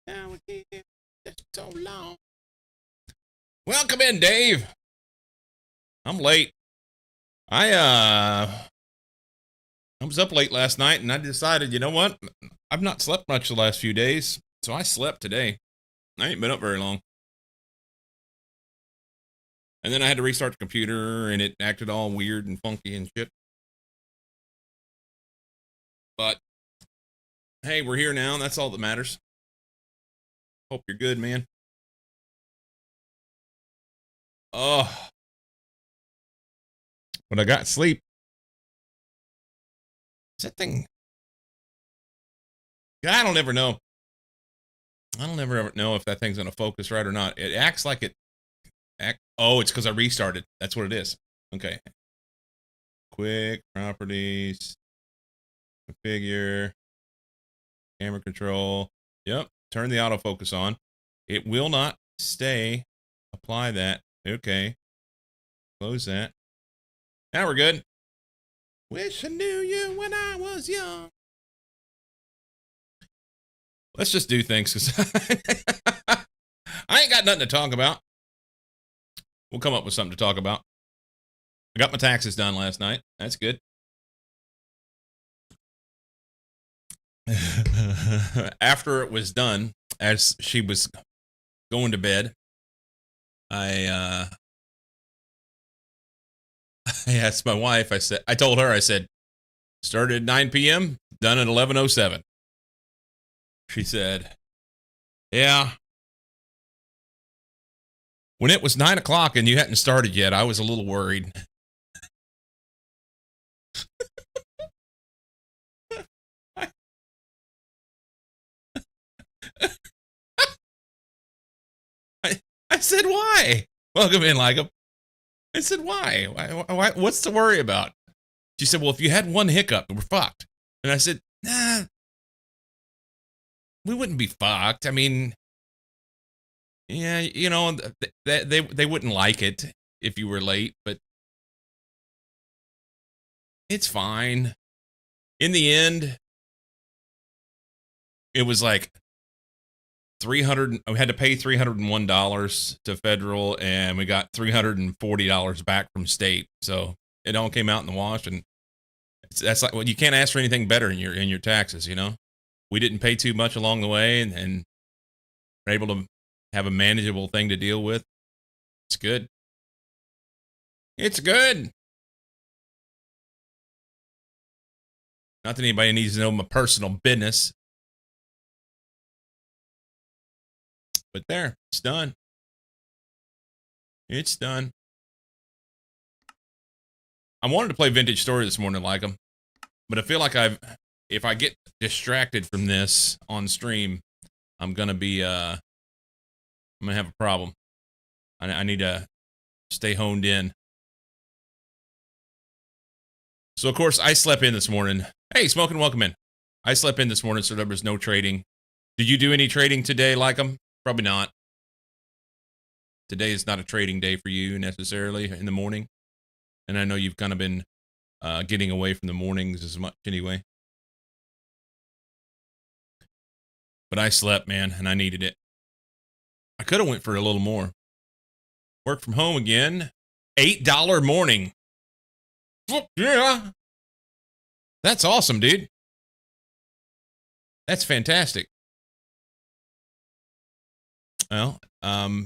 Now again, it's so long. Welcome in, Dave. I'm late. I was up late last night and I decided, you know what? I've not slept much the last few days, so I slept today. I ain't been up very long. And then I had to restart the computer and it acted all weird and funky and shit. But hey, we're here now, and that's all that matters. Hope you're good, man. Oh, when I got sleep, is that thing? I don't ever know. I don't ever know if that thing's gonna focus right or not. It acts like it. Oh, it's because I restarted. That's what it is. Okay. Quick properties, configure, camera control. Yep. Turn the autofocus on. It will not stay. Apply that. Okay. Close that. Now we're good. Wish I knew you when I was young. Let's just do things because I ain't got nothing to talk about. We'll come up with something to talk about. I got my taxes done last night. That's good. After it was done, as she was going to bed, I asked my wife, I told her, started at 9 p.m., done at 11:07. She said, yeah. When it was 9 o'clock and you hadn't started yet, I was a little worried. I said, why? Welcome in, like him. I said, why? Why? What's to worry about? She said, well, if you had one hiccup, we're fucked. And I said, nah, we wouldn't be fucked. I mean, yeah, you know, they wouldn't like it if you were late, but it's fine. In the end, it was like we had to pay $301 to federal, and we got $340 back from state. So it all came out in the wash, and that's like, well, you can't ask for anything better in your taxes, you know. We didn't pay too much along the way, and we're able to have a manageable thing to deal with. It's good. It's good. Not that anybody needs to know my personal business. But there, it's done. It's done. I wanted to play Vintage Story this morning, like them, but I feel like if I get distracted from this on stream, I'm gonna have a problem. I need to stay honed in. So of course I slept in this morning. Hey, Smoking, welcome in. I slept in this morning, so there was no trading. Did you do any trading today, like them? Probably not. Today is not a trading day for you necessarily in the morning. And I know you've kind of been getting away from the mornings as much anyway. But I slept, man, and I needed it. I could have went for a little more. Work from home again. $8 morning. Yeah. That's awesome, dude. That's fantastic. Well, I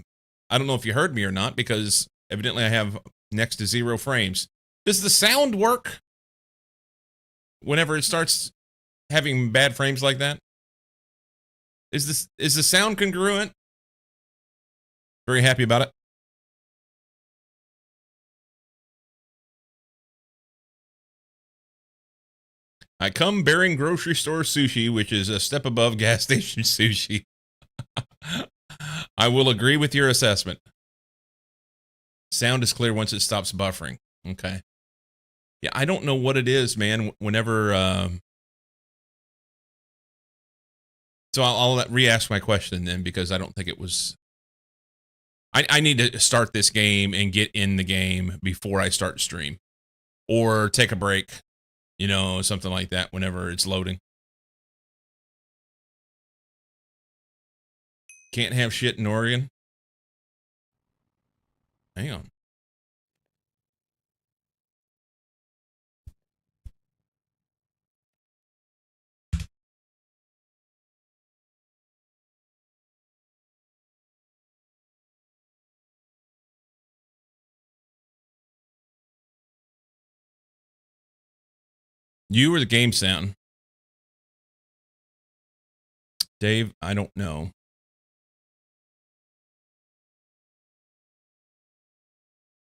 don't know if you heard me or not, because evidently I have next to 0 frames. Does the sound work whenever it starts having bad frames like that? Is the sound congruent? Very happy about it. I come bearing grocery store sushi, which is a step above gas station sushi. I will agree with your assessment. Sound is clear once it stops buffering. Okay. Yeah, I don't know what it is, man. Whenever, so I'll re-ask my question then, because I don't think it was. I need to start this game and get in the game before I start stream, or take a break, you know, something like that whenever it's loading. Can't have shit in Oregon. Hang on. You or the game sound? Dave, I don't know.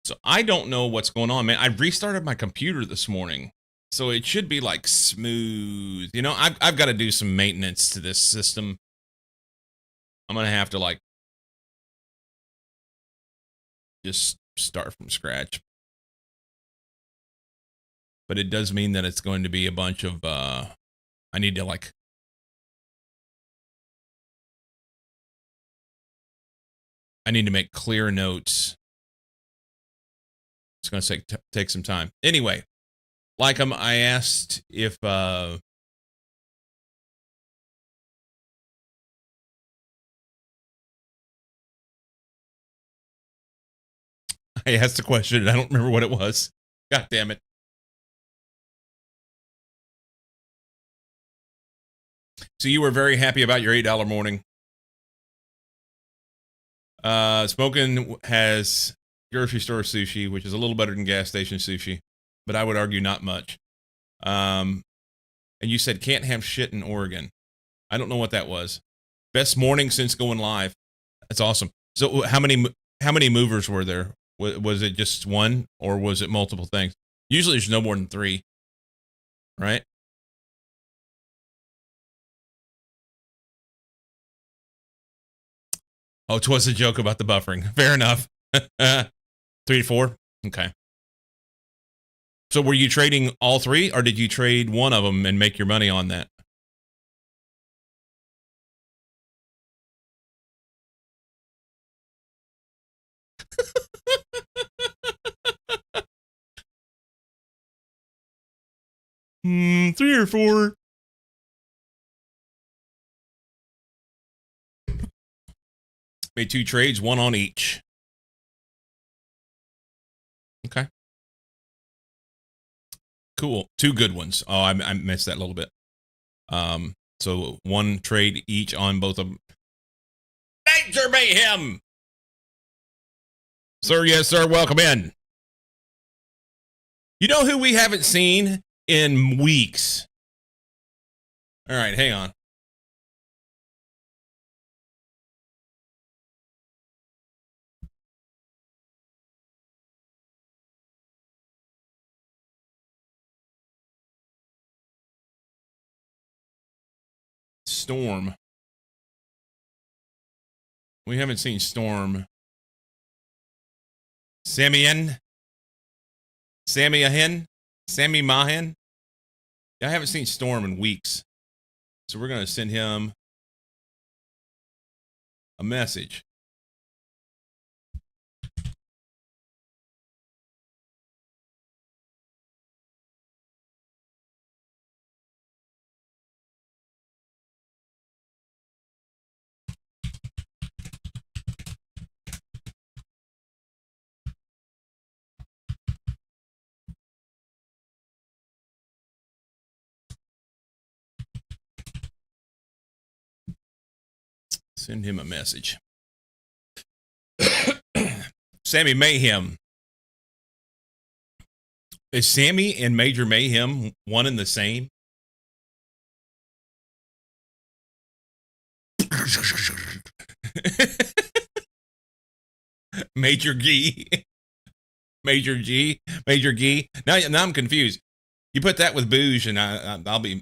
So I don't know what's going on, man. I restarted my computer this morning, so it should be like smooth. You know, I've got to do some maintenance to this system. I'm gonna have to like just start from scratch. But it does mean that it's going to be a bunch of I need to like make clear notes. It's going to take some time. Anyway, like I asked if I asked a question and I don't remember what it was. God damn it. So you were very happy about your $8 morning. Smoking has grocery store sushi, which is a little better than gas station sushi, but I would argue not much. And you said can't have shit in Oregon. I don't know what that was. Best morning since going live. That's awesome. So how many movers were there? Was it just one or was it multiple things? Usually there's no more than 3, right? Oh, it was a joke about the buffering. Fair enough. 3 to 4. Okay. So were you trading all 3 or did you trade one of them and make your money on that? Three or 4. Made 2 trades, 1 on each. Okay. Cool. 2 good ones. Oh, I missed that a little bit. So 1 trade each on both of them. Major Mayhem! Sir, yes, sir. Welcome in. You know who we haven't seen in weeks? All right, hang on. Storm. We haven't seen Storm. Sammy Mahin? Sammy Mahin? I haven't seen Storm in weeks. So we're going to send him a message. Send him a message. Sammy Mayhem. Is Sammy and Major Mayhem one and the same? Major G. Major G. Major G. Now I'm confused. You put that with booze and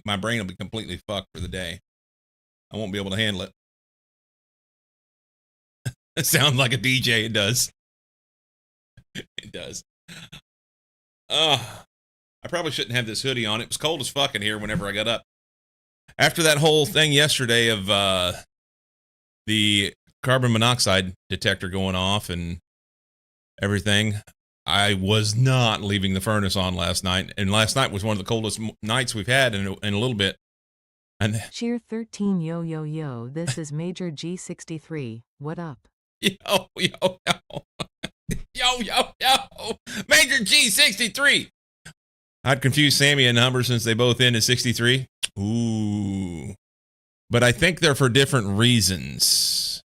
my brain will be completely fucked for the day. I won't be able to handle it. It sounds like a DJ. It does. It does. I probably shouldn't have this hoodie on. It was cold as fuck in here whenever I got up. After that whole thing yesterday of the carbon monoxide detector going off and everything, I was not leaving the furnace on last night. And last night was one of the coldest nights we've had in a little bit. And Cheer 13 yo yo yo, this is Major G63, what up? yo, yo, yo. Yo, yo, yo. Major G63. I'd confuse Sammy and Humber since they both end at 63. Ooh. But I think they're for different reasons.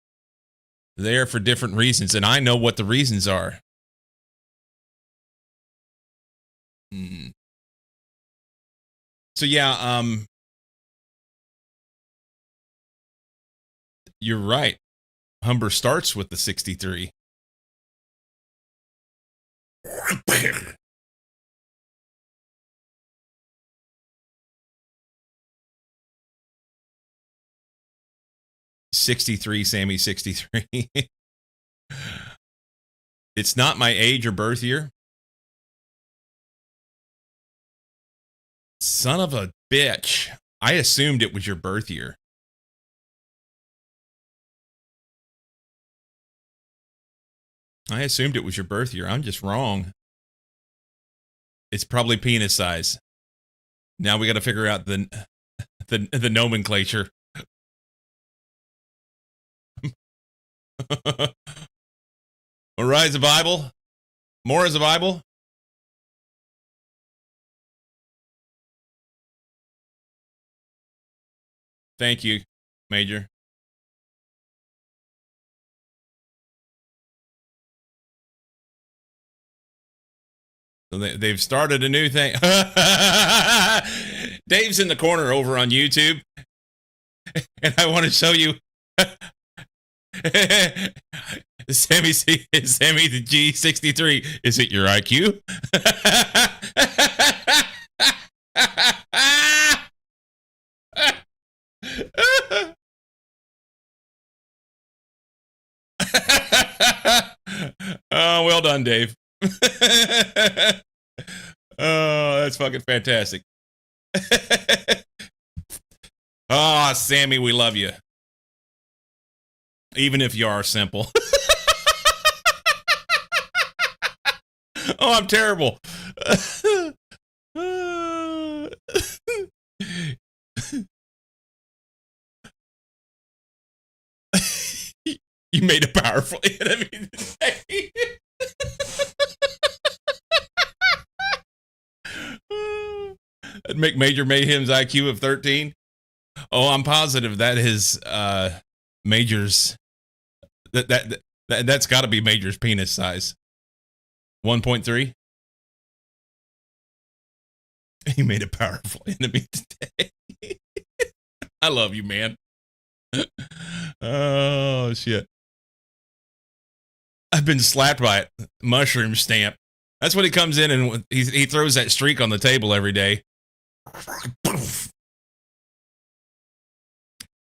They're for different reasons, and I know what the reasons are. So yeah, you're right. Humber starts with the 63. '63, Sammy 63. It's not my age or birth year. Son of a bitch. I assumed it was your birth year. I assumed it was your birth year. I'm just wrong. It's probably penis size. Now we got to figure out the nomenclature. Rise the Bible. More is the Bible. Thank you, Major. So they've started a new thing. Dave's in the corner over on YouTube, and I want to show you Sammy the G63. Is it your IQ? Oh, well done, Dave. Oh, that's fucking fantastic. Oh, Sammy, we love you. Even if you are simple. Oh, I'm terrible. You made a powerful enemy today. That'd make Major Mayhem's IQ of 13. Oh, I'm positive that is Major's. That's got to be Major's penis size. 1.3. He made a powerful enemy today. I love you, man. Oh shit. I've been slapped by it. Mushroom stamp. That's what he comes in and he throws that streak on the table every day.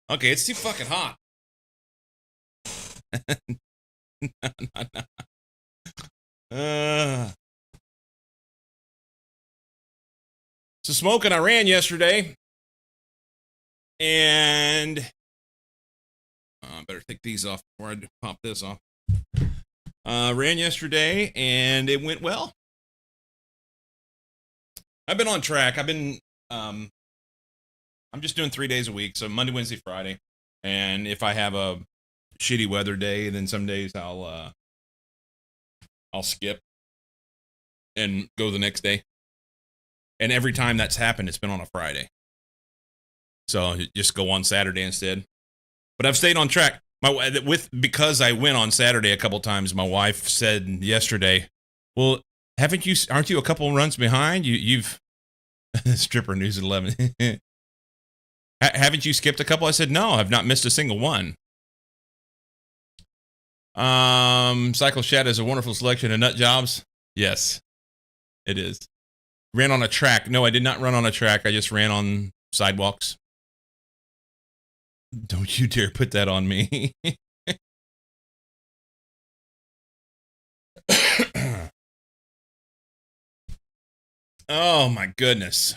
Okay, it's too fucking hot. No. So smoking, I ran yesterday, and I better take these off before I pop this off. Ran yesterday, and it went well. I've been on track. I'm just doing 3 days a week, so Monday, Wednesday, Friday, and if I have a shitty weather day, then some days I'll skip and go the next day. And every time that's happened, it's been on a Friday. So just go on Saturday instead. But I've stayed on track. Because I went on Saturday a couple times. My wife said yesterday, "Well, aren't you a couple runs behind? You've Stripper News at 11. Haven't you skipped a couple?" I said, "No, I've not missed a single one." Cycle Chat is a wonderful selection of nut jobs. Yes, it is. Ran on a track. No, I did not run on a track. I just ran on sidewalks. Don't you dare put that on me. Oh my goodness.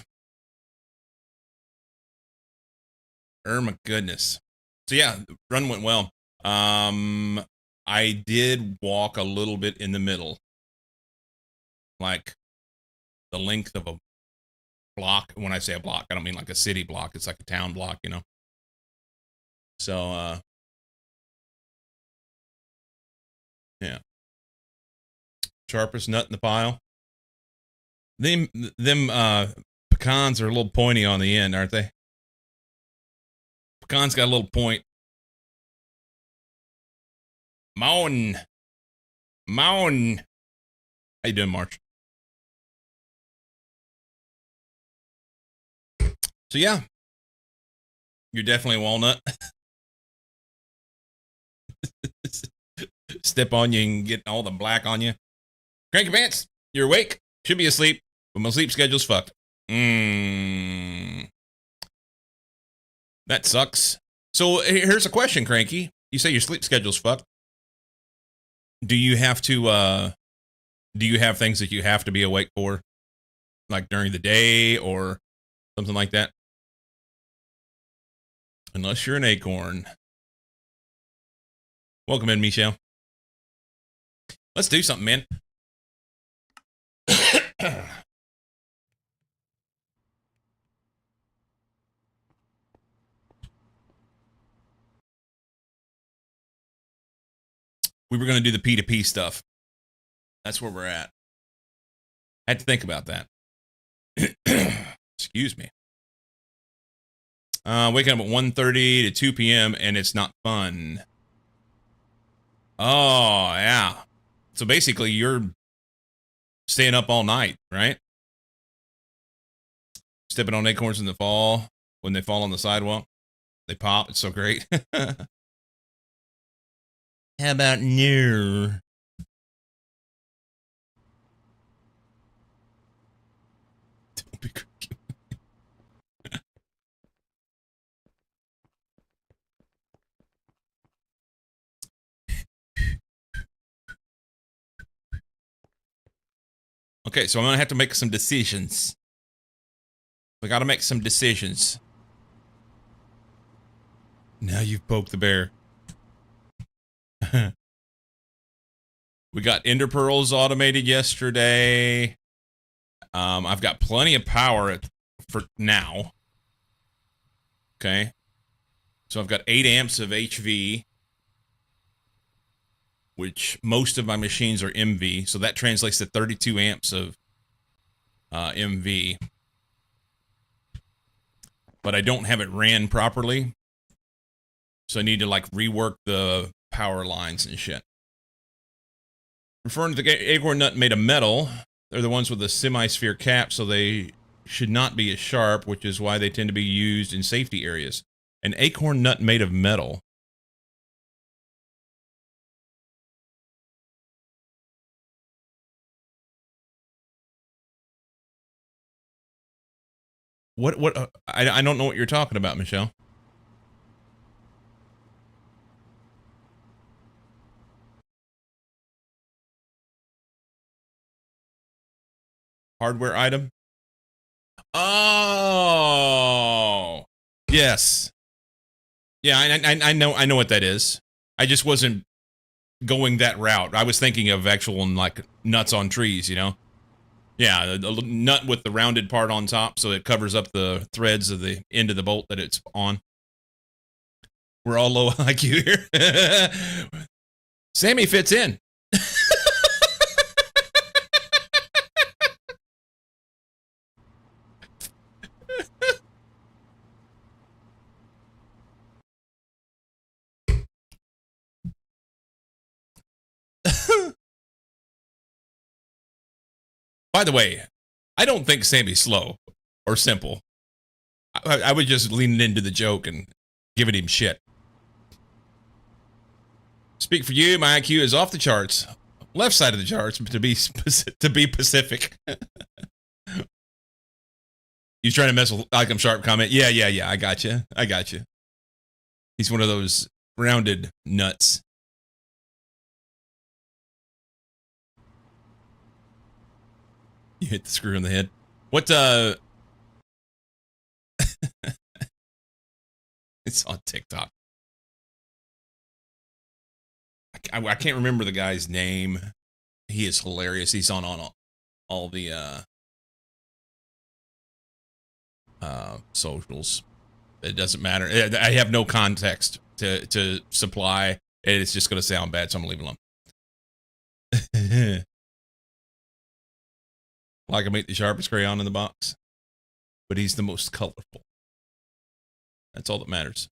My goodness. So yeah, the run went well. I did walk a little bit in the middle. Like the length of block. When I say a block, I don't mean like a city block. It's like a town block, you know. So yeah. Sharpest nut in the pile. Them pecans are a little pointy on the end, aren't they? Pecans got a little point. Moan. How you doing, March? So yeah, you're definitely a walnut. Step on you and get all the black on you. Cranky Pants, you're awake. Should be asleep, but my sleep schedule's fucked. That sucks. So here's a question, Cranky. You say your sleep schedule's fucked. Do you have to, do you have things that you have to be awake for? Like during the day or something like that? Unless you're an acorn. Welcome in, Michelle. Let's do something, man. We were going to do the P2P stuff. That's where we're at. I had to think about that. Excuse me. Waking up at 1:30 to 2 p.m. and it's not fun. Oh, yeah. So basically, you're staying up all night, right? Stepping on acorns in the fall. When they fall on the sidewalk, they pop. It's so great. How about near? Don't be creepy. Okay, so I'm gonna have to make some decisions. We gotta make some decisions. Now you've poked the bear. We got Ender Pearls automated yesterday. I've got plenty of power for now. Okay. So I've got 8 amps of HV, which most of my machines are MV. So that translates to 32 amps of MV. But I don't have it ran properly. So I need to like rework the power lines and shit. Referring to the acorn nut made of metal, they're the ones with the semi-sphere cap, so they should not be as sharp, which is why they tend to be used in safety areas. An acorn nut made of metal. What I don't know what you're talking about, Michelle. Hardware item? Oh, yes. Yeah, I know what that is. I just wasn't going that route. I was thinking of actual like nuts on trees, you know? Yeah, the nut with the rounded part on top so it covers up the threads of the end of the bolt that it's on. We're all low IQ here. Sammy fits in. By the way, I don't think Sammy's slow or simple. I would just lean into the joke and giving him shit. Speak for you, my IQ is off the charts. Left side of the charts to be Pacific. He's trying to mess with like I'm sharp comment. Yeah. I got you. He's one of those rounded nuts. You hit the screw in the head. What it's on TikTok. I can't remember the guy's name. He is hilarious. He's on all the socials. It doesn't matter. I have no context to supply, and it's just going to sound bad, so I'm going to leave it alone. Like I make the sharpest crayon in the box, but he's the most colorful. That's all that matters.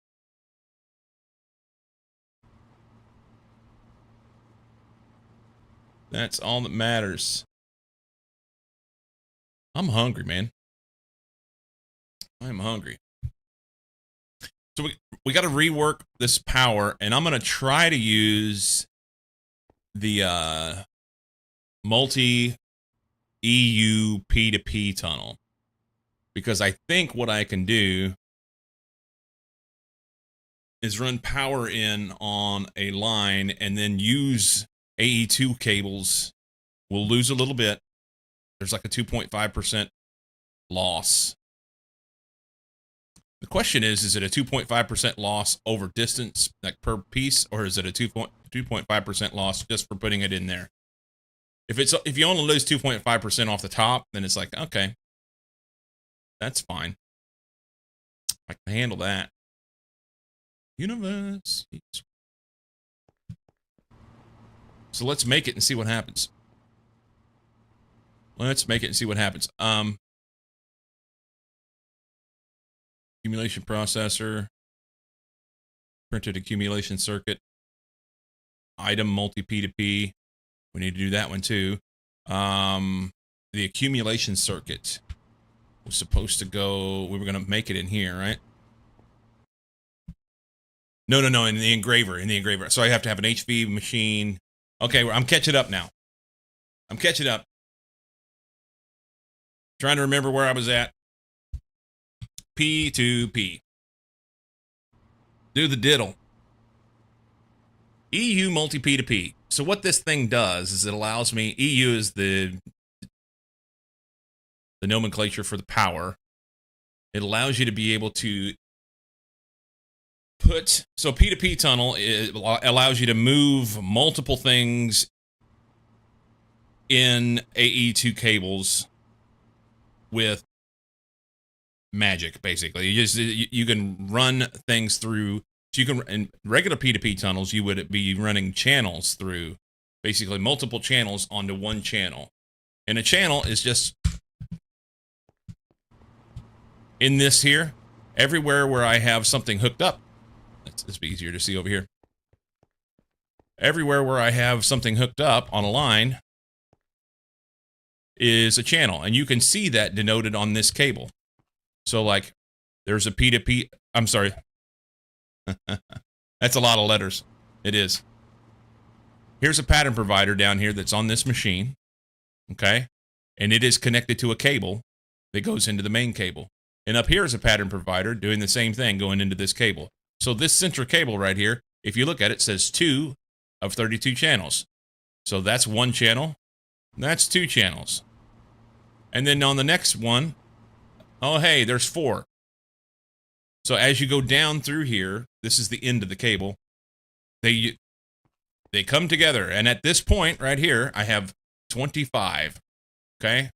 That's all that matters. I'm hungry, man. I'm hungry. So we got to rework this power, and I'm going to try to use the multi EU P2P tunnel, because I think what I can do is run power in on a line and then use AE2 cables. We'll lose a little bit. There's like a 2.5% loss. The question is it a 2.5% loss over distance, like per piece, or is it a 2.5% loss just for putting it in there? If you only lose 2.5% off the top, then it's like, okay, that's fine. I can handle that. Universe. So let's make it and see what happens. Let's make it and see what happens. Accumulation processor, printed accumulation circuit, item multi P2P. We need to do that one too. The accumulation circuit was supposed to go. We were going to make it in here, right? No, in the engraver. So I have to have an HV machine. Okay, I'm catching up now. Trying to remember where I was at. P2P. Do the diddle. EU multi P2P. So what this thing does is it allows me, EU is the nomenclature for the power. It allows you to be able to put, so P2P tunnel allows you to move multiple things in AE2 cables with magic, basically. You can run things through. So you can, in regular P2P tunnels, you would be running channels through, basically multiple channels onto one channel. And a channel is just in this here, everywhere where I have something hooked up. This be easier to see over here. Everywhere where I have something hooked up on a line is a channel, and you can see that denoted on this cable. So like there's a P2P, I'm sorry. That's a lot of letters. It is. Here's a pattern provider down here that's on this machine. Okay. And it is connected to a cable that goes into the main cable. And up here is a pattern provider doing the same thing going into this cable. So this central cable right here, if you look at it, says 2 of 32 channels. So that's one channel. That's 2 channels. And then on the next one, oh, hey, there's 4. So as you go down through here, this is the end of the cable. They come together. And at this point right here, I have 25. Okay?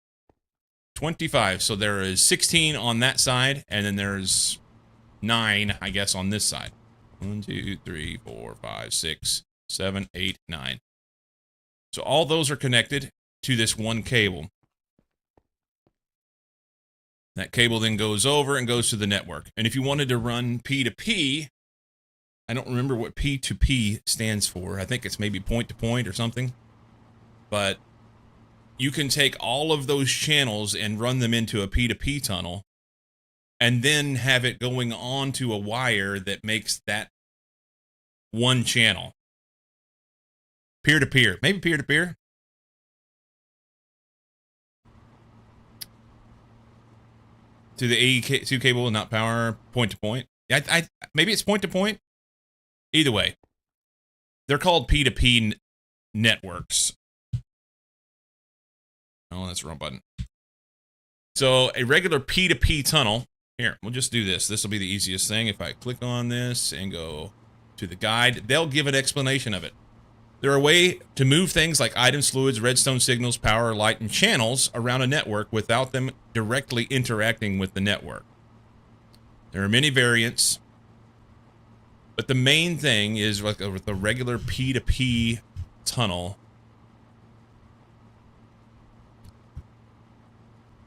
25. So there is 16 on that side, and then there's 9, I guess, on this side. 1, 2, 3, 4, 5, 6, 7, 8, 9. So all those are connected to this one cable. That cable then goes over and goes to the network. And if you wanted to run P2P, I don't remember what P2P stands for. I think it's maybe point to point or something. But you can take all of those channels and run them into a P2P tunnel and then have it going on to a wire that makes that one channel. Peer-to-peer. Maybe peer-to-peer. To the AE2 cable, not power, point-to-point. Maybe it's point-to-point. Either way, they're called P2P networks. Oh, that's the wrong button. So a regular P2P tunnel. Here, we'll just do this. This will be the easiest thing. If I click on this and go to the guide, they'll give an explanation of it. They're a way to move things like items, fluids, redstone signals, power, light, and channels around a network without them directly interacting with the network. There are many variants, but the main thing is with the regular P2P tunnel.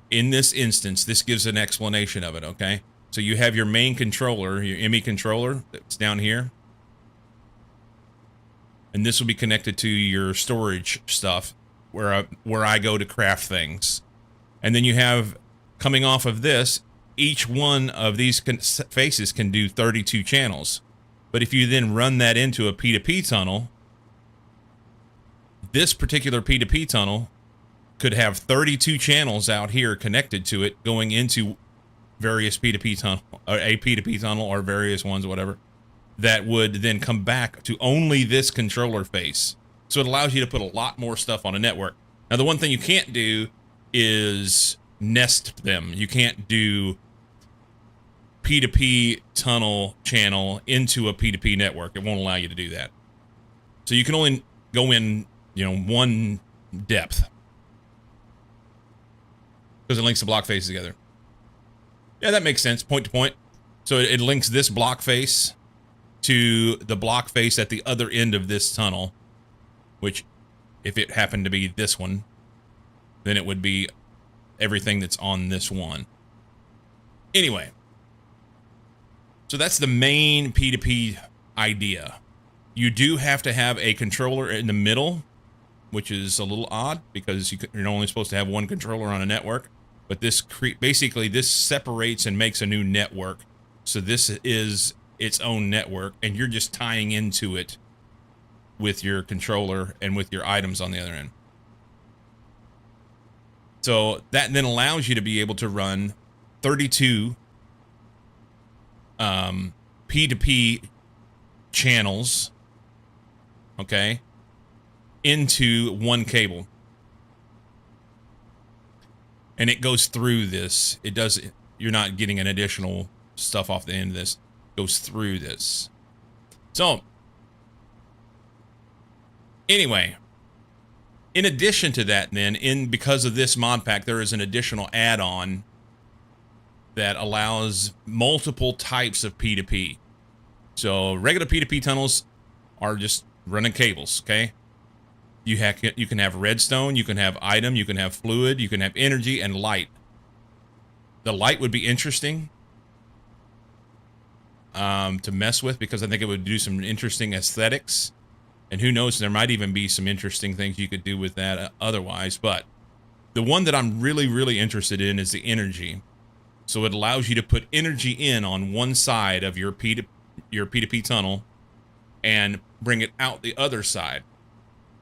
In this instance, this gives an explanation of it, okay? So you have your main controller, your ME controller, that's down here. And this will be connected to your storage stuff, where I go to craft things. And then you have, coming off of this, each one of these faces can do 32 channels. But if you then run that into a P2P tunnel, this particular P2P tunnel could have 32 channels out here connected to it going into various P2P tunnel, or a P2P tunnel, or various ones, whatever, that would then come back to only this controller face. So it allows you to put a lot more stuff on a network. Now, the one thing you can't do is nest them. You can't do P2P tunnel channel into a P2P network. It won't allow you to do that. So you can only go in, one depth, because it links the block faces together. Yeah, that makes sense, point to point. So it links this block face to the block face at the other end of this tunnel, which, if it happened to be this one, then it would be everything that's on this one. Anyway, so that's the main P2P idea. You do have to have a controller in the middle, which is a little odd because you're only supposed to have one controller on a network. But this basically this separates and makes a new network. So this is its own network, and you're just tying into it with your controller and with your items on the other end. So that then allows you to be able to run 32 P2P channels, okay, into one cable. And it goes through this. It does. You're not getting an additional stuff off the end of this. It goes through this. So, anyway, in addition to that, then, because of this mod pack, there is an additional add-on that allows multiple types of P2P. So, regular P2P tunnels are just running cables, okay? You can have redstone, you can have item, you can have fluid, you can have energy and light. The light would be interesting to mess with, because I think it would do some interesting aesthetics. And who knows, there might even be some interesting things you could do with that otherwise. But the one that I'm really, really interested in is the energy. So it allows you to put energy in on one side of your P2P tunnel and bring it out the other side,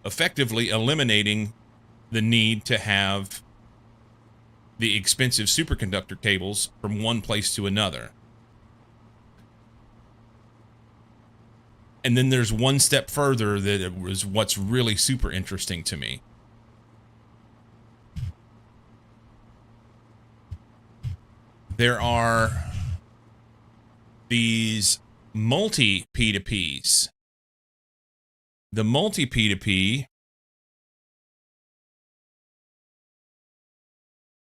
effectively eliminating the need to have the expensive superconductor cables from one place to another. And then there's one step further that was what's really super interesting to me. There are these multi P2Ps. The multi P2P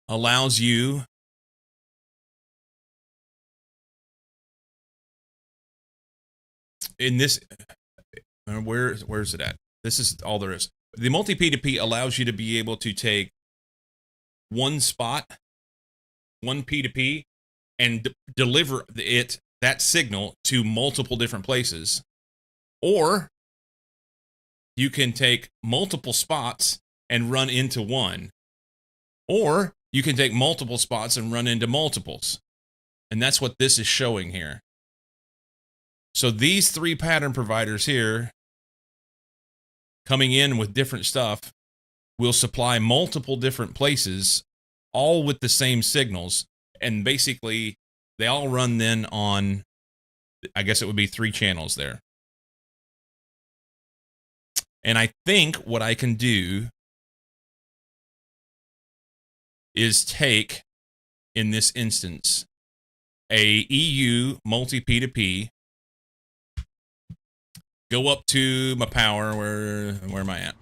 allows you in this, where's it at? This is all there is. The multi P2P allows you to be able to take one spot, one P2P, and deliver that signal to multiple different places. Or you can take multiple spots and run into one. Or you can take multiple spots and run into multiples. And that's what this is showing here. So these three pattern providers here, coming in with different stuff, will supply multiple different places, all with the same signals. And basically, they all run then on, I guess it would be 3 channels there. And I think what I can do is take, in this instance, a EU multi P2P, go up to my power, where am I at?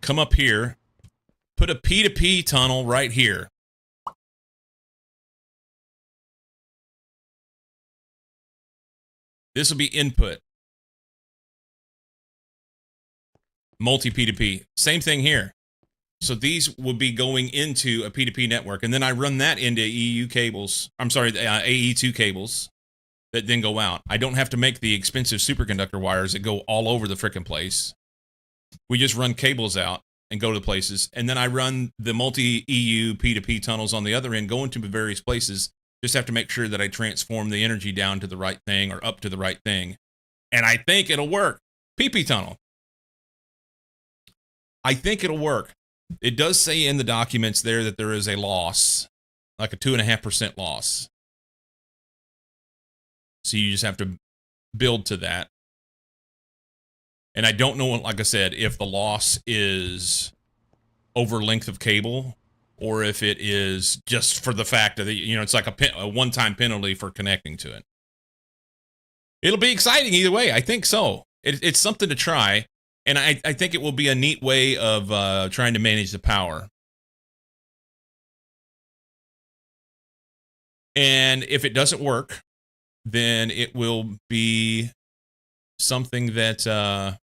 Come up here, put a P2P tunnel right here. This will be input. Multi P2P. Same thing here. So these will be going into a P2P network, and then I run that into EU cables. I'm sorry, AE2 cables that then go out. I don't have to make the expensive superconductor wires that go all over the frickin' place. We just run cables out and go to the places, and then I run the multi-EU P2P tunnels on the other end, going to the various places. Just have to make sure that I transform the energy down to the right thing or up to the right thing. And I think it'll work. PP tunnel. I think it'll work. It does say in the documents there that there is a loss, like a 2.5% loss. So you just have to build to that. And I don't know, like I said, if the loss is over length of cable or if it is just for the fact that, it's like a one-time penalty for connecting to it. It'll be exciting either way. I think so. It's something to try. And I think it will be a neat way of trying to manage the power. And if it doesn't work, then it will be something that,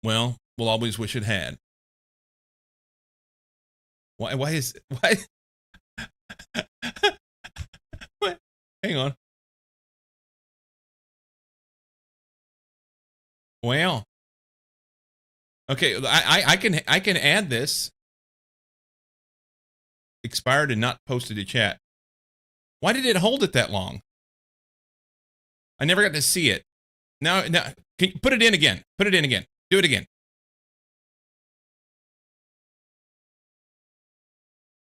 we'll always wish it had. Why? What? Hang on. Well, okay, I can add this. Expired and not posted to chat. Why did it hold it that long? I never got to see it. Now, can you put it in again? Put it in again. Do it again.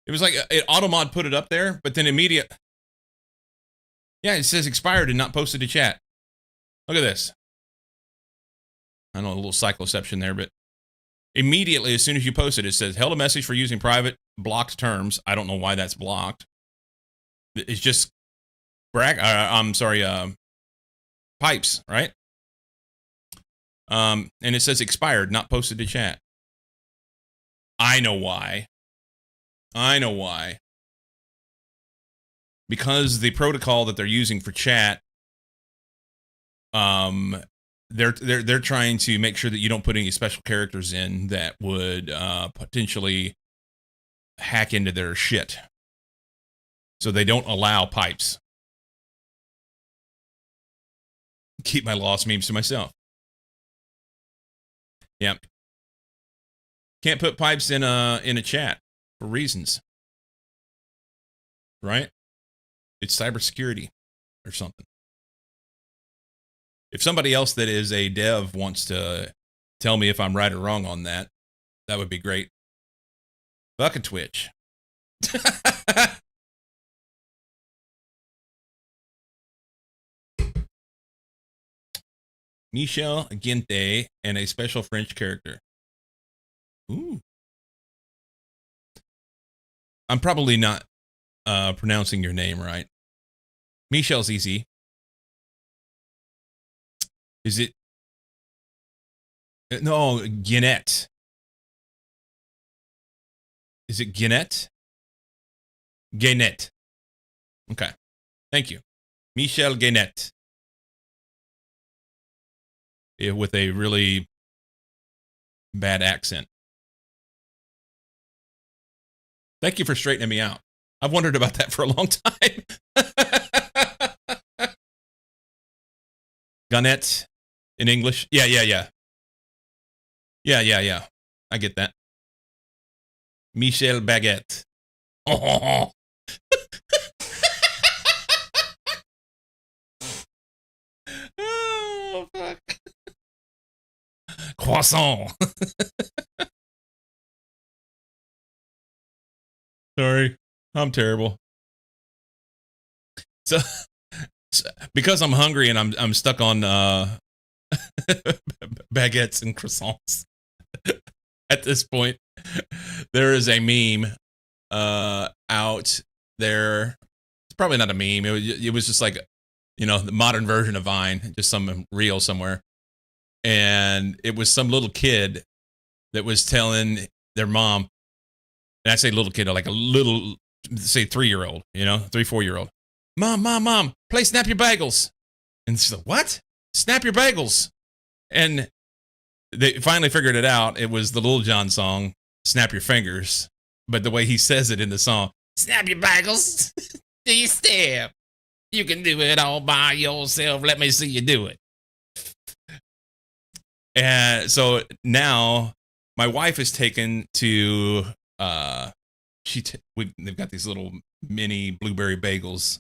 It was like it automod put it up there, but then immediate. Yeah, it says expired and not posted to chat. Look at this. I know a little cycloception there, but immediately, as soon as you post it, it says, held a message for using private blocked terms. I don't know why that's blocked. It's just pipes, right? And it says expired, not posted to chat. I know why. Because the protocol that they're using for chat, they're trying to make sure that you don't put any special characters in that would potentially hack into their shit. So they don't allow pipes. Keep my lost memes to myself. Yep. Can't put pipes in a chat for reasons. Right? It's cybersecurity or something. If somebody else that is a dev wants to tell me if I'm right or wrong on that, that would be great. Fucking Twitch. Michel Gente and a special French character. Ooh. I'm probably not pronouncing your name right. Michel's easy. Is it? No, Guinette. Is it Guinette? Guinette. Okay. Thank you. Michel Guinette. Yeah, with a really bad accent. Thank you for straightening me out. I've wondered about that for a long time. Guinette in English. Yeah. Yeah. I get that. Michel Baguette. Oh. Oh, fuck. Croissant. Sorry, I'm terrible. So because I'm hungry and I'm stuck on baguettes and croissants. At this point, there is a meme out there. It's probably not a meme. It was just like, the modern version of Vine, just some reel somewhere. And it was some little kid that was telling their mom, and I say little kid, like a little, say 3-year-old, 3, 4-year-old. Mom, play Snap Your Bagels. And she's like, what? Snap Your Bagels. And they finally figured it out. It was the Lil Jon song, Snap Your Fingers. But the way he says it in the song, snap your bagels. Do you step? You can do it all by yourself. Let me see you do it. And so now my wife is taken to, they've got these little mini blueberry bagels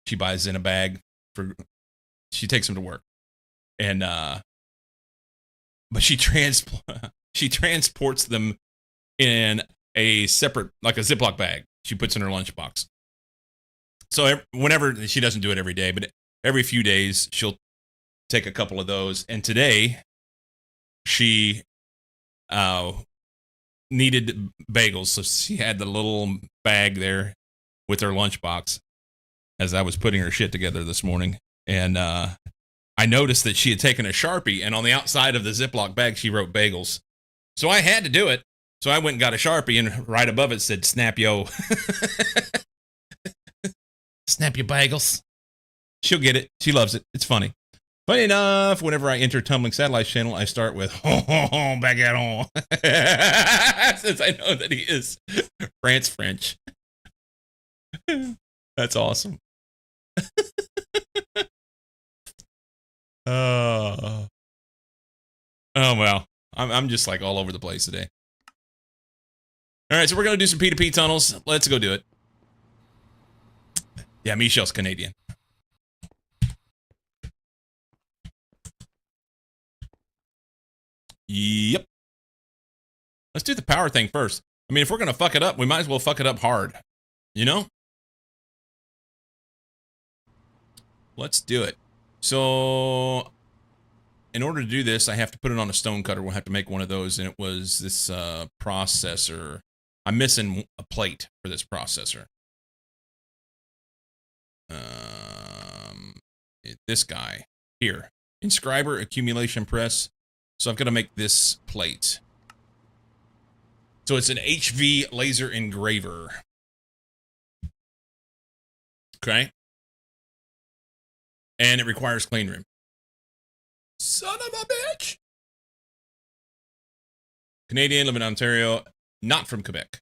she buys in a bag she takes them to work. And, but she transports them in a separate, like a Ziploc bag. She puts in her lunchbox. So whenever, she doesn't do it every day, but every few days she'll take a couple of those. And today she needed bagels, so she had the little bag there with her lunchbox as I was putting her shit together this morning. And I noticed that she had taken a Sharpie, and on the outside of the Ziploc bag, she wrote bagels. So I had to do it. So I went and got a Sharpie, and right above it said, snap yo. Snap your bagels. She'll get it. She loves it. It's funny. Funny enough, whenever I enter Tumbling Satellites channel, I start with, back at home. Since I know that he is French. That's awesome. Oh, well. I'm just like all over the place today. All right, so we're going to do some P2P tunnels. Let's go do it. Yeah, Michelle's Canadian. Yep. Let's do the power thing first. I mean, if we're going to fuck it up, we might as well fuck it up hard. You know? Let's do it. So, in order to do this, I have to put it on a stone cutter. We'll have to make one of those, and it was this processor. I'm missing a plate for this processor. This guy here. Inscriber Accumulation Press. So I'm going to make this plate. So it's an HV laser engraver. Okay. And it requires clean room. Son of a bitch. Canadian, live in Ontario, not from Quebec.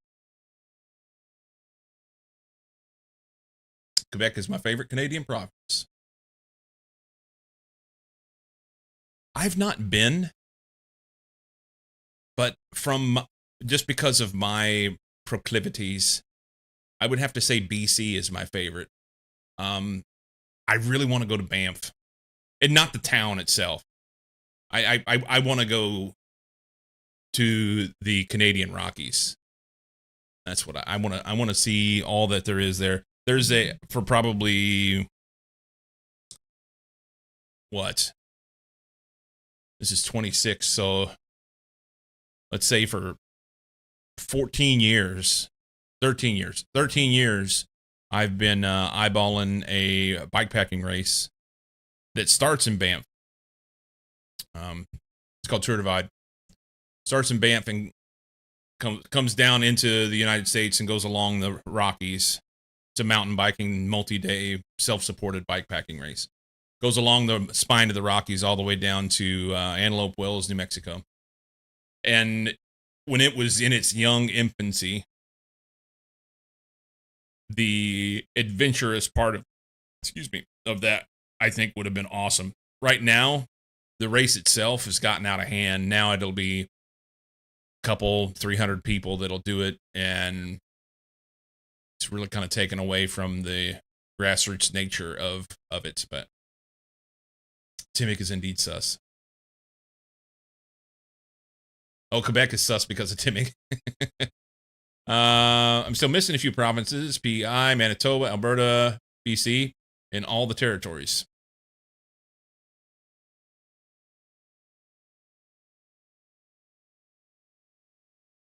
Quebec is my favorite Canadian province. I've not been, but just because of my proclivities, I would have to say BC is my favorite. I really want to go to Banff, and not the town itself. I want to go to the Canadian Rockies. That's what I want to. I want to see all that there is there. There's for probably what? This is 26, so let's say for 13 years, I've been eyeballing a bikepacking race that starts in Banff. It's called Tour Divide. Starts in Banff and comes down into the United States and goes along the Rockies. It's a mountain biking, multi-day, self-supported bikepacking race. Goes along the spine of the Rockies all the way down to Antelope Wells, New Mexico. And when it was in its young infancy, the adventurous part of that, I think, would have been awesome. Right now, the race itself has gotten out of hand. Now it'll be a couple, 300 people that'll do it, and it's really kind of taken away from the grassroots nature of it. But Timic is indeed sus. Oh, Quebec is sus because of Timic. I'm still missing a few provinces: PEI, Manitoba, Alberta, BC, and all the territories.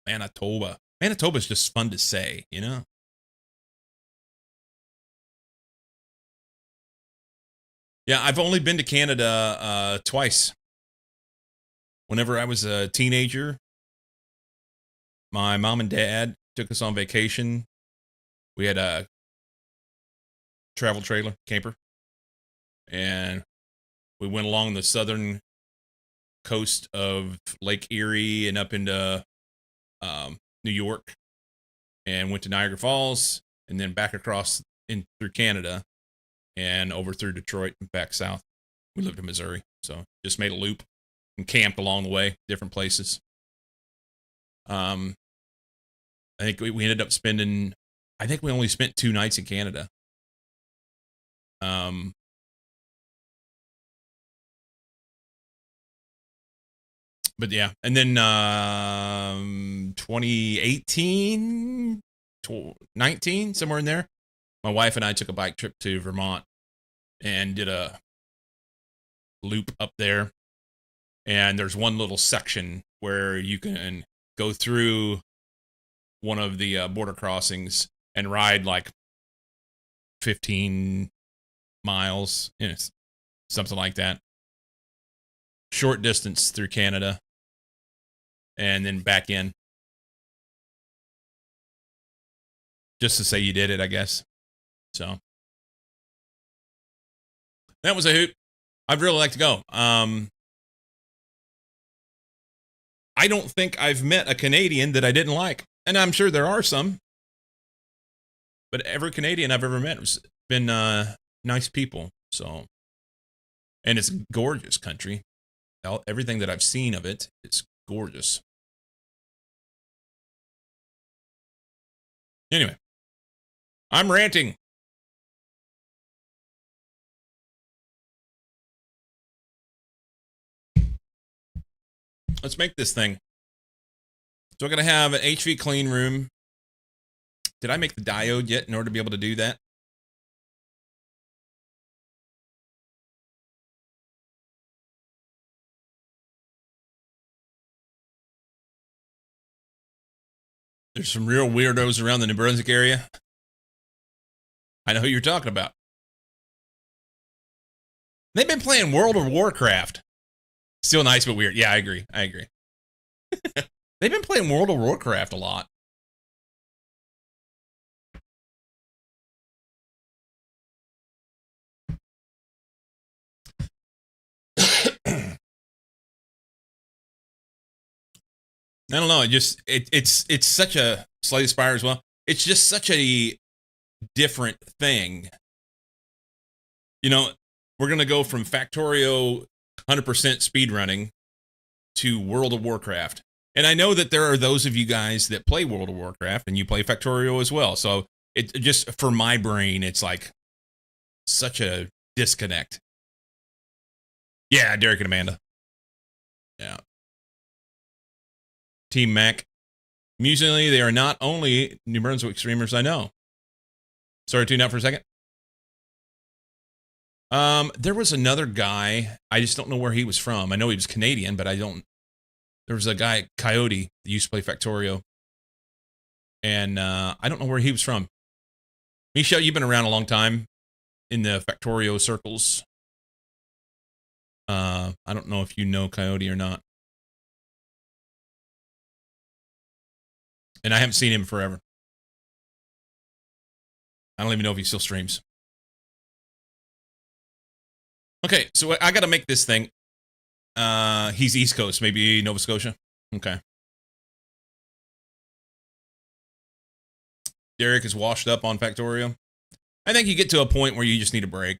Manitoba. Manitoba's just fun to say, you know? Yeah, I've only been to Canada twice. Whenever I was a teenager, my mom and dad took us on vacation. We had travel trailer camper, and we went along the southern coast of Lake Erie and up into New York, and went to Niagara Falls, and then back across in through Canada, and over through Detroit and back south. We lived in Missouri, so just made a loop and camped along the way, different places. I think we ended up spending. I think we only spent 2 nights in Canada. But yeah, and then 2018, 19, somewhere in there, my wife and I took a bike trip to Vermont and did a loop up there. And there's one little section where you can go through one of the border crossings and ride like 15 miles, something like that. Short distance through Canada and then back in. Just to say you did it, I guess. So that was a hoot. I'd really like to go. I don't think I've met a Canadian that I didn't like. And I'm sure there are some. But every Canadian I've ever met has been nice people. So, and it's a gorgeous country. Everything that I've seen of it, it's gorgeous. Anyway, I'm ranting. Let's make this thing. So I'm going to have an HV clean room. Did I make the diode yet in order to be able to do that? There's some real weirdos around the New Brunswick area. I know who you're talking about. They've been playing World of Warcraft. Still nice, but weird. Yeah, I agree. They've been playing World of Warcraft a lot. I don't know. It's such a Slay the Spire as well. It's just such a different thing. We're gonna go from Factorio 100% speedrunning to World of Warcraft. And I know that there are those of you guys that play World of Warcraft and you play Factorio as well. So it just, for my brain, it's like such a disconnect. Yeah, Derek and Amanda. Yeah. Team Mac. Amusingly, they are not only New Brunswick streamers I know. Sorry, tune out for a second. There was another guy. I just don't know where he was from. I know he was Canadian, but I don't. There was a guy, Coyote, that used to play Factorio. And I don't know where he was from. Michelle, you've been around a long time in the Factorio circles. I don't know if you know Coyote or not. And I haven't seen him forever. I don't even know if he still streams. Okay, so I got to make this thing. He's East Coast, maybe Nova Scotia. Okay. Derek is washed up on Factorio. I think you get to a point where you just need a break,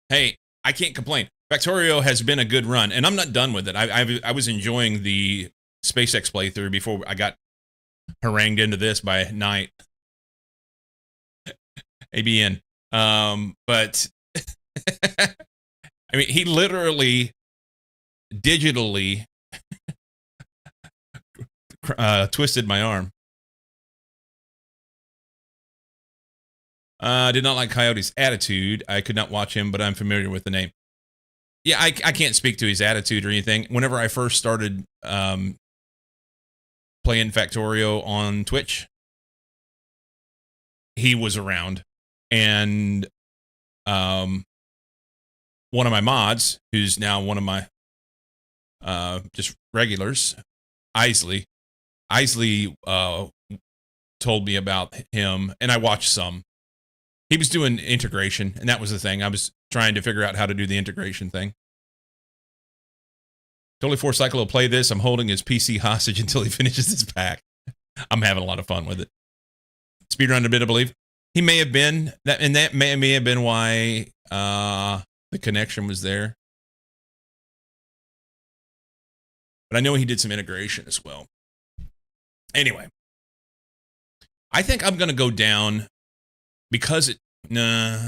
Hey, I can't complain. Factorio has been a good run, and I'm not done with it. I was enjoying the SpaceX playthrough before I got harangued into this by Night. ABN. But I mean, he literally digitally twisted my arm. Did not like Coyote's attitude. I could not watch him, but I'm familiar with the name. Yeah, I can't speak to his attitude or anything. Whenever I first started playing Factorio on Twitch, he was around. And one of my mods, who's now one of my just regulars, Isley, Isley told me about him, and I watched some. He was doing integration, and that was the thing. I was trying to figure out how to do the integration thing. Totally Force Cycle will play this. I'm holding his PC hostage until he finishes his pack. I'm having a lot of fun with it. Speedrun a bit, I believe. He may have been that, and that may have been why the connection was there. But I know he did some integration as well. Anyway, I think I'm going to go down because it. Nah.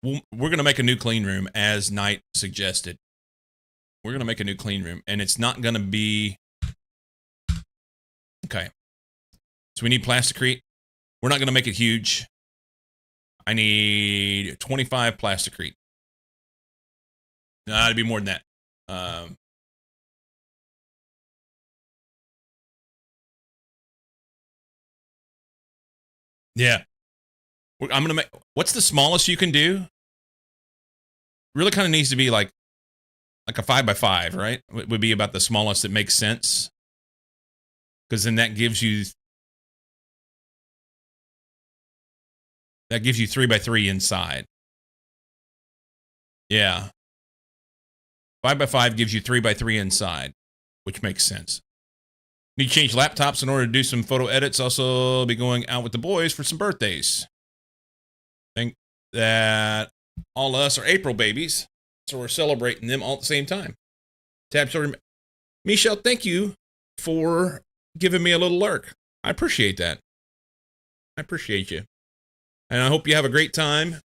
We're going to make a new clean room, as Knight suggested. We're going to make a new clean room, and it's not going to be. Okay. So we need plasticrete. We're not going to make it huge. I need 25 plasticrete. No, it'd be more than that. Yeah. I'm going to make... What's the smallest you can do? Really kind of needs to be like a 5x5, right? Would be about the smallest that makes sense. Because then that gives you 3x3 inside. Yeah. 5x5 gives you 3x3 inside, which makes sense. Need to change laptops in order to do some photo edits. Also be going out with the boys for some birthdays. Think that all of us are April babies, so we're celebrating them all at the same time. Tab story. Michelle, thank you for giving me a little lurk. I appreciate that. I appreciate you. And I hope you have a great time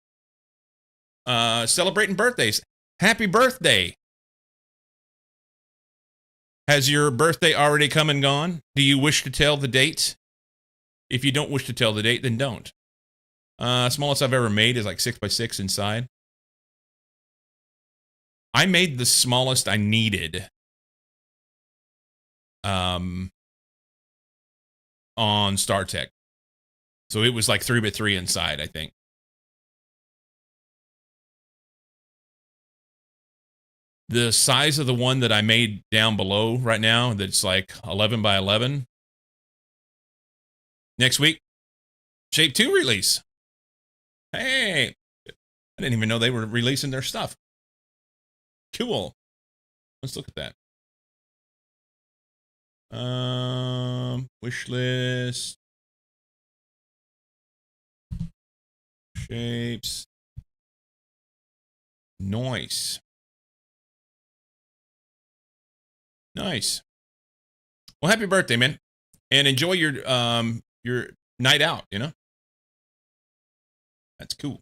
celebrating birthdays. Happy birthday. Has your birthday already come and gone? Do you wish to tell the date? If you don't wish to tell the date, then don't. Smallest I've ever made is like 6x6 inside. I made the smallest I needed on StarTech. So it was like 3x3 inside, I think. The size of the one that I made down below right now, that's like 11x11. Next week, Shape 2 release. Hey, I didn't even know they were releasing their stuff. Cool. Let's look at that. Wish list. Shapes. Nice. Nice. Well, happy birthday, man. And enjoy your night out, you know? That's cool.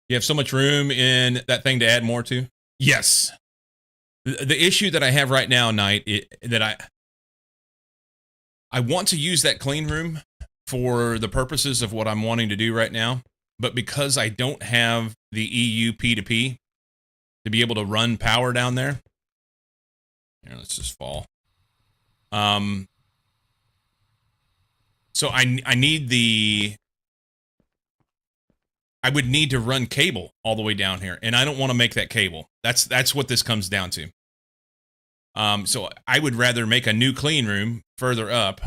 You have so much room in that thing to add more to? Yes. The issue that I have right now, Knight, that I want to use that clean room for the purposes of what I'm wanting to do right now, but because I don't have the EU P2P to be able to run power down there. Here, let's just fall. So I need the... I would need to run cable all the way down here, and I don't want to make that cable. That's what this comes down to. So I would rather make a new clean room further up.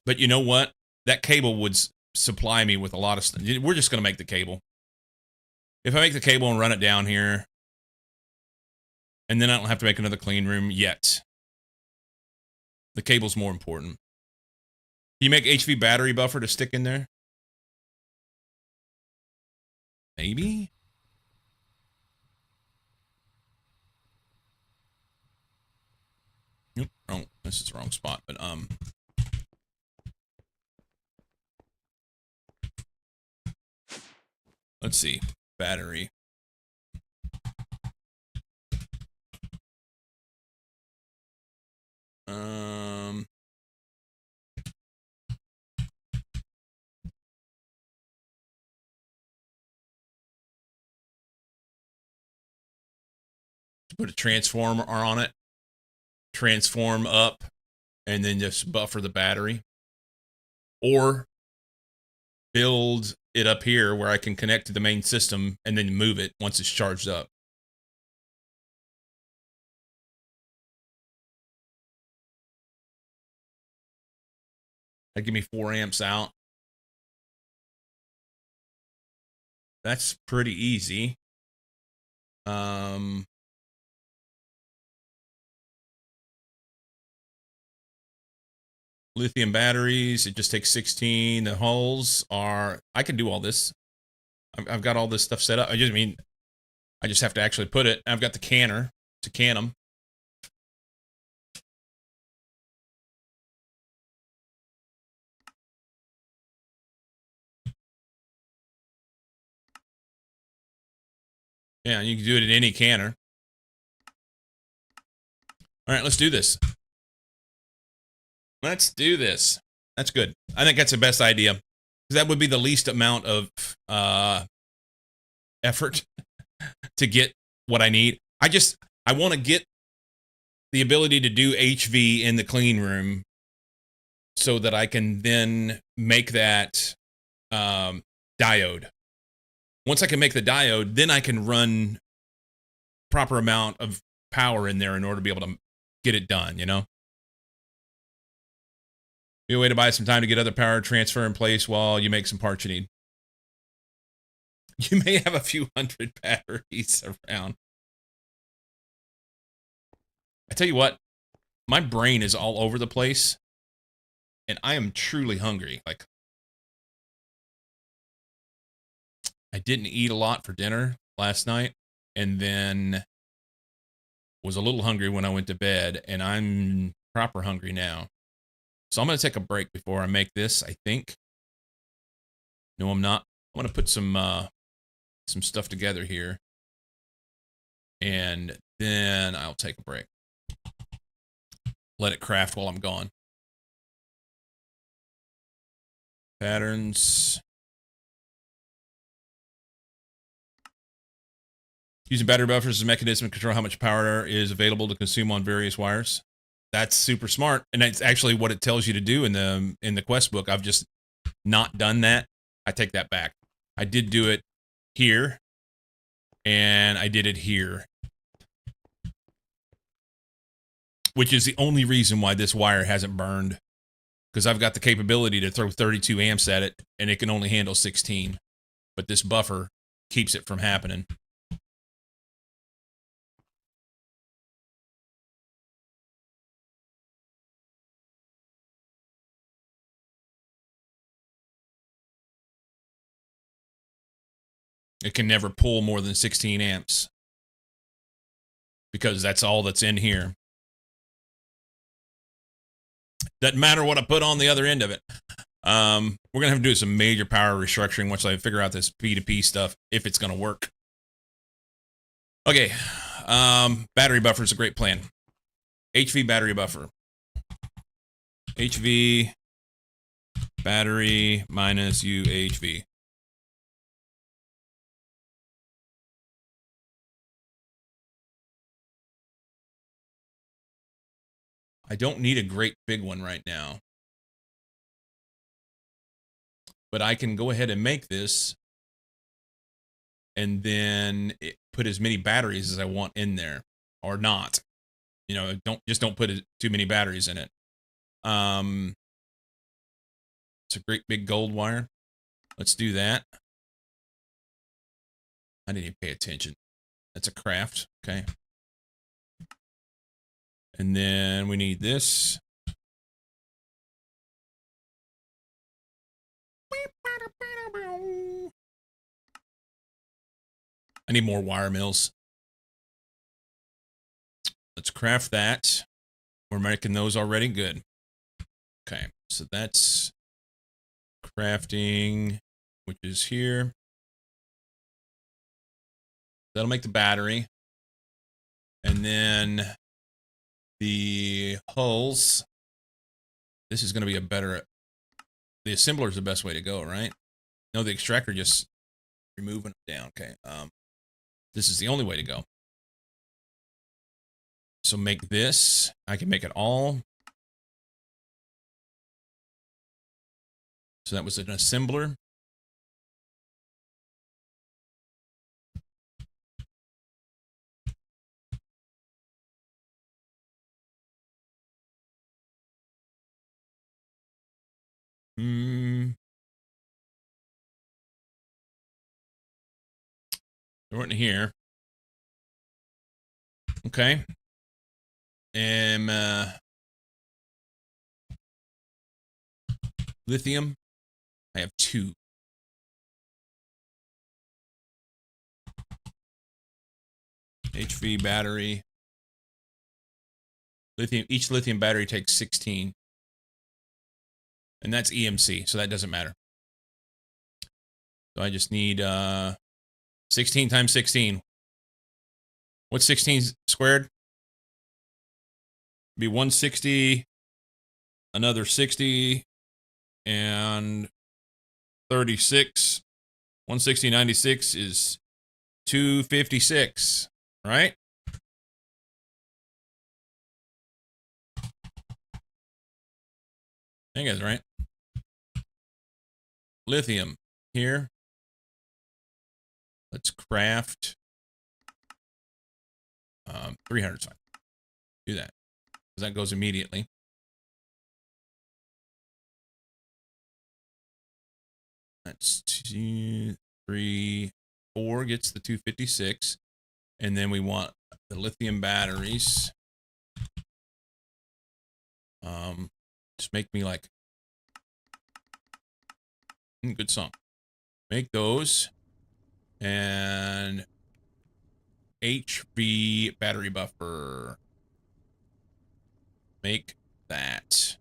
But you know what? That cable would supply me with a lot of stuff. We're just going to make the cable. If I make the cable and run it down here, and then I don't have to make another clean room yet. The cable's more important. Can you make HV battery buffer to stick in there? Maybe? Nope, wrong. This is the wrong spot, but let's see. Battery. Put a transformer on it, transform up, and then just buffer the battery. Or build it up here where I can connect to the main system and then move it once it's charged up. That give me 4 amps out. That's pretty easy. Lithium batteries, it just takes 16. The hulls are, I can do all this. I've got all this stuff set up. I just have to actually put it. I've got the canner to can them. Yeah, you can do it in any canner. All right, let's do this. Let's do this. That's good. I think that's the best idea. Because that would be the least amount of effort to get what I need. I want to get the ability to do HV in the clean room so that I can then make that diode. Once I can make the diode, then I can run proper amount of power in there in order to be able to get it done, you know? Be a way to buy some time to get other power transfer in place while you make some parts you need. You may have a few hundred batteries around. I tell you what, my brain is all over the place, and I am truly hungry. Like, I didn't eat a lot for dinner last night, and then was a little hungry when I went to bed, and I'm proper hungry now. So I'm going to take a break before I make this, I think. No, I'm not. I'm going to put some stuff together here, and then I'll take a break. Let it craft while I'm gone. Patterns. Using battery buffers as a mechanism to control how much power is available to consume on various wires. That's super smart, and that's actually what it tells you to do in the quest book. I've just not done that. I take that back. I did do it here, and I did it here, which is the only reason why this wire hasn't burned, because I've got the capability to throw 32 amps at it, and it can only handle 16. But this buffer keeps it from happening. It can never pull more than 16 amps because that's all that's in here. Doesn't matter what I put on the other end of it. We're going to have to do some major power restructuring once I figure out this P2P stuff, if it's going to work. Okay. Battery buffer is a great plan. HV battery buffer. HV battery minus UHV. I don't need a great big one right now. But I can go ahead and make this and then put as many batteries as I want in there, or not. You know, don't put too many batteries in it. It's a great big gold wire. Let's do that. I didn't even pay attention. That's a craft. Okay. And then we need this. I need more wire mills. Let's craft that. We're making those already. Good. Okay. So that's crafting, which is here. That'll make the battery. And then the hulls. This is going to be a better... The assembler is the best way to go, right? No, the extractor just removing it down. Okay. This is the only way to go. So make this. I can make it all. So that was an assembler. They weren't here. Okay. Lithium. I have 2. HV battery. Lithium. Each lithium battery takes 16. And that's EMC, so that doesn't matter. So I just need 16 times 16. What's 16 squared? Be 160, another 60, and 36. 160, 96 is 256, right? I think that's right. Lithium here. Let's craft 300 sign. Do that. Because that goes immediately. That's 2, 3, 4 gets the 256. And then we want the lithium batteries. Just make me like good song. Make those and HV battery buffer. Make that.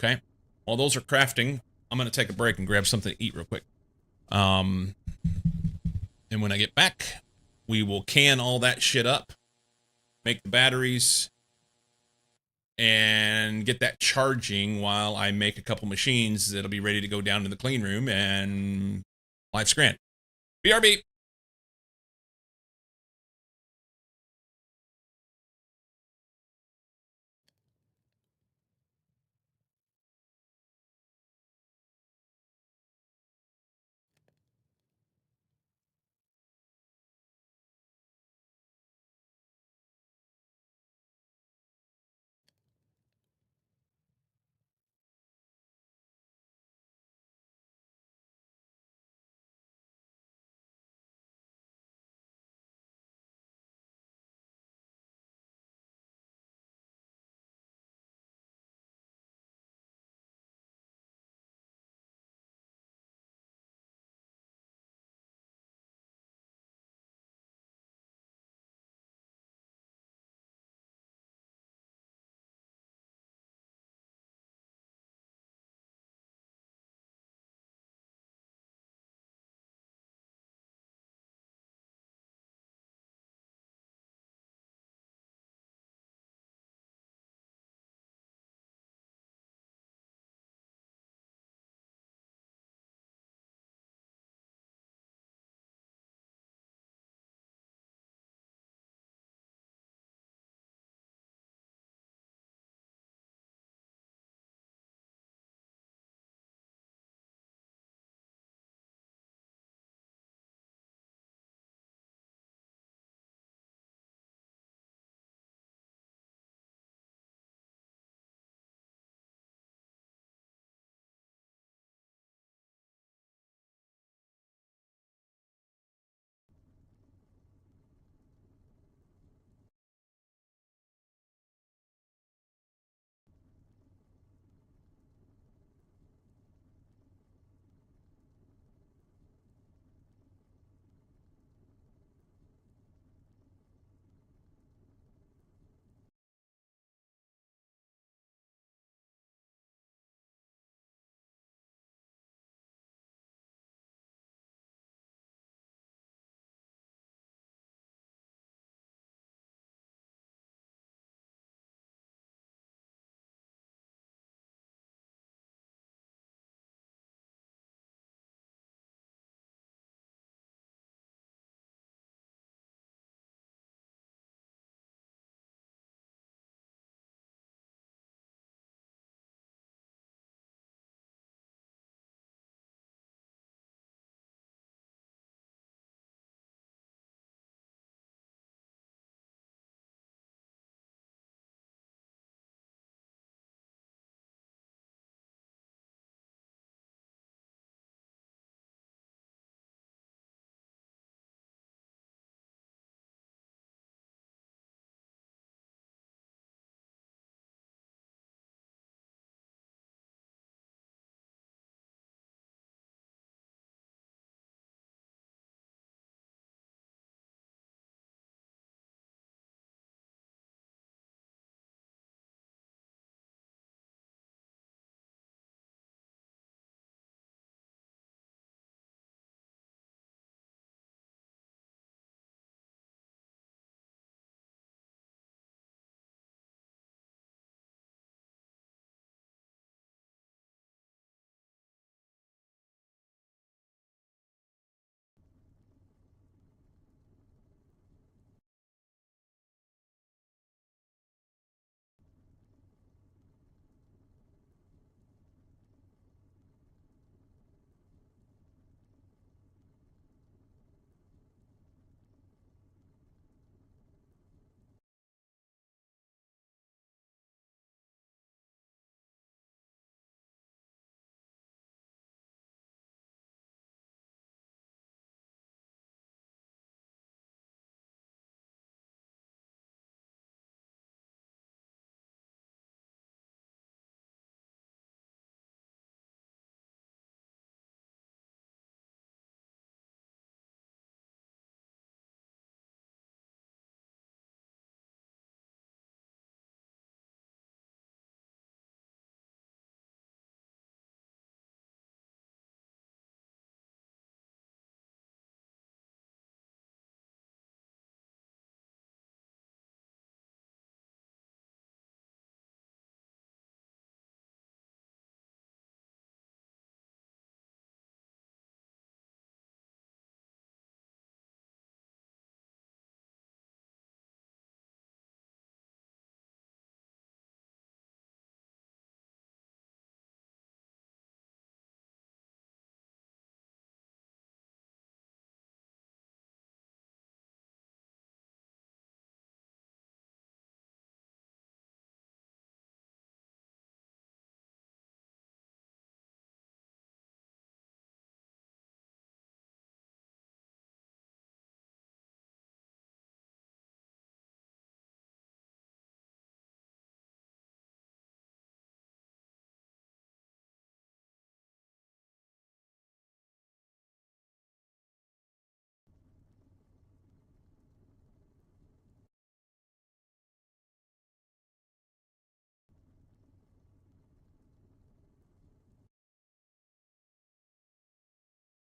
Okay. While those are crafting, I'm gonna take a break and grab something to eat real quick. And when I get back, we will can all that shit up, make the batteries, and get that charging while I make a couple machines that'll be ready to go down to the clean room, and life's grand. BRB.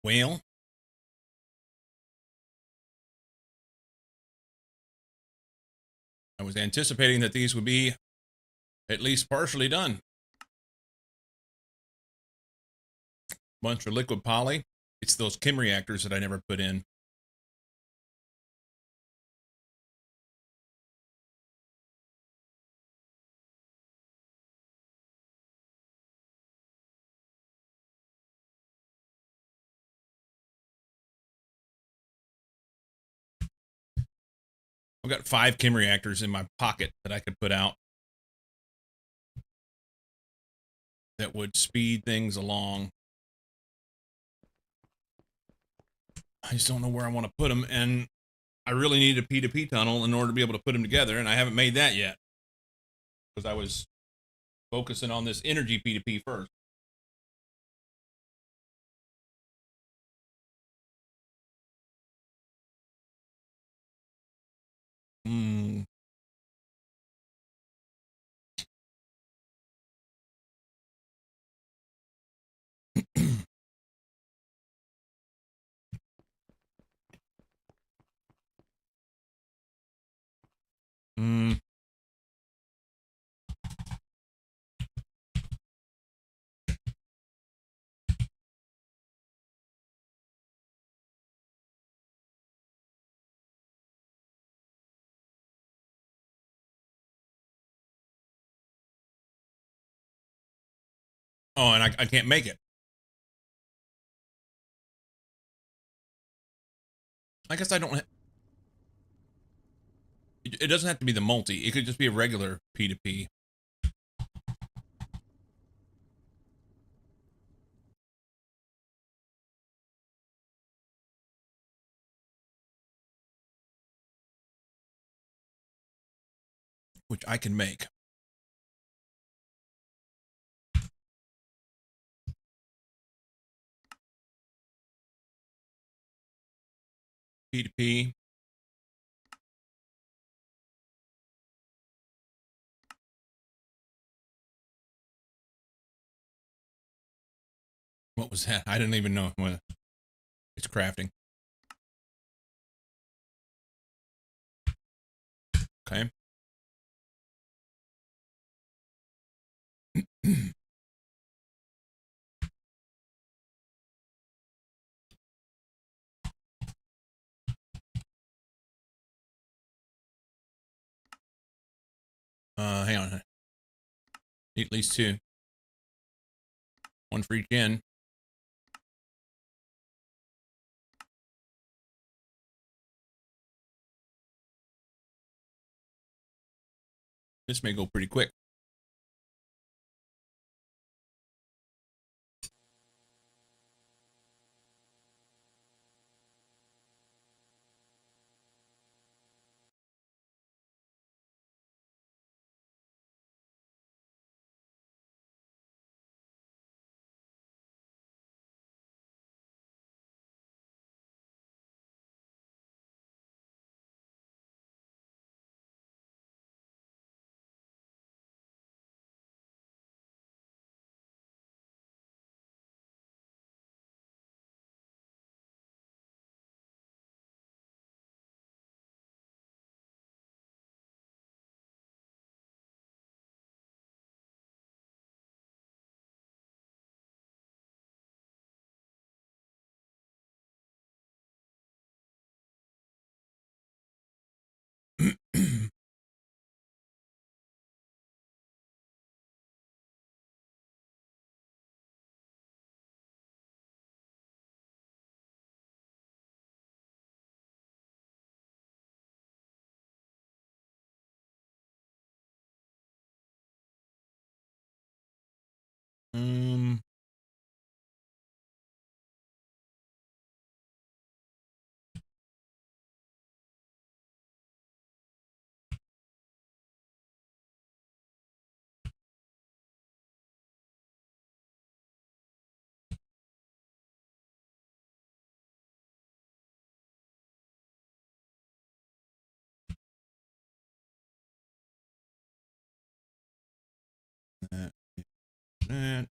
Well, I was anticipating that these would be at least partially done. Bunch of liquid poly. It's those chem reactors that I never put in. I've got 5 chem reactors in my pocket that I could put out that would speed things along. I just don't know where I want to put them, and I really need a P2P tunnel in order to be able to put them together, and I haven't made that yet because I was focusing on this energy P2P first. Hmm. Hmm. Oh, and I can't make it. I guess I don't. It doesn't have to be the multi. It could just be a regular P2P. Which I can make. P2P. What was that? I didn't even know what it's crafting. Okay. Hang on. Need at least 2. 1 for each end. This may go pretty quick. um. That, that.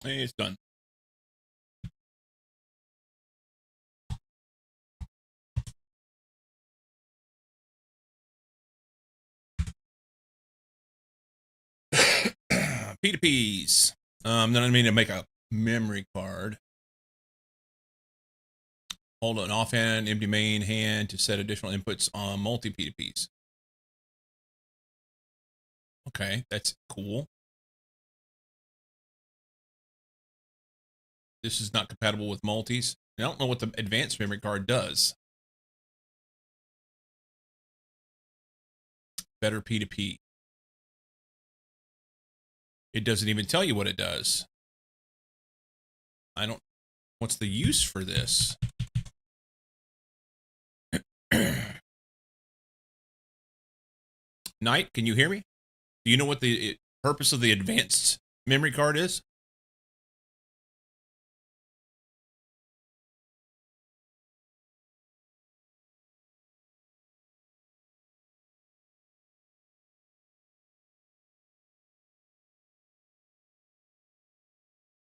Hey, it's done. P2Ps. Then I mean to make a memory card. Hold an offhand, empty main hand to set additional inputs on multi P2Ps. Okay, that's cool. This is not compatible with multis. I don't know what the advanced memory card does. Better P2P. It doesn't even tell you what it does. I don't. What's the use for this? Knight, can you hear me? Do you know what the purpose of the advanced memory card is?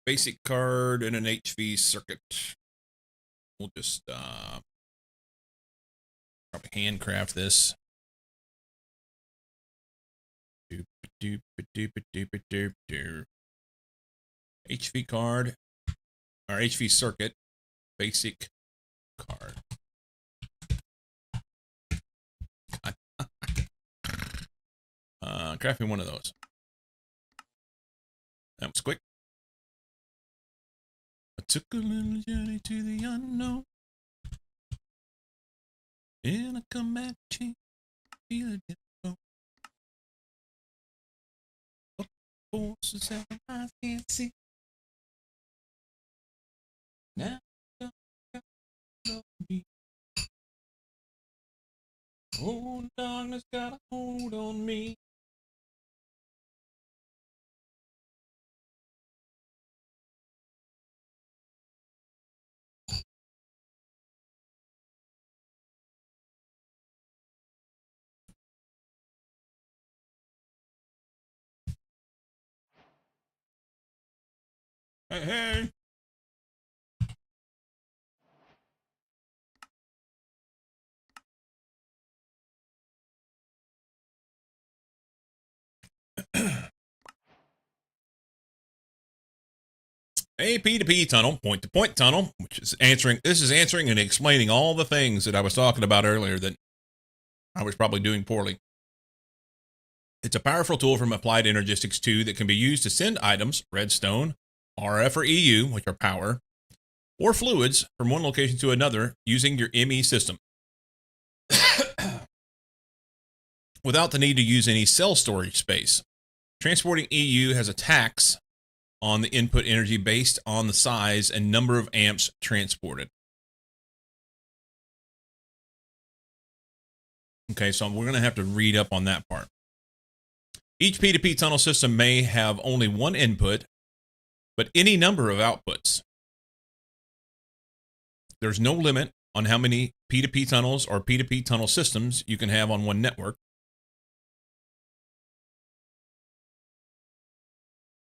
Basic card and an HV circuit. We'll just probably handcraft this. HV card or HV circuit, basic card. Craft me one of those. That was quick. I took a little journey to the unknown, and I come back to feel it. Forces that I can't see. Now, me. Oh, darkness got a hold on me. Hey, hey. A P2P tunnel, point-to-point tunnel, which is answering. This is answering and explaining all the things that I was talking about earlier that I was probably doing poorly. It's a powerful tool from Applied Energistics 2 that can be used to send items, redstone, RF or EU, which are power, or fluids from one location to another using your ME system. Without the need to use any cell storage space. Transporting EU has a tax on the input energy based on the size and number of amps transported. Okay, so we're going to have to read up on that part. Each P2P tunnel system may have only one input, but any number of outputs. There's no limit on how many P2P tunnels or P2P tunnel systems you can have on one network.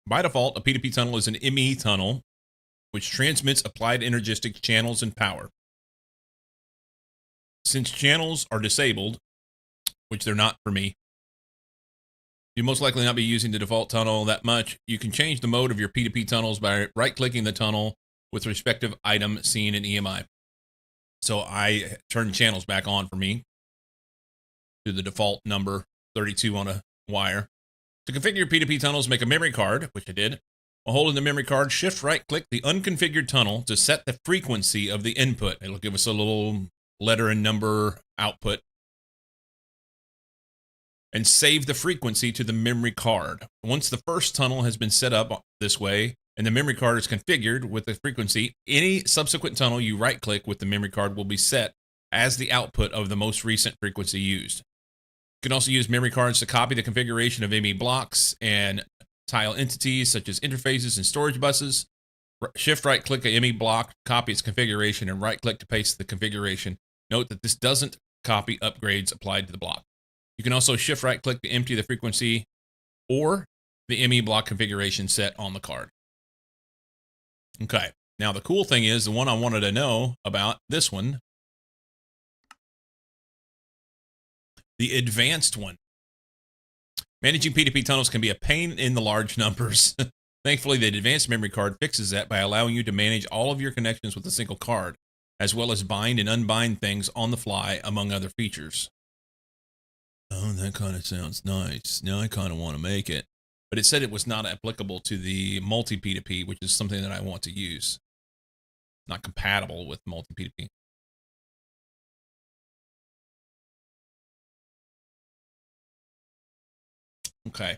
By default, a P2P tunnel is an ME tunnel, which transmits Applied Energistics channels and power. Since channels are disabled, which they're not for me, you most likely not be using the default tunnel that much. You can change the mode of your P2P tunnels by right-clicking the tunnel with respective item seen in EMI. So I turned channels back on for me to the default number 32 on a wire. To configure your P2P tunnels, make a memory card, which I did. While holding the memory card, shift right-click the unconfigured tunnel to set the frequency of the input. It'll give us a little letter and number output. And save the frequency to the memory card. Once the first tunnel has been set up this way, and the memory card is configured with the frequency, any subsequent tunnel you right-click with the memory card will be set as the output of the most recent frequency used. You can also use memory cards to copy the configuration of ME blocks and tile entities such as interfaces and storage buses. Shift right-click a ME block, copy its configuration, and right-click to paste the configuration. Note that this doesn't copy upgrades applied to the block. You can also shift right-click to empty the frequency or the ME block configuration set on the card. Okay, now the cool thing is, the one I wanted to know about, this one, the advanced one. Managing P2P tunnels can be a pain in the large numbers. Thankfully, the advanced memory card fixes that by allowing you to manage all of your connections with a single card, as well as bind and unbind things on the fly, among other features. Oh, that kind of sounds nice. Now I kind of want to make it. But it said it was not applicable to the multi-P2P, which is something that I want to use. Not compatible with multi-P2P. Okay.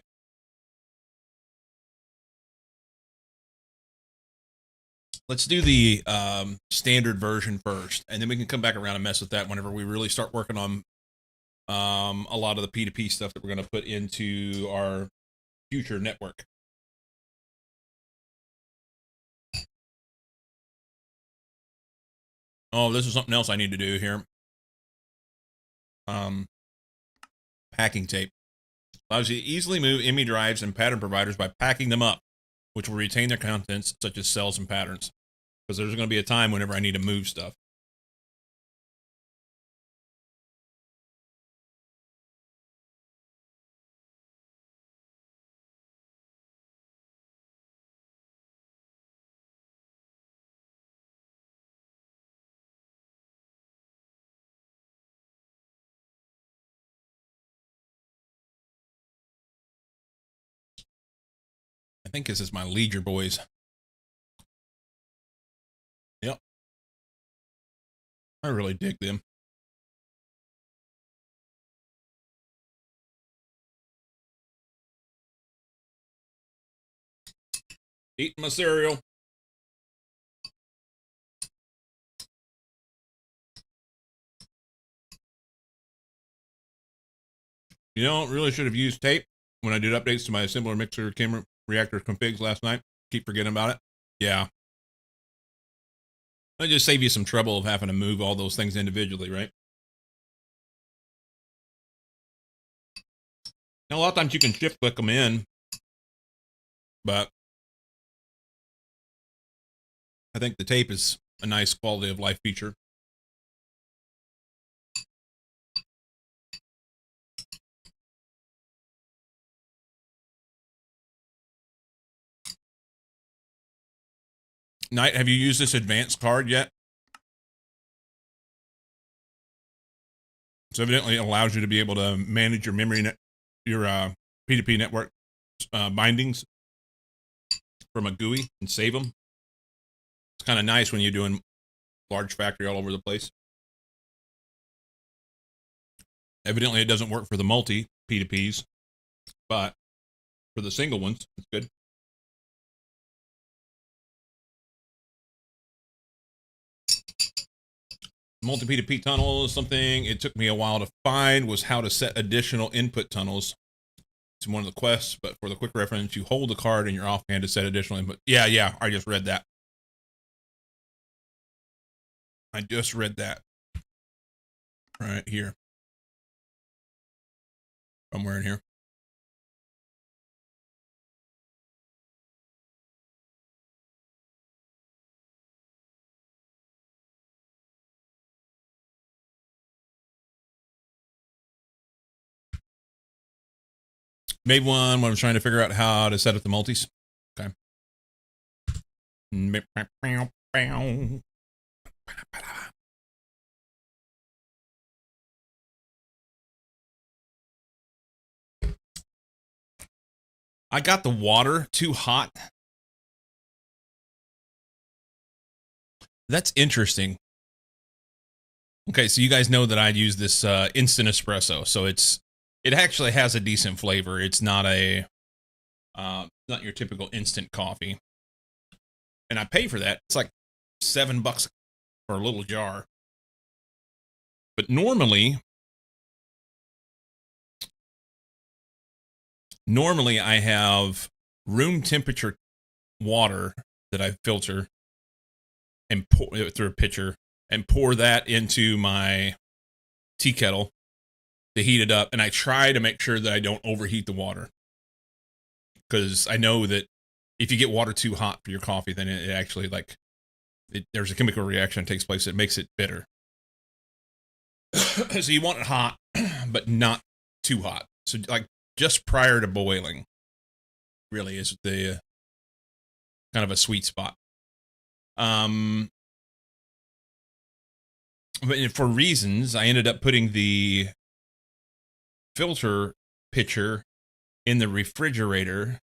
Let's do the standard version first, and then we can come back around and mess with that whenever we really start working on a lot of the P2P stuff that we're going to put into our future network. Oh, this is something else I need to do here. Packing tape allows you to easily move ME drives and pattern providers by packing them up, which will retain their contents such as cells and patterns. Because there's going to be a time whenever I need to move stuff. I think this is my Leger boys. Yep. I really dig them. Eating my cereal. You know, really should have used tape when I did updates to my assembler mixer camera reactor configs last night. Keep forgetting about it. Yeah. That just save you some trouble of having to move all those things individually, right? Now, a lot of times you can shift click them in, but I think the tape is a nice quality of life feature. Knight, have you used this advanced card yet? So evidently it allows you to be able to manage your memory, your P2P network bindings from a GUI and save them. It's kind of nice when you're doing large factory all over the place. Evidently it doesn't work for the multi P2Ps, but for the single ones, it's good. Multi P2P tunnel is something it took me a while to find, was how to set additional input tunnels. It's one of the quests, but for the quick reference, you hold the card in your offhand to set additional input. Yeah, I just read that. I just read that. Right here. Somewhere in here. Made one when I was trying to figure out how to set up the multis. Okay. I got the water too hot. That's interesting. Okay, so you guys know that I use this instant espresso, so it actually has a decent flavor. It's not a not your typical instant coffee. and I pay for that. It's like $7 for a little jar. But normally I have room temperature water that I filter and pour through a pitcher and pour that into my tea kettle to heat it up. And I try to make sure that I don't overheat the water, because I know that if you get water too hot for your coffee, then it actually there's a chemical reaction that takes place that makes it bitter. So you want it hot, but not too hot. So like just prior to boiling really is the kind of a sweet spot. But for reasons, I ended up putting the filter pitcher in the refrigerator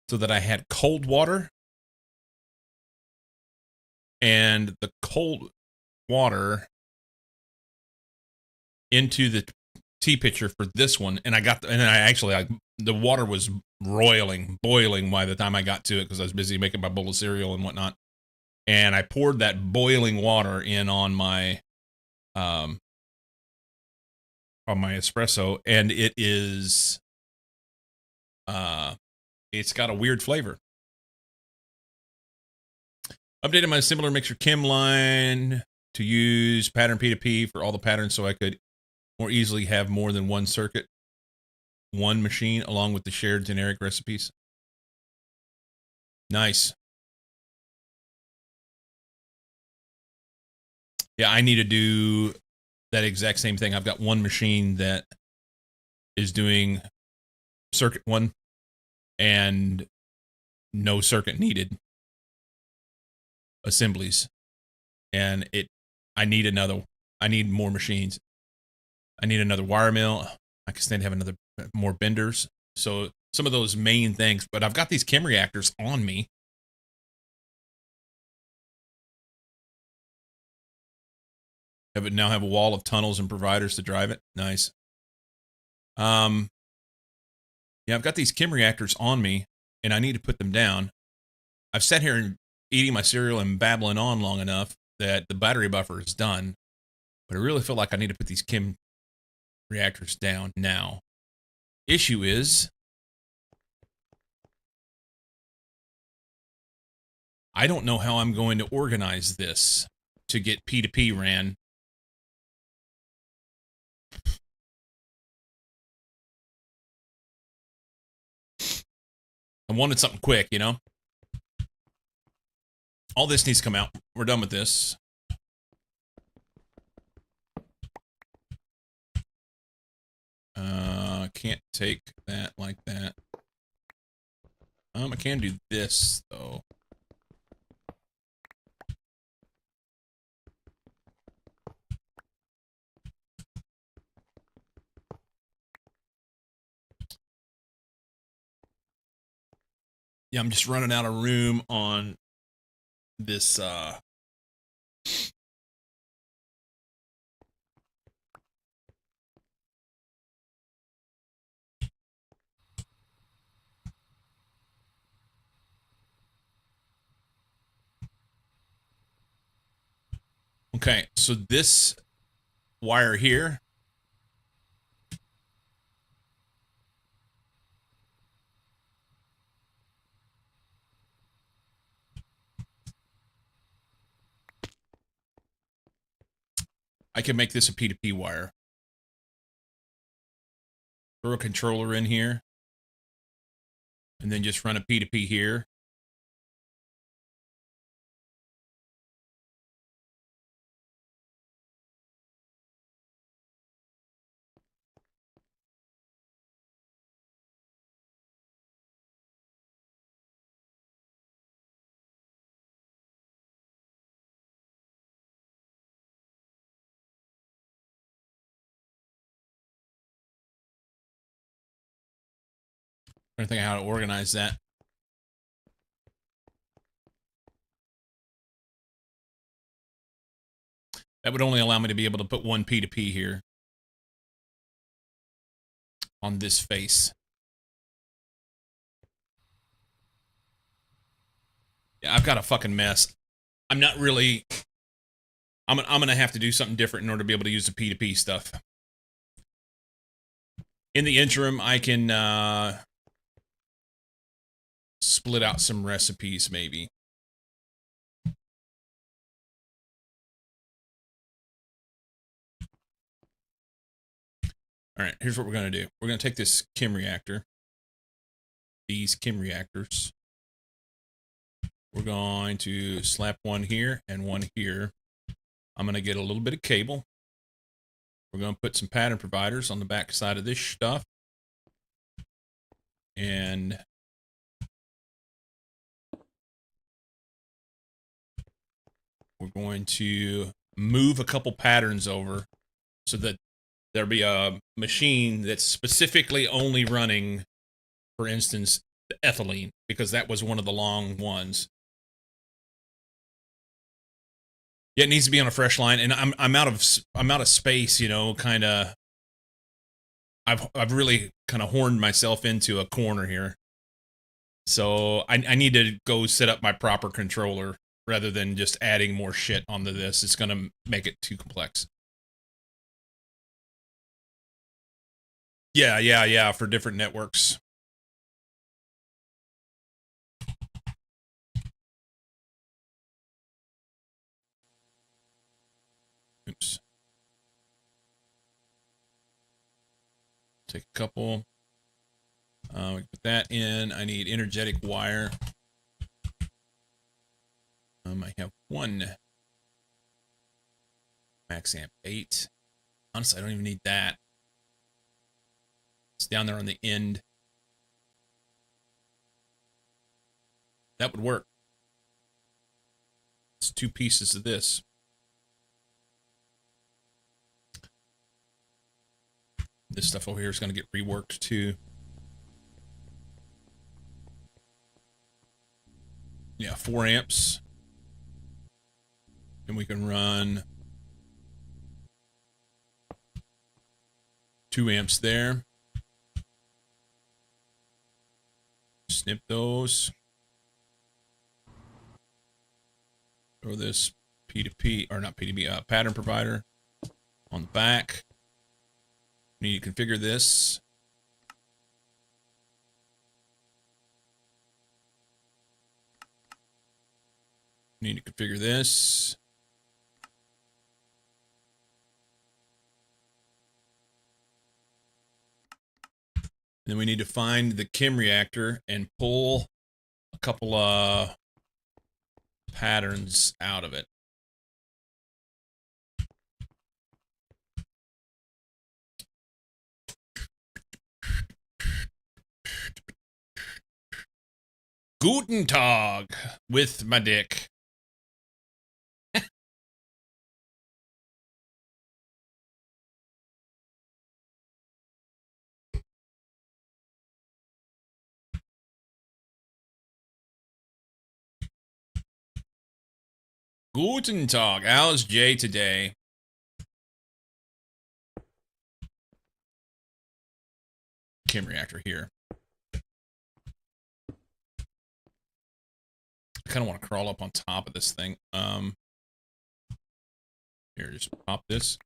so that I had cold water, and the cold water into the tea pitcher for this one. And the water was boiling by the time I got to it, because I was busy making my bowl of cereal and whatnot. And I poured that boiling water in on my espresso, and it is it's got a weird flavor. Updated my similar mixer Kim line to use pattern P2P for all the patterns, so I could more easily have more than one circuit, one machine, along with the shared generic recipes. Nice. Yeah, I need to do that exact same thing. I've got one machine that is doing circuit 1 and no circuit needed assemblies. And I need more machines. I need another wire mill. I can stand to have more benders. So some of those main things, but I've got these chem reactors on me. Now have a wall of tunnels and providers to drive it. Nice. Yeah, I've got these chem reactors on me, and I need to put them down. I've sat here and eating my cereal and babbling on long enough that the battery buffer is done, but I really feel like I need to put these chem reactors down now. Issue is, I don't know how I'm going to organize this to get P2P ran. I wanted something quick, you know? All this needs to come out. We're done with this. Can't take that like that. I can do this, though. Yeah, I'm just running out of room on this, Okay, so this wire here I can make this a P2P wire. Throw a controller in here, and then just run a P2P here. I don't think how to organize that. That would only allow me to be able to put one P2P here on this face. Yeah, I've got a fucking mess. I'm not really. I'm gonna have to do something different in order to be able to use the P2P stuff. In the interim, I can split out some recipes, maybe. All right, here's what we're gonna do. We're gonna take this chem reactor, these chem reactors. We're going to slap one here and one here. I'm gonna get a little bit of cable. We're gonna put some pattern providers on the back side of this stuff. And we're going to move a couple patterns over so that there'll be a machine that's specifically only running, for instance, the ethylene, because that was one of the long ones. Yeah, it needs to be on a fresh line, and I'm out of space, you know, kind of. I've really kind of horned myself into a corner here. So I need to go set up my proper controller rather than just adding more shit onto this. It's going to make it too complex. Yeah, for different networks. Oops. Take a couple. We put that in. I need energetic wire. I have one max amp 8. Honestly, I don't even need that. It's down there on the end. That would work. It's 2 pieces of this. This stuff over here is going to get reworked too. Yeah, 4 amps. And we can run 2 amps there. Snip those. Throw this P2P, or not P2P, pattern provider on the back. We need to configure this. We need to configure this. And then we need to find the chem reactor and pull a couple of patterns out of it. Guten Tag with my dick. Guten Tag. How's Jay today? Chem reactor here. I kind of want to crawl up on top of this thing. Here, just pop this.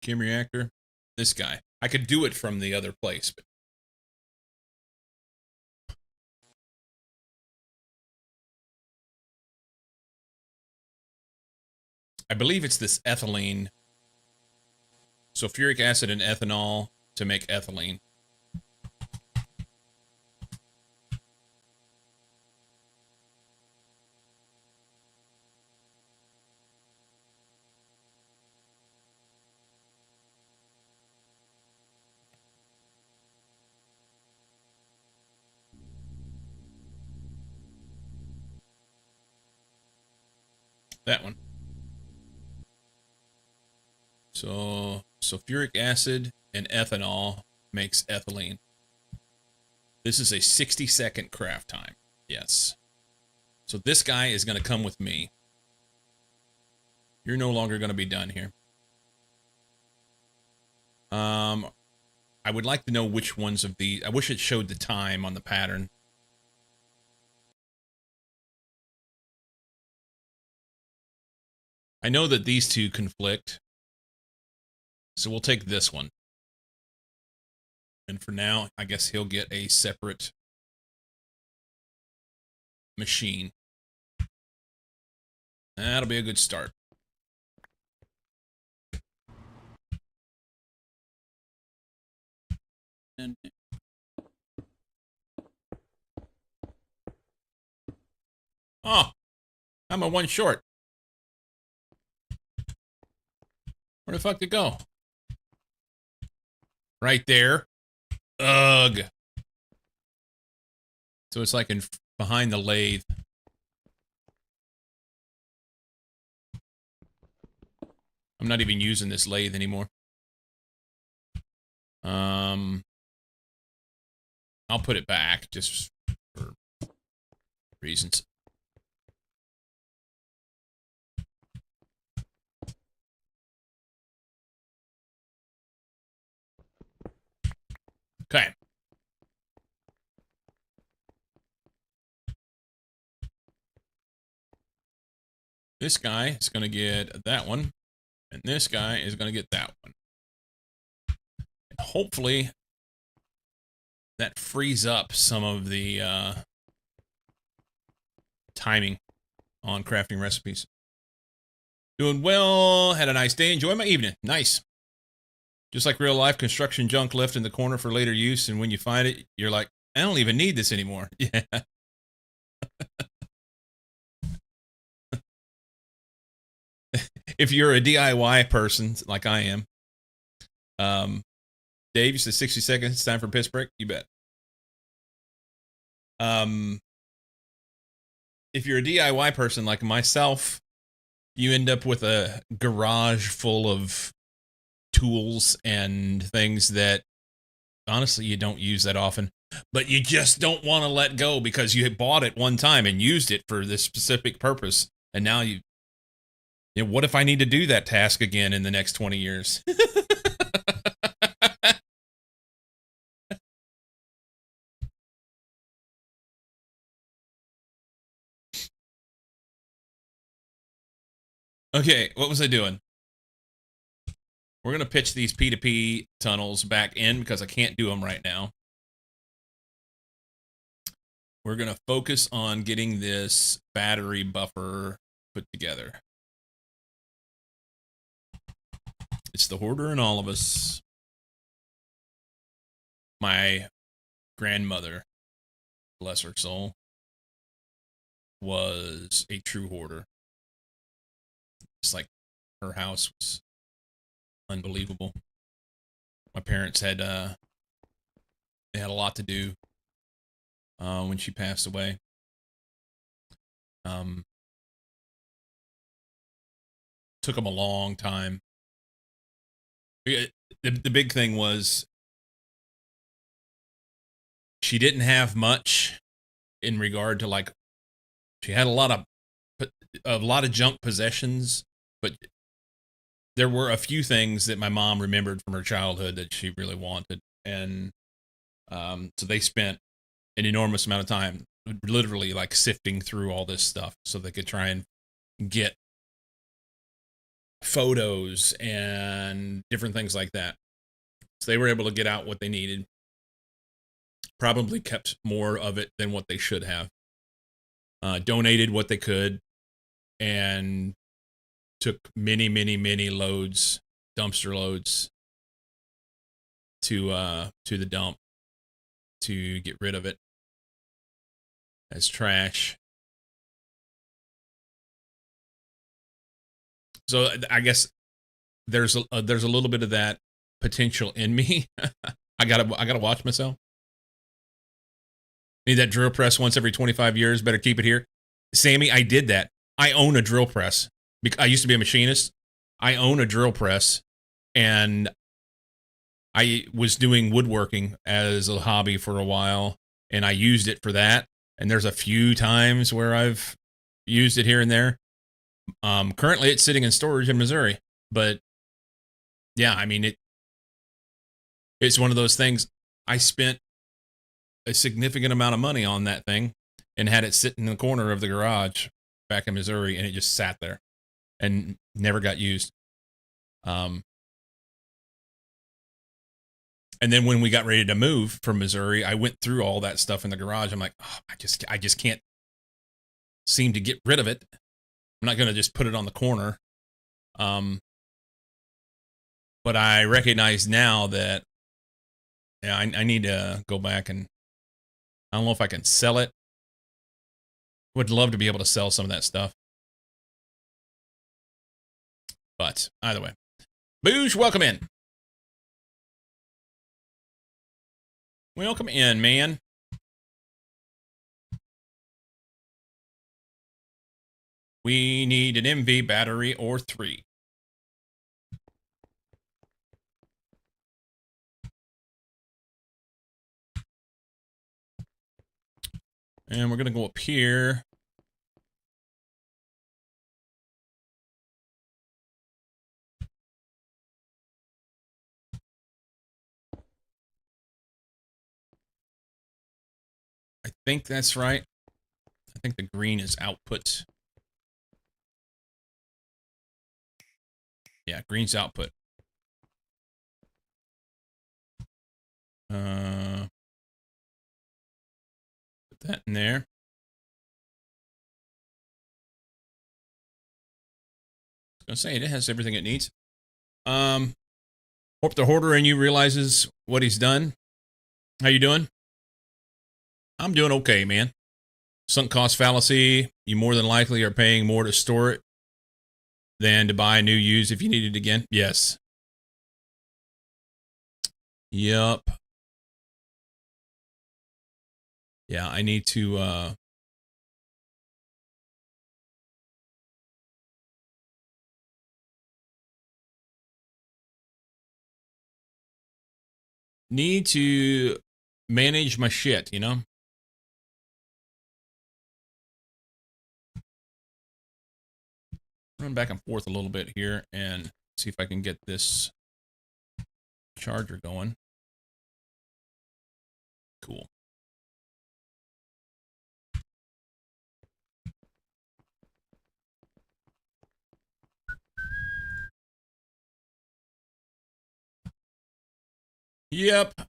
Chem reactor. This guy. I could do it from the other place, but I believe it's this ethylene. Sulfuric acid and ethanol to make ethylene. That one. So sulfuric acid and ethanol makes ethylene. This is a 60-second craft time. Yes. So this guy is going to come with me. You're no longer going to be done here. I would like to know which ones of these. I wish it showed the time on the pattern. I know that these two conflict, so we'll take this one. And for now, I guess he'll get a separate machine. That'll be a good start. Oh, I'm a one short. Where the fuck did it go? Right there. Ugh. So it's like behind the lathe. I'm not even using this lathe anymore. I'll put it back just for reasons. Okay. This guy is going to get that one, and this guy is going to get that one. And hopefully, that frees up some of the timing on crafting recipes. Doing well. Had a nice day. Enjoy my evening. Nice. Just like real life, construction junk left in the corner for later use, and when you find it, you're like, I don't even need this anymore. Yeah. If you're a DIY person like I am, Dave, you said 60 seconds. It's time for piss break. You bet. If you're a DIY person like myself, you end up with a garage full of tools and things that honestly you don't use that often, but you just don't want to let go because you had bought it one time and used it for this specific purpose, and now you know, what if I need to do that task again in the next 20 years? Okay, what was I doing? We're going to pitch these P2P tunnels back in because I can't do them right now. We're going to focus on getting this battery buffer put together. It's the hoarder in all of us. My grandmother, bless her soul, was a true hoarder. It's like her house was unbelievable. My parents had they had a lot to do when she passed away. Took them a long time. The big thing was she didn't have much in regard to, like, she had a lot of junk possessions, but there were a few things that my mom remembered from her childhood that she really wanted. And so they spent an enormous amount of time literally like sifting through all this stuff so they could try and get photos and different things like that. So they were able to get out what they needed. Probably kept more of it than what they should have. Donated what they could, and took many loads, dumpster loads, to the dump to get rid of it as trash. So I guess there's a little bit of that potential in me. I gotta watch myself. Need that drill press once every 25 years. Better keep it here. Sammy, I did that. I own a drill press. I used to be a machinist. I own a drill press, and I was doing woodworking as a hobby for a while, and I used it for that. And there's a few times where I've used it here and there. Currently, it's sitting in storage in Missouri. But yeah, I mean, it's one of those things. I spent a significant amount of money on that thing and had it sit in the corner of the garage back in Missouri, and it just sat there. and never got used. And then when we got ready to move from Missouri, I went through all that stuff in the garage. I'm like, oh, I just can't seem to get rid of it. I'm not going to just put it on the corner. But I recognize now that I need to go back, and I don't know if I can sell it. Would love to be able to sell some of that stuff. But either way. Booge, welcome in. Welcome in, man. We need an MV battery or 3. And we're going to go up here. I think that's right. I think the green is output. Yeah, green's output. Put that in there. I was gonna say it has everything it needs. Hope the hoarder in you realizes what he's done. How you doing? I'm doing okay, man. Sunk cost fallacy. You more than likely are paying more to store it than to buy a new used if you need it again. Yes. Yup. Yeah, I need to manage my shit, you know? Run back and forth a little bit here and see if I can get this charger going. Cool. Yep. To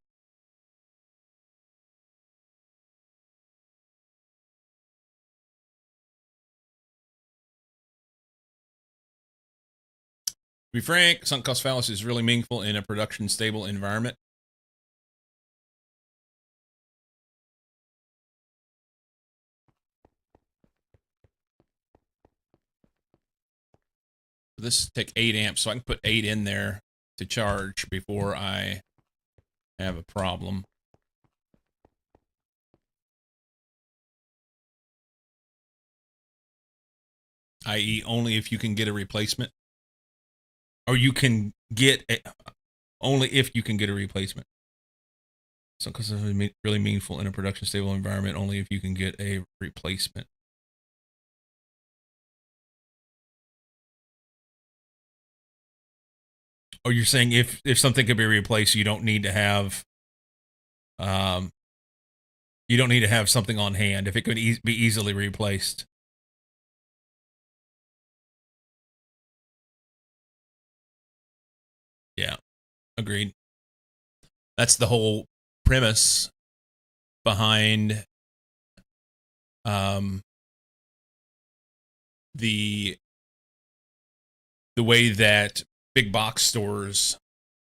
be frank, sunk cost fallacy is really meaningful in a production stable environment. This take 8 amps, so I can put 8 in there to charge before I have a problem. I.e. only if you can get a replacement. Or you can get only if you can get a replacement. So because it's really meaningful in a production stable environment, only if you can get a replacement. Or you're saying if something could be replaced, you don't need to have something on hand if it could be easily replaced. Yeah, agreed. That's the whole premise behind the way that big box stores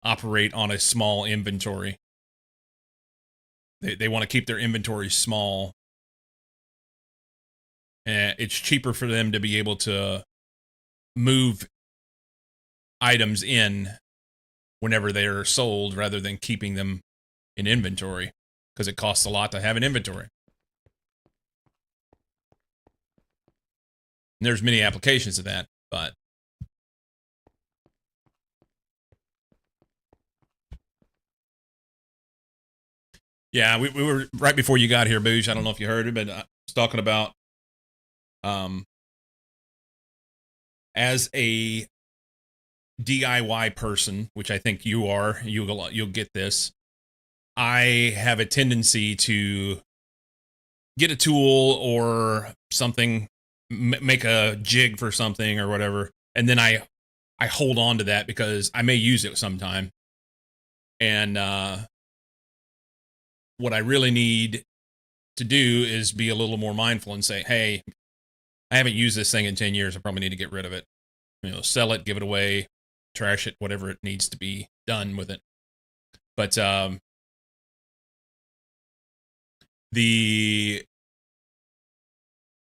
operate on a small inventory. They want to keep their inventory small. And it's cheaper for them to be able to move items in whenever they're sold rather than keeping them in inventory because it costs a lot to have an inventory. And there's many applications of that, but yeah, we were right before you got here, Booge. I don't know if you heard it, but I was talking about as a DIY person, which I think you are, you'll get this. I have a tendency to get a tool or something, make a jig for something or whatever, and then I hold on to that because I may use it sometime. And what I really need to do is be a little more mindful and say, hey, I haven't used this thing in 10 years. I probably need to get rid of it. Sell it, give it away, trash it, whatever it needs to be done with it. But I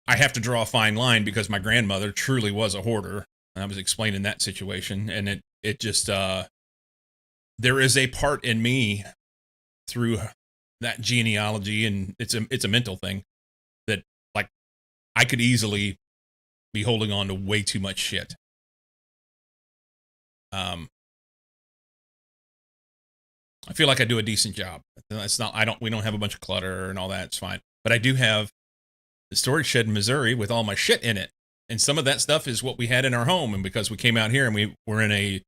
have to draw a fine line because my grandmother truly was a hoarder. And I was explaining that situation, and it just there is a part in me through that genealogy, and it's a mental thing that, like, I could easily be holding on to way too much shit. I feel like I do a decent job. It's not, we don't have a bunch of clutter and all that. It's fine. But I do have the storage shed in Missouri with all my shit in it. And some of that stuff is what we had in our home. And because we came out here and we were in a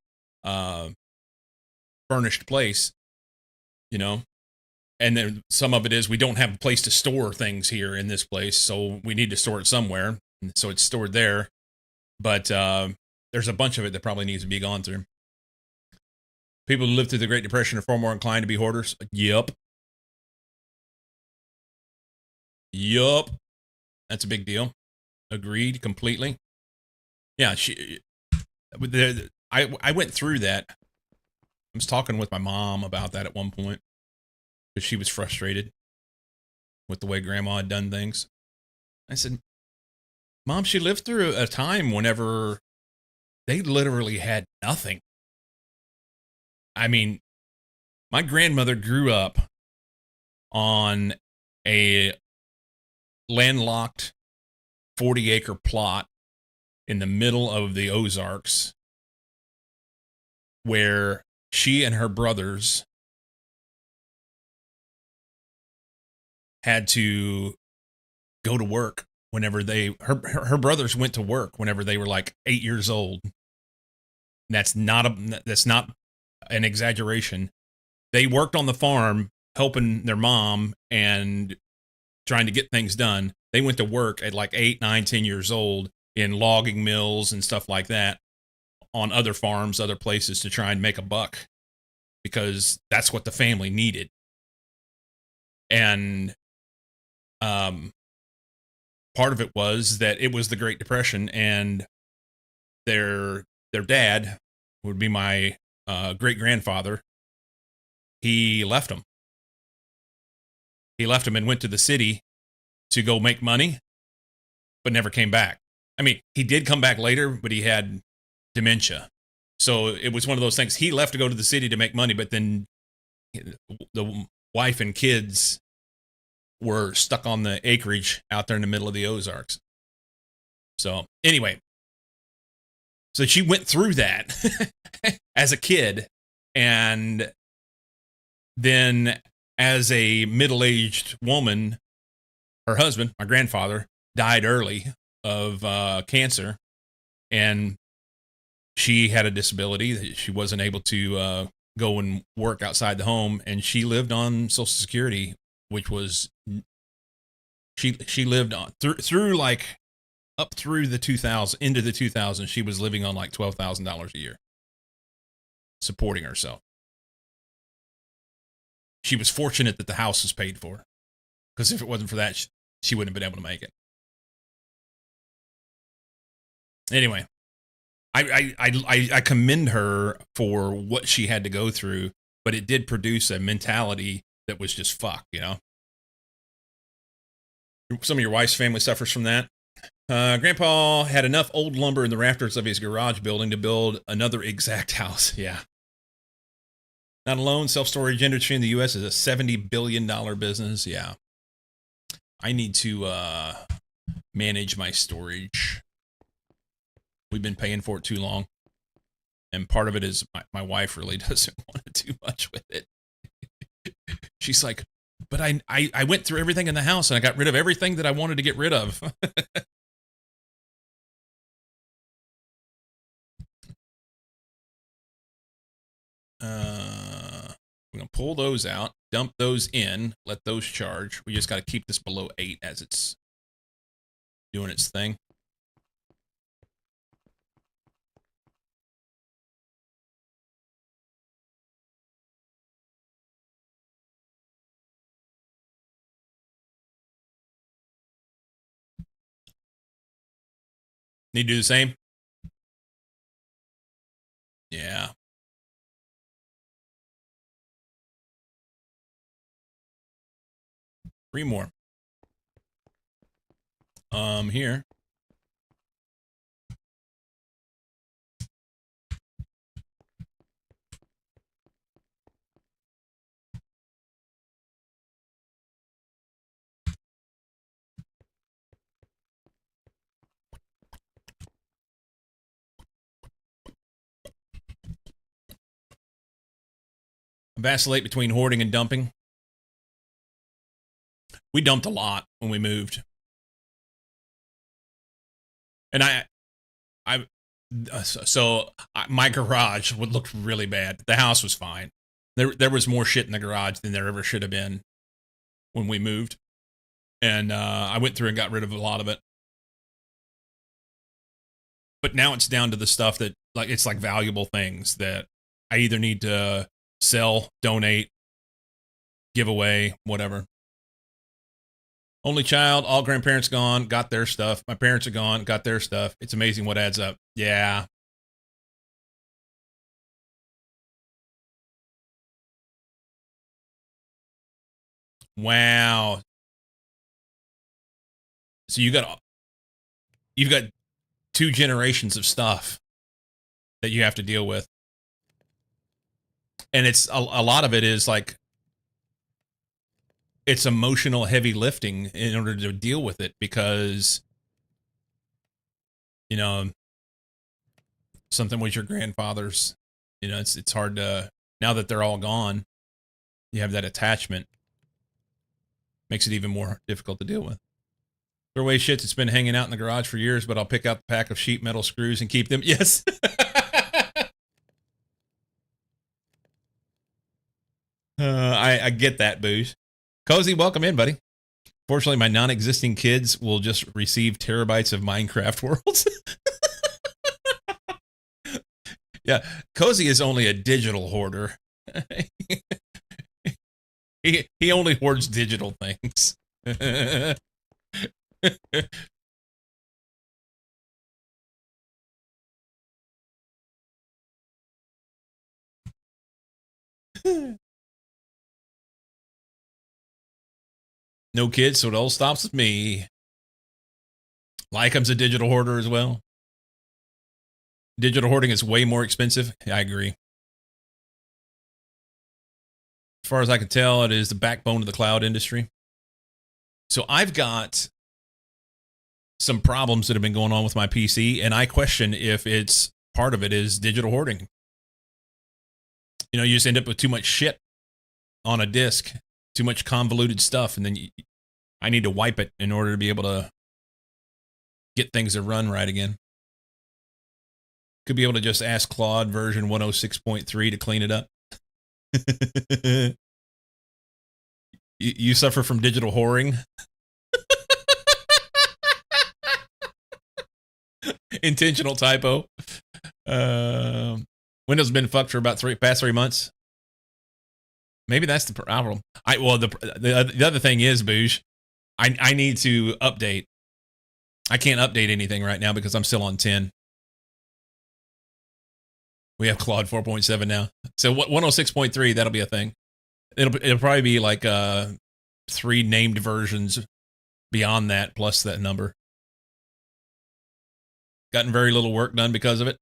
furnished place, and then some of it is we don't have a place to store things here in this place. So we need to store it somewhere. And so it's stored there. But there's a bunch of it that probably needs to be gone through. People who lived through the Great Depression are far more inclined to be hoarders. Yup. That's a big deal. Agreed completely. Yeah, I went through that. I was talking with my mom about that at one point because she was frustrated with the way Grandma had done things. I said, Mom, she lived through a time whenever they literally had nothing. I mean, my grandmother grew up on a landlocked 40-acre plot in the middle of the Ozarks where she and her brothers had to go to work whenever her brothers went to work whenever they were like 8 years old. That's not an exaggeration. They worked on the farm helping their mom and trying to get things done. They went to work at like 8, 9, 10 years old in logging mills and stuff like that on other farms, other places to try and make a buck because that's what the family needed. And part of it was that it was the Great Depression, and their dad would be my great-grandfather. He left them. He left them and went to the city to go make money, but never came back. I mean, he did come back later, but he had dementia. So it was one of those things. He left to go to the city to make money, but then the wife and kids were stuck on the acreage out there in the middle of the Ozarks. So anyway, so she went through that as a kid, and then as a middle-aged woman, her husband, my grandfather, died early of cancer, and she had a disability that she wasn't able to go and work outside the home, and she lived on Social Security, which was she lived on through like up through the 2000s into the 2000s. She was living on like $12,000 a year, supporting herself. She was fortunate that the house was paid for, because if it wasn't for that, she wouldn't have been able to make it. Anyway, I commend her for what she had to go through, but it did produce a mentality that was just fuck, Some of your wife's family suffers from that. Grandpa had enough old lumber in the rafters of his garage building to build another exact house. Yeah. Not alone, self-storage industry in the U.S. is a $70 billion business. Yeah. I need to manage my storage. We've been paying for it too long. And part of it is my wife really doesn't want to do much with it. She's like, but I went through everything in the house and I got rid of everything that I wanted to get rid of. We're going to pull those out, dump those in, let those charge. We just got to keep this below 8 as it's doing its thing. Need to do the same? Yeah. Three more. Here. Vacillate between hoarding and dumping. We dumped a lot when we moved. And my garage would look really bad. The house was fine. There was more shit in the garage than there ever should have been when we moved. And I went through and got rid of a lot of it. But now it's down to the stuff that it's like valuable things that I either need to sell, donate, give away, whatever. Only child, all grandparents gone, got their stuff. My parents are gone, got their stuff. It's amazing what adds up. Yeah. Wow. So you've got 2 generations of stuff that you have to deal with. And it's a lot of it is like it's emotional heavy lifting in order to deal with it because something was your grandfather's, it's hard to, now that they're all gone, you have that attachment. Makes it even more difficult to deal with. Throw away shit that's been hanging out in the garage for years, but I'll pick out the pack of sheet metal screws and keep them. Yes. I get that, Booze. Cozy, welcome in, buddy. Fortunately, my non-existing kids will just receive terabytes of Minecraft worlds. Yeah, Cozy is only a digital hoarder. He only hoards digital things. No kids, so it all stops with me. Lycom's a digital hoarder as well. Digital hoarding is way more expensive. I agree. As far as I can tell, it is the backbone of the cloud industry. So I've got some problems that have been going on with my PC, and I question if it's part of it is digital hoarding. You just end up with too much shit on a disk, too much convoluted stuff, and then I need to wipe it in order to be able to get things to run right again. Could be able to just ask Claude version 106.3 to clean it up. You suffer from digital whoring? Intentional typo. Windows has been fucked for about past 3 months. Maybe that's the problem. The other thing is, Boosh, I need to update. I can't update anything right now because I'm still on 10. We have Claude 4.7 now. So 106.3, that'll be a thing. It'll probably be like 3 named versions beyond that, plus that number. Gotten very little work done because of it.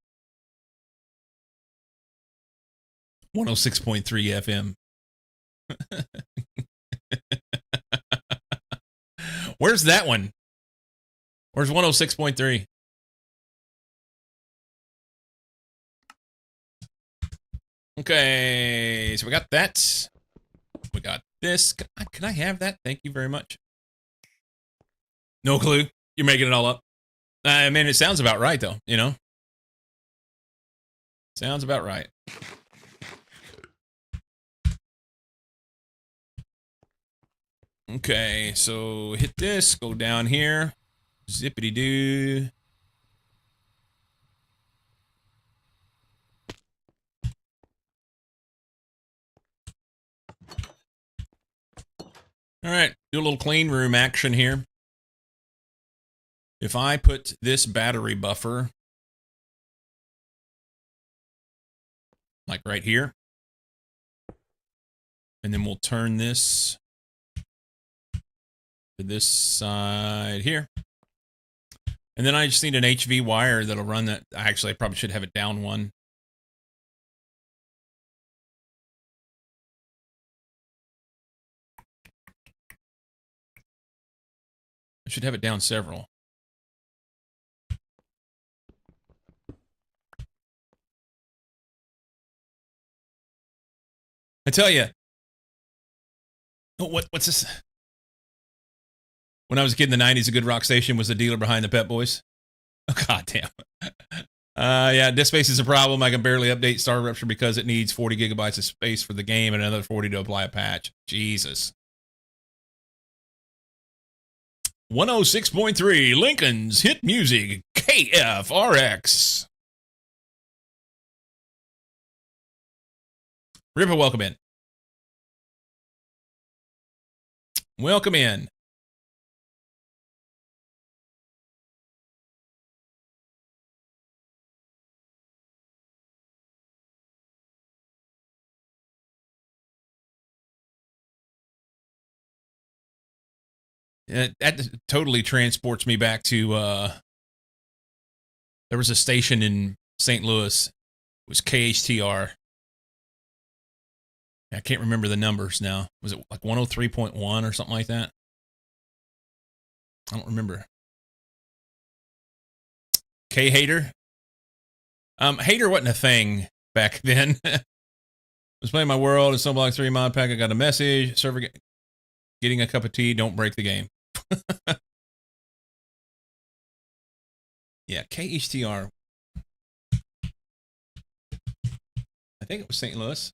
106.3 FM. Where's that one? Where's 106.3? Okay, so we got that. We got this. Can I have that? Thank you very much. No clue. You're making it all up. I mean, it sounds about right, though, Sounds about right. Okay, so hit this, go down here. Zippity-doo. All right, do a little clean room action here. If I put this battery buffer like right here, and then we'll turn this to this side here. And then I just need an HV wire that'll run that. Actually, I probably should have it down one. I should have it down several. I tell you. Oh, what's this? When I was a kid in the 90s, a good rock station was the dealer behind the Pet Boys. Oh, goddamn. Yeah, disk space is a problem. I can barely update Star Rupture because it needs 40 gigabytes of space for the game and another 40 to apply a patch. Jesus. 106.3 Lincoln's Hit Music KFRX. Ripper, welcome in. Welcome in. That totally transports me back to there was a station in St. Louis. It was KHTR. I can't remember the numbers now. Was it like 103.1 or something like that? I don't remember. K-Hater? Hater wasn't a thing back then. I was playing my world in Snowblock 3 mod pack. I got a message. Server getting a cup of tea. Don't break the game. Yeah, KHTR. I think it was St. Louis.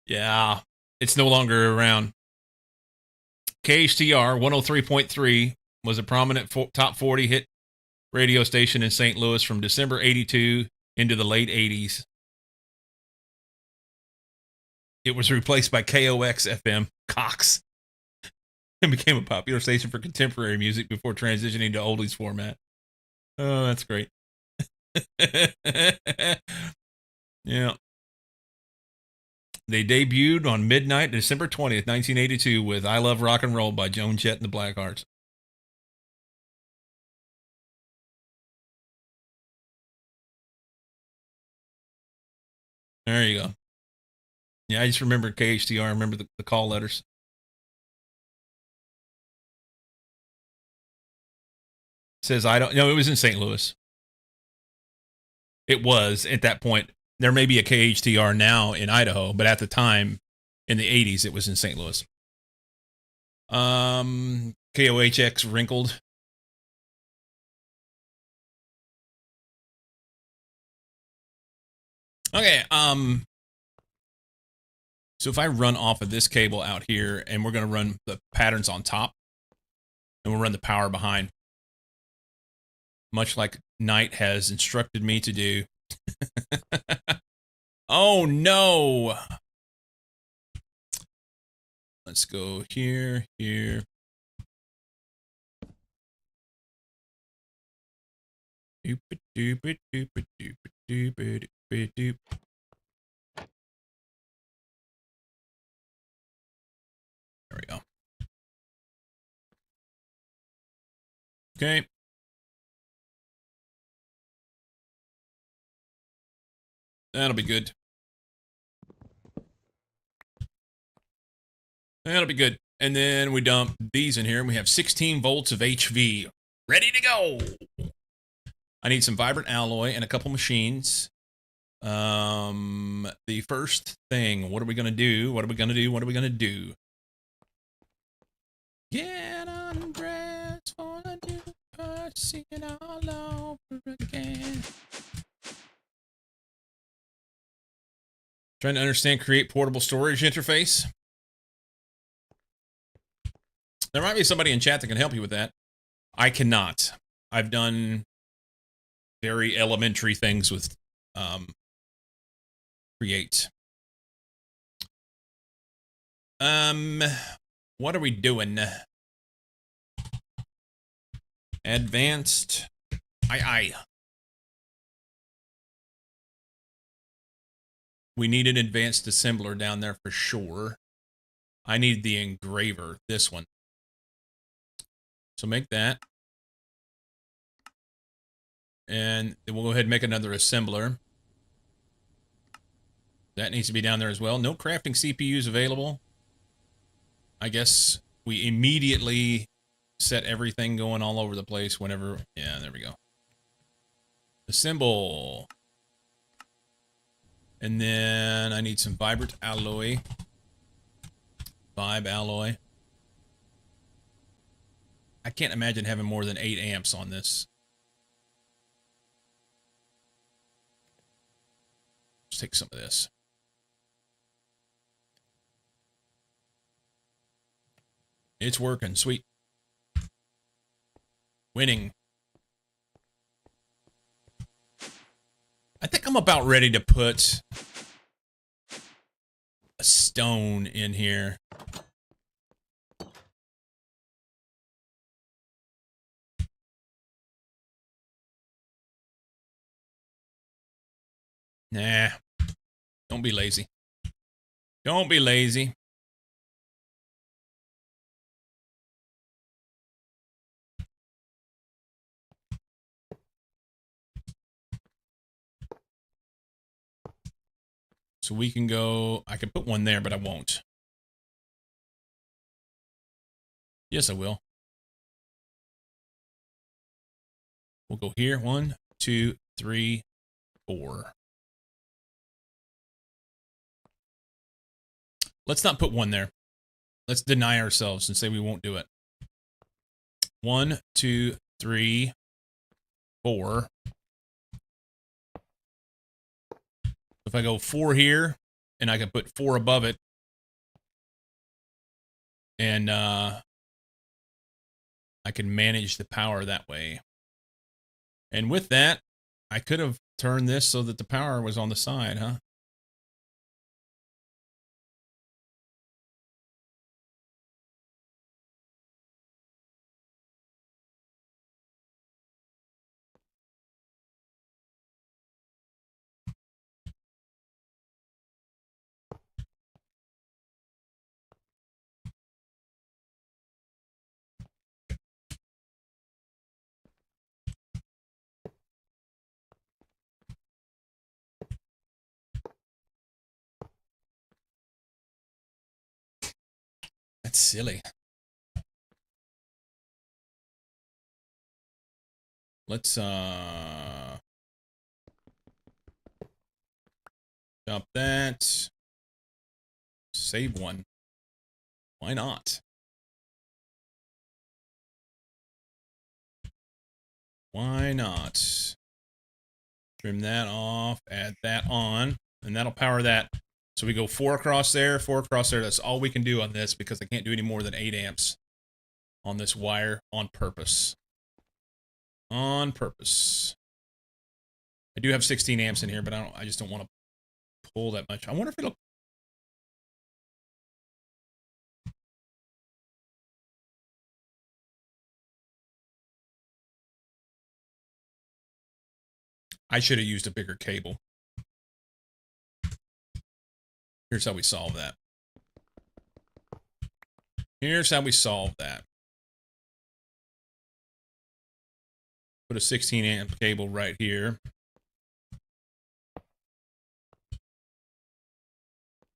Yeah, it's no longer around. KHTR 103.3 was a prominent top 40 hit radio station in St. Louis from December 82 into the late 80s. It was replaced by KOX FM, Cox, and became a popular station for contemporary music before transitioning to oldies format. Oh, that's great. Yeah. They debuted on midnight, December 20th, 1982, with I Love Rock and Roll by Joan Jett and the Blackhearts. There you go. Yeah, I just remember KHTR. I remember the call letters. It says, I don't know. It was in St. Louis. It was at that point. There may be a KHTR now in Idaho, but at the time, in the 80s, it was in St. Louis. KOHX wrinkled. Okay, so if I run off of this cable out here, and we're going to run the patterns on top, and we'll run the power behind, much like Knight has instructed me to do. Oh, no. Let's go here, here. Doop, doop, doop, doop, doop, doop, doop, doop. There we go. Okay. That'll be good. That'll be good. And then we dump these in here, and we have 16 volts of HV. Ready to go. I need some vibrant alloy and a couple machines. The first thing, what are we going to do? What are we going to do? What are we going to do? Get undressed for the new person all over again. Trying to understand create portable storage interface. There might be somebody in chat that can help you with that. I cannot. I've done very elementary things with create. What are we doing? Advanced. Aye. We need an advanced assembler down there for sure. I need the engraver, this one. So make that. And then we'll go ahead and make another assembler. That needs to be down there as well. No crafting CPUs available. I guess we immediately set everything going all over the place whenever... Yeah, there we go. Assemble. And then I need some vibrant alloy. Vibe alloy. I can't imagine having more than 8 amps on this. Let's take some of this. It's working. Sweet. Winning. I think I'm about ready to put a stone in here. Nah. Don't be lazy. Don't be lazy. So we can go... I can put one there, but I won't. Yes, I will. We'll go here. 1, 2, 3, 4. Let's not put one there. Let's deny ourselves and say we won't do it. 1, 2, 3, 4. If I go 4 here, and I can put 4 above it, and I can manage the power that way. And with that, I could have turned this so that the power was on the side, huh? That's silly. Let's stop that. Save one. Why not? Why not? Trim that off, add that on, and that'll power that. So we go 4 across there, 4 across there. That's all we can do on this because I can't do any more than 8 amps on this wire on purpose. On purpose. I do have 16 amps in here, but I just don't want to pull that much. I wonder if it'll... I should have used a bigger cable. Here's how we solve that. Here's how we solve that. Put a 16 amp cable right here.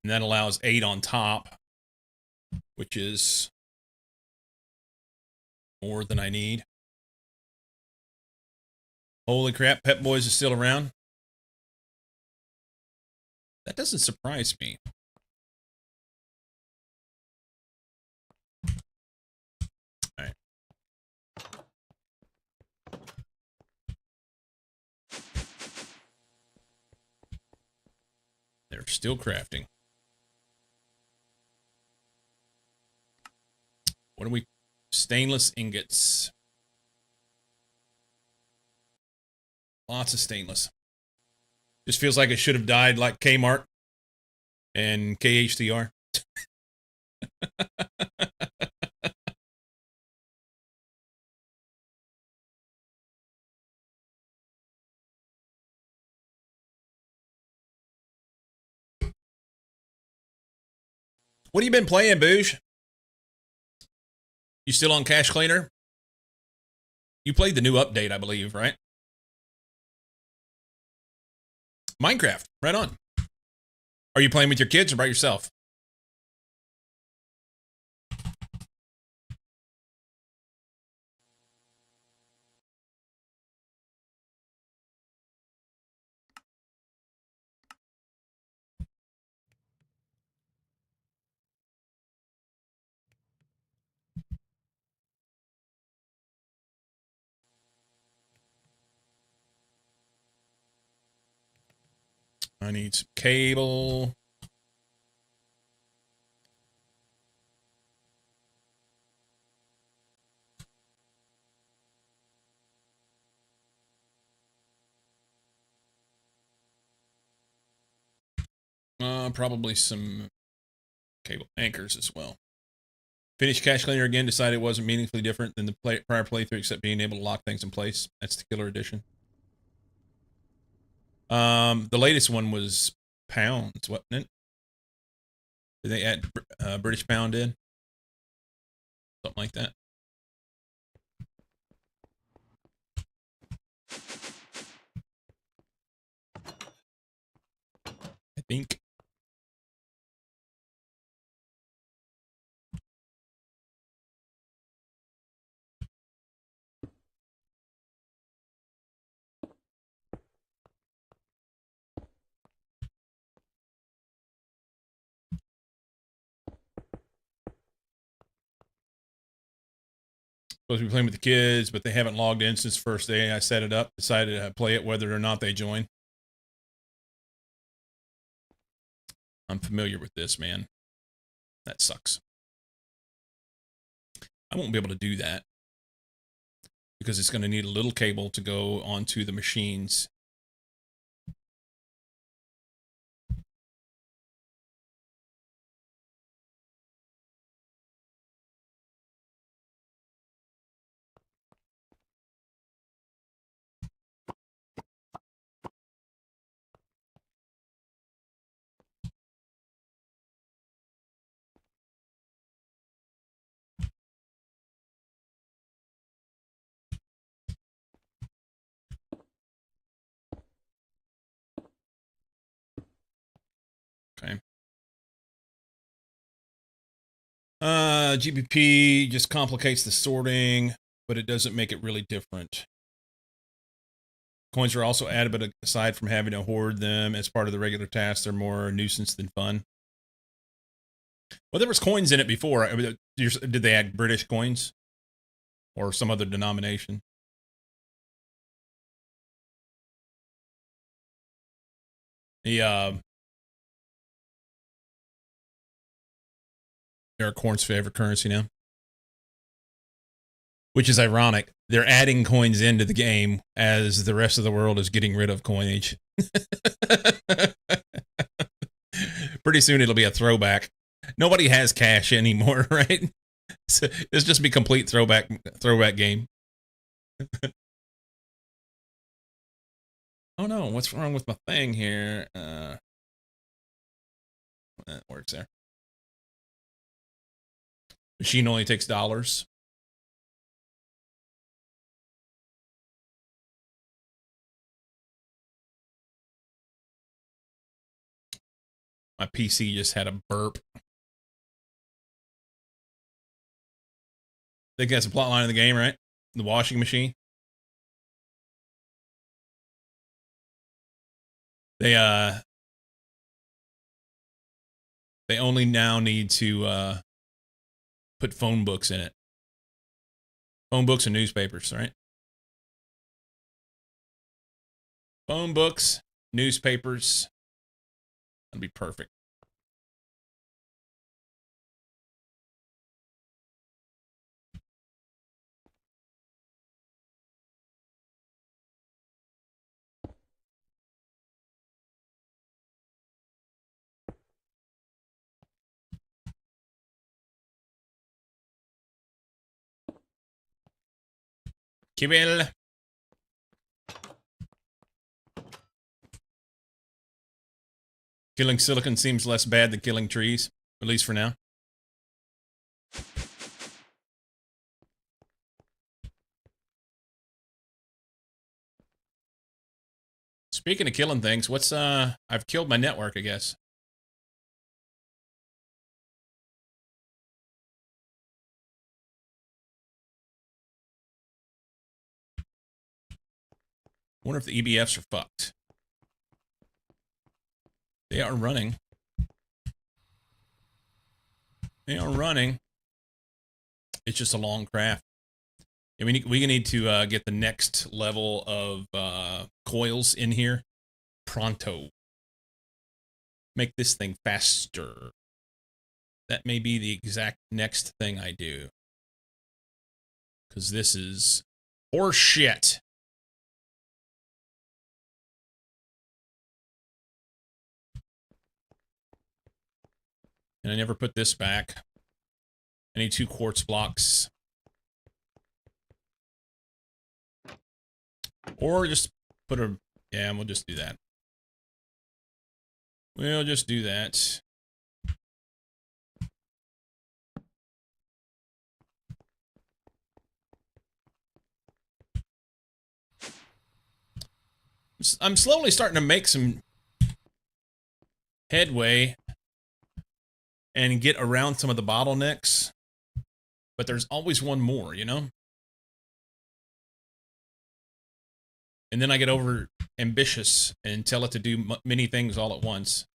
And that allows 8 on top, which is more than I need. Holy crap, Pep Boys is still around. That doesn't surprise me. All right. They're still crafting. What are we? Stainless ingots. Lots of stainless. Just feels like it should have died like Kmart and KHTR. What have you been playing, Boosh? You still on Cache Cleaner? You played the new update, I believe, right? Minecraft, right on. Are you playing with your kids or by yourself? I need some cable. Probably some cable anchors as well. Finished Cache Cleaner again. Decided it wasn't meaningfully different than the prior playthrough, except being able to lock things in place. That's the killer edition. The latest one was pounds, wasn't it? Did they add British pound in? Something like that. I think. Supposed to be playing with the kids, but they haven't logged in since first day. I set it up, decided to play it whether or not they join. I'm familiar with this, man. That sucks. I won't be able to do that because it's going to need a little cable to go onto the machines. Okay. GPP just complicates the sorting, but it doesn't make it really different. Coins are also added, but aside from having to hoard them as part of the regular task, they're more a nuisance than fun. Well, there was coins in it before. I mean, did they add British coins or some other denomination? They're Corn's favorite currency now, which is ironic. They're adding coins into the game as the rest of the world is getting rid of coinage. Pretty soon it'll be a throwback. Nobody has cash anymore, right? So it's just be complete throwback game. Oh no, what's wrong with my thing here? That works there. Machine only takes dollars. My PC just had a burp. I think that's a plot line of the game, right? The washing machine. They only now need to put phone books in it. Phone books and newspapers, right? Phone books, newspapers. That'd be perfect. Kibble. Killing silicon seems less bad than killing trees, at least for now. Speaking of killing things, what's I've killed my network, I guess. Wonder if the EBFs are fucked. They are running. They are running. It's just a long craft. And we need to get the next level of coils in here. Pronto. Make this thing faster. That may be the exact next thing I do. Because this is horse shit. And I never put this back. I need 2 quartz blocks. Or just put a... Yeah, we'll just do that. We'll just do that. I'm slowly starting to make some headway and get around some of the bottlenecks. But there's always one more, you know? And then I get over ambitious and tell it to do many things all at once.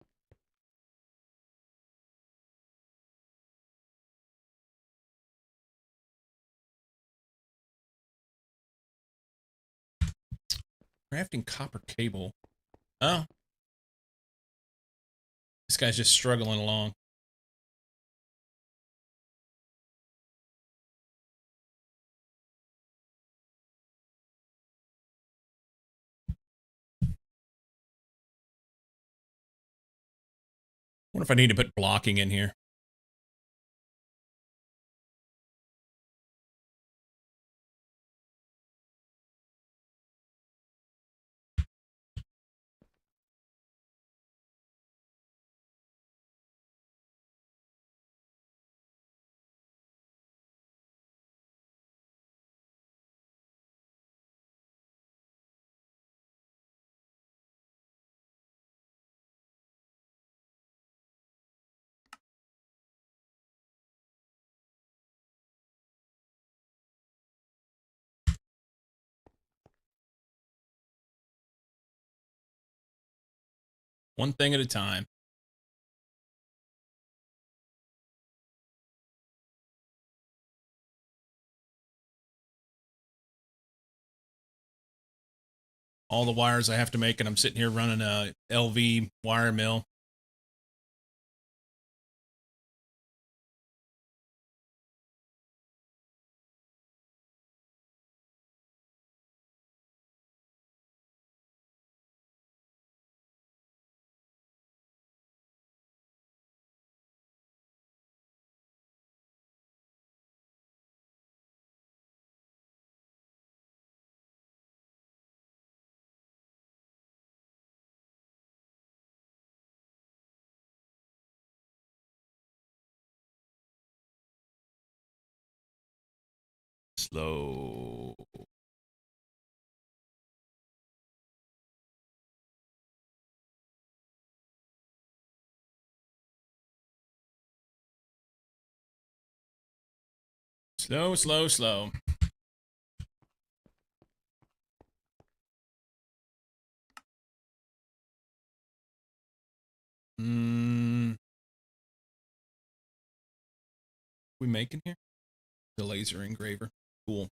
Crafting copper cable. Oh. This guy's just struggling along. Wonder if I need to put blocking in here. One thing at a time. All the wires I have to make, and I'm sitting here running a LV wire mill. Slow. Slow, slow, slow. We making here? The laser engraver. Cool.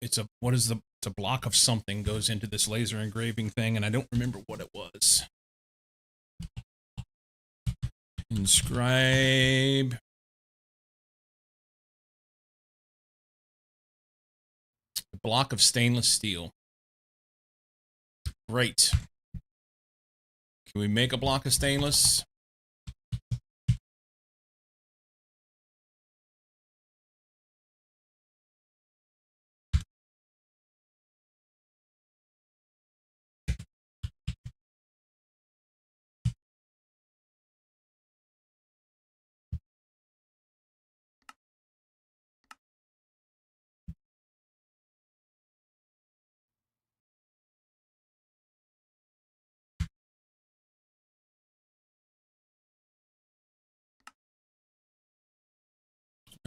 It's a, what is the, it's a block of something goes into this laser engraving thing, and I don't remember what it was. Inscribe. A block of stainless steel. Great. Can we make a block of stainless?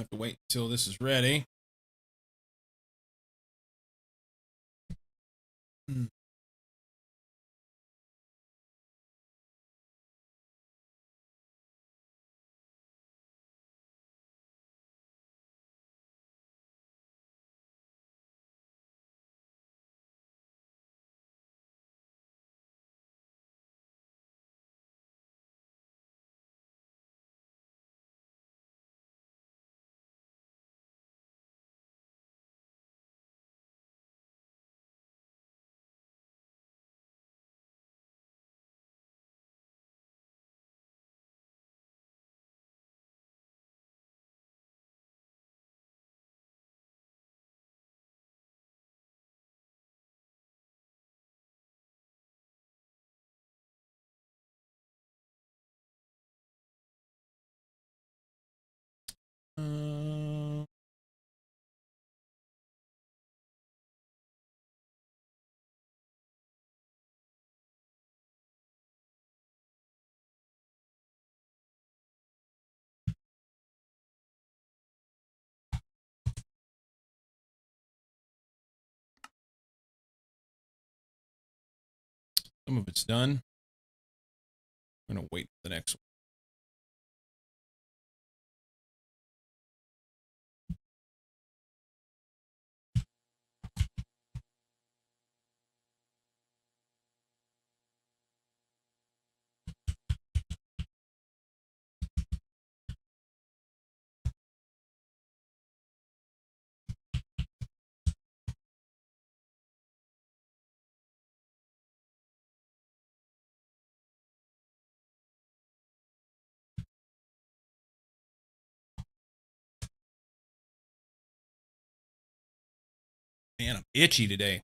have to wait until this is ready. Some of it's done. I'm going to wait for the next one. Man, I'm itchy today.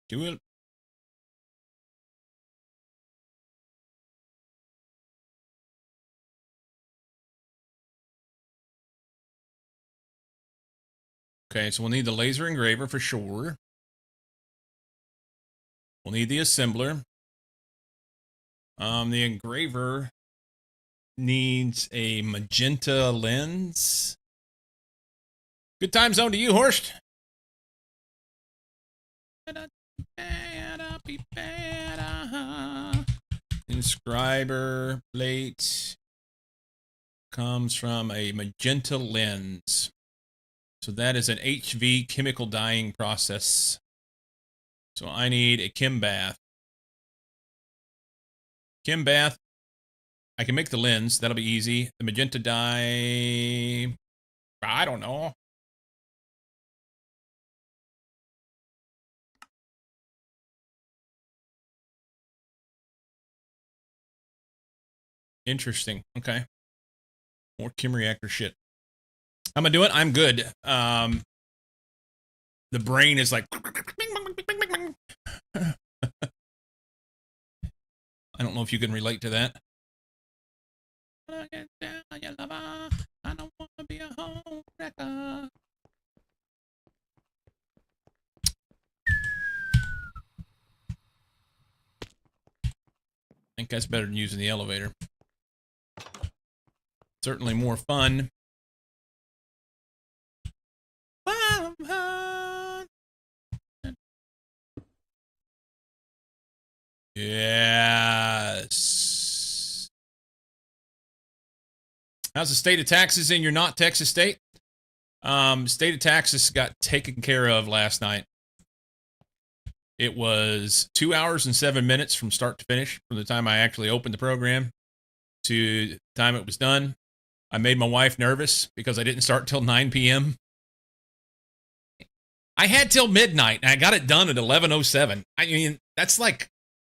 Do it. Okay, so we'll need the laser engraver for sure. We'll need the assembler. The engraver needs a magenta lens. Good time zone to you, Horst. Inscriber plate comes from a magenta lens. So that is an HV chemical dyeing process. So I need a chem bath. Chem bath. I can make the lens. That'll be easy. The magenta dye. I don't know. Interesting. Okay. More chem reactor shit. I'm gonna do it. I'm good. The brain is like. I don't know if you can relate to that. I don't want to be a home wrecker. I think that's better than using the elevator. Certainly more fun. Yes. How's the state of taxes in your not Texas state? State of Texas got taken care of last night. It was 2 hours and 7 minutes from start to finish, from the time I actually opened the program to the time it was done. I made my wife nervous because I didn't start till 9 p.m. I had till midnight, and I got it done at 11:07. I mean, that's like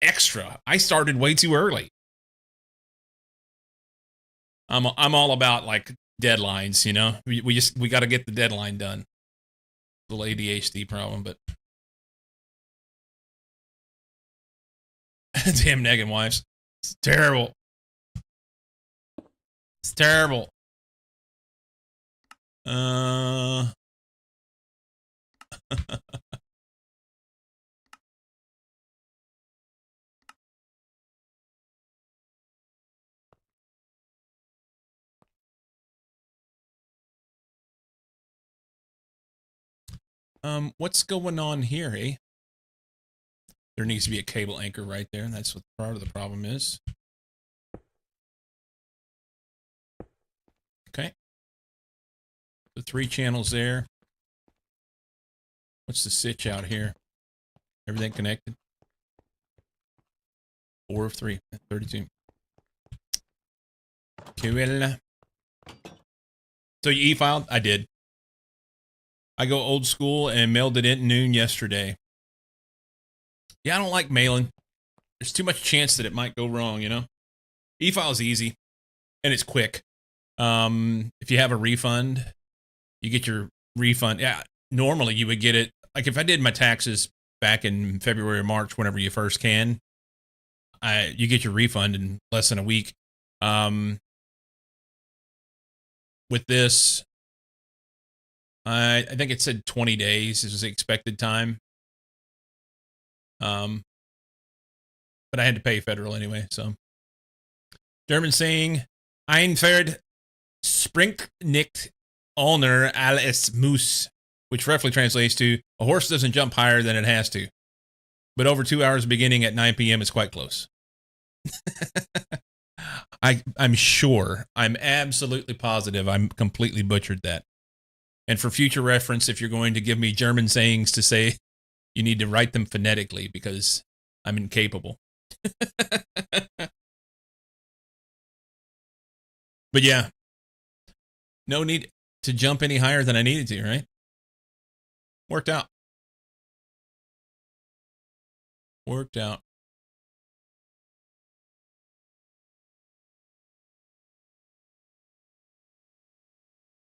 extra. I started way too early. I'm all about like deadlines, you know. We got to get the deadline done. Little ADHD problem, but damn nagging wives. It's terrible. It's terrible. What's going on here, eh? There needs to be a cable anchor right there. That's what part of the problem is. Okay. The 3 channels there. What's the sitch out here? Everything connected? 4 of 3. 32. Cool. So you e-filed? I did. I go old school and mailed it in at noon yesterday. Yeah, I don't like mailing. There's too much chance that it might go wrong, you know? E-file is easy, and it's quick. If you have a refund, you get your refund. Yeah, normally you would get it. Like if I did my taxes back in February or March, whenever you first can, you get your refund in less than a week. With this, I think it said 20 days is the expected time. But I had to pay federal anyway, so. German saying, Einferd springt nicht ohne alles muss, which roughly translates to, a horse doesn't jump higher than it has to. But over 2 hours beginning at 9 p.m. is quite close. I'm sure, I'm absolutely positive I'm completely butchered that. And for future reference, if you're going to give me German sayings to say, you need to write them phonetically because I'm incapable. But yeah, no need to jump any higher than I needed to, right? Worked out. Worked out.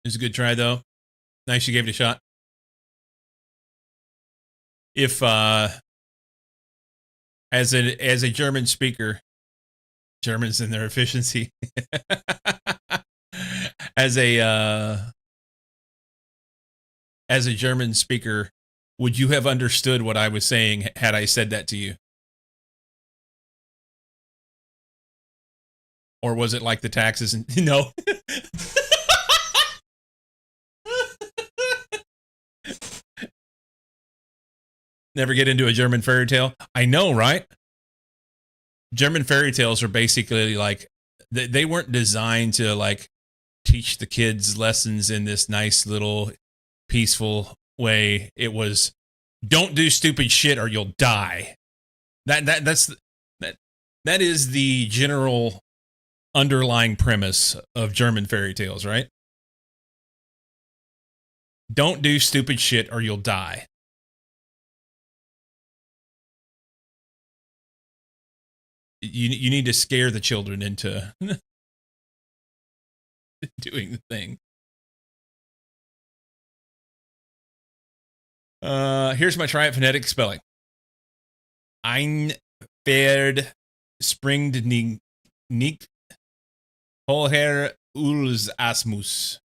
It was a good try, though. Nice you gave it a shot. If, as a German speaker, Germans and their efficiency, as a German speaker, would you have understood what I was saying had I said that to you? Or was it like the taxes? And no. Never get into a German fairy tale? I know, right? German fairy tales are basically like, they weren't designed to like teach the kids lessons in this nice little peaceful way. It was, don't do stupid shit or you'll die. That is the general underlying premise of German fairy tales, right? Don't do stupid shit or you'll die. You need to scare the children into doing the thing. Here's my try it phonetic spelling. Einferd springt nicht hoher als Asmus.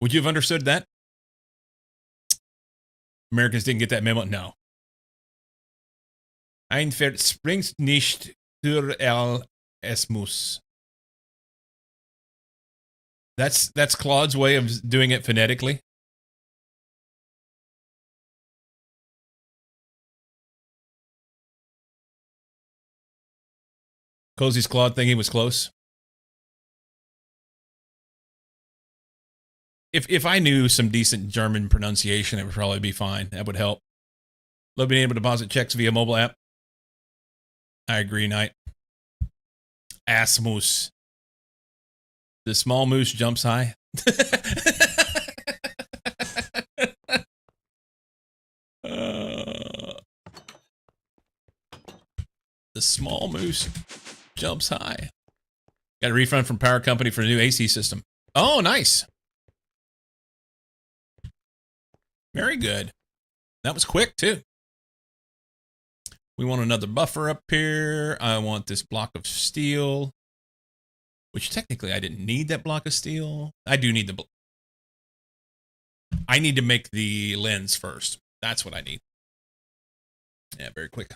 Would you have understood that? Americans didn't get that memo? No. Einferd springt nicht höher als es muss. That's Claude's way of doing it phonetically. Cozy's Claude thinking he was close. If I knew some decent German pronunciation, it would probably be fine. That would help. Love being able to deposit checks via mobile app. I agree, Knight. Asmus. The small moose jumps high. The small moose jumps high. Got a refund from Power Company for a new AC system. Oh, nice. Very good. That was quick, too. We want another buffer up here. I want this block of steel, which technically I didn't need that block of steel. I do need the... I need to make the lens first. That's what I need. Yeah, very quick.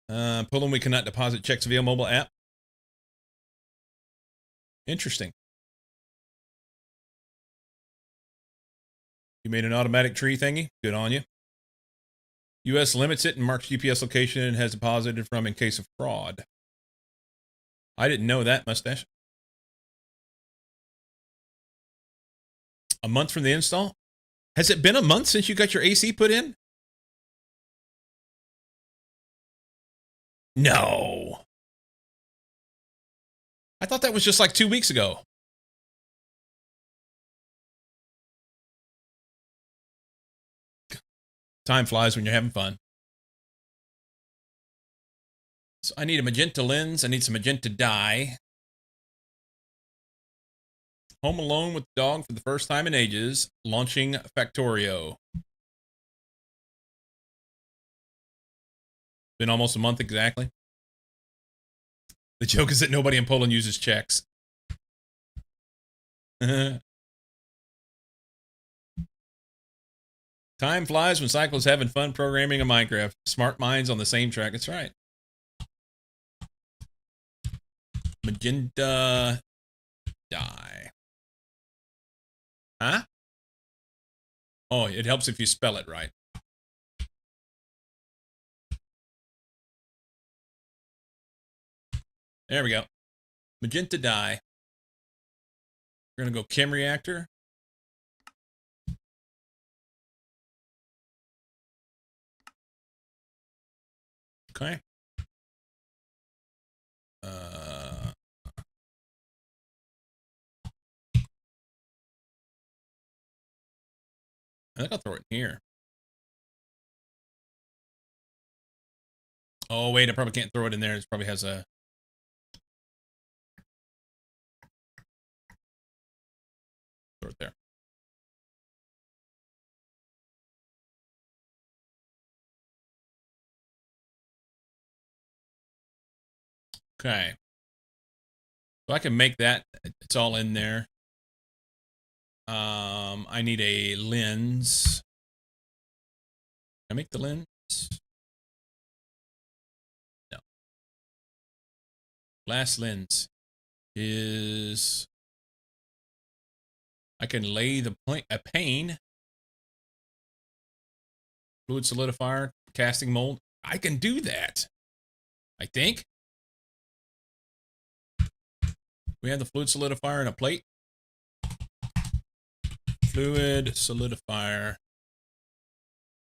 Poland, we cannot deposit checks via mobile app. Interesting. You made an automatic tree thingy. Good on you. U.S. limits it and marks GPS location and has deposited from in case of fraud. I didn't know that, Mustache. A month from the install? Has it been a month since you got your AC put in? No. I thought that was just like 2 weeks ago. Time flies when you're having fun. So I need a magenta lens. I need some magenta dye. Home alone with the dog for the first time in ages. Launching Factorio. Been almost a month exactly. The joke is that nobody in Poland uses checks. Time flies when Cyclo's having fun programming a Minecraft. Smart minds on the same track. That's right. Magenta dye. Huh? Oh, it helps if you spell it right. There we go. Magenta dye. We're going to go chem reactor. Okay. I think I'll throw it in here. Oh, wait, I probably can't throw it in there. It probably has a... Throw it there. Okay. So I can make that. It's all in there. I need a lens. Can I make the lens? No. Glass lens is... I can lay the a pane. Fluid solidifier, casting mold. I can do that. I think. We have the fluid solidifier and a plate. Fluid solidifier.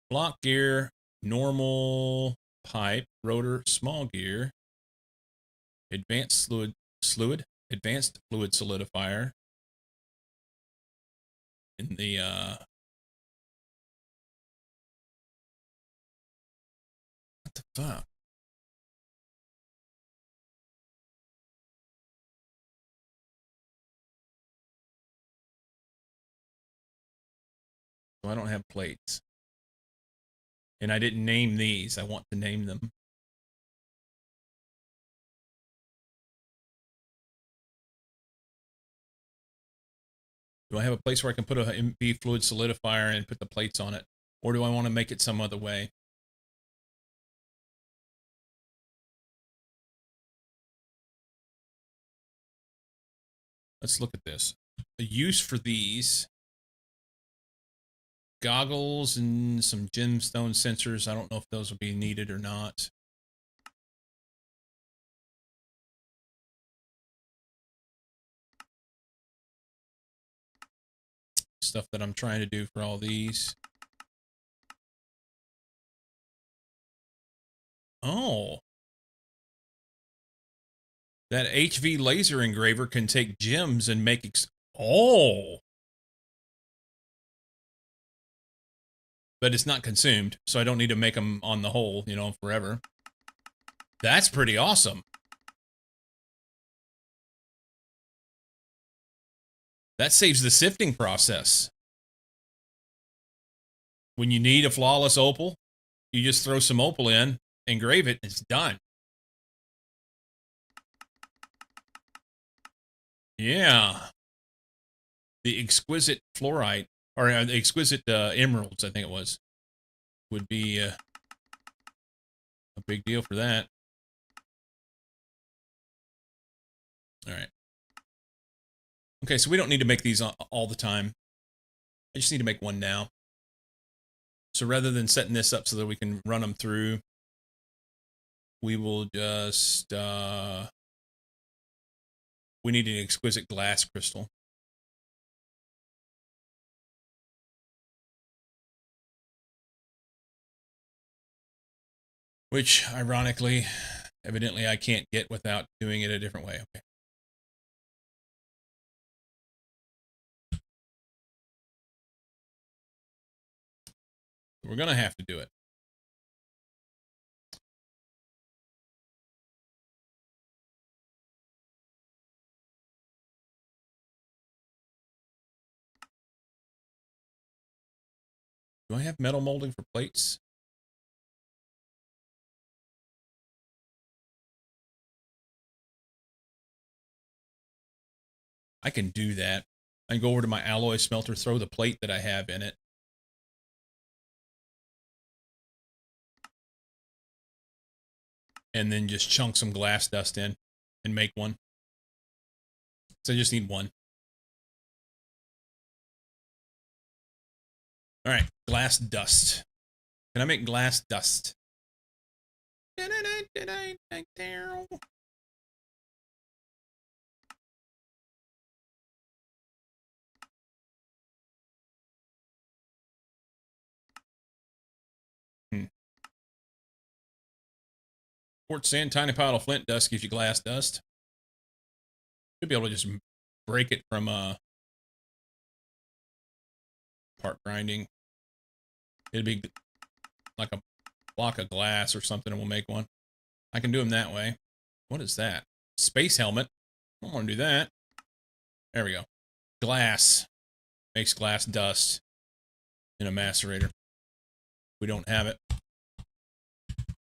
Block gear, normal pipe, rotor, small gear. Advanced fluid, advanced fluid solidifier. In the what the fuck? So I don't have plates. And I didn't name these. I want to name them. Do I have a place where I can put a MV fluid solidifier and put the plates on it? Or do I want to make it some other way? Let's look at this. A use for these. Goggles and some gemstone sensors. I don't know if those will be needed or not. stuff that I'm trying to do for all these. Oh. That HV laser engraver can take gems and make... Oh! But it's not consumed, so I don't need to make them on the whole, you know, forever. That's pretty awesome. That saves the sifting process. When you need a flawless opal, you just throw some opal in, engrave it, and it's done. Yeah. The exquisite fluorite, or the exquisite emeralds, I think it was, would be a big deal for that. All right. Okay, so we don't need to make these all the time. I just need to make one now. So rather than setting this up so that we can run them through, we will just... we need an exquisite glass crystal. Which, ironically, evidently I can't get without doing it a different way. Okay. We're going to have to do it. Do I have metal molding for plates? I can do that. I can go over to my alloy smelter, throw the plate that I have in it. And then just chunk some glass dust in and make one. So I just need one. All right, glass dust. Can I make glass dust? Quartz sand, tiny pile of flint dust gives you glass dust. Should be able to just break it from part grinding. It'd be like a block of glass or something, and we'll make one. I can do them that way. What is that? Space helmet. I don't want to do that. There we go. Glass. Makes glass dust in a macerator. We don't have it.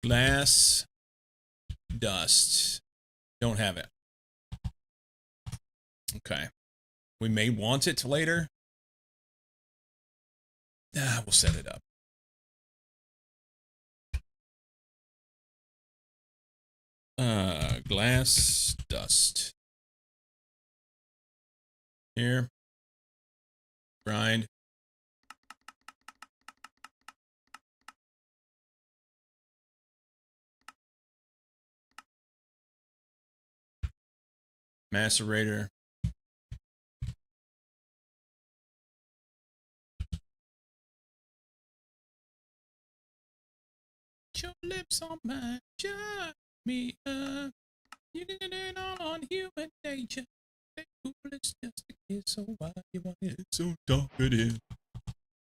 Glass dust. Don't have it. Okay. We may want it later. We'll set it up. Glass dust. Here. Grind. Macerator. Your lips on mine, shut me up. You can get it all on human nature. It's just a kiss, so why you want it so talkative?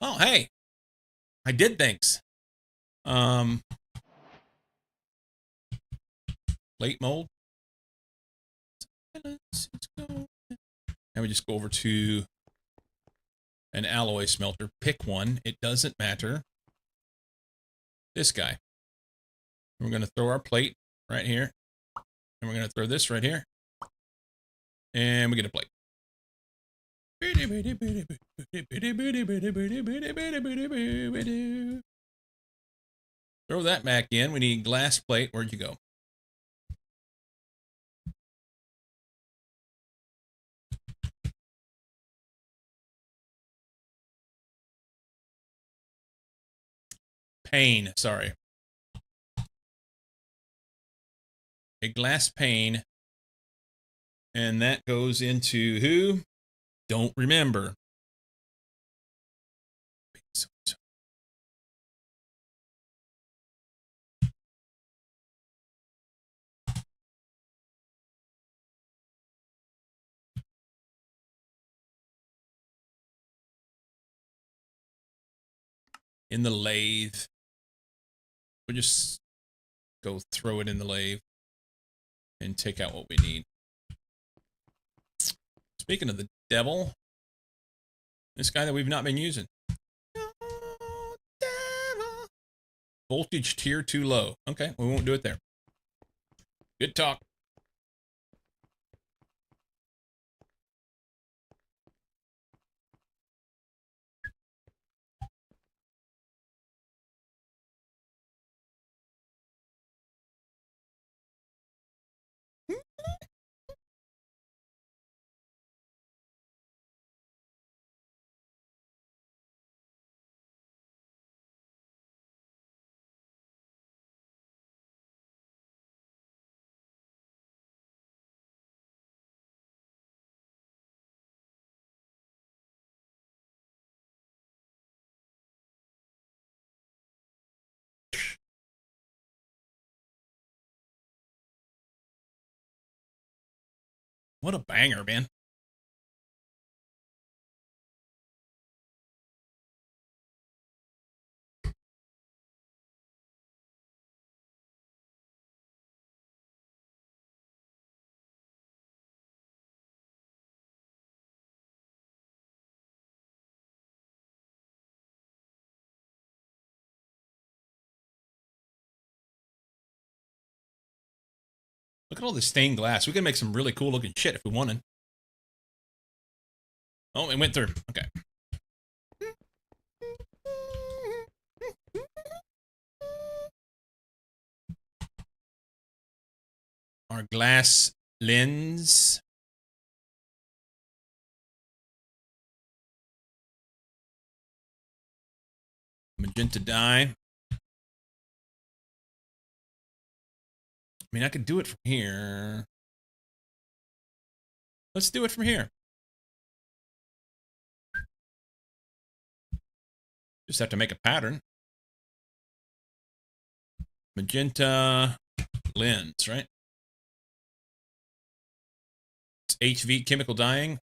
Oh, hey, I did things. Late mold. Let's go. Now we just go over to an alloy smelter. Pick one. It doesn't matter. This guy. We're going to throw our plate right here. And we're going to throw this right here. And we get a plate. Throw that back in. We need glass plate. Where'd you go? Pane, sorry. A glass pane. And that goes into who? Don't remember. in the lathe. We'll just go throw it in the lathe and take out what we need. Speaking of the devil, this guy that we've not been using. Oh, devil. Voltage tier too low. Okay, we won't do it there. Good talk. What a banger, man. Look at all this stained glass. We can make some really cool looking shit if we wanted. Oh, it went through. Okay. Our glass lens. Magenta dye. I mean, I could do it from here. Let's do it from here. Just have to make a pattern. Magenta lens, right? It's HV chemical dyeing.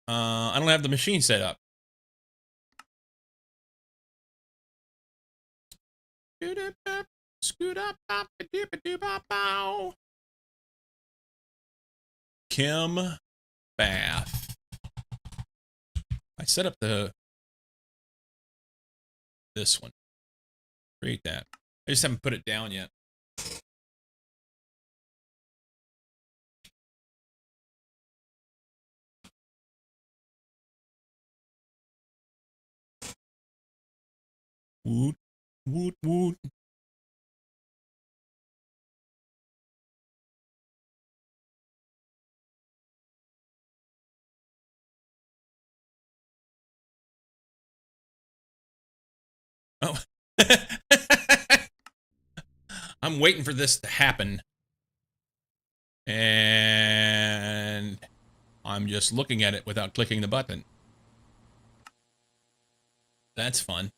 I don't have the machine set up. Chem bath. I set up this one. Create that. I just haven't put it down yet. Woot, woot, woot. Oh. I'm waiting for this to happen. And I'm just looking at it without clicking the button. That's fun.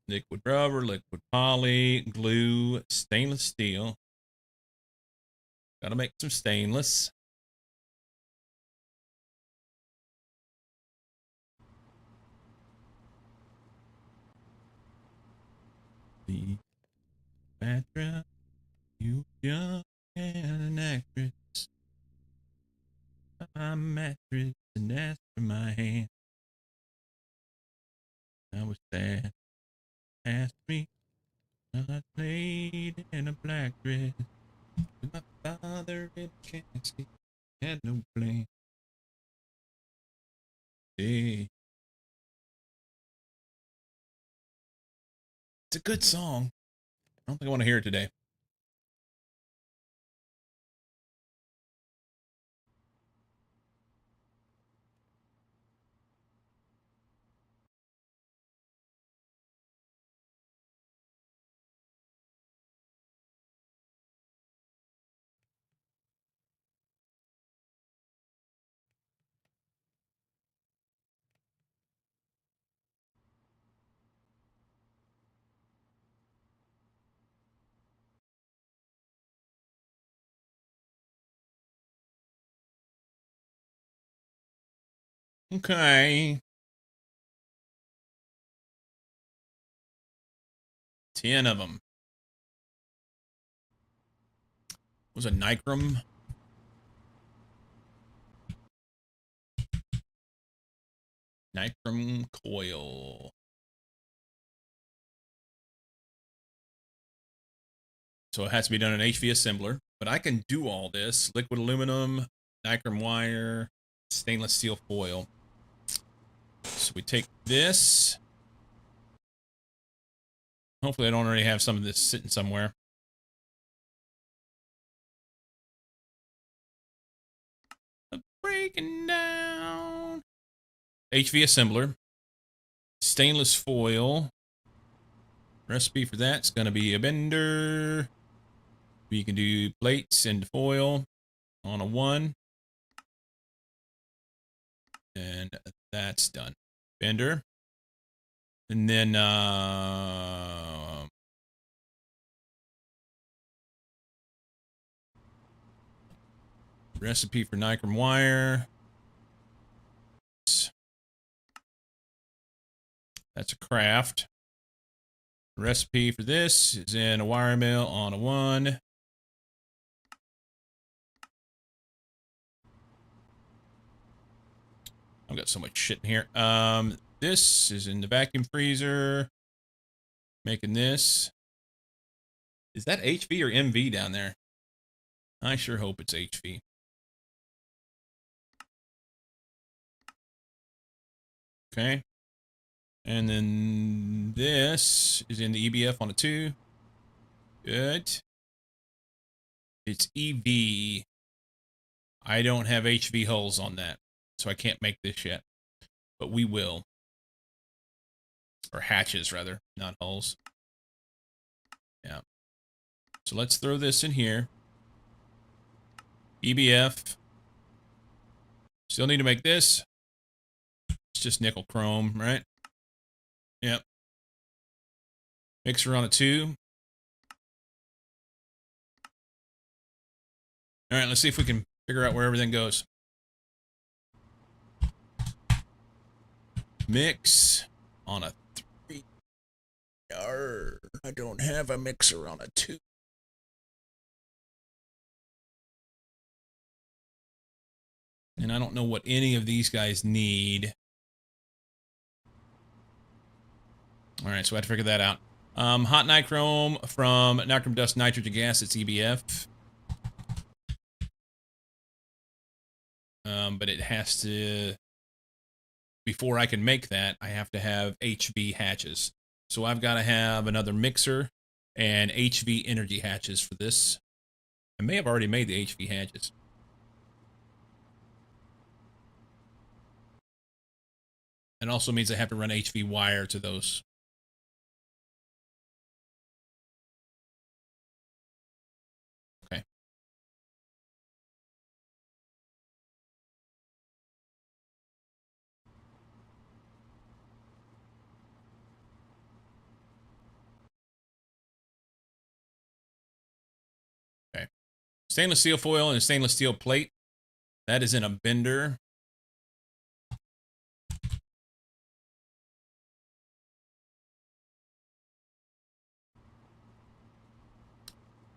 Liquid rubber, liquid poly, glue, stainless steel. Gotta make some stainless. The Patra, you young and an actress. My mattress and asked for my hand. I was sad. Asked me, I played in a black dress. With my father in a casket, had no plan. Hey. It's a good song. I don't think I want to hear it today. Okay. 10 of them. Was a Nicrum? Nicrum coil. So it has to be done in HV assembler. But I can do all this. Liquid aluminum, Nicrum wire, stainless steel foil. So we take this. Hopefully I don't already have some of this sitting somewhere. Breaking down. HV assembler. Stainless foil. Recipe for that's going to be a bender. We can do plates and foil on a 1. And that's done. Bender. And then recipe for Nicrum wire. That's a craft. Recipe for this is in a wire mill on a 1. I've got so much shit in here. This is in the vacuum freezer. Making this. Is that HV or MV down there? I sure hope it's HV. Okay. And then this is in the EBF on a 2. Good. It's EV. I don't have HV hulls on that, so I can't make this yet. But we will. Or hatches, rather, not hulls. Yeah. So let's throw this in here. EBF. Still need to make this. It's just nickel chrome, right? Yep. Mixer on a 2. All right, let's see if we can figure out where everything goes. Mix on a 3. I don't have a mixer on a 2. And I don't know what any of these guys need. All right, so I have to figure that out. Hot nichrome from nichrome dust nitrogen gas. It's EBF. But it has to... Before I can make that, I have to have HV hatches. So I've got to have another mixer and HV energy hatches for this. I may have already made the HV hatches. It also means I have to run HV wire to those. Okay. Okay. Stainless steel foil and a stainless steel plate. That is in a bender.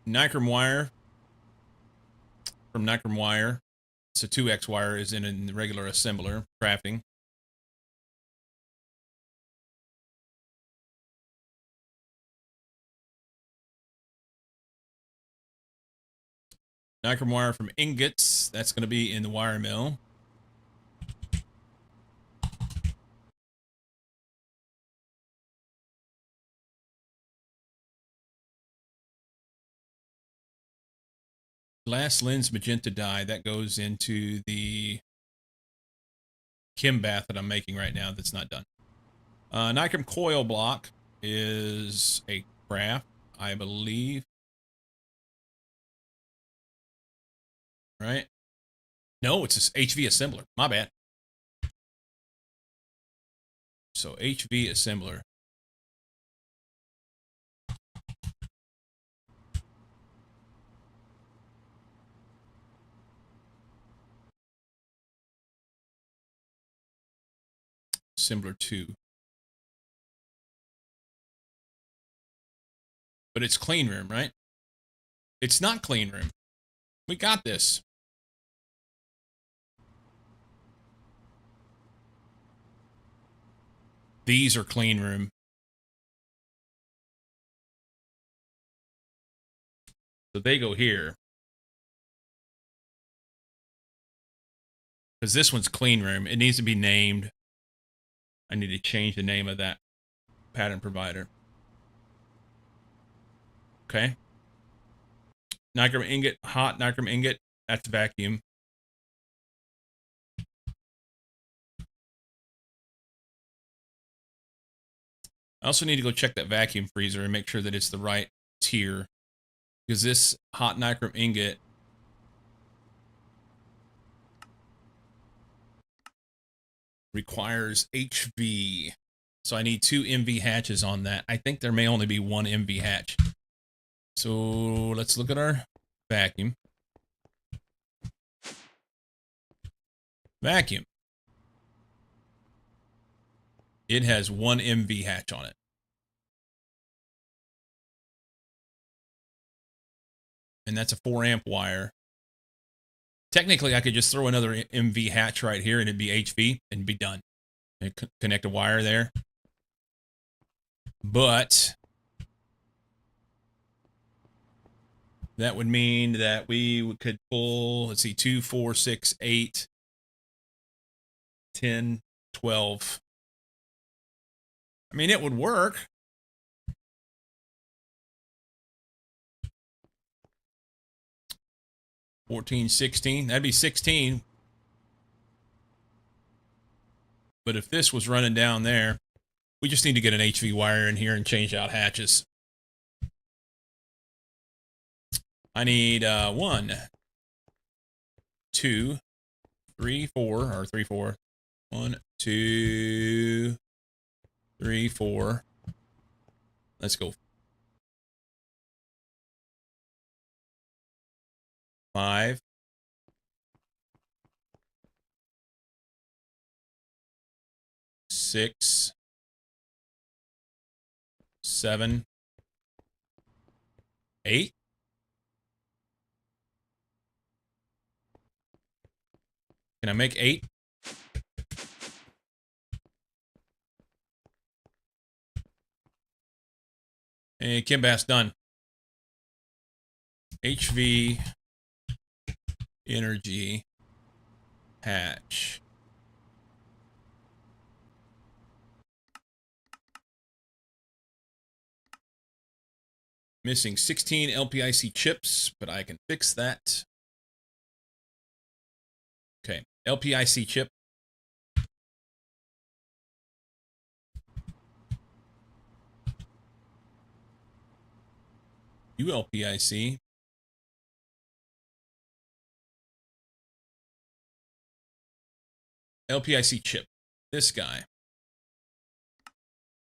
Nichrome wire from Nichrome wire. It's a 2X wire is in a regular assembler crafting. Nichrome wire from ingots. That's going to be in the wire mill. Glass lens magenta dye. That goes into the Kim bath that I'm making right now that's not done. Nichrome coil block is a craft, I believe. Right? No, it's a HV assembler. My bad. So HV assembler. Assembler 2. But it's clean room, right? It's not clean room. We got this. These are clean room. So they go here. Because this one's clean room. It needs to be named. I need to change the name of that pattern provider. Okay. Nichrome ingot, hot nichrome ingot. That's vacuum. I also need to go check that vacuum freezer and make sure that it's the right tier. Because this hot nichrome ingot requires HV. So I need 2 MV hatches on that. I think there may only be 1 MV hatch. So let's look at our vacuum. Vacuum. It has 1 MV hatch on it. And that's a 4 amp wire. Technically, I could just throw another MV hatch right here and it'd be HV and be done. And connect a wire there. But that would mean that we could pull, let's see, 2, 4, 6, 8, 10, 12. I mean, it would work. $14, $16. That'd be 16. But if this was running down there, we just need to get an HV wire in here and change out hatches. I need 1, 2, 3, 4, or 3, 4. 1, 2, 3, 4. Let's go. 5. 6. 7. 8. Can I make 8? Hey, Kimbass done. HV energy hatch. Missing 16 LPIC chips, but I can fix that. Okay, LPIC chip. ULPIC. LPIC chip. This guy.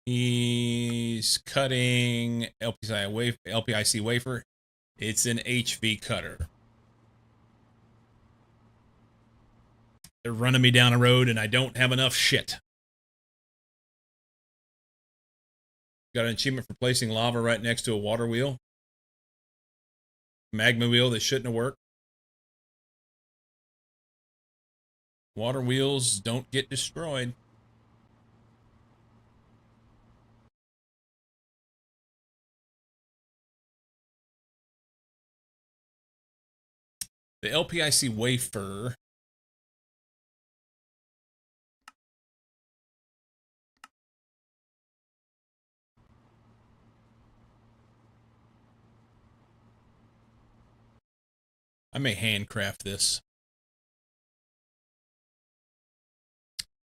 He's cutting LPIC wafer. It's an HV cutter. They're running me down a road and I don't have enough shit. Got an achievement for placing lava right next to a water wheel. Magma wheel that shouldn't have worked. Water wheels don't get destroyed. The LPIC wafer. I may handcraft this.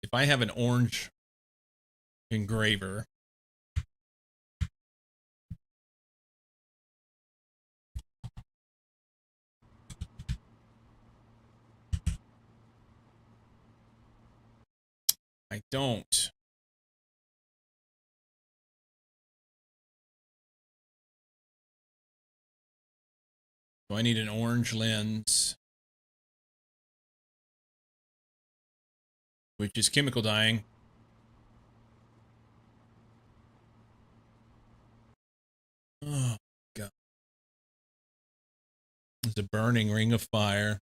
If I have an orange engraver, I don't. So I need an orange lens, which is chemical dyeing. Oh, God. There's a burning ring of fire.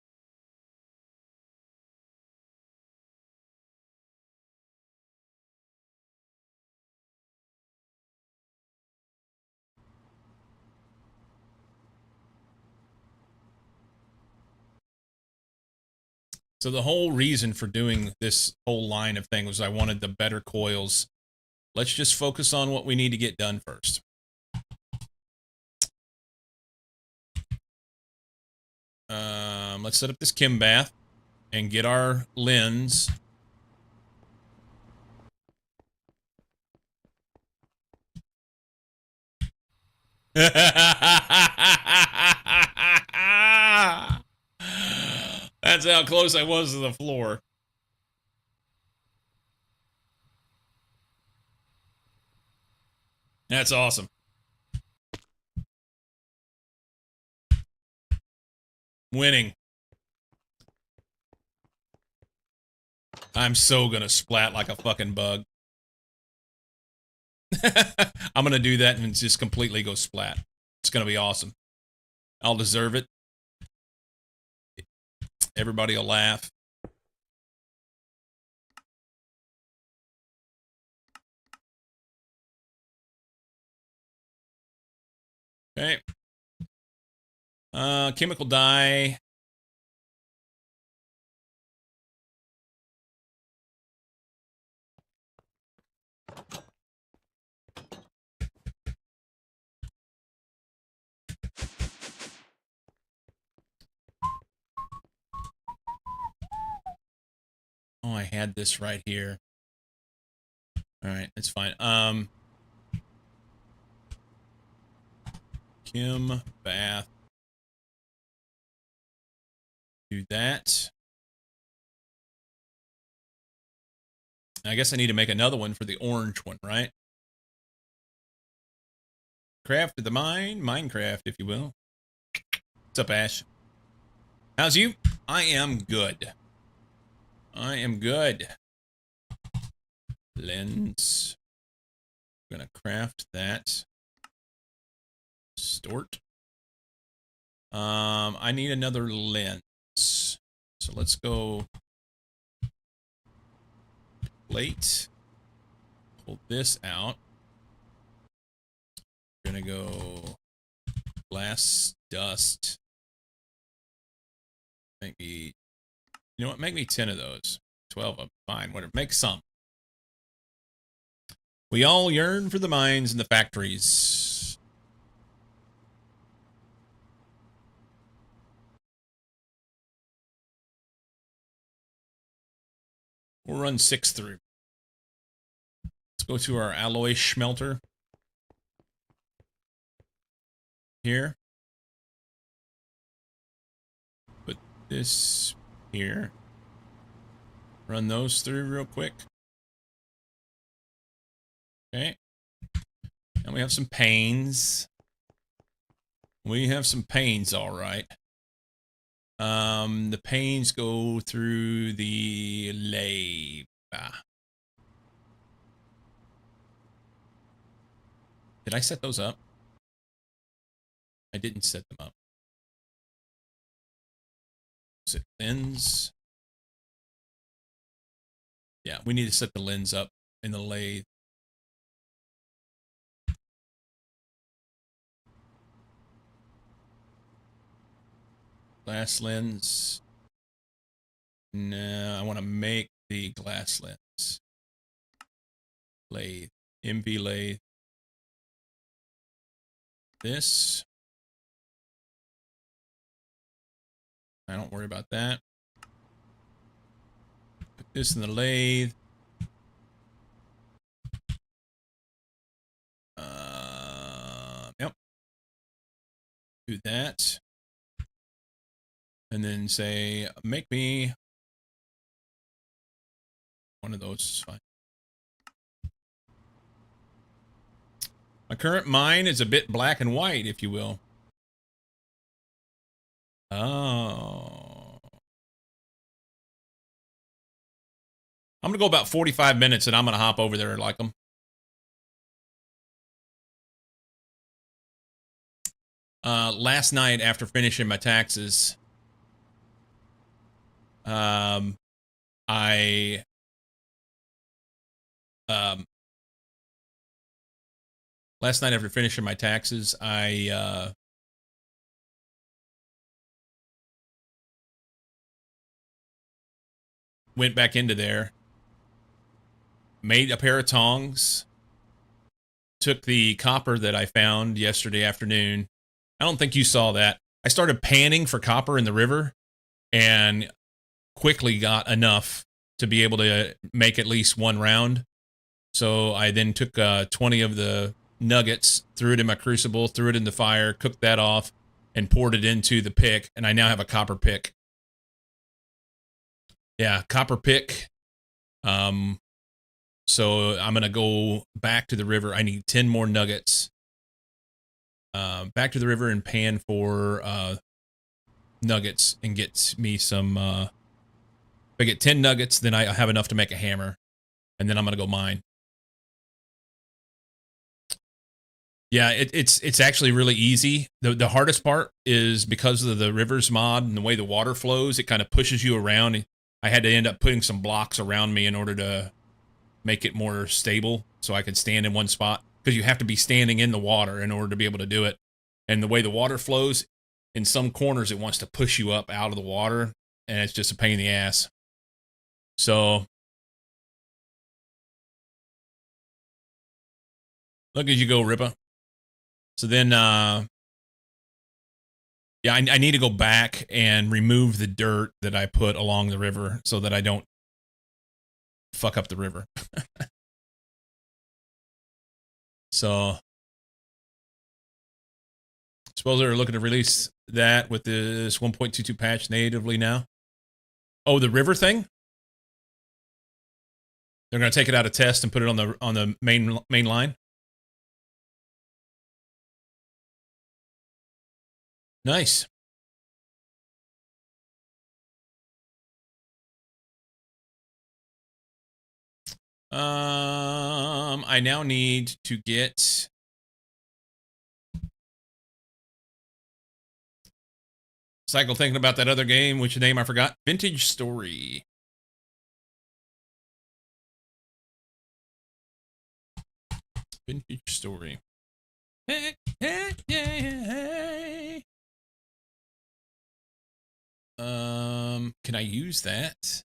So the whole reason for doing this whole line of things was I wanted the better coils. Let's just focus on what we need to get done first. Let's set up this Kim bath and get our lens. That's how close I was to the floor. That's awesome. Winning. I'm so gonna splat like a fucking bug. I'm gonna do that and just completely go splat. It's gonna be awesome. I'll deserve it. Everybody will laugh. Okay. Chemical dye. Oh, I had this right here. All right, that's fine. Kim bath. Do that. I guess I need to make another one for the orange one, right? Craft of the mine, Minecraft, if you will. What's up, Ash? How's you? I am good. I am good. Lens. I'm gonna craft that. Stort. I need another lens. So let's go plate. Pull this out. We're gonna go glass dust. Make me, you know what? Make me 10 of those. 12 of them. Fine, whatever. Make some. We all yearn for the mines and the factories. We'll run 6 through. Let's go to our alloy smelter. Here. Put this here. Run those through real quick. Okay. And we have some panes. We have some panes, all right. The panes go through the lathe. Did I set those up? I didn't set them up. Set lens. Yeah, we need to set the lens up in the lathe. Glass lens. No, I want to make the glass lens. Lathe. MV lathe. This. I don't worry about that. Put this in the lathe. Yep. Do that. And then say, make me one of those is fine. My current mine is a bit black and white, if you will. Oh. I'm going to go about 45 minutes and I'm going to hop over there and like them. last night after finishing my taxes, I last night after finishing my taxes, I went back into there, made a pair of tongs, took the copper that I found yesterday afternoon. I don't think you saw that. I started panning for copper in the river and quickly got enough to be able to make at least one round. So I then took 20 of the nuggets, threw it in my crucible, threw it in the fire, cooked that off, and poured it into the pick, and I now have a copper pick. Yeah, copper pick. So I'm going to go back to the river. I need 10 more nuggets. Back to the river and pan for nuggets and get me some... if I get 10 nuggets, then I have enough to make a hammer. And then I'm going to go mine. Yeah, it's actually really easy. The hardest part is because of the rivers mod and the way the water flows, it kind of pushes you around. I had to end up putting some blocks around me in order to make it more stable so I could stand in one spot, because you have to be standing in the water in order to be able to do it. And the way the water flows, in some corners it wants to push you up out of the water, and it's just a pain in the ass. So look as you go, Rippa. So then, yeah, I need to go back and remove the dirt that I put along the river so that I don't fuck up the river. So, suppose they're looking to release that with this 1.22 patch natively now. Oh, the river thing? They're going to take it out of test and put it on the main line. Nice. I now need to get Cycle thinking about that other game, which name I forgot. Vintage Story. Vintage Story. Hey, hey, hey, hey. Can I use that?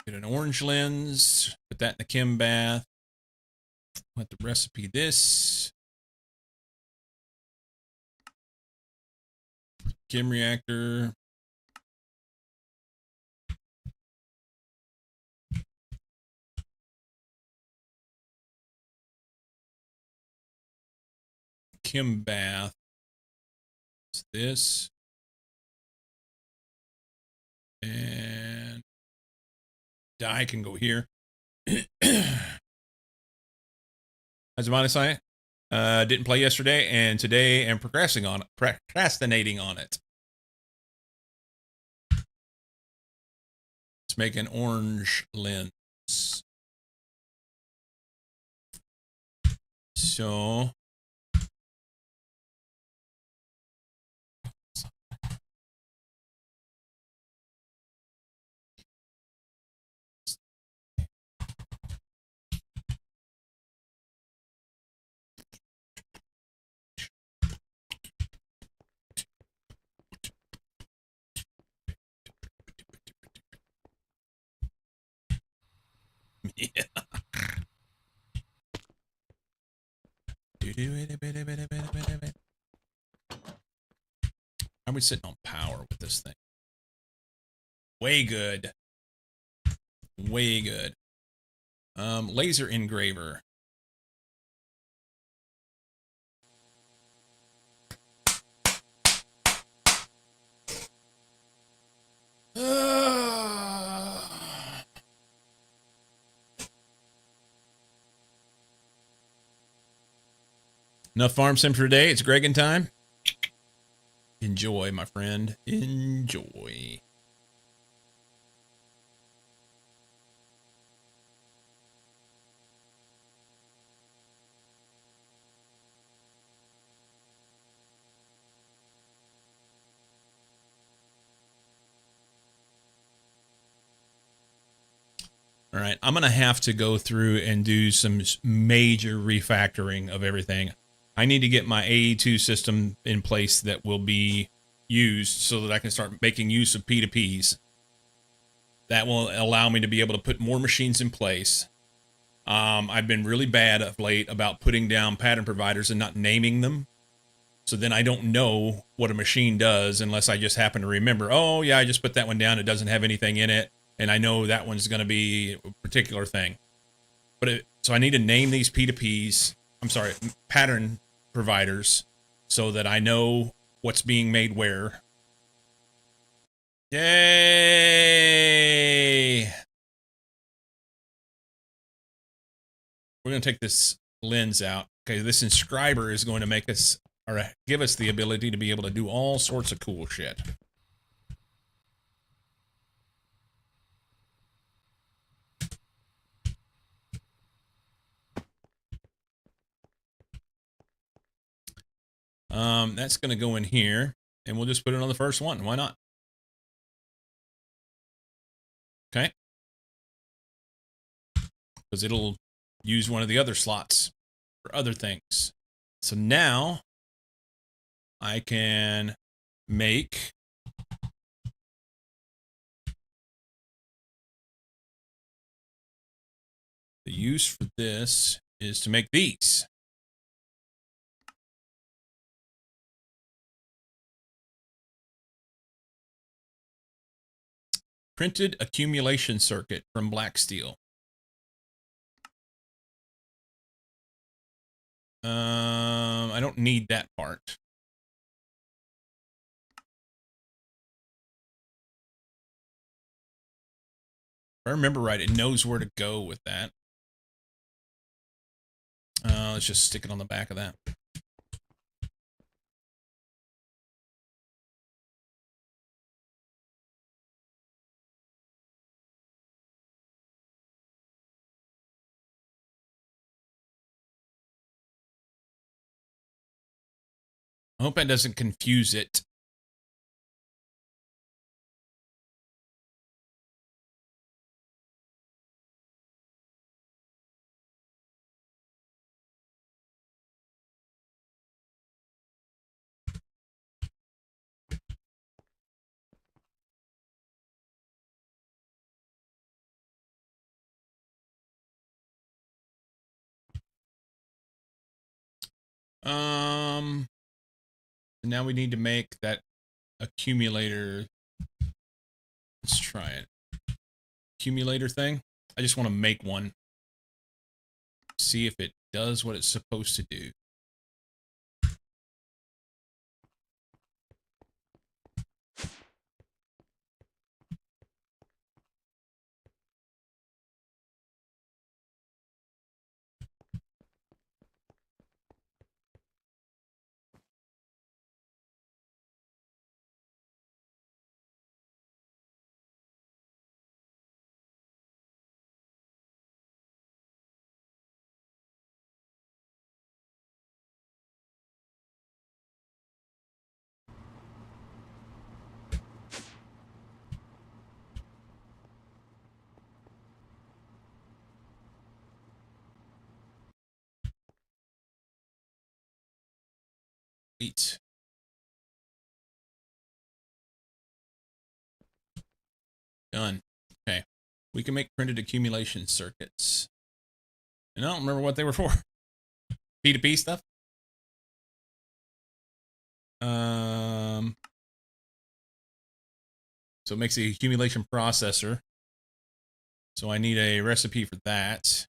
Get an orange lens, put that in the chem bath. Let the recipe this. Chem reactor. Chem bath. It's this. And dye can go here. Azumanisai, didn't play yesterday, and today I'm procrastinating on it. Let's make an orange lens. So yeah. How are we sitting on power with this thing? Way good. Way good. Laser engraver. Enough farm sim for today. It's Gregan time. Enjoy, my friend. Enjoy. All right, I'm going to have to go through and do some major refactoring of everything. I need to get my AE2 system in place that will be used so that I can start making use of P2Ps. That will allow me to be able to put more machines in place. I've been really bad of late about putting down pattern providers and not naming them. So then I don't know what a machine does unless I just happen to remember, oh yeah, I just put that one down. It doesn't have anything in it. And I know that one's going to be a particular thing. So I need to name these P2Ps, I'm sorry, pattern providers, so that I know what's being made where. Yay! We're going to take this lens out. Okay, this inscriber is going to make us, or give us the ability to be able to do all sorts of cool shit. That's going to go in here, and we'll just put it on the first one. Why not? Okay. Because it'll use one of the other slots for other things. So now I can make the use for this is to make these. Printed accumulation circuit from Black Steel. I don't need that part. If I remember right, it knows where to go with that. Let's just stick it on the back of that. I hope that doesn't confuse it. Now we need to make that accumulator. Let's try it. Accumulator thing. I just want to make one. See if it does what it's supposed to do. Eight. Done. Okay. We can make printed accumulation circuits. And I don't remember what they were for. P2P stuff? So it makes the accumulation processor. So I need a recipe for that.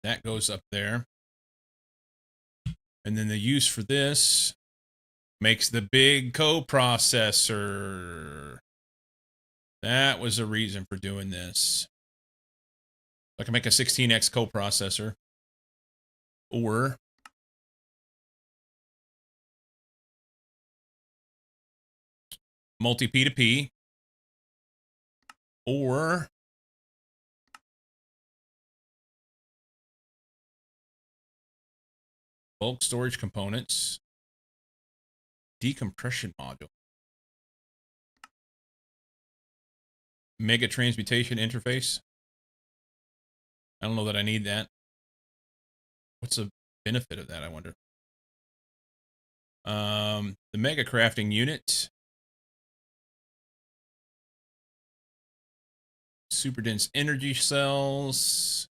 That goes up there. And then the use for this makes the big coprocessor. That was a reason for doing this. I can make a 16x coprocessor. Or multi P2P. Or bulk storage components. Decompression module. Mega transmutation interface. I don't know that I need that. What's the benefit of that, I wonder? The mega crafting unit. Super dense energy cells.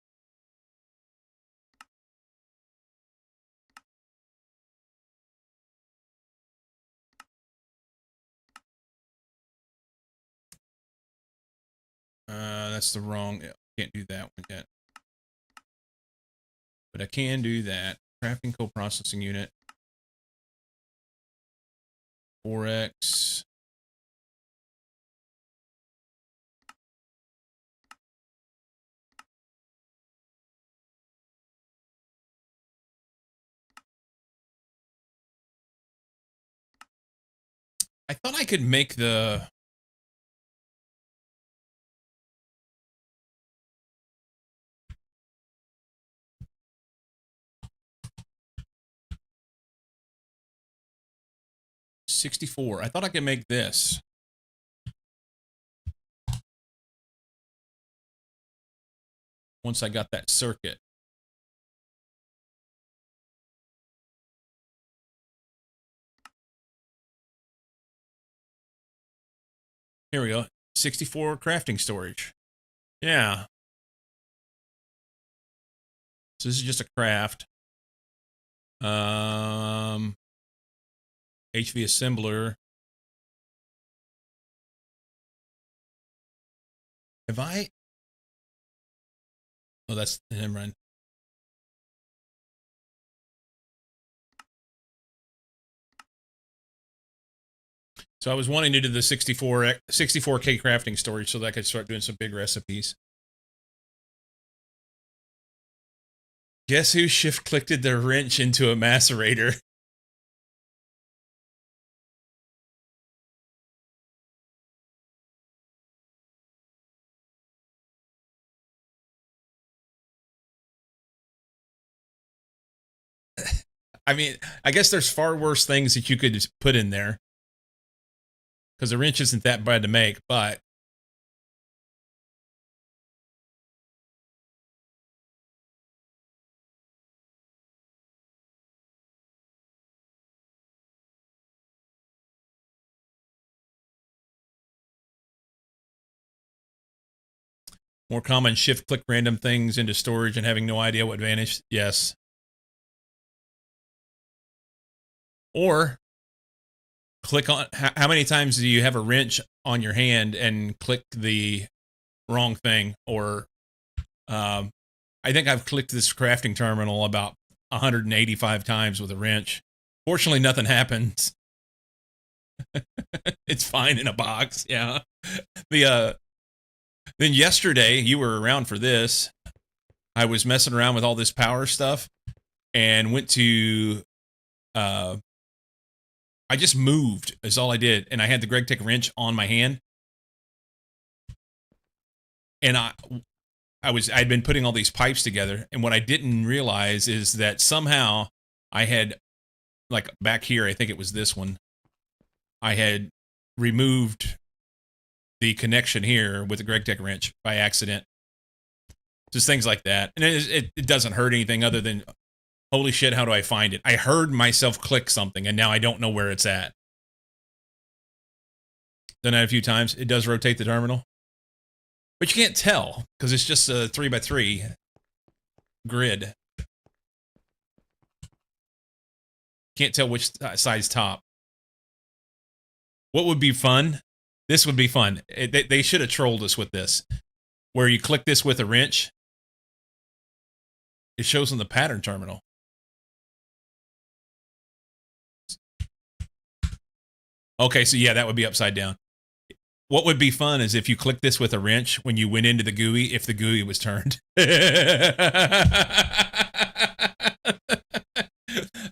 That's the wrong. Can't do that one yet. But I can do that. Crafting coprocessing unit. 4x. I thought I could make the... $64. I thought I could make this. Once I got that circuit. Here we go. 64 crafting storage. Yeah. So this is just a craft. HV assembler. Have I? Oh, that's him, run. So I was wanting to do the 64K crafting storage so that I could start doing some big recipes. Guess who shift-clicked their wrench into a macerator? I mean, I guess there's far worse things that you could put in there. Because the wrench isn't that bad to make, but... More common, shift-click random things into storage and having no idea what vanished. Yes. Or click on... How many times do you have a wrench on your hand and click the wrong thing? Or... I think I've clicked this crafting terminal about 185 times with a wrench. Fortunately, nothing happens. It's fine in a box, yeah. Then yesterday, you were around for this. I was messing around with all this power stuff and went to... I just moved is all I did. And I had the GregTech wrench on my hand. And I'd been putting all these pipes together. And what I didn't realize is that somehow I had, like back here, I think it was this one, I had removed the connection here with the GregTech wrench by accident. Just things like that. And it doesn't hurt anything other than, holy shit, how do I find it? I heard myself click something, and now I don't know where it's at. Done that a few times. It does rotate the terminal. But you can't tell, because it's just a 3x3 grid. Can't tell which side's top. What would be fun? This would be fun. They should have trolled us with this. Where you click this with a wrench, it shows on the pattern terminal. Okay, so yeah, that would be upside down. What would be fun is if you click this with a wrench when you went into the GUI, if the GUI was turned.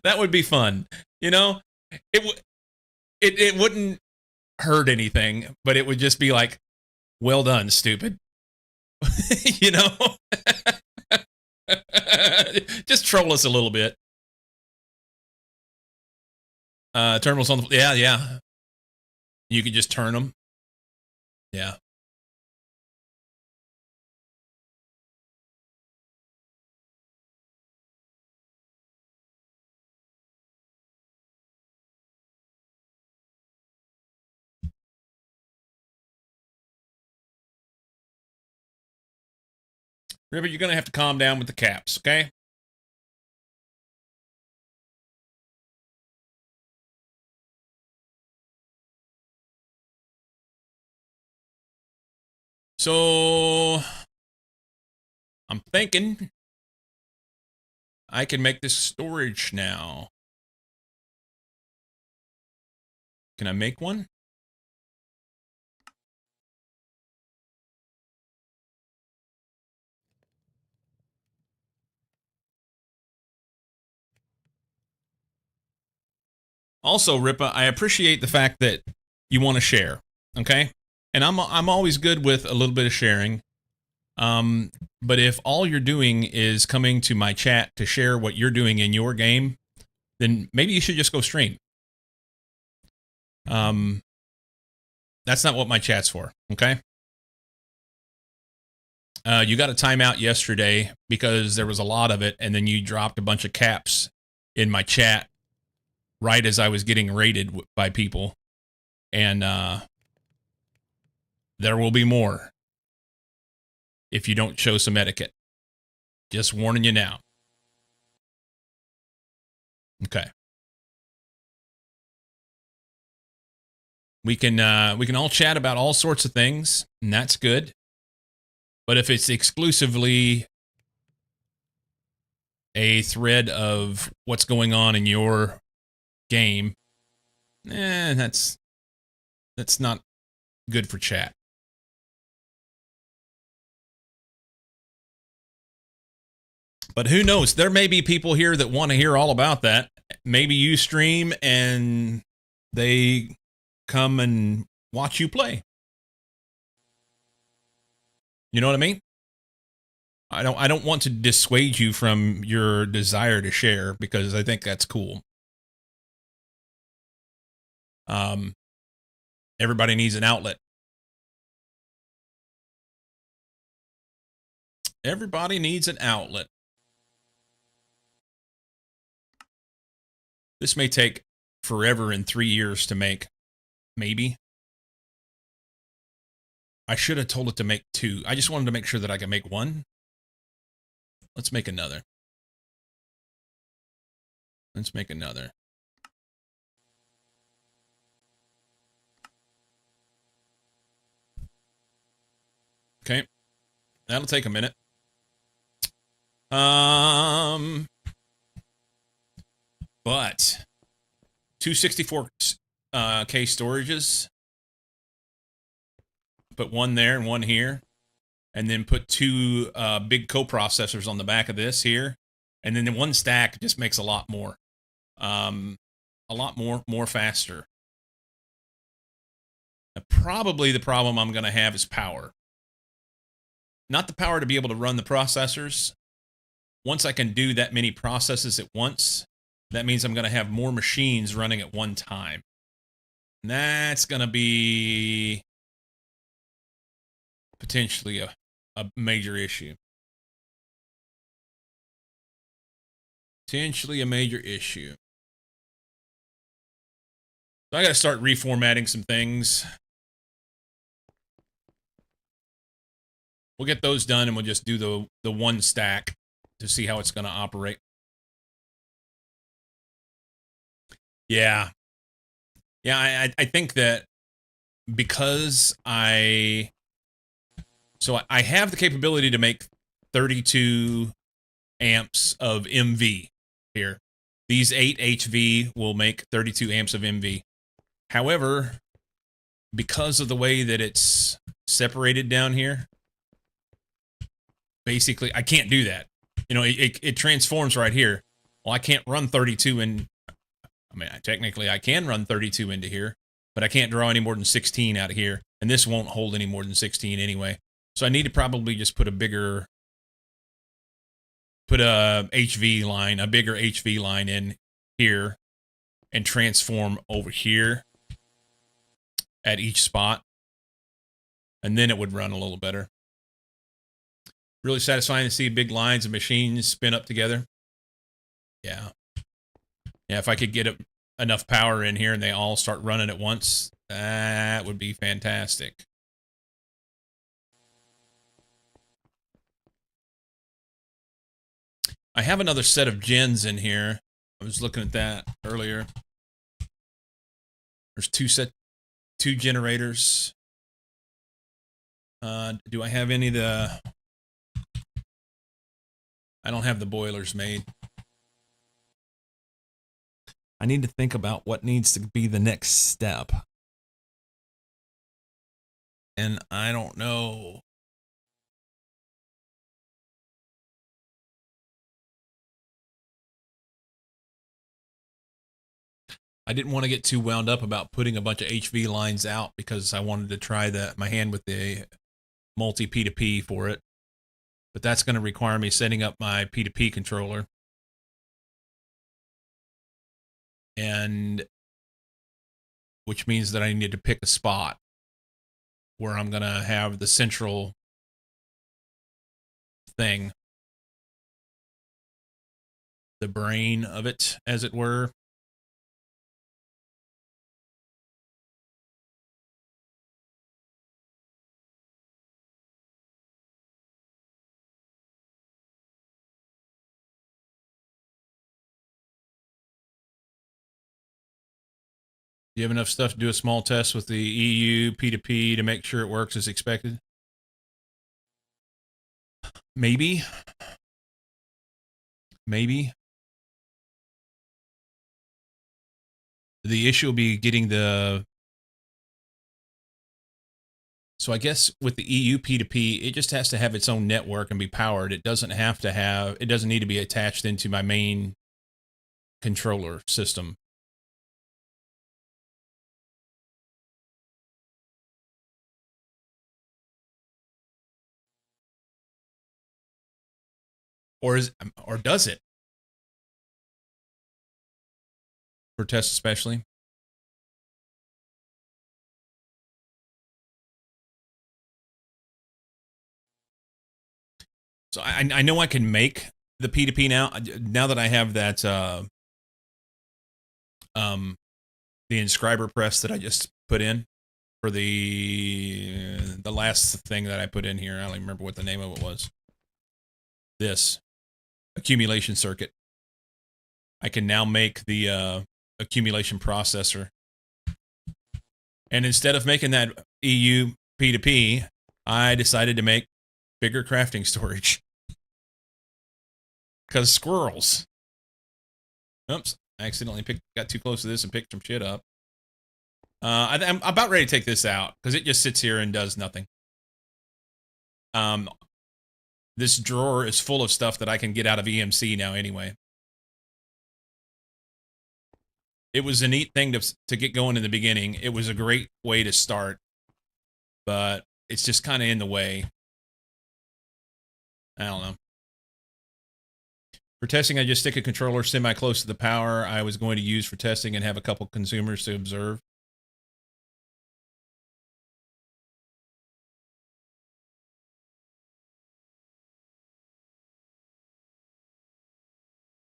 That would be fun. You know, it wouldn't hurt anything, but it would just be like, well done, stupid. You know? Just troll us a little bit. Terminals on the, yeah. You could just turn them. Yeah. River, you're going to have to calm down with the caps, okay? So, I'm thinking I can make this storage now. Can I make one? Also, Ripa, I appreciate the fact that you want to share, okay? And I'm always good with a little bit of sharing. But if all you're doing is coming to my chat to share what you're doing in your game, then maybe you should just go stream. That's not what my chat's for, okay? You got a timeout yesterday because there was a lot of it, and then you dropped a bunch of caps in my chat right as I was getting raided by people. And there will be more if you don't show some etiquette. Just warning you now. Okay. We can all chat about all sorts of things, and that's good. But if it's exclusively a thread of what's going on in your game, that's not good for chat. But who knows? There may be people here that want to hear all about that. Maybe you stream and they come and watch you play. You know what I mean? I don't want to dissuade you from your desire to share because I think that's cool. Everybody needs an outlet. Everybody needs an outlet. This may take forever in 3 years to make. Maybe. I should have told it to make 2. I just wanted to make sure that I can make 1. Let's make another. Let's make another. Okay. That'll take a minute. But 264K storages. Put one there and one here. And then put 2 big coprocessors on the back of this here. And then the one stack just makes a lot more. More faster. Now, probably the problem I'm going to have is power. Not the power to be able to run the processors. Once I can do that many processes at once, that means I'm going to have more machines running at one time. And that's going to be potentially a major issue. Potentially a major issue. So I got to start reformatting some things. We'll get those done and we'll just do the one stack to see how it's going to operate. Yeah. Yeah, I think that because I have the capability to make 32 amps of MV here. These 8 HV will make 32 amps of MV. However, because of the way that it's separated down here, basically, I can't do that. You know, it transforms right here. Well, I can't run 32 in. I mean, technically, I can run 32 into here, but I can't draw any more than 16 out of here. And this won't hold any more than 16 anyway. So I need to probably just put a bigger HV line, a bigger HV line in here and transform over here at each spot. And then it would run a little better. Really satisfying to see big lines of machines spin up together. Yeah. Yeah, if I could get enough power in here and they all start running at once, that would be fantastic. I have another set of gens in here. I was looking at that earlier. There's two generators. Do I have any of the... I don't have the boilers made. I need to think about what needs to be the next step. And I don't know. I didn't want to get too wound up about putting a bunch of HV lines out because I wanted to try my hand with the multi P2P for it. But that's going to require me setting up my P2P controller. And which means that I need to pick a spot where I'm going to have the central thing, the brain of it, as it were. Do you have enough stuff to do a small test with the EU P2P to make sure it works as expected? Maybe. Maybe. The issue will be getting the... So I guess with the EU P2P, it just has to have its own network and be powered. It doesn't have to have... It doesn't need to be attached into my main controller system. Or does it? For tests especially. So I know I can make the P2P now that I have that the inscriber press that I just put in for the last thing that I put in here. I don't even remember what the name of it was. This accumulation circuit. I can now make the accumulation processor. And instead of making that EU P2P, I decided to make bigger crafting storage. Because squirrels. Oops, I accidentally got too close to this and picked some shit up. I'm about ready to take this out because it just sits here and does nothing. This drawer is full of stuff that I can get out of EMC now anyway. It was a neat thing to get going in the beginning. It was a great way to start, but it's just kind of in the way. I don't know. For testing, I just stick a controller semi-close to the power I was going to use for testing and have a couple consumers to observe.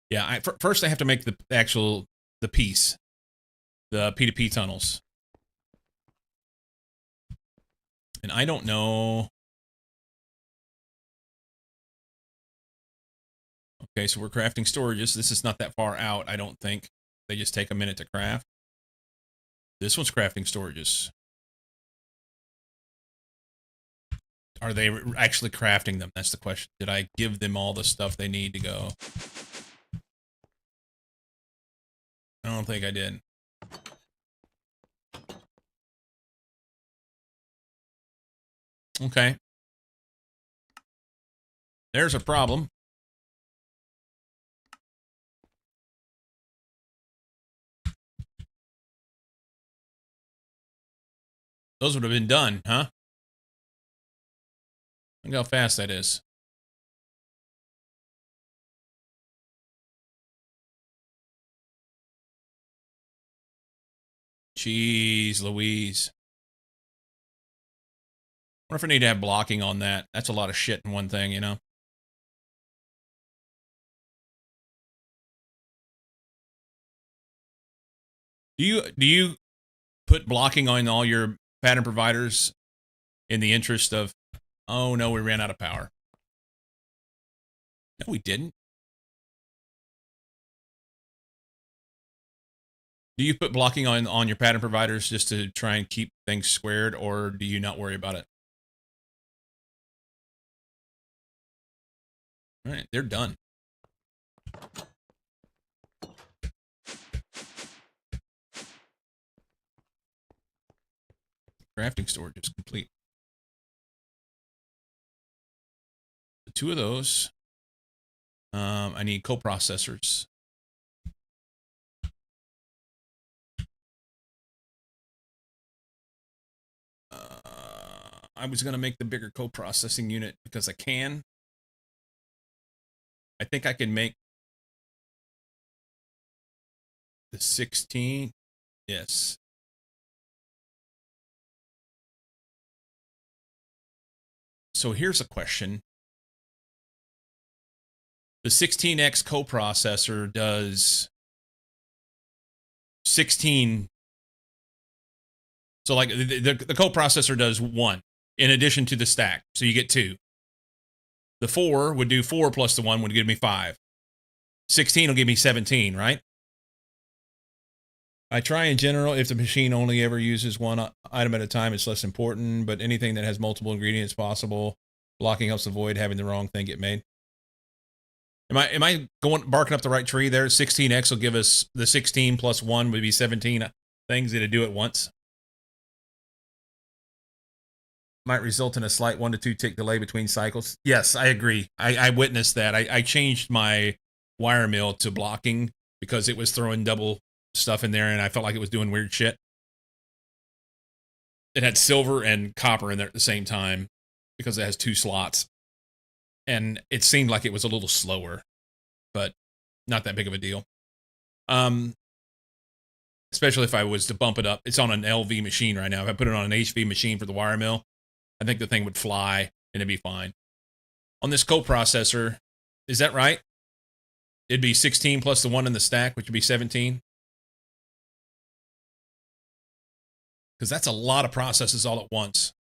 Yeah, first I have to make the piece, the P2P tunnels. And I don't know. Okay, so we're crafting storages. This is not that far out, I don't think. They just take a minute to craft. This one's crafting storages. Are they actually crafting them? That's the question. Did I give them all the stuff they need to go? I don't think I did. Okay. There's a problem. Those would have been done, huh? Look how fast that is. Jeez Louise. I wonder if I need to have blocking on that. That's a lot of shit in one thing, you know? Do you put blocking on all your pattern providers in the interest of, oh no, we ran out of power? No, we didn't. Do you put blocking on your pattern providers just to try and keep things squared, or do you not worry about it? All right, they're done. Crafting storage is complete. The two of those. I need coprocessors. I was going to make the bigger coprocessing unit because I can. I think I can make the 16. Yes. So here's a question. The 16X coprocessor does 16. So like the coprocessor does 1 in addition to the stack. So you get 2. The 4 would do 4 plus the 1 would give me 5. 16 will give me 17, right? I try in general, if the machine only ever uses one item at a time, it's less important, but anything that has multiple ingredients possible, blocking helps avoid having the wrong thing get made. Am I barking up the right tree there? 16X will give us the 16 plus 1 would be 17 things that do it once. Might result in a slight 1 to 2 tick delay between cycles. Yes, I agree. I witnessed that. I changed my wire mill to blocking because it was throwing double stuff in there and I felt like it was doing weird shit. It had silver and copper in there at the same time because it has 2 slots. And it seemed like it was a little slower, but not that big of a deal. Especially if I was to bump it up. It's on an LV machine right now. If I put it on an HV machine for the wire mill, I think the thing would fly and it'd be fine. On this coprocessor, is that right? It'd be 16 plus the 1 in the stack, which would be 17. Because that's a lot of processes all at once.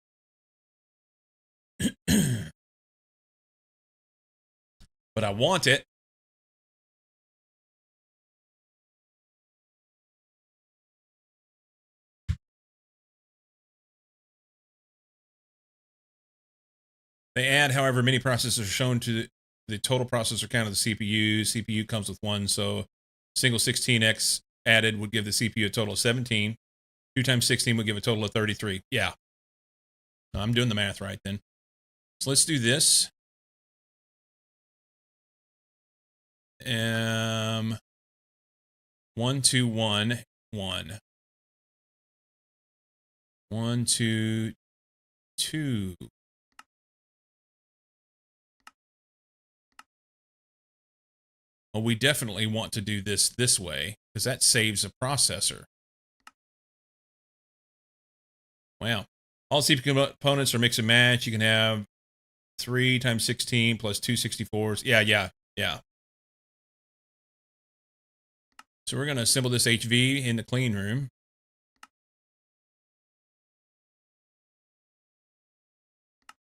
But I want it. They add, however, many processors are shown to the total processor count of the CPU. CPU comes with 1, so single 16X added would give the CPU a total of 17. 2 times 16 would give a total of 33. Yeah. I'm doing the math right then. So let's do this. 1 2 1 1. 1 2 2. Well, we definitely want to do this way because that saves a processor. Wow. All CPU components are mix and match. You can have 3 times 16 plus 2 64s. Yeah. So we're going to assemble this HV in the clean room.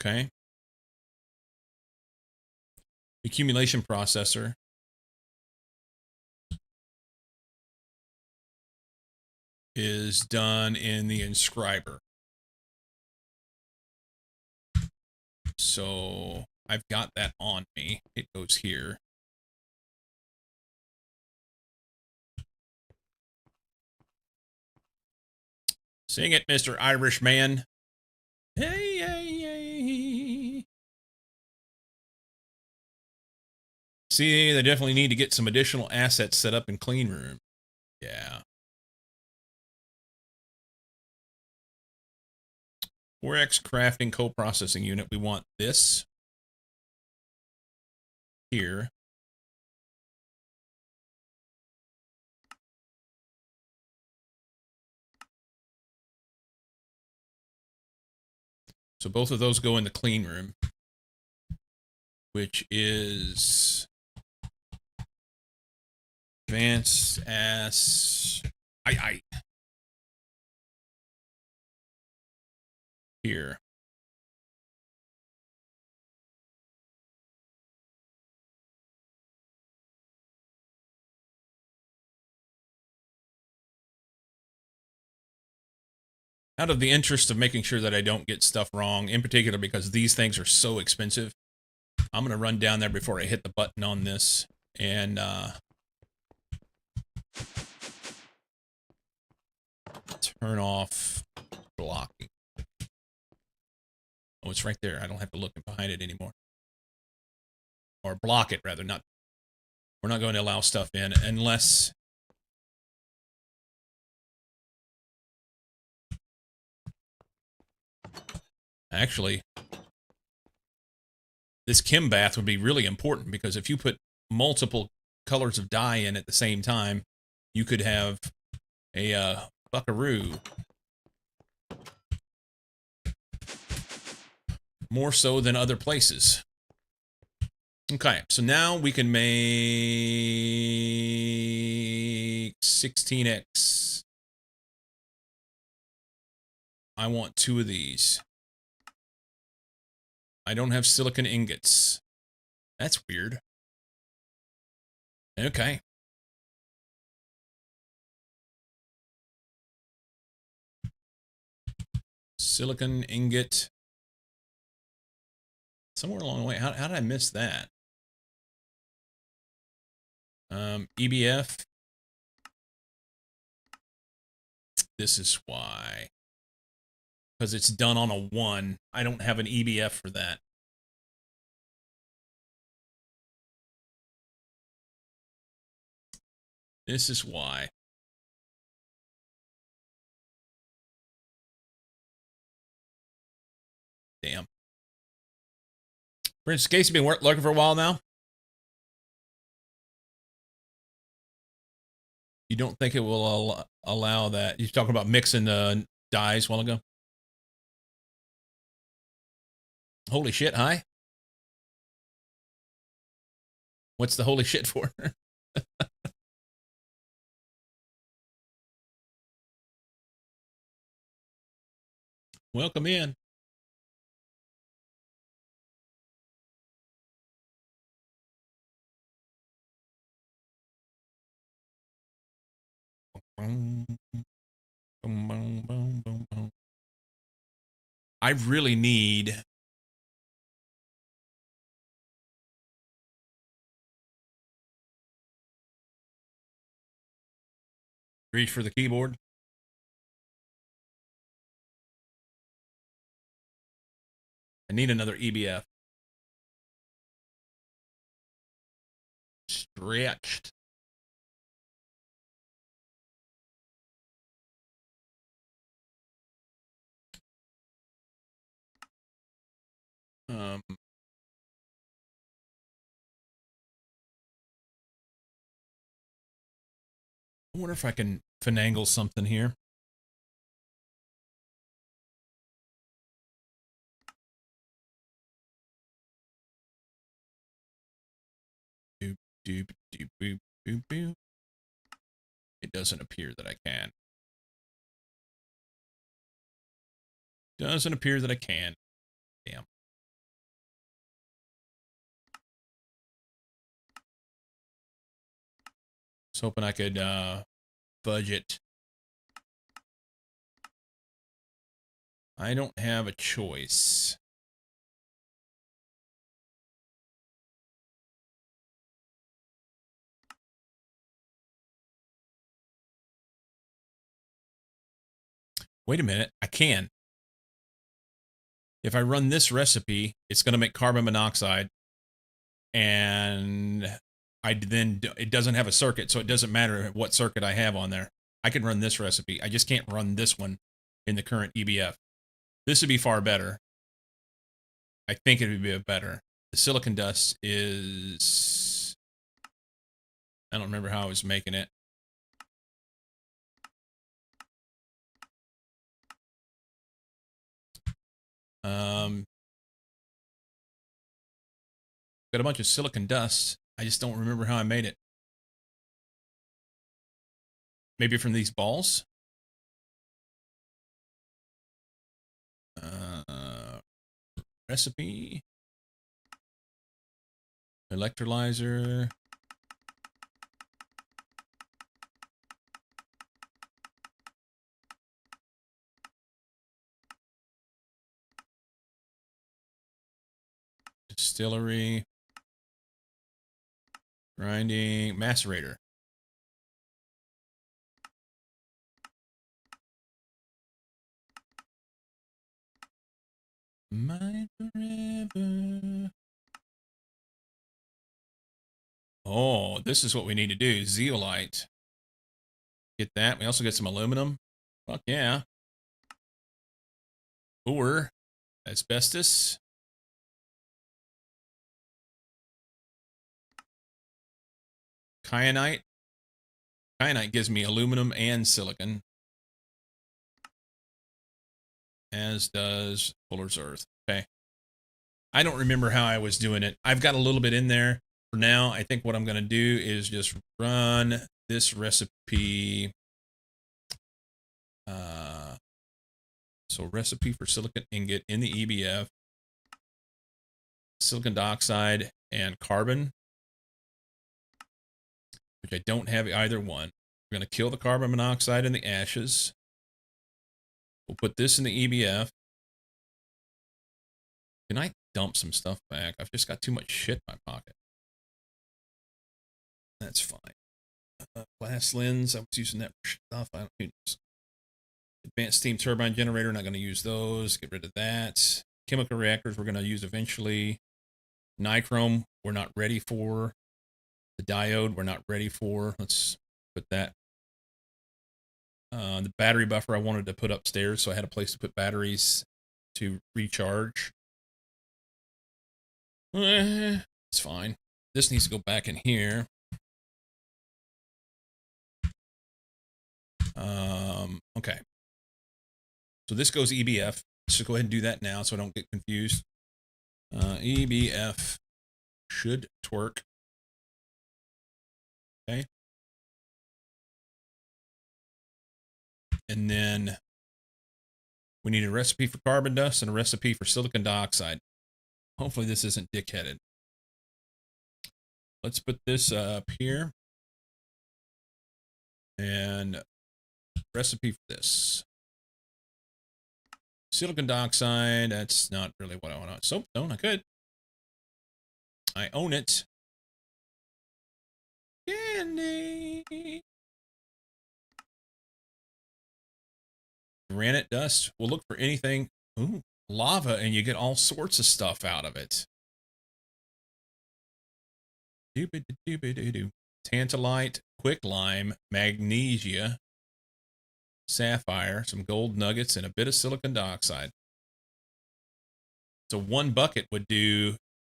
Okay. Accumulation processor. Is done in the inscriber. So I've got that on me. It goes here. Sing it, Mr. Irishman. Hey. See, they definitely need to get some additional assets set up in clean room. Yeah. 4X crafting co-processing unit. We want this here. So both of those go in the clean room, which is advanced as here. Out of the interest of making sure that I don't get stuff wrong, in particular because these things are so expensive, I'm going to run down there before I hit the button on this and turn off blocking. Oh, it's right there. I don't have to look behind it anymore. Or block it, rather. Not. We're not going to allow stuff in unless... Actually, this chem bath would be really important because if you put multiple colors of dye in at the same time, you could have a buckaroo. More so than other places. Okay, so now we can make 16X. I want 2 of these. I don't have silicon ingots. That's weird. Okay. Silicon ingot. Somewhere along the way. How did I miss that? EBF. This is why. Because it's done on a 1. I don't have an EBF for that. This is why. Damn. Princess Casey been looking for a while now? You don't think it will allow that? You're talking about mixing the dyes a while ago? Holy shit, hi? What's the holy shit for? Welcome in. I really need reach for the keyboard. I need another EBF. Stretched. I wonder if I can finagle something here. Doop, doop, doop, boop, boop, boop. It doesn't appear that I can. Doesn't appear that I can. Damn. I was hoping I could budget. I don't have a choice. Wait a minute, I can. If I run this recipe, it's going to make carbon monoxide. and it doesn't have a circuit, so it doesn't matter what circuit I have on there. I can run this recipe. I just can't run this one in the current EBF. This would be far better. I think it would be better. The silicon dust is... I don't remember how I was making it. Got a bunch of silicon dust. I just don't remember how I made it. Maybe from these balls? Recipe. Electrolyzer. Distillery. Grinding. Macerator. Mine forever. Oh, this is what we need to do. Zeolite. Get that. We also get some aluminum. Fuck yeah. Or asbestos. Kyanite. Kyanite gives me aluminum and silicon. As does Fuller's Earth. Okay. I don't remember how I was doing it. I've got a little bit in there. For now, I think what I'm going to do is just run this recipe. So recipe for silicon ingot in the EBF. Silicon dioxide and carbon. Which I don't have either one. We're going to kill the carbon monoxide in the ashes. We'll put this in the EBF. Can I dump some stuff back? I've just got too much shit in my pocket. That's fine. Glass lens, I was using that for stuff. I don't need this. Advanced steam turbine generator, not going to use those. Get rid of that. Chemical reactors, we're going to use eventually. Nichrome, we're not ready for. The diode, we're not ready for. Let's put that. The battery buffer I wanted to put upstairs, so I had a place to put batteries to recharge. It's fine. This needs to go back in here. Okay. So this goes EBF. Let's just go ahead and do that now so I don't get confused. EBF should twerk. Okay. And then we need a recipe for carbon dust and a recipe for silicon dioxide. Hopefully this isn't dickheaded. Let's put this up here. And recipe for this. Silicon dioxide, that's not really what I want. Soapstone, I could. I own it. Candy. Granite dust. We'll look for anything. Ooh, lava, and you get all sorts of stuff out of it. Tantalite, quicklime, magnesia, sapphire, some gold nuggets, and a bit of silicon dioxide. So one bucket would do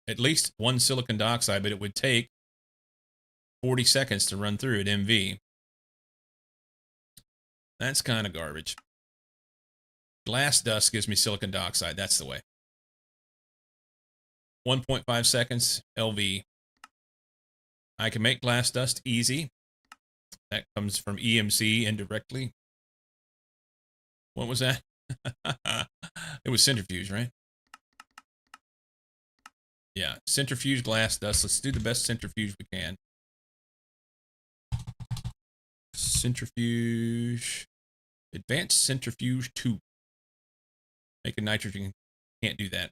at least one silicon dioxide, but it would take 40 seconds to run through at MV. That's kind of garbage. Glass dust gives me silicon dioxide. That's the way. 1.5 seconds, LV. I can make glass dust easy. That comes from EMC indirectly. What was that? It was centrifuge, right? Yeah, centrifuge glass dust. Let's do the best centrifuge we can. Centrifuge. Advanced centrifuge 2. Making nitrogen. Can't do that.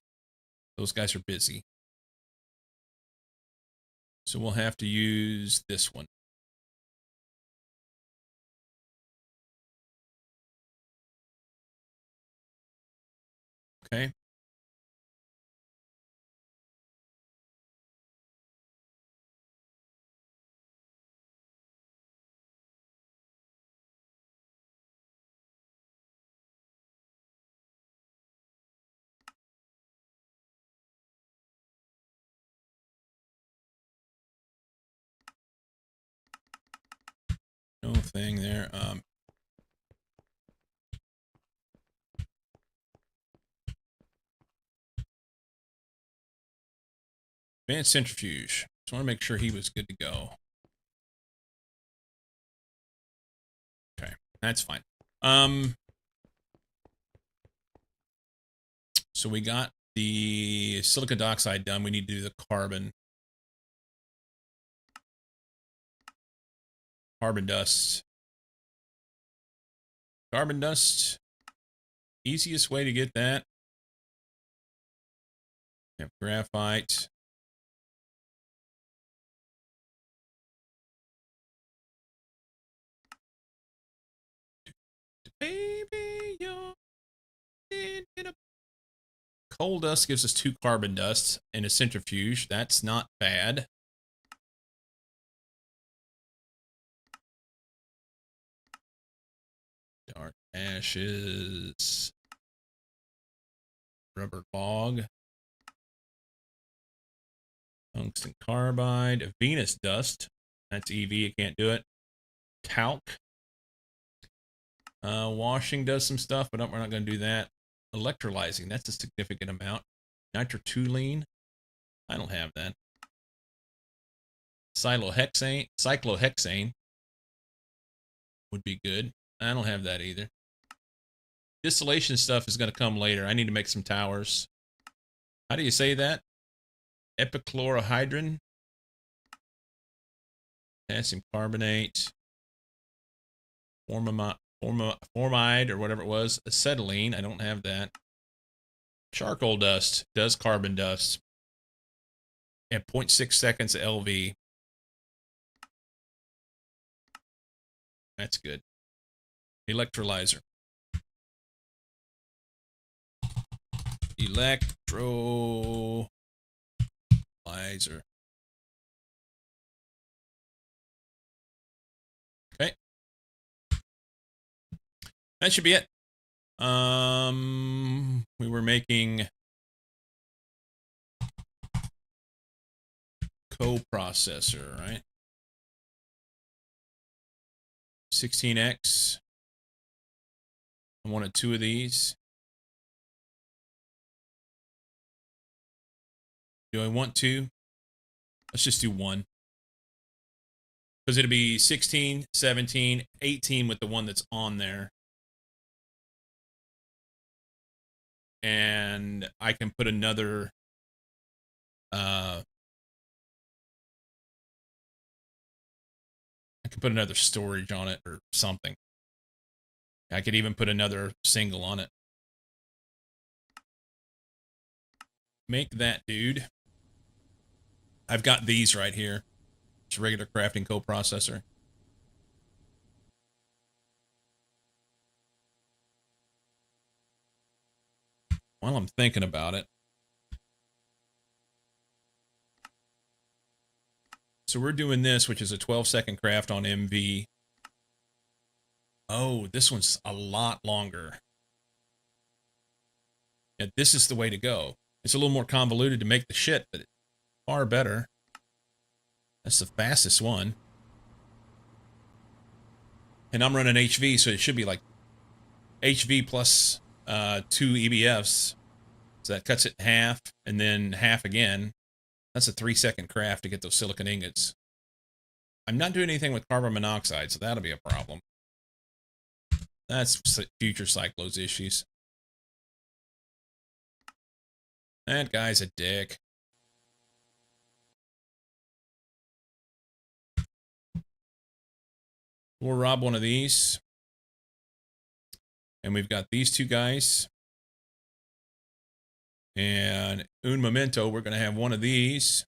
Those guys are busy. So we'll have to use this one. Okay. thing there. Advanced centrifuge. Just want to make sure he was good to go. Okay, that's fine. So we got the silicon dioxide done. We need to do the carbon. Carbon dust. Carbon dust. Easiest way to get that. We have graphite. Baby, you're in a... Coal dust gives us 2 carbon dusts in a centrifuge. That's not bad. Dark ashes. Rubber log. Tungsten carbide. Venus dust. That's EV. You can't do it. Talc. Washing does some stuff, but we're not going to do that. Electrolyzing. That's a significant amount. Nitrotoluene. I don't have that. Cyclohexane would be good. I don't have that either. Distillation stuff is going to come later. I need to make some towers. How do you say that? Epichlorohydrin. Potassium carbonate. Formide or whatever it was. Acetylene. I don't have that. Charcoal dust does carbon dust. At 0.6 seconds LV. That's good. Electrolyzer. Electrolyzer. Okay. That should be it. We were making coprocessor, right? 16X. I wanted 2 of these. Do I want 2? Let's just do 1. Because it'll be 16, 17, 18 with the one that's on there. And I can put another storage on it or something. I could even put another single on it. Make that, dude. I've got these right here. It's a regular crafting coprocessor. While I'm thinking about it. So we're doing this, which is a 12-second craft on MV. Oh, this one's a lot longer. Yeah, this is the way to go. It's a little more convoluted to make the shit, but it's far better. That's the fastest one. And I'm running HV, so it should be like HV plus 2 EBFs. So that cuts it in half, and then half again. That's a 3-second craft to get those silicon ingots. I'm not doing anything with carbon monoxide, so that'll be a problem. That's future Cyclos issues. That guy's a dick. We'll rob one of these. And we've got these 2 guys. And un momento, we're going to have one of these.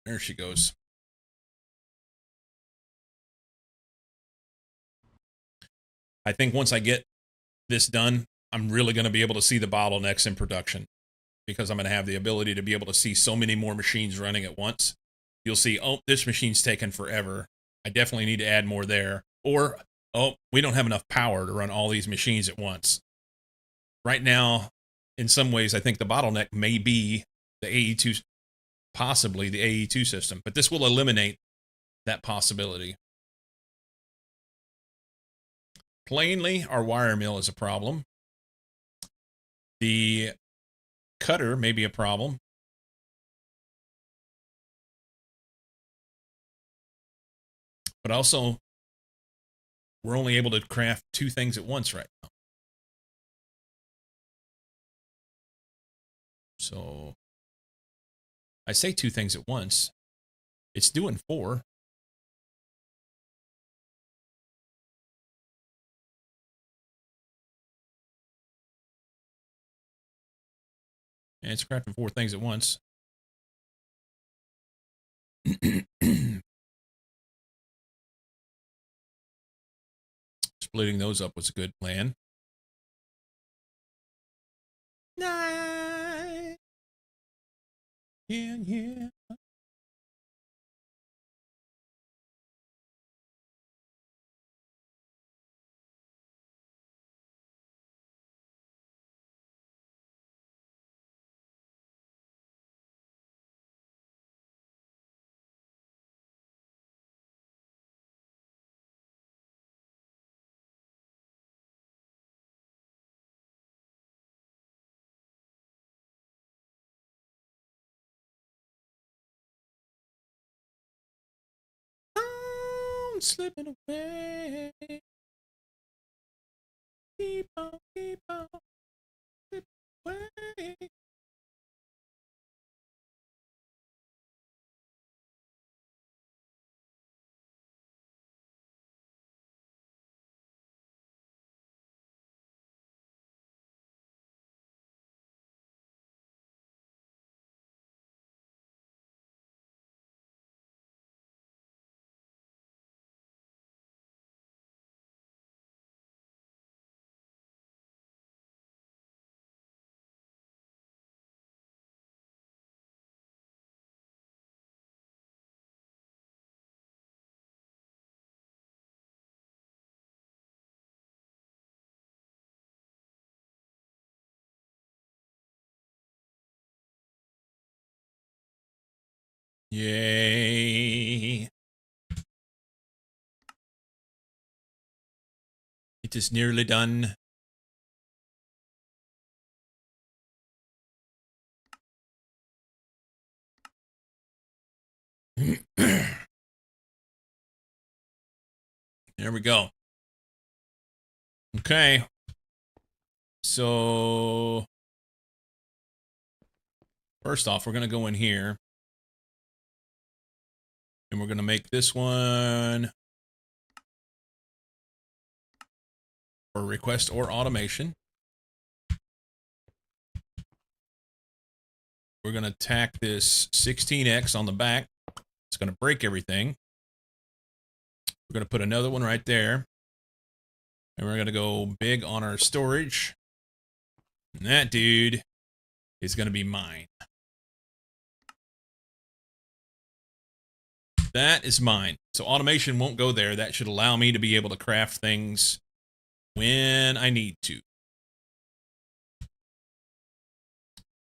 There she goes. I think once I get this done, I'm really going to be able to see the bottlenecks in production. Because I'm going to have the ability to be able to see so many more machines running at once. You'll see, oh, this machine's taken forever. I definitely need to add more there. Or, oh, we don't have enough power to run all these machines at once. Right now, in some ways, I think the bottleneck may be the AE2 possibly the AE2 system, but this will eliminate that possibility. Plainly, our wire mill is a problem. The cutter may be a problem. But also, we're only able to craft 2 things at once right now. So, I say 2 things at once. It's doing 4. And it's crafting 4 things at once. Splitting those up was a good plan. Night. Yeah. I'm slipping away. Keep on slipping away. Yay. It is nearly done. There we go. Okay. So, first off, we're going to go in here. And we're going to make this one for request or automation. We're going to tack this 16X on the back. It's going to break everything. We're going to put another one right there. And we're going to go big on our storage. And that dude is going to be mine. That is mine. So automation won't go there. That should allow me to be able to craft things when I need to.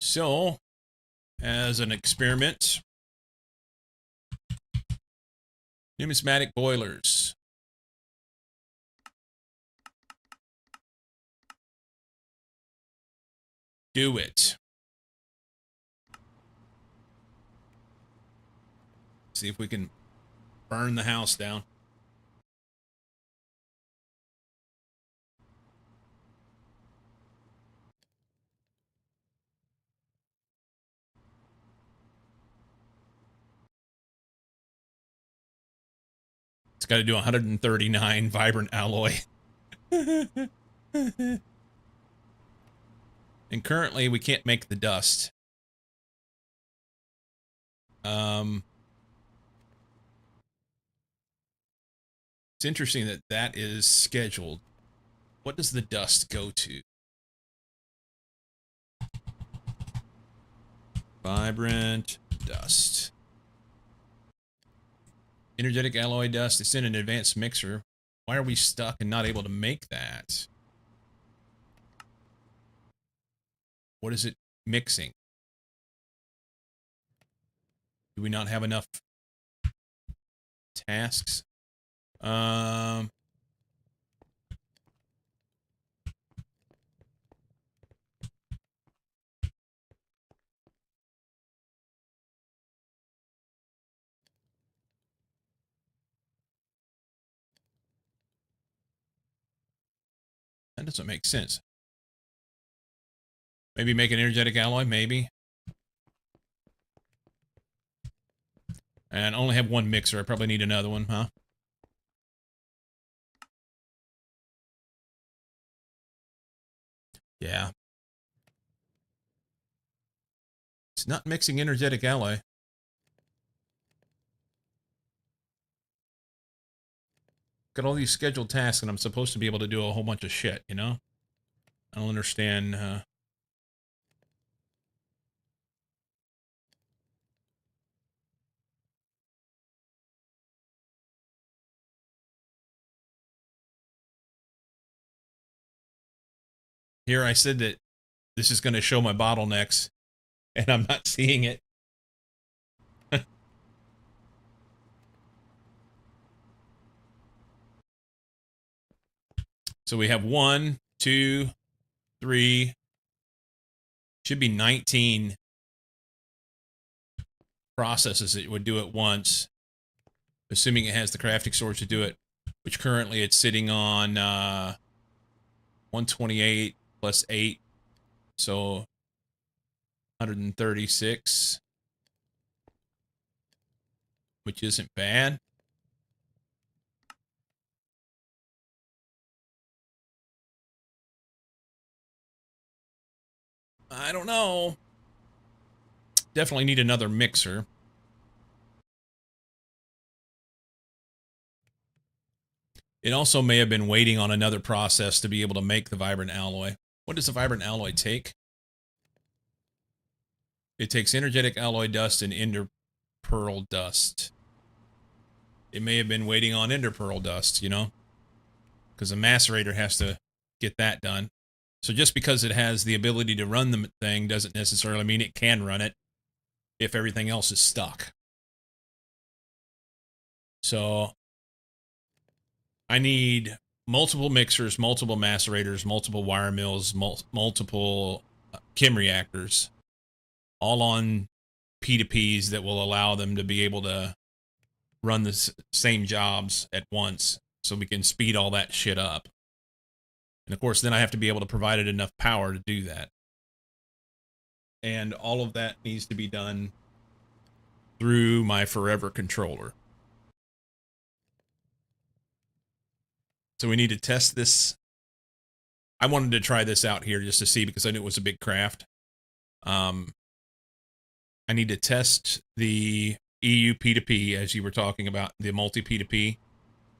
So, as an experiment, numismatic boilers. Do it. See if we can burn the house down. It's got to do 139 vibrant alloy. And currently we can't make the dust. It's interesting that that is scheduled. What does the dust go to? Vibrant dust. Energetic alloy dust. It's in an advanced mixer. Why are we stuck and not able to make that? What is it mixing? Do we not have enough tasks? That doesn't make sense. Maybe make an energetic alloy, maybe. And I only have one mixer. I probably need another one, huh? Yeah. It's not mixing energetic alloy. Got all these scheduled tasks, and I'm supposed to be able to do a whole bunch of shit, you know? I don't understand. Here I said that this is going to show my bottlenecks, and I'm not seeing it. So we have 1, 2, 3, should be 19 processes that would do it once, assuming it has the crafting storage to do it, which currently it's sitting on 128 plus 8, so 136, which isn't bad. I don't know. Definitely need another mixer. It also may have been waiting on another process to be able to make the vibrant alloy. What does the vibrant alloy take? It takes energetic alloy dust and ender pearl dust. It may have been waiting on ender pearl dust, you know? Because the macerator has to get that done. So just because it has the ability to run the thing doesn't necessarily mean it can run it if everything else is stuck. So I need multiple mixers, multiple macerators, multiple wire mills, multiple chem reactors, all on P2Ps that will allow them to be able to run the same jobs at once, so we can speed all that shit up. And of course, then I have to be able to provide it enough power to do that. And all of that needs to be done through my Forever controller. So we need to test this. I wanted to try this out here just to see, because I knew it was a big craft. I need to test the EU P2P, as you were talking about, the multi P2P,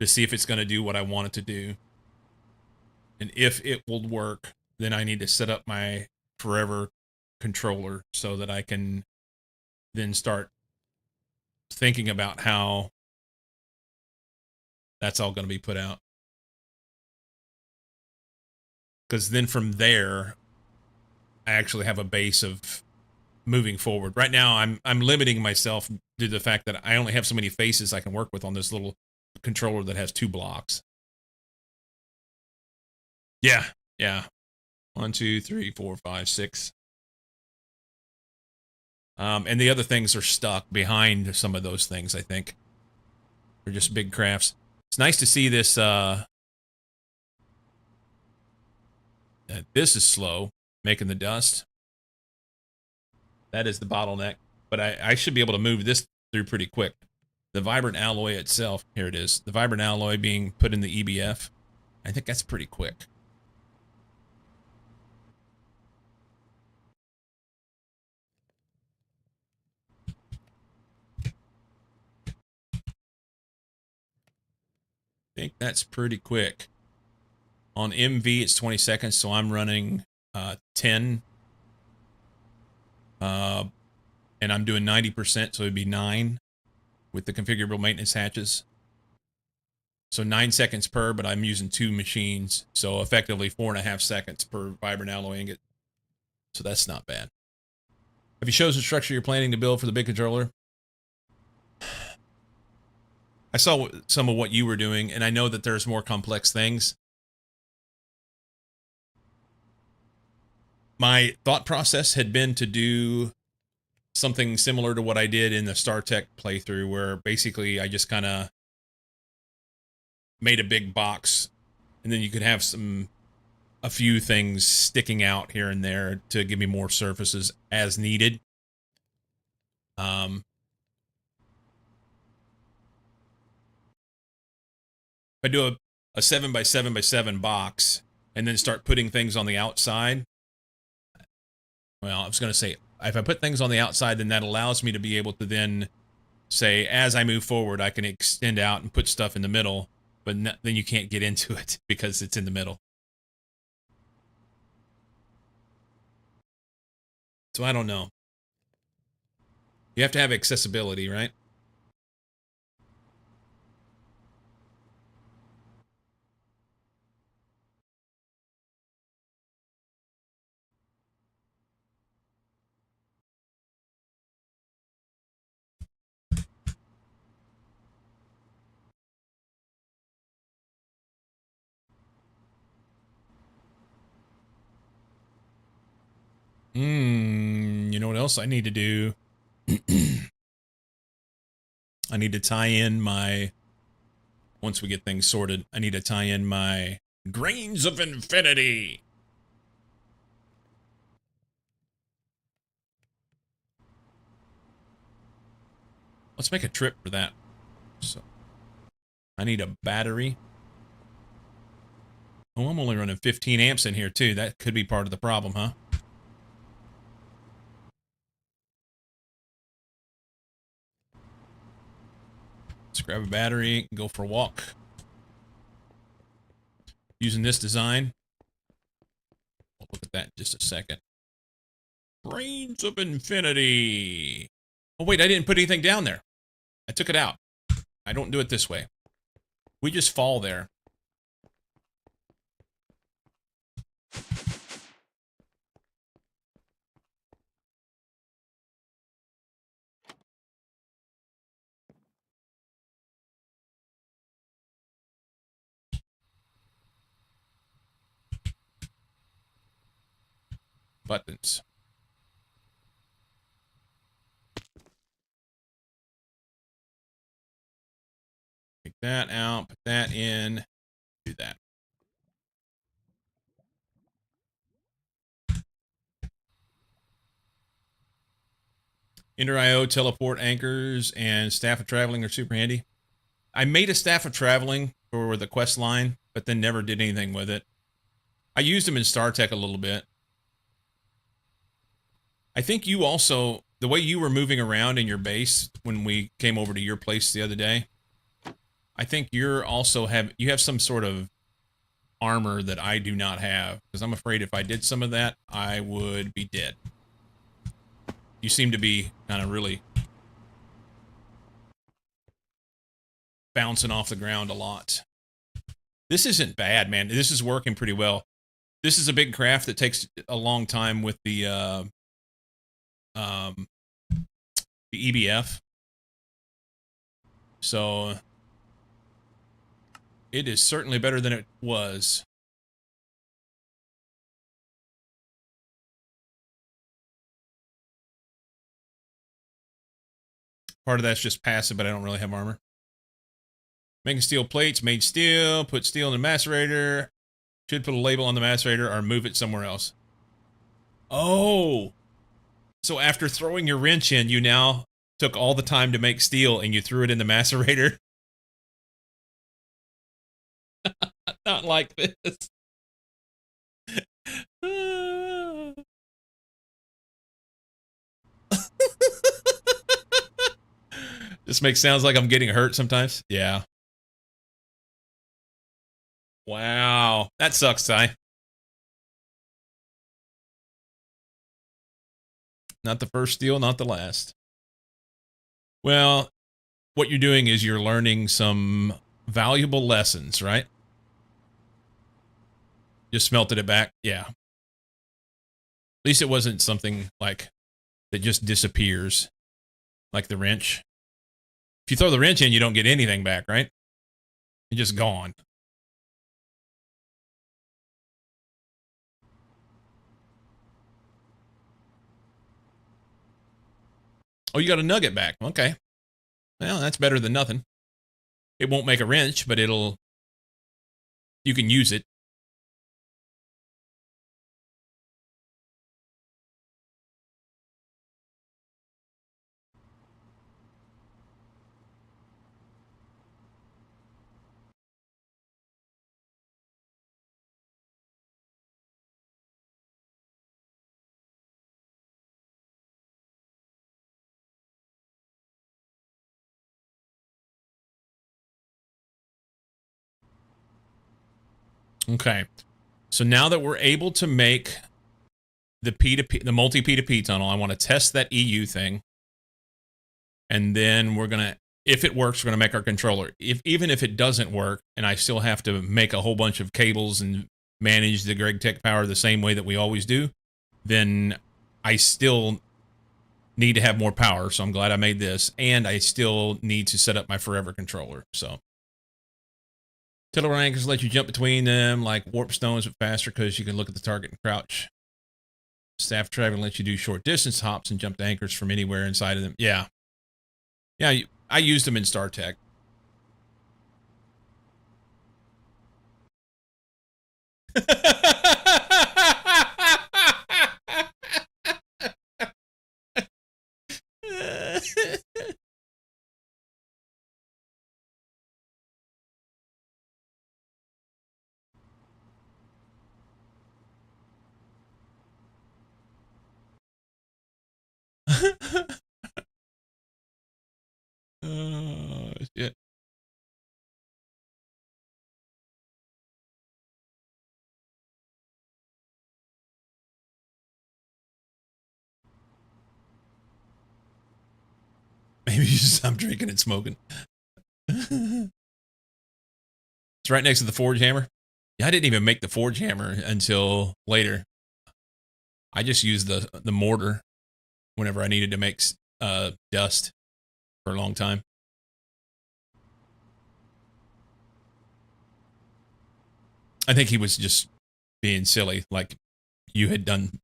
to see if it's going to do what I want it to do. And if it will work, then I need to set up my Forever controller so that I can then start thinking about how that's all going to be put out. Because then from there, I actually have a base of moving forward. Right now, I'm limiting myself due to the fact that I only have so many faces I can work with on this little controller that has 2 blocks. Yeah. 1, 2, 3, 4, 5, 6. And the other things are stuck behind some of those things, I think. They're just big crafts. It's nice to see this, this is slow, making the dust. That is the bottleneck. But I should be able to move this through pretty quick. The vibrant alloy itself, here it is. The vibrant alloy being put in the EBF. I think that's pretty quick. I think that's pretty quick. On MV, it's 20 seconds, so I'm running 10. And I'm doing 90%, so it'd be 9 with the configurable maintenance hatches. So 9 seconds per, but I'm using 2 machines, so effectively 4.5 seconds per vibrant alloy ingot. So that's not bad. Have you chosen the structure you're planning to build for the big controller? I saw some of what you were doing, and I know that there's more complex things. My thought process had been to do something similar to what I did in the StarTech playthrough, where basically I just kind of made a big box, and then you could have a few things sticking out here and there to give me more surfaces as needed. If I do a 7 by 7 by 7 box and then start putting things on the outside, well, I was going to say, if I put things on the outside, then that allows me to be able to then say, as I move forward, I can extend out and put stuff in the middle, but then you can't get into it because it's in the middle. So I don't know. You have to have accessibility, right? You know what else I need to do? I need to tie in my, once we get things sorted, I need to tie in my Grains of Infinity. Let's make a trip for that. So I need a battery. Oh, I'm only running 15 amps in here too. That could be part of the problem, huh? Let's grab a battery and go for a walk. Using this design. We'll look at that in just a second. Grains of Infinity. Oh, wait, I didn't put anything down there. I took it out. I don't do it this way. We just fall there. Buttons. Take that out, put that in, do that. Ender.io, teleport anchors, and staff of traveling are super handy. I made a staff of traveling for the quest line, but then never did anything with it. I used them in StarTech a little bit. I think you also, the way you were moving around in your base when we came over to your place the other day, I think you have some sort of armor that I do not have, because I'm afraid if I did some of that, I would be dead. You seem to be kind of really bouncing off the ground a lot. This isn't bad, man. This is working pretty well. This is a big craft that takes a long time with the EBF. So it is certainly better than it was. Part of that's just passive, but I don't really have armor. Making steel plates, made steel, put steel in the macerator. Should put a label on the macerator or move it somewhere else. Oh! So after throwing your wrench in, you now took all the time to make steel and you threw it in the macerator? Not like this. This sounds like I'm getting hurt sometimes. Yeah. Wow. That sucks, Ty. Not the first steal, not the last. Well, what you're doing is you're learning some valuable lessons, right? Just smelted it back. Yeah. At least it wasn't something like that just disappears, like the wrench. If you throw the wrench in, you don't get anything back, right? It's just gone. Oh, you got a nugget back. Okay. Well, that's better than nothing. It won't make a wrench, but you can use it. Okay. So now that we're able to make the P2P, the multi P2P tunnel, I want to test that EU thing. And then we're going to, if it works, we're going to make our controller. Even if it doesn't work, and I still have to make a whole bunch of cables and manage the Greg Tech Power the same way that we always do, then I still need to have more power. So I'm glad I made this. And I still need to set up my Forever controller. So Tiller anchors let you jump between them like warp stones, but faster because you can look at the target and crouch. Staff traveling lets you do short distance hops and jump to anchors from anywhere inside of them. Yeah. Yeah, I used them in StarTech. Oh, shit. Maybe you should stop drinking and smoking. It's right next to the forge hammer. Yeah, I didn't even make the forge hammer until later. I just used the mortar whenever I needed to make dust for a long time. I think he was just being silly, like you had done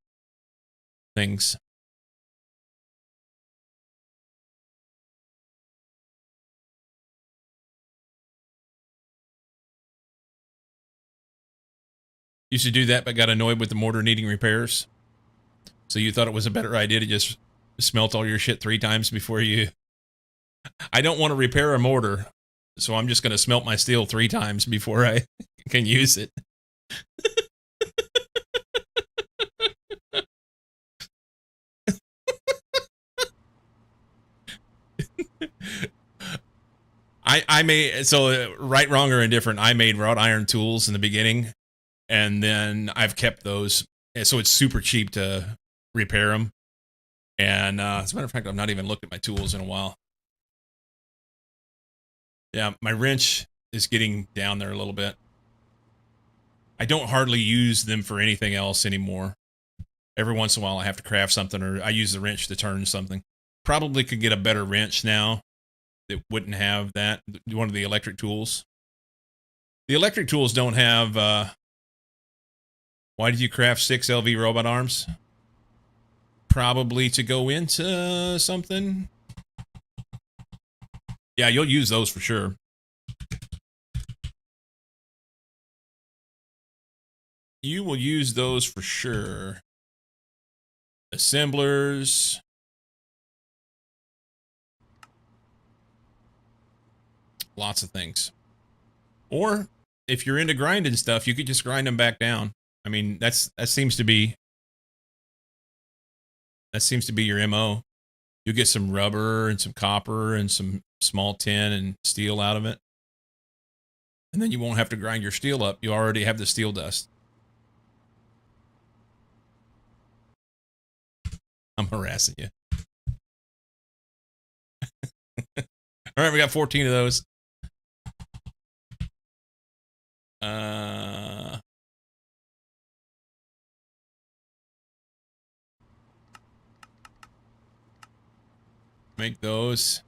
things. Used to do that, but got annoyed with the mortar needing repairs. So you thought it was a better idea to just smelt all your shit 3 times before you... I don't want to repair a mortar, so I'm just going to smelt my steel 3 times before I can use it. I made, so right, wrong, or indifferent, I made wrought iron tools in the beginning, and then I've kept those. So it's super cheap to repair them. And as a matter of fact, I've not even looked at my tools in a while. Yeah, my wrench is getting down there a little bit. I don't hardly use them for anything else anymore. Every once in a while I have to craft something, or I use the wrench to turn something. Probably could get a better wrench now that wouldn't have that, one of the electric tools. The electric tools don't have, why did you craft 6 LV robot arms? Probably to go into something. Yeah, you'll use those for sure. You will use those for sure. Assemblers. Lots of things. Or if you're into grinding stuff, you could just grind them back down. I mean, that seems to be your MO. You get some rubber and some copper and some small tin and steel out of it. And then you won't have to grind your steel up. You already have the steel dust. I'm harassing you. All right, we got 14 of those. Make those.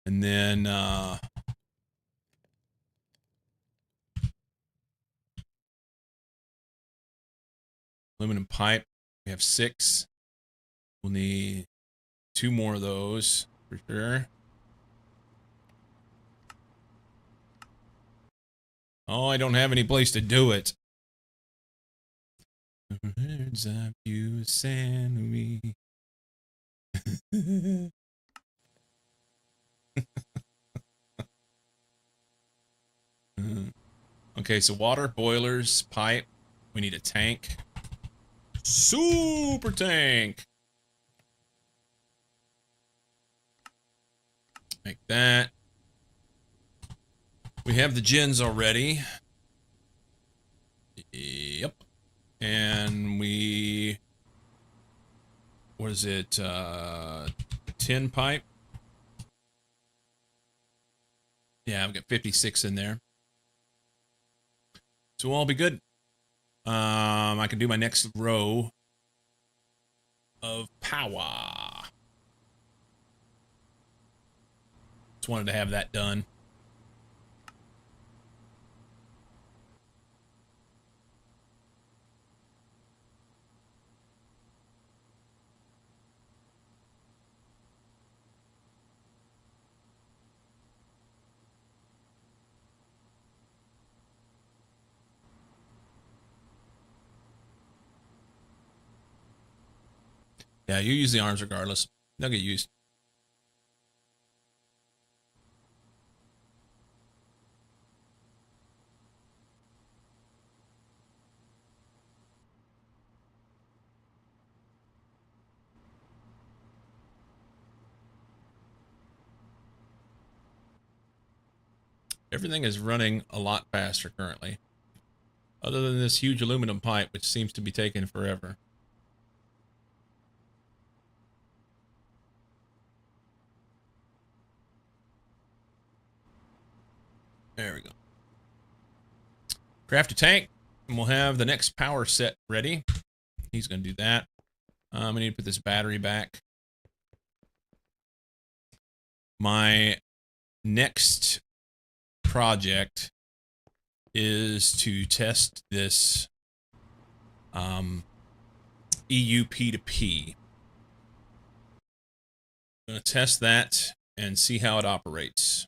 And then aluminum pipe. We have 6. We'll need 2 more of those for sure. Oh, I don't have any place to do it. Birds of you, San Luis. Okay, so water, boilers, pipe. We need a tank. Super tank. Like that. We have the gens already. Yep. And we... What is it? Tin pipe? Yeah, I've got 56 in there. So we'll all be good. I can do my next row of power. Just wanted to have that done. Yeah, you use the arms regardless. They'll get used. Everything is running a lot faster currently. Other than this huge aluminum pipe, which seems to be taking forever. There we go. Craft a tank, and we'll have the next power set ready. He's going to do that. I need to put this battery back. My next project is to test this EU P2P. I'm going to test that and see how it operates.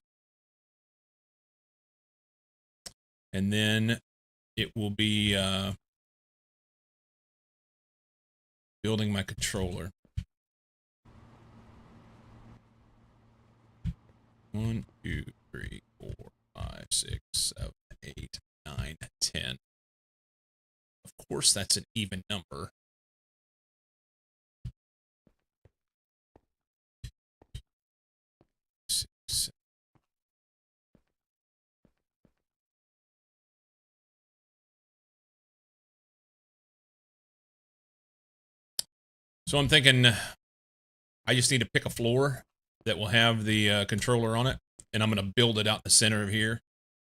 And then it will be building my controller. 1, 2, 3, 4, 5, 6, 7, 8, 9, 10. Of course, that's an even number. Six. So I'm thinking I just need to pick a floor that will have the controller on it, and I'm going to build it out the center of here,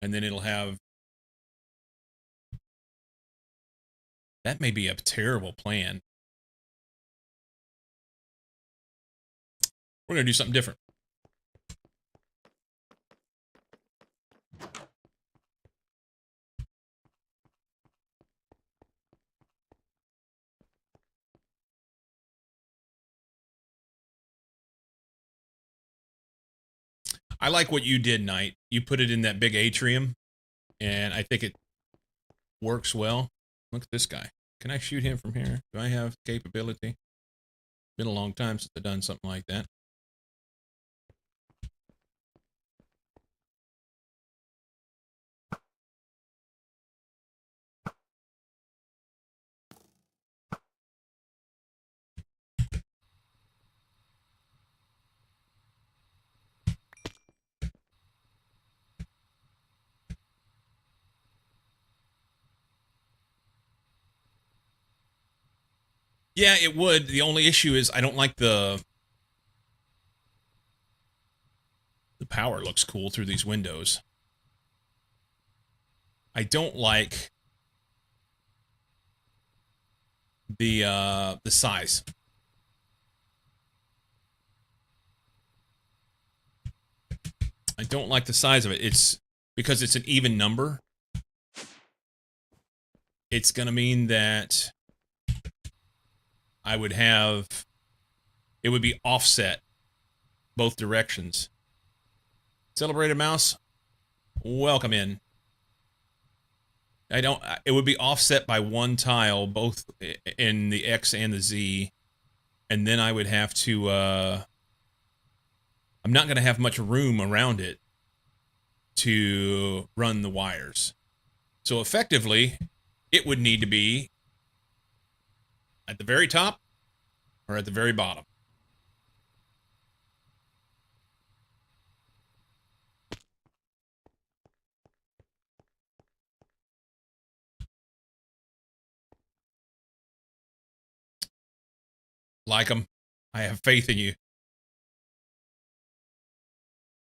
and then it'll have... That may be a terrible plan. We're going to do something different. I like what you did, Knight. You put it in that big atrium, and I think it works well. Look at this guy. Can I shoot him from here? Do I have capability? Been a long time since I've done something like that. Yeah, it would. The only issue is I don't like the power looks cool through these windows. I don't like the size. I don't like the size of it. It's because it's an even number. It's going to mean that I would have, it would be offset both directions. Celebrated mouse, welcome in. It would be offset by one tile, both in the X and the Z. And then I would have to, I'm not going to have much room around it to run the wires. So effectively, it would need to be at the very top or at the very bottom. Like them. I have faith in you.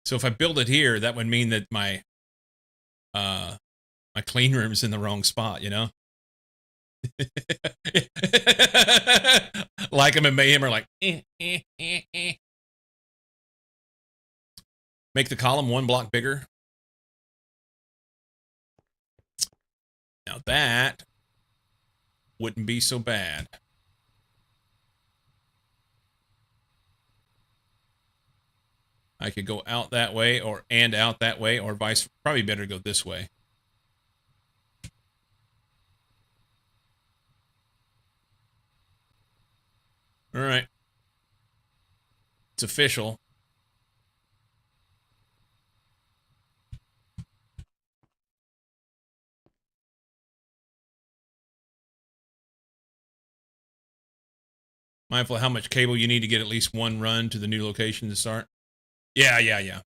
So if I build it here, that would mean that my clean room's in the wrong spot, you know? Like them and Mayhem are like, Make the column 1 block bigger. Now that wouldn't be so bad. I could go out that way and out that way, or probably better to go this way. All right. It's official. Mindful of how much cable you need to get at least one run to the new location to start. Yeah.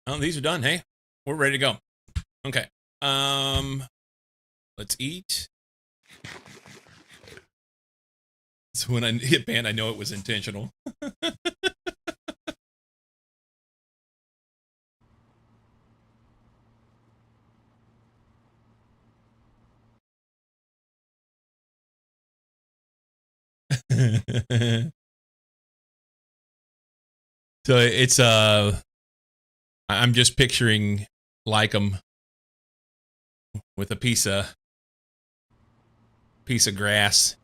Oh, these are done. Hey, we're ready to go. Okay. Let's eat. So when I hit banned, I know it was intentional. So it's I'm just picturing Lycum with a piece of grass,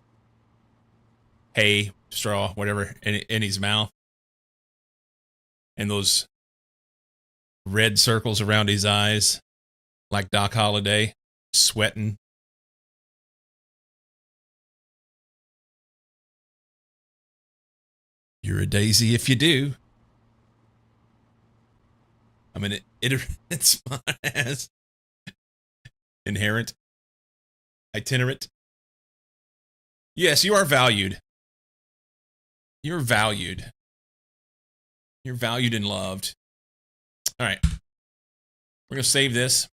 hay, straw, whatever, in his mouth, and those red circles around his eyes, like Doc Holliday, sweating. You're a daisy if you do. I'm an iterant, smart ass, inherent, itinerant. Yes, you are valued. You're valued. You're valued and loved. All right. We're going to save this.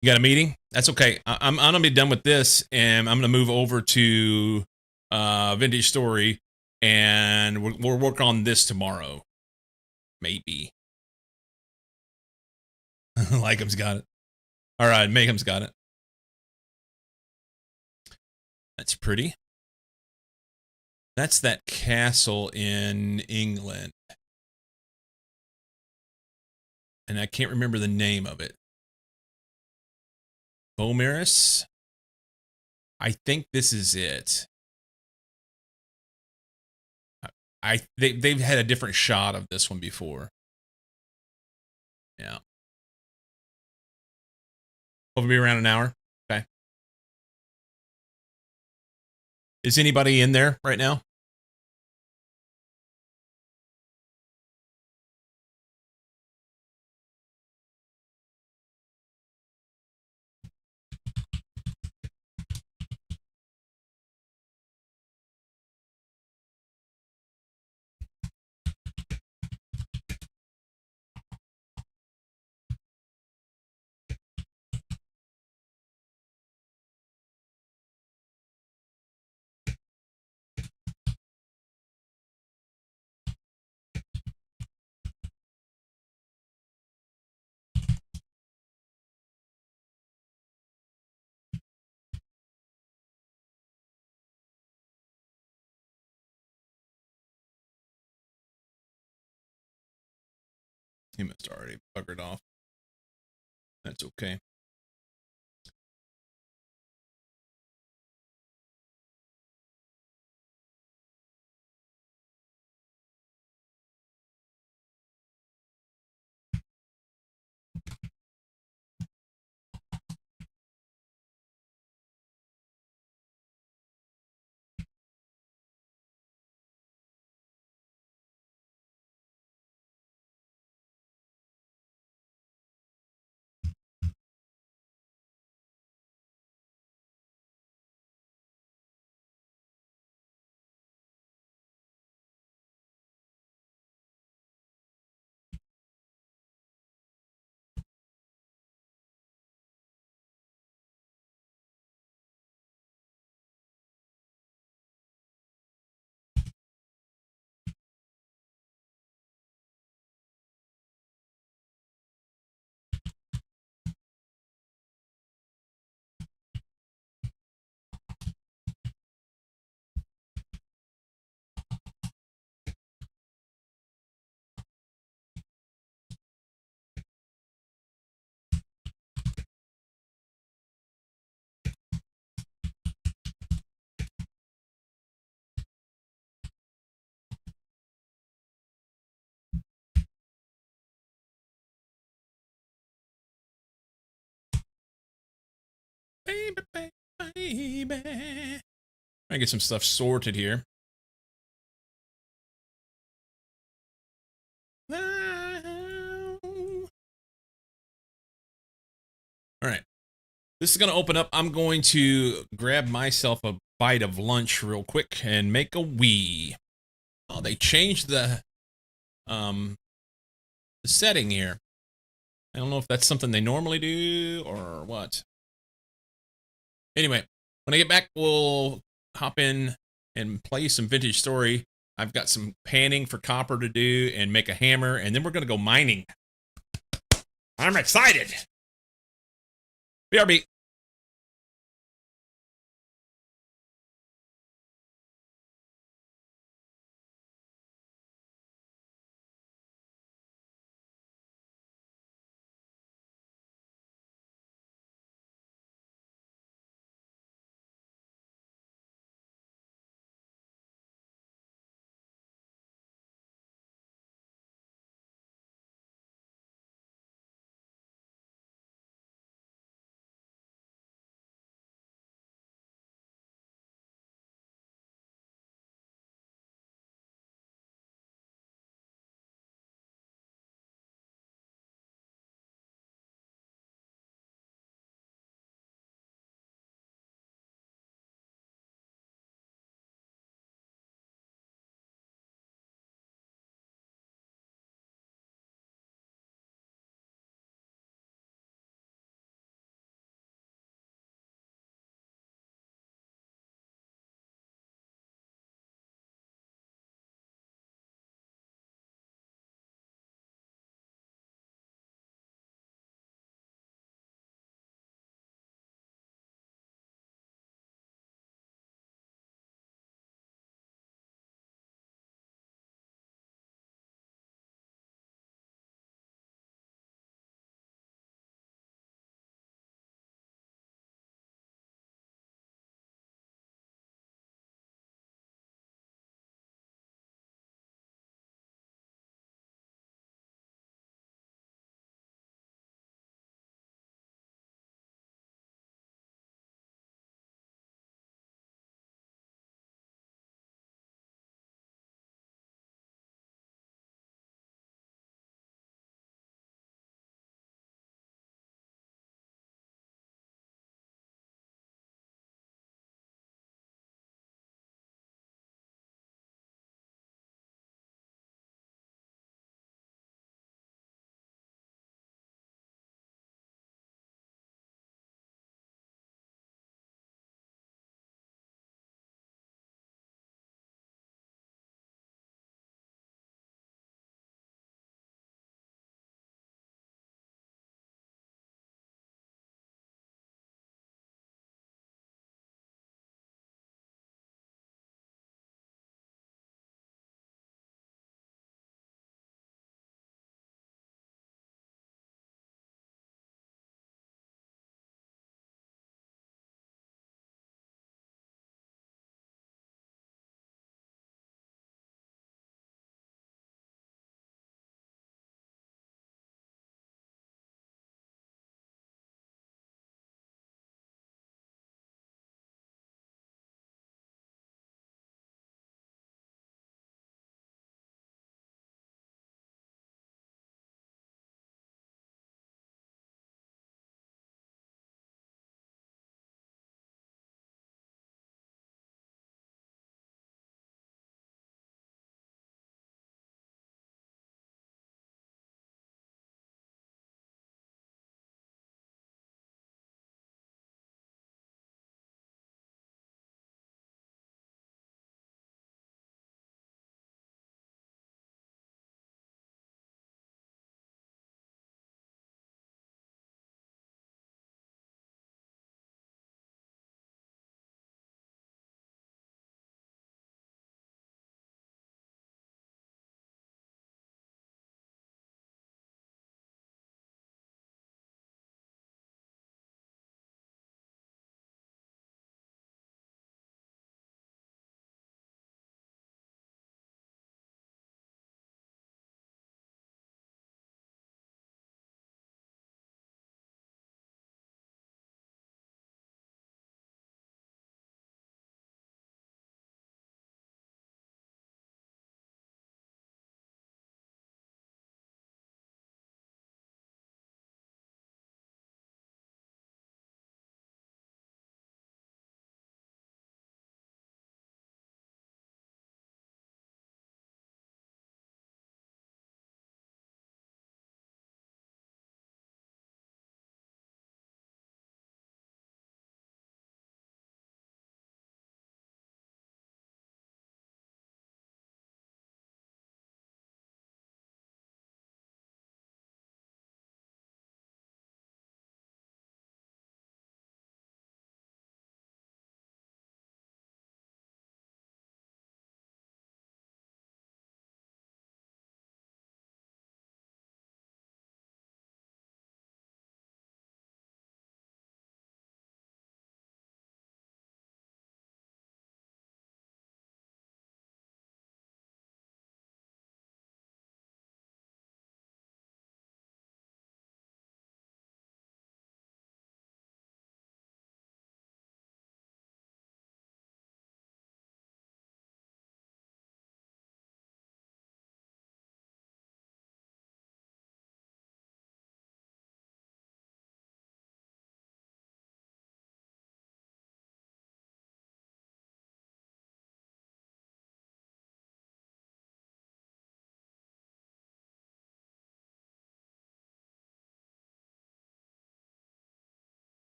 You got a meeting? That's okay. I'm going to be done with this, and I'm going to move over to Vintage Story, and we'll work on this tomorrow. Maybe. Lycum's got it. All right, Mayhem's got it. That's pretty. That's that castle in England. And I can't remember the name of it. Beaumaris? I think this is it. They've had a different shot of this one before. Yeah. Hopefully be around an hour. Okay. Is anybody in there right now? He must have already buggered off. That's okay. Baby, baby, baby. I get some stuff sorted here. All right. This is going to open up. I'm going to grab myself a bite of lunch real quick and make a wee. Oh, they changed the setting here. I don't know if that's something they normally do or what. Anyway, when I get back, we'll hop in and play some Vintage Story. I've got some panning for copper to do and make a hammer, and then we're going to go mining. I'm excited. BRB.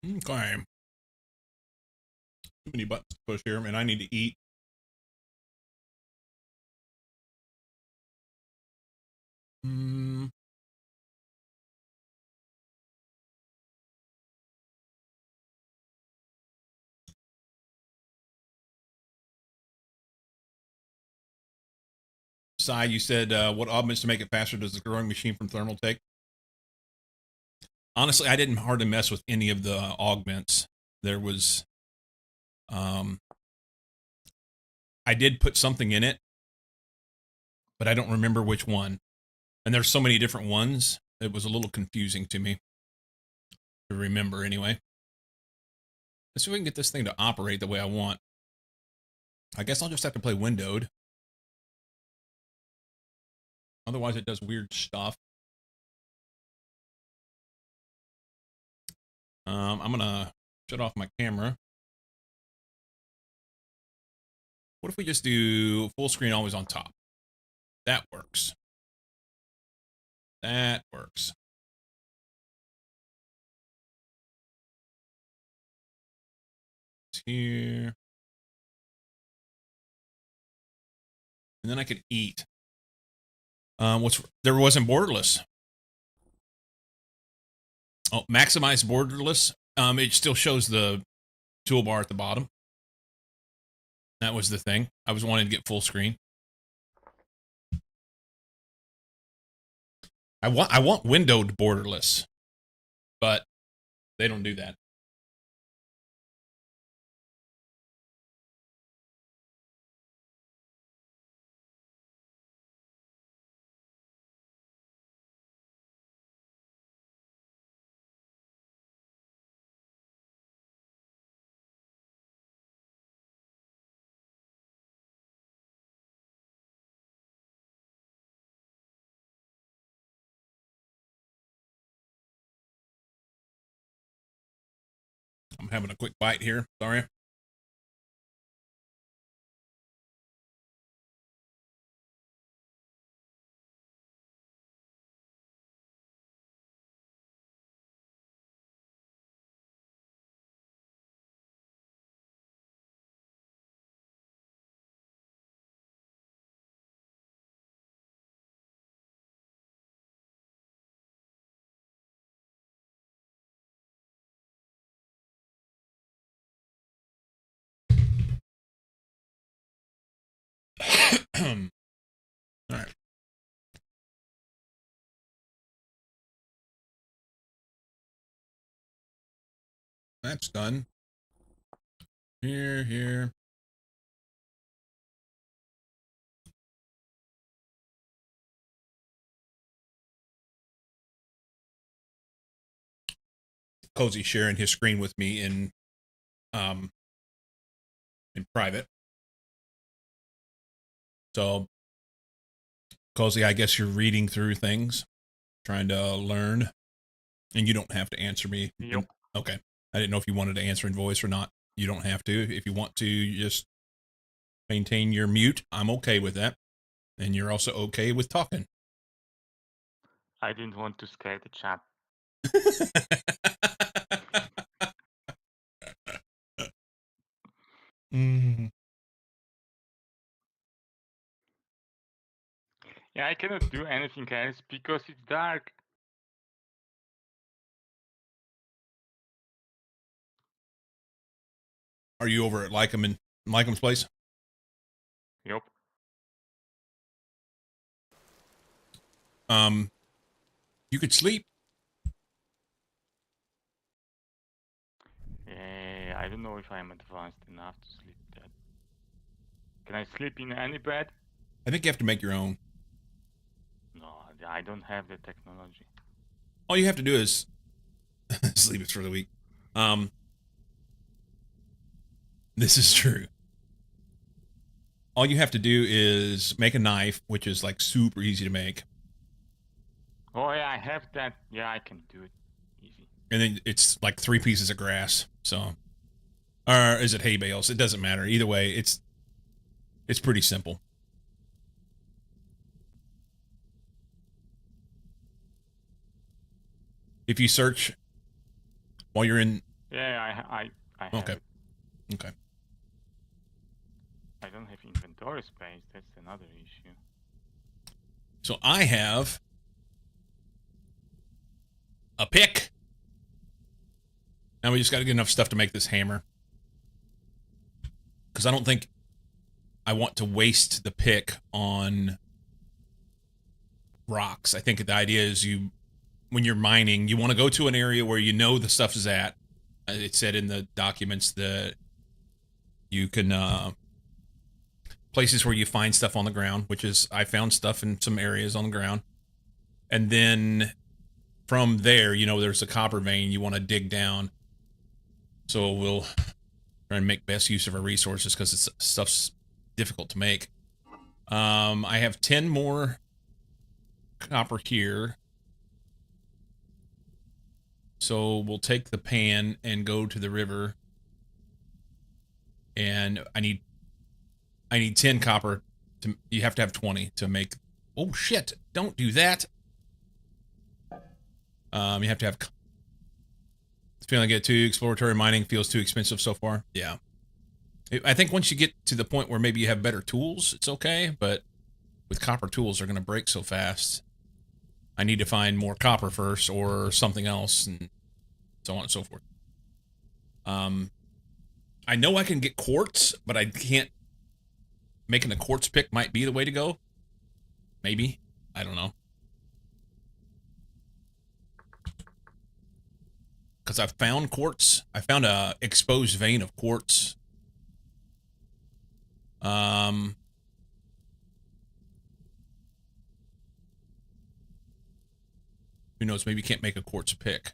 Okay. Too many buttons to push here, and I need to eat. Hmm. Sai, you said what augments to make it faster does the growing machine from Thermal take? Honestly, I didn't hardly mess with any of the augments. There was, I did put something in it, but I don't remember which one. And there's so many different ones, it was a little confusing to me to remember anyway. Let's see if we can get this thing to operate the way I want. I guess I'll just have to play windowed. Otherwise, it does weird stuff. I'm gonna shut off my camera. What if we just do full screen always on top? That works. That works. It's here. And then I could eat. There wasn't borderless. Oh, maximize borderless. It still shows the toolbar at the bottom. That was the thing. I was wanting to get full screen. I want windowed borderless, but they don't do that. I'm having a quick bite here. Sorry. All right. That's done. Here. Cozy sharing his screen with me in private. So, Cozy, I guess you're reading through things, trying to learn, and you don't have to answer me. Yep. Okay. I didn't know if you wanted to answer in voice or not. You don't have to. If you want to just maintain your mute, I'm okay with that. And you're also okay with talking. I didn't want to scare the chat. Mm. Yeah, I cannot do anything else because it's dark. Are you over at Lycom's place? Yep. You could sleep. I don't know if I'm advanced enough to sleep that. Can I sleep in any bed? I think you have to make your own. No, I don't have the technology. All you have to do is sleep it for the week. This is true. All you have to do is make a knife, which is like super easy to make. Oh yeah, I have that. Yeah, I can do it. Easy. And then it's like 3 pieces of grass. So, or is it hay bales? It doesn't matter. Either way, it's pretty simple. If you search while you're in Yeah, I have Okay. it. Okay. I don't have inventory space. That's another issue. So I have a pick. Now we just got to get enough stuff to make this hammer. Because I don't think I want to waste the pick on rocks. I think the idea is when you're mining, you want to go to an area where you know the stuff is at. It said in the documents that you can places where you find stuff on the ground, which is I found stuff in some areas on the ground. And then from there, there's a copper vein you want to dig down. So we'll try and make best use of our resources because stuff's difficult to make. I have 10 more copper here. So we'll take the pan and go to the river. And I need 10 copper. You have to have 20 to make. Oh shit! Don't do that. You have to have. Feeling like it too. Exploratory mining feels too expensive so far. Yeah. I think once you get to the point where maybe you have better tools, it's okay. But with copper tools, they're going to break so fast. I need to find more copper first or something else and so on and so forth. I know I can get quartz, but I can't. Making a quartz pick might be the way to go. Maybe. I don't know. Because I've found quartz. I found a exposed vein of quartz. Who knows? Maybe you can't make a quartz pick.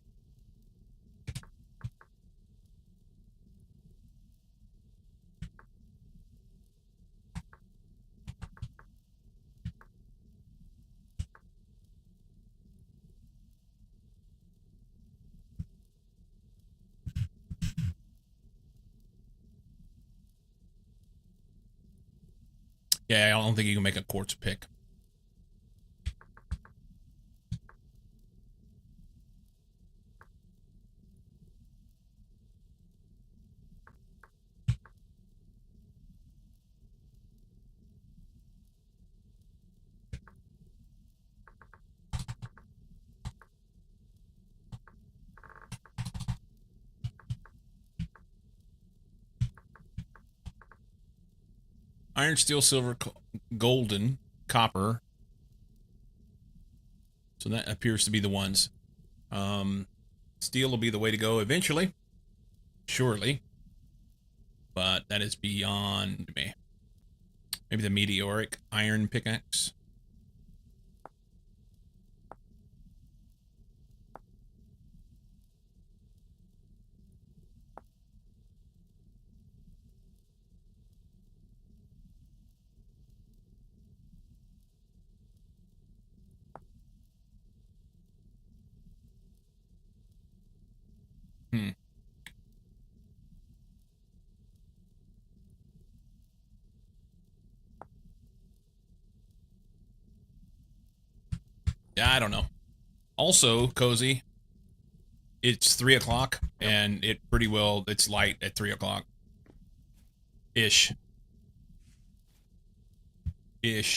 Yeah, I don't think you can make a quartz pick. Iron, steel, silver, golden, copper. So that appears to be the ones. Steel will be the way to go eventually. Surely. But that is beyond me. Maybe the meteoric iron pickaxe. Yeah, I don't know. Also, Cozy, it's 3 o'clock, and it's light at 3 o'clock. Ish. You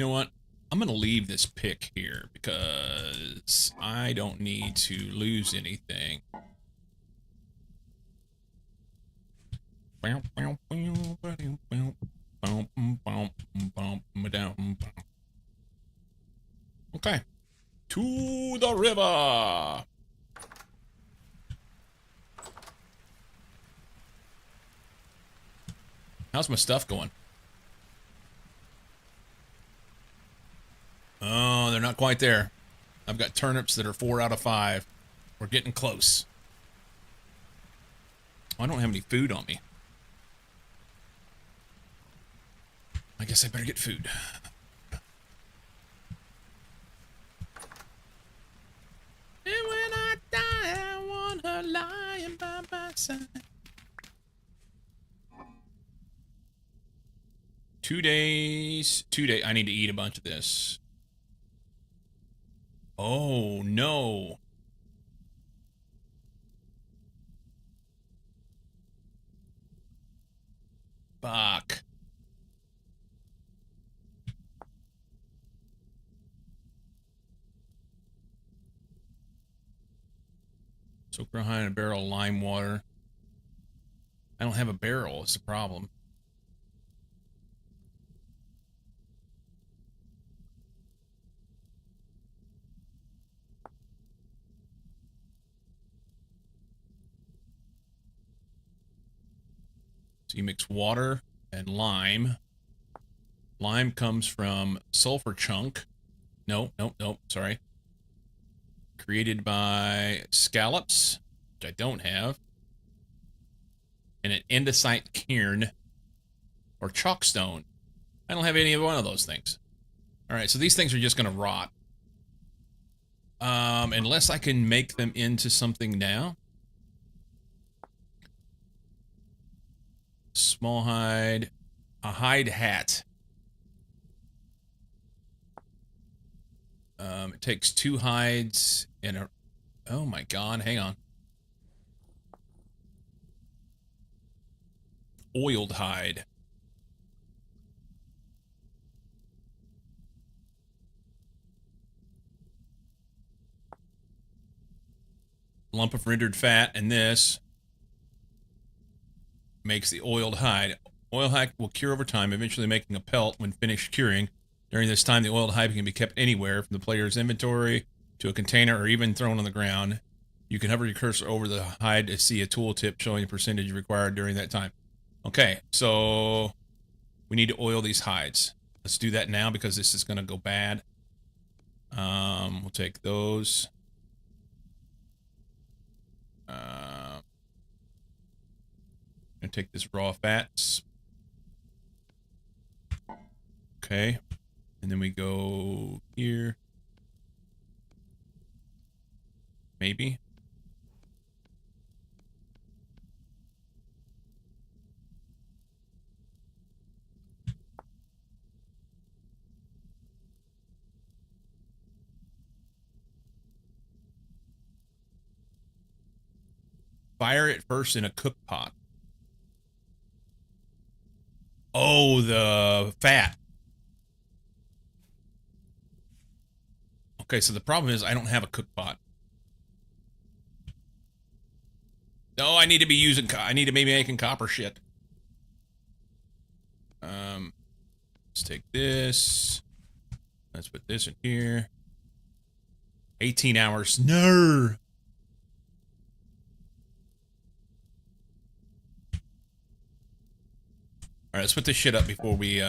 know what? I'm going to leave this pick here because I don't need to lose anything. Okay. To the river. How's my stuff going? Oh, they're not quite there. I've got turnips that are 4 out of 5. We're getting close. Oh, I don't have any food on me. I guess I better get food. And when I die, I want her lying by my side. 2 days. I need to eat a bunch of this. Oh, no. Fuck. Soak behind a barrel of lime water. I don't have a barrel. It's a problem. So you mix water and lime. Lime comes from sulfur chunk. No, sorry. Created by scallops, which I don't have. And an andesite cairn or chalkstone. I don't have any of one of those things. All right, so these things are just going to rot. Unless I can make them into something now. Small hide. A hide hat. It takes 2 hides and a... Oh my god, hang on. Oiled hide. Lump of rendered fat, and this makes the oiled hide. Oil hide will cure over time, eventually making a pelt when finished curing. During this time, the oiled hide can be kept anywhere, from the player's inventory to a container or even thrown on the ground. You can hover your cursor over the hide to see a tooltip showing the percentage required during that time. Okay, so we need to oil these hides. Let's do that now because this is going to go bad. We'll take those. I'm going to take this raw fats. Okay. And then we go here. Maybe. Fire it first in a cook pot. Oh, the fat. Okay, so the problem is I don't have a cook pot. No, I need to be using... I need to be making copper shit. Let's take this. Let's put this in here. 18 hours. No! Alright, let's put this shit up before we,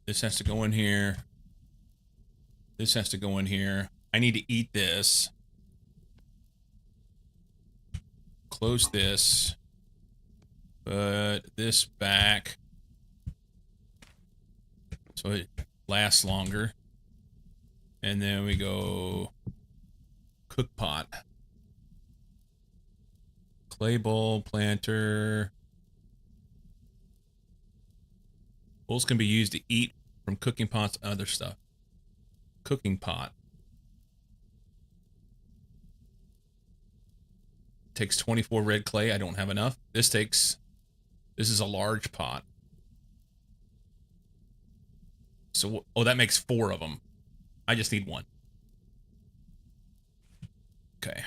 This has to go in here. This has to go in here. I need to eat this. Close this. Put this back. So it lasts longer. And then we go... cook pot. Clay bowl, planter. Bowls can be used to eat from cooking pots and other stuff. Cooking pot. Takes 24 red clay. I don't have enough. This is a large pot. So, oh, that makes 4 of them. I just need 1. Okay.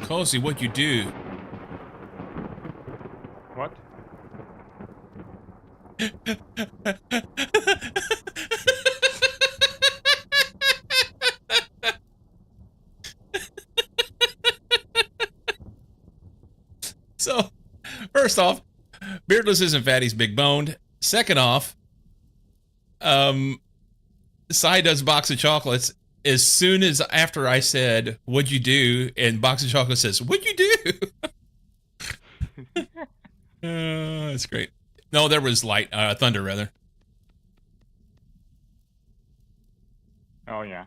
Cozy, what you do? What? So, first off, Beardless isn't fat, he's big boned. Second off, Sai does box of chocolates as soon as after I said, "What'd you do?" and box of chocolate says, "What'd you do?" That's great. No, there was thunder rather. Oh yeah.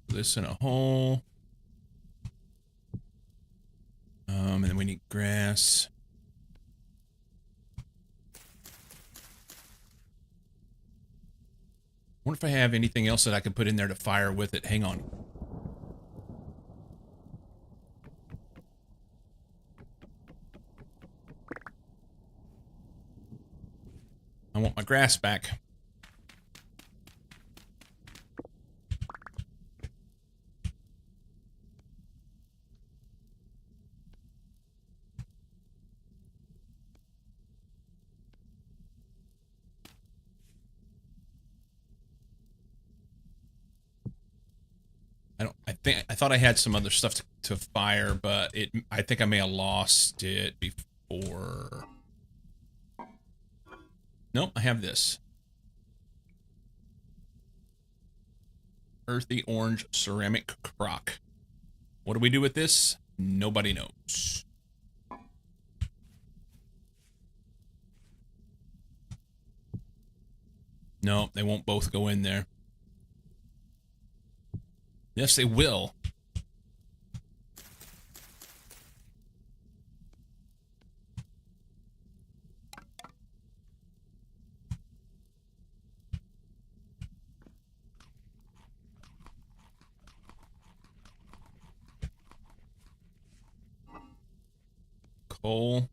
This in a hole. And then we need grass. I wonder if I have anything else that I could put in there to fire with it. Hang on. I want my grass back. I thought I had some other stuff to fire, but I think I may have lost it before. Nope, I have this. Earthy orange ceramic crock. What do we do with this? Nobody knows. No, they won't both go in there. Yes, they will. Coal.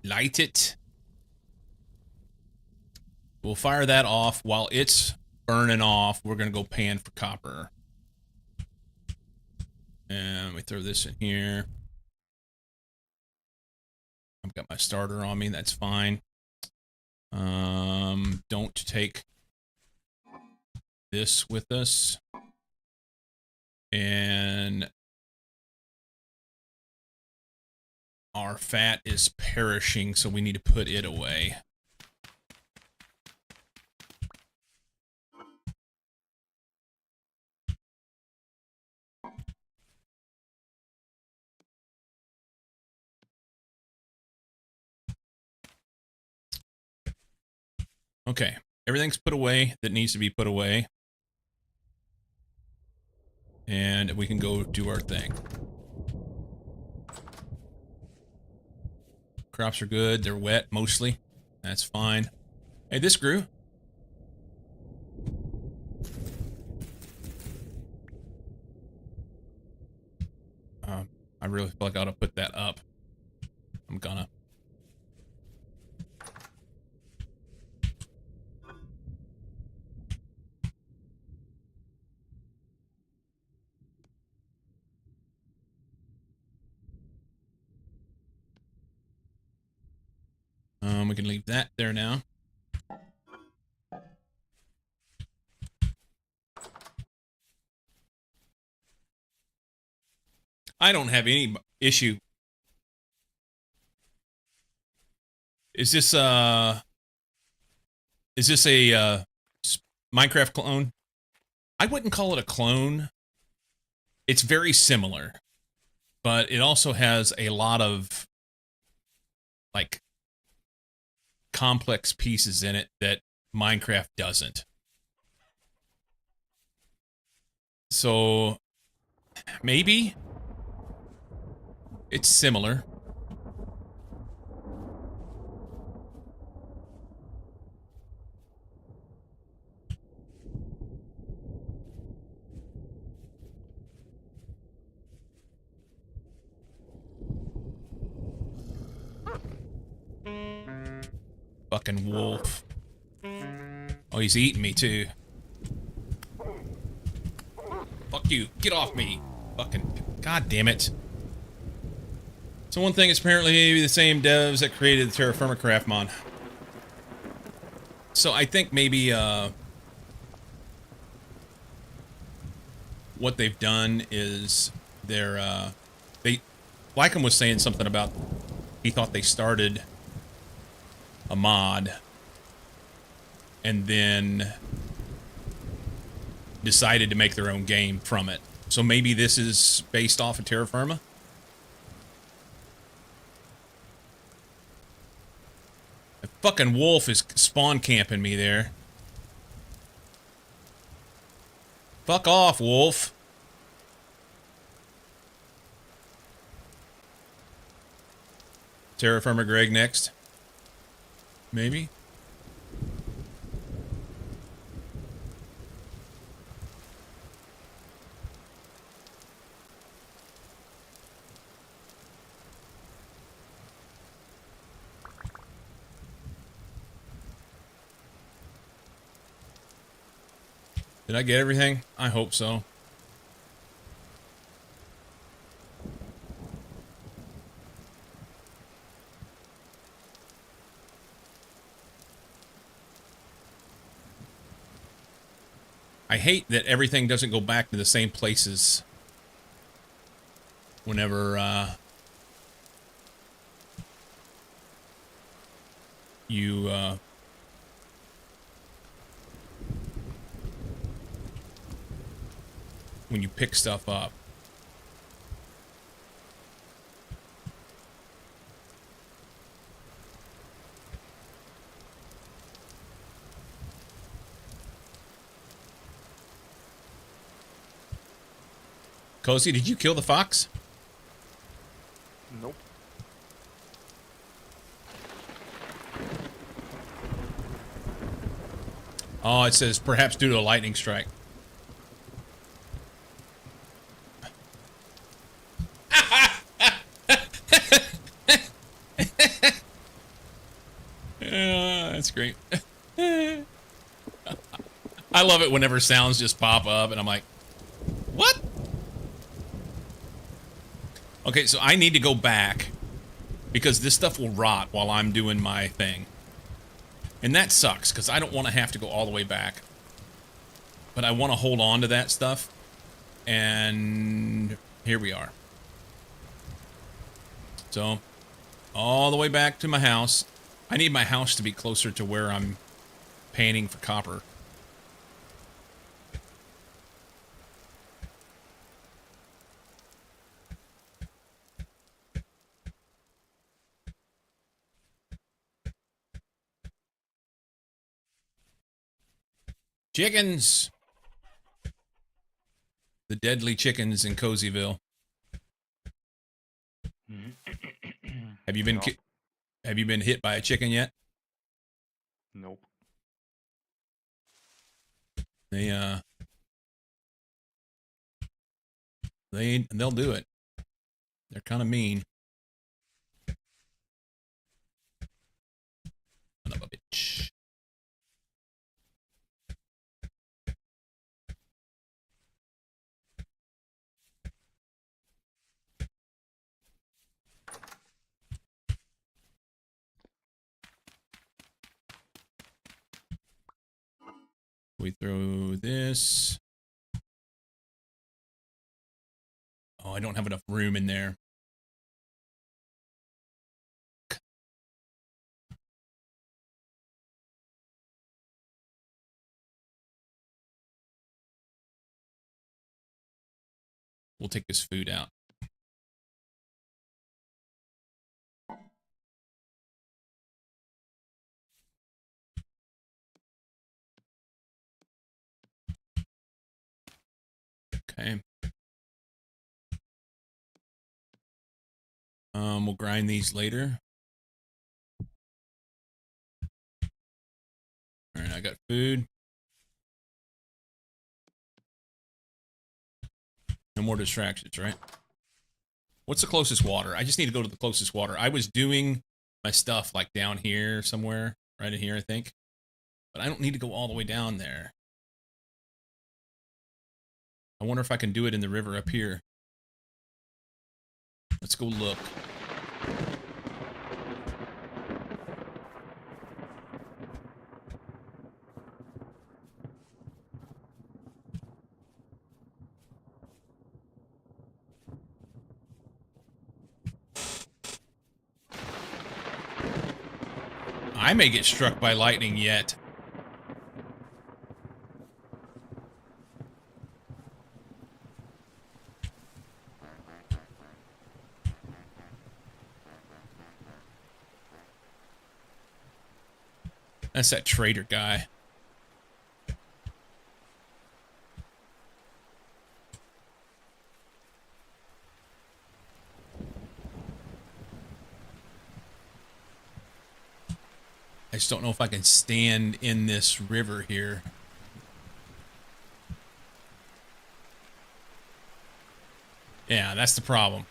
Light it. We'll fire that off. While it's burning off, we're going to go pan for copper. And we throw this in here. I've got my starter on me. That's fine. Don't take this with us. And our fat is perishing, so we need to put it away. Okay, everything's put away that needs to be put away. And we can go do our thing. Crops are good. They're wet, mostly. That's fine. Hey, this grew. I really feel like I ought to put that up. I'm gonna. We can leave that there now. I don't have any issue. Is this a Minecraft clone? I wouldn't call it a clone. It's very similar, but it also has a lot of like complex pieces in it that Minecraft doesn't. So maybe it's similar. Fucking wolf. Oh, he's eating me too. Fuck you. Get off me. Fucking. God damn it. So one thing is apparently the same devs that created the Terra Firma Craft mod. So I think maybe what they've done is Lycom was saying something about he thought they started a mod and then decided to make their own game from it. So maybe this is based off of Terra Firma? The fucking wolf is spawn camping me there. Fuck off, wolf. Terra Firma Greg next. Maybe? Did I get everything? I hope so. I hate that everything doesn't go back to the same places whenever you when you pick stuff up. Cozy, did you kill the fox? Nope. Oh, it says perhaps due to a lightning strike. That's great. I love it whenever sounds just pop up and I'm like, what? Okay, so I need to go back because this stuff will rot while I'm doing my thing. And that sucks because I don't want to have to go all the way back. But I want to hold on to that stuff. And here we are. So, all the way back to my house. I need my house to be closer to where I'm painting for copper. Chickens! The deadly chickens in Cozyville. Have you been No. have you been hit by a chicken yet? Nope. They'll do it. They're kind of mean. Son of a bitch. We throw this. Oh, I don't have enough room in there. We'll take this food out. Okay. We'll grind these later. All right, I got food. No more distractions, right? What's the closest water? I just need to go to the closest water. I was doing my stuff like down here somewhere, right in here, I think. But I don't need to go all the way down there. I wonder if I can do it in the river up here. Let's go look. I may get struck by lightning yet. That's that traitor guy. I just don't know if I can stand in this river here. Yeah, that's the problem.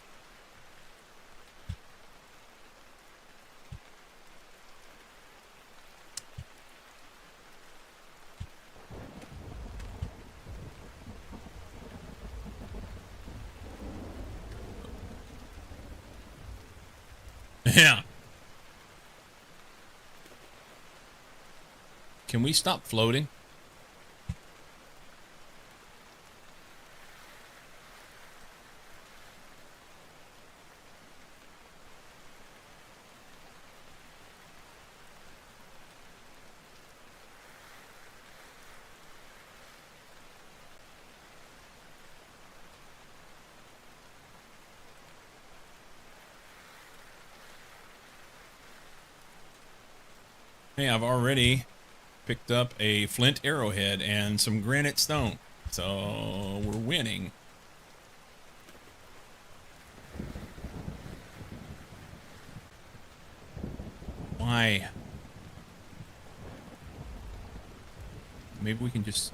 Yeah. Can we stop floating? Hey, I've already picked up a flint arrowhead and some granite stone. So we're winning. Why? Maybe we can just...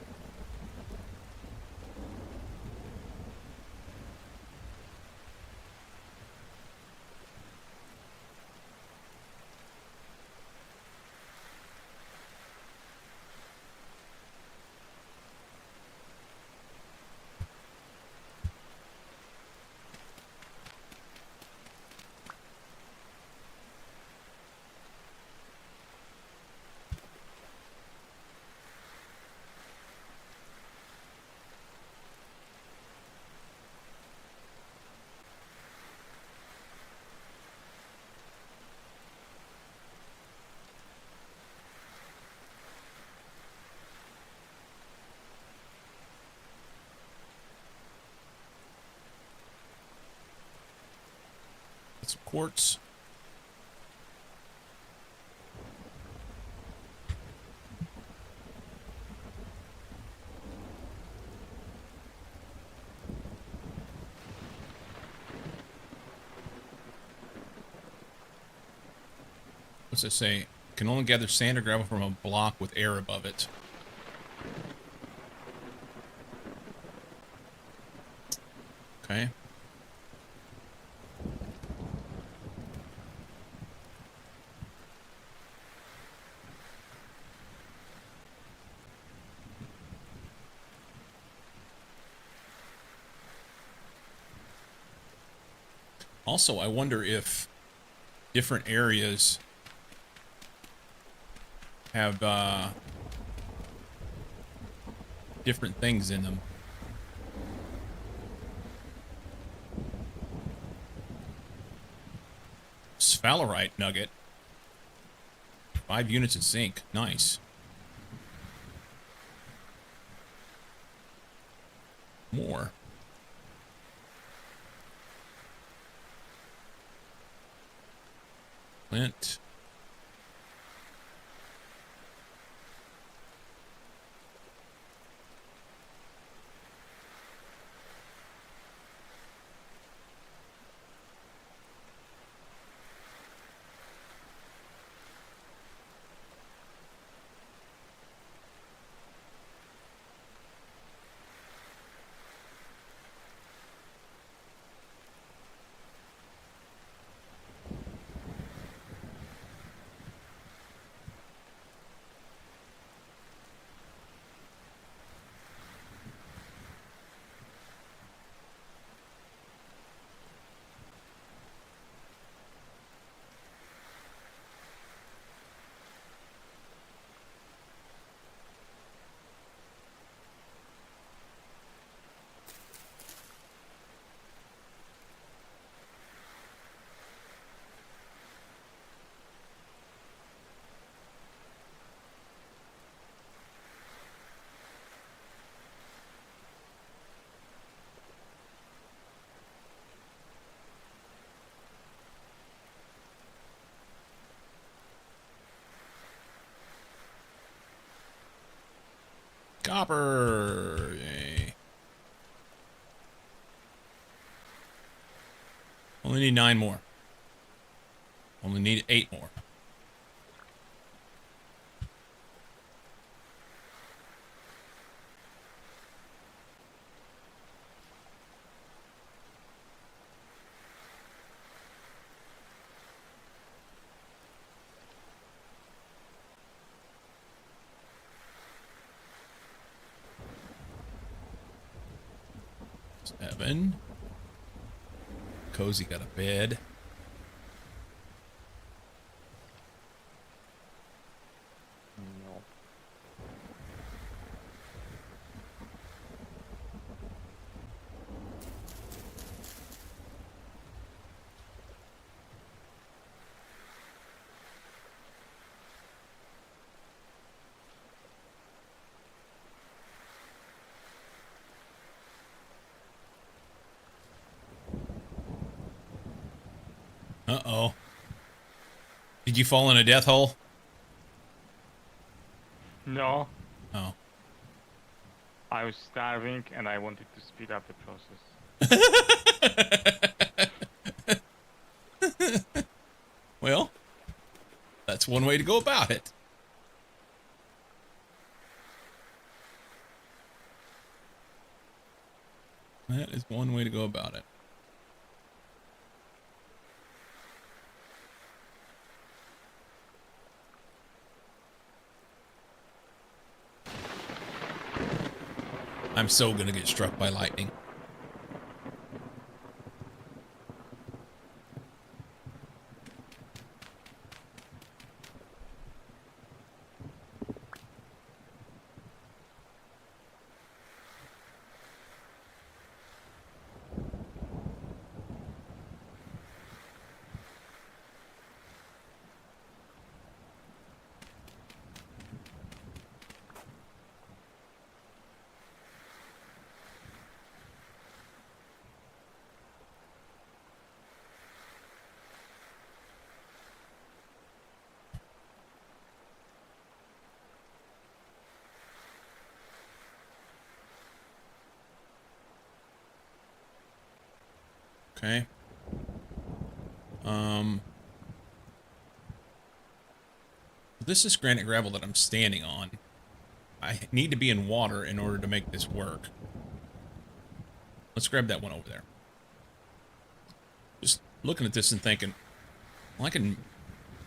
Get some quartz. What's it say? Can only gather sand or gravel from a block with air above it. Okay. Also, I wonder if different areas have different things in them. Sphalerite nugget. 5 units of zinc. Nice. More. Flint. Copper. Yay. Only need 9 more. Only need 8 more. Seven. Cozy got a bed. No. Uh-oh. Did you fall in a death hole? No. Oh. I was starving and I wanted to speed up the process. Well, that's one way to go about it. That is one way to go about it. I'm so gonna get struck by lightning. Okay. This is granite gravel that I'm standing on. I need to be in water in order to make this work. Let's grab that one over there. Just looking at this and thinking, well, I can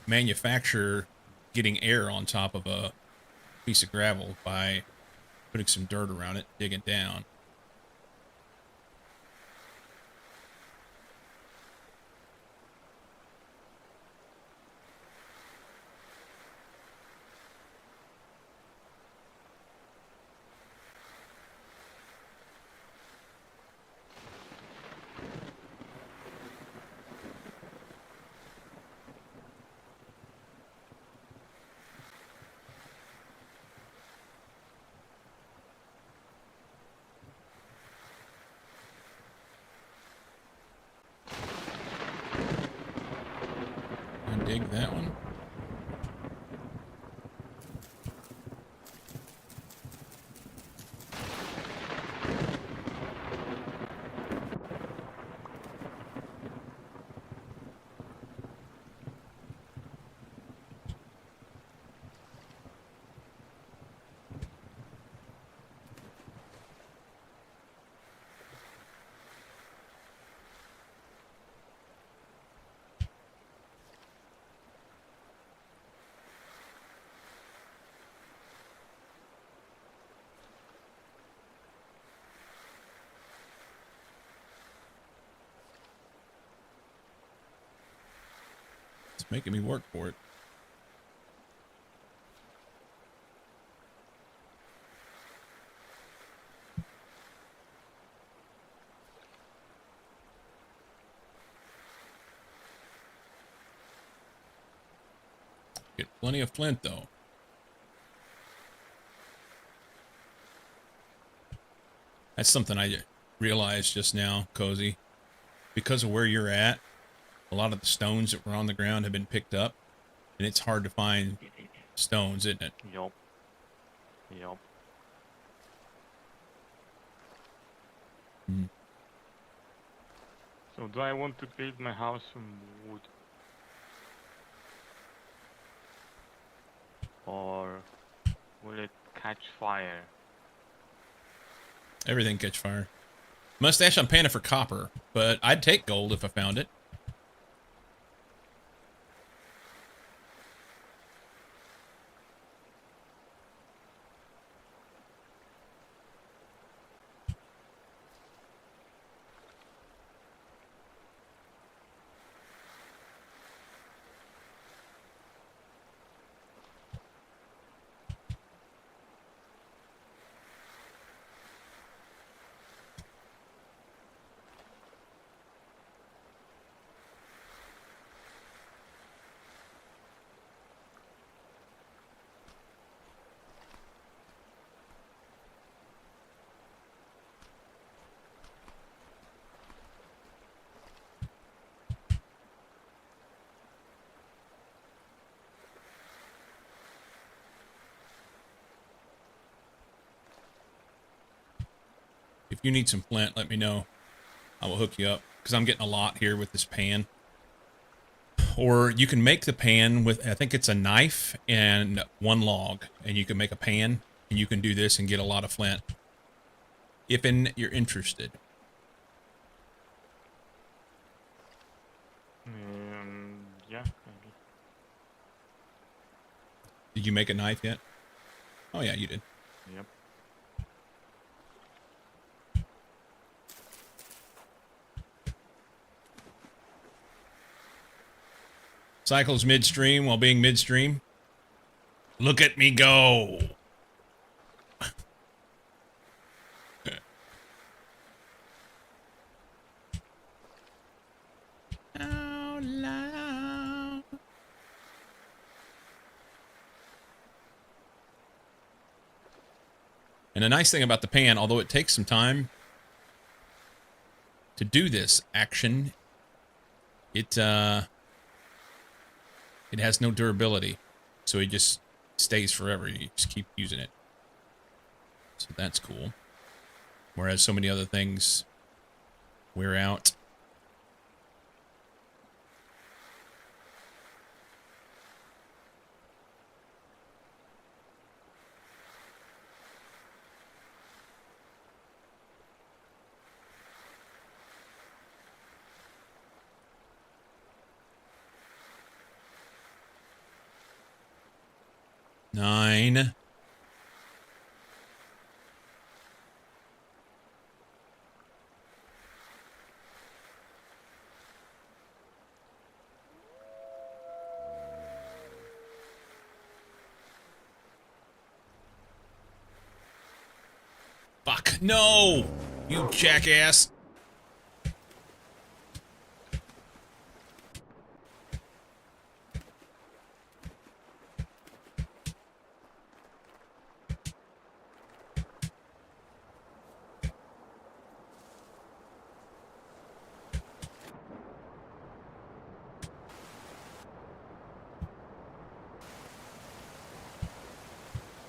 manufacture getting air on top of a piece of gravel by putting some dirt around it, digging down. And dig that one. It's making me work for it. Get plenty of flint, though. That's something I realized just now, Cozy. Because of where you're at, a lot of the stones that were on the ground have been picked up, and it's hard to find stones, isn't it? Yup. Yup. Mm. So do I want to build my house from wood? Or will it catch fire? Everything catch fire. Mustache, I'm paying it for copper, but I'd take gold if I found it. If you need some flint, let me know. I will hook you up, because I'm getting a lot here with this pan. Or you can make the pan with, I think it's a knife and one log, and you can make a pan, and you can do this and get a lot of flint. If you're interested. Yeah, maybe. Did you make a knife yet? Oh yeah, you did. Yep. Cycles midstream while being midstream. Look at me go. Out loud. And the nice thing about the pan, although it takes some time to do this action, it has no durability. So it just stays forever. You just keep using it. So that's cool. Whereas so many other things wear out. Nine. Fuck. No! You jackass.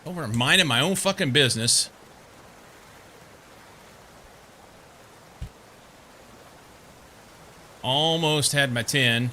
Over minding my own fucking business. Almost had my 10.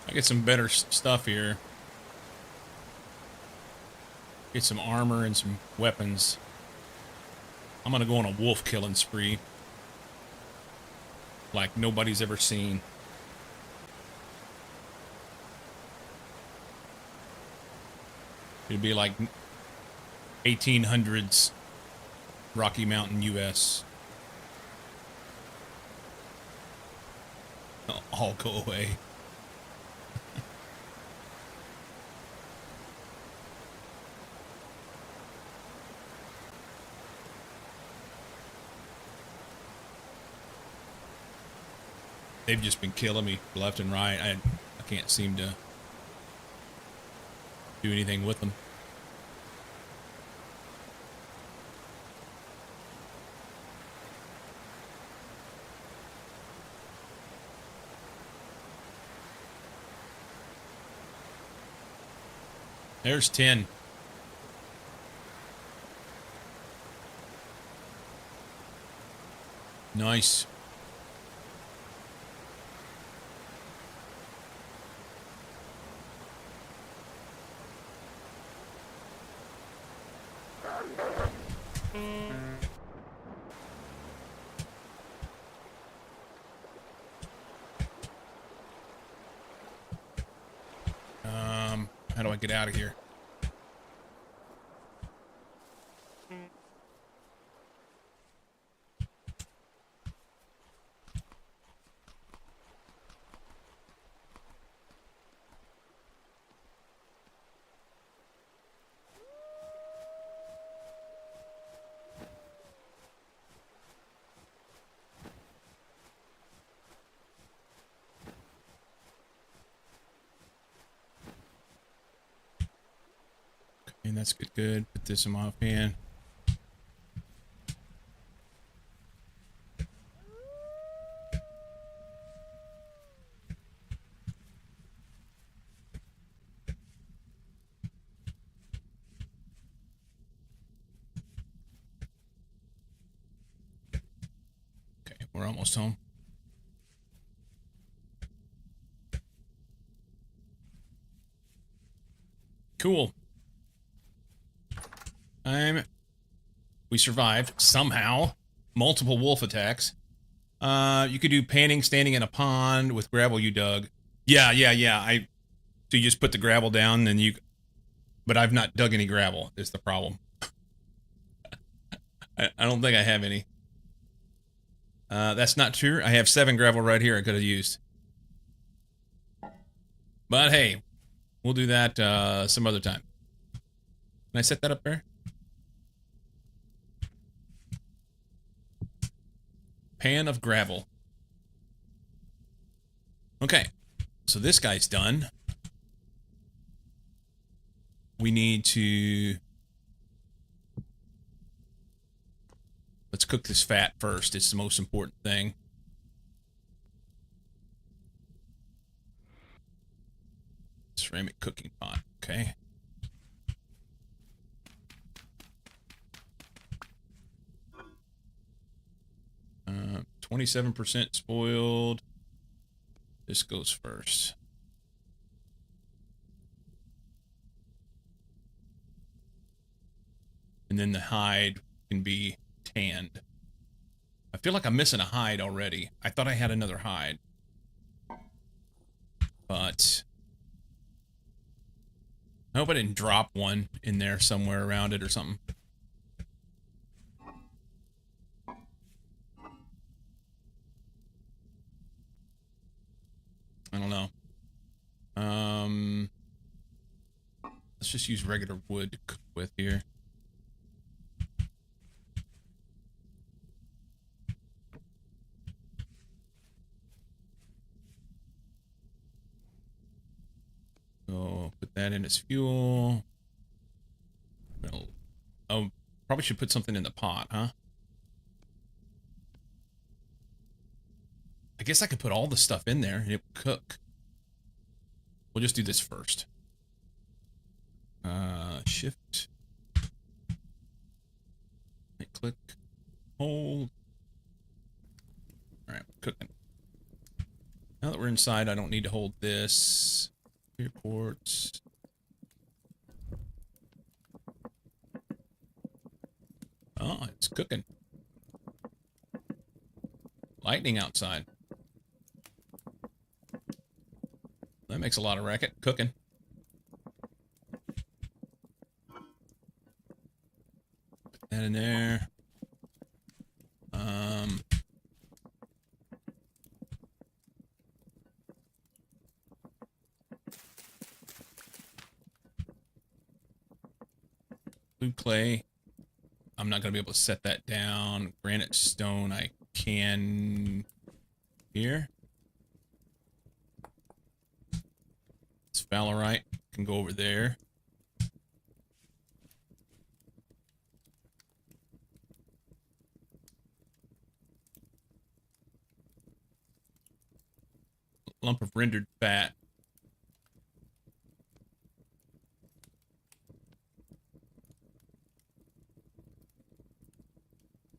I get some better stuff here. Get some armor and some weapons. I'm gonna go on a wolf killing spree. Like nobody's ever seen. It'd be like 1800s Rocky Mountain, US. All go away. they've just been killing me left and right. I can't seem to do anything with them. There's 10. Nice. How do I get out of here? And that's good, good. Put this in my pan. Okay, we're almost home. Cool. We survived somehow. Multiple wolf attacks. You could do panning, standing in a pond with gravel you dug. Yeah. So you just put the gravel down and you... But I've not dug any gravel, is the problem. I don't think I have any. That's not true. I have 7 gravel right here I could have used. But hey, we'll do that some other time. Can I set that up there? Pan of gravel. Okay, so this guy's done. We need to... Let's cook this fat first. It's the most important thing. Ceramic cooking pot. Okay. 27% spoiled. This goes first. And then the hide can be tanned. I feel like I'm missing a hide already. I thought I had another hide. But I hope I didn't drop one in there somewhere around it or something. I don't know. Let's just use regular wood to cook with here. So put that in as fuel. Well, oh, probably should put something in the pot, huh? I guess I could put all the stuff in there and it would cook. We'll just do this first. Shift. Right click. Hold. Alright, we're cooking. Now that we're inside, I don't need to hold this. Clear ports. Oh, it's cooking. Lightning outside. That makes a lot of racket. Cooking. Put that in there. Blue clay. I'm not going to be able to set that down. Granite stone I can here. Sphalerite can go over there. Lump of rendered fat.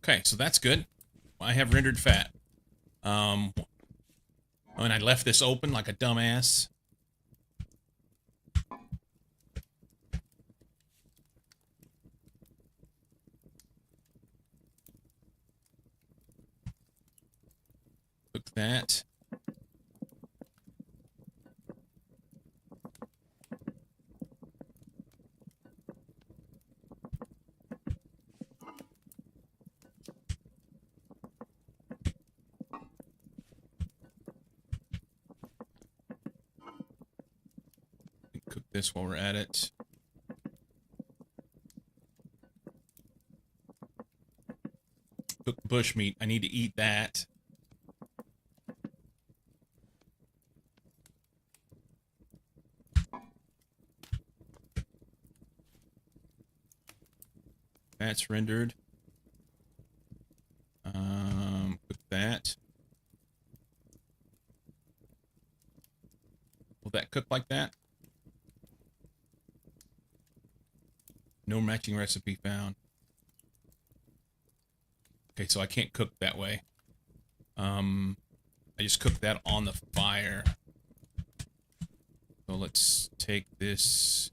Okay, so that's good. I have rendered fat. And I left this open like a dumbass. Cook that. Cook this while we're at it. Cook bush meat. I need to eat that. That's rendered. Cook that. Will that cook like that? No matching recipe found. Okay, so I can't cook that way. I just cooked that on the fire. So let's take this.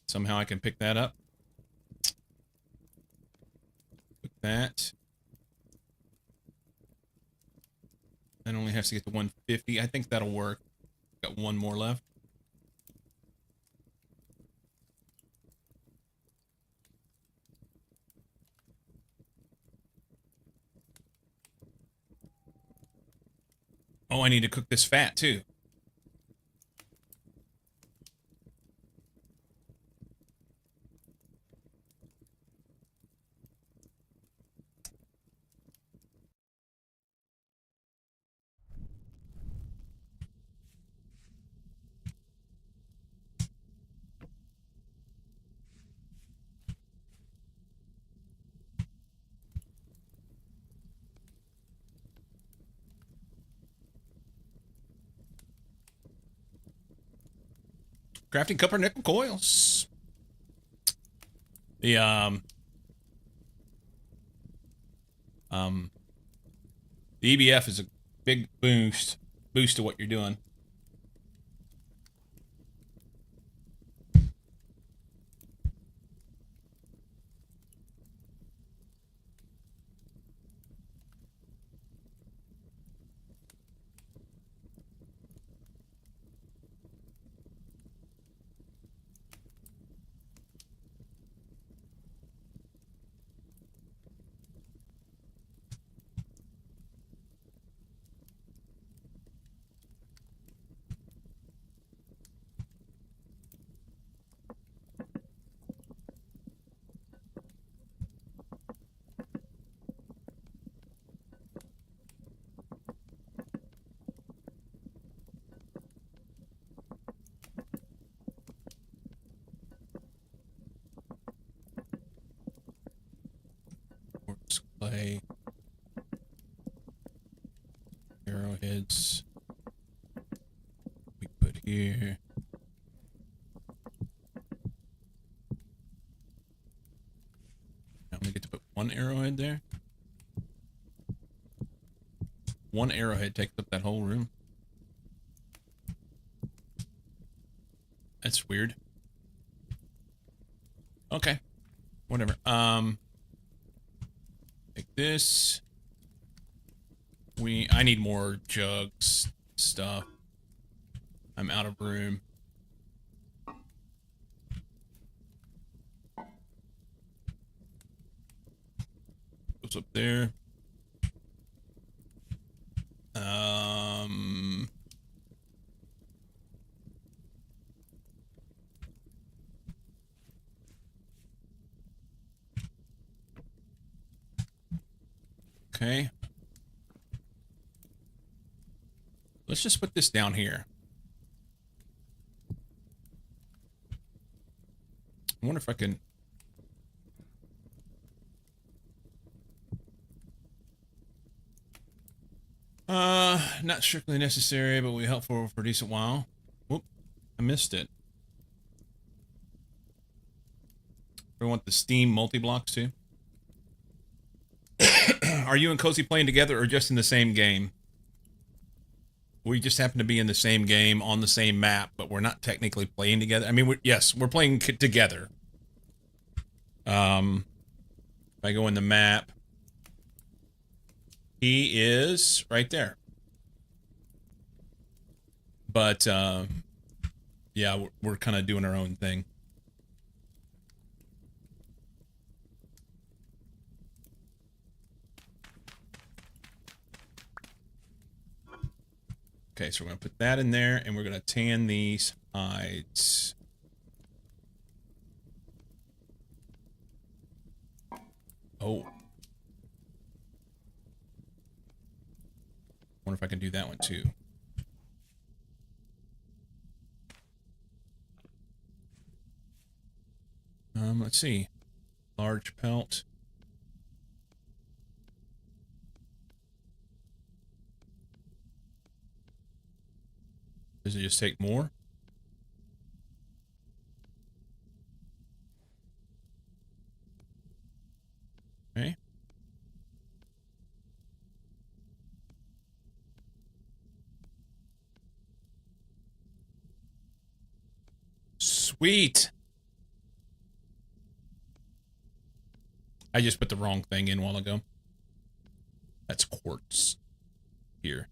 Somehow I can pick that up. Cook that. That only has to get to 150. I think that'll work. Got one more left. Oh, I need to cook this fat too. Crafting copper nickel coils. The the EBF is a big boost to what you're doing. Quartz clay. Arrowheads. We put here. I only get to put one arrowhead there. One arrowhead takes up that whole room. That's weird. Okay. Whatever. Take this. I need more jugs stuff. I'm out of room. Goes up there. Okay. Let's just put this down here. I wonder if I can... Not strictly necessary, but will be helpful for a decent while. Whoop, I missed it. I want the Steam multi-blocks too. Are you and Cozy playing together or just in the same game? We just happen to be in the same game on the same map, but we're not technically playing together. I mean, yes, we're playing together. If I go in the map, he is right there. But, yeah, we're kind of doing our own thing. Okay, so we're going to put that in there, and we're going to tan these hides. Oh. Wonder if I can do that one too. Let's see. Large pelt. Does it just take more? Okay. Sweet. I just put the wrong thing in a while ago. That's quartz. Here.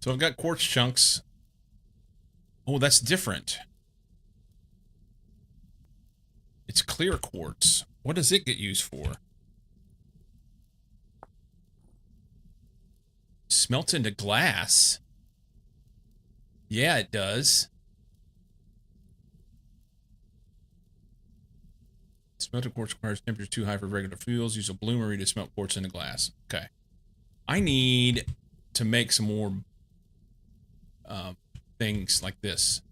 So I've got quartz chunks. Oh, that's different. It's clear quartz. What does it get used for? Smelts into glass. Yeah, it does. Smelted quartz requires temperature too high for regular fuels. Use a bloomery to smelt quartz into glass. Okay. I need to make some more things like this.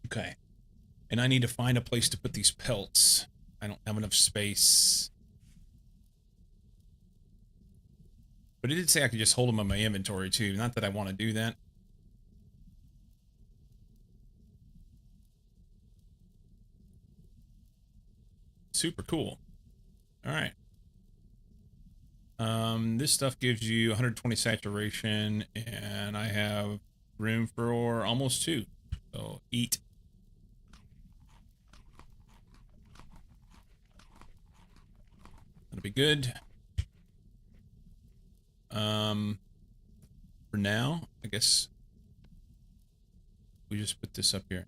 Okay. And I need to find a place to put these pelts. I don't have enough space. But it did say I could just hold them in my inventory too. Not that I want to do that. Super cool. All right. This stuff gives you 120 saturation, and I have room for almost 2. So eat. That'll be good. For now, I guess we just put this up here.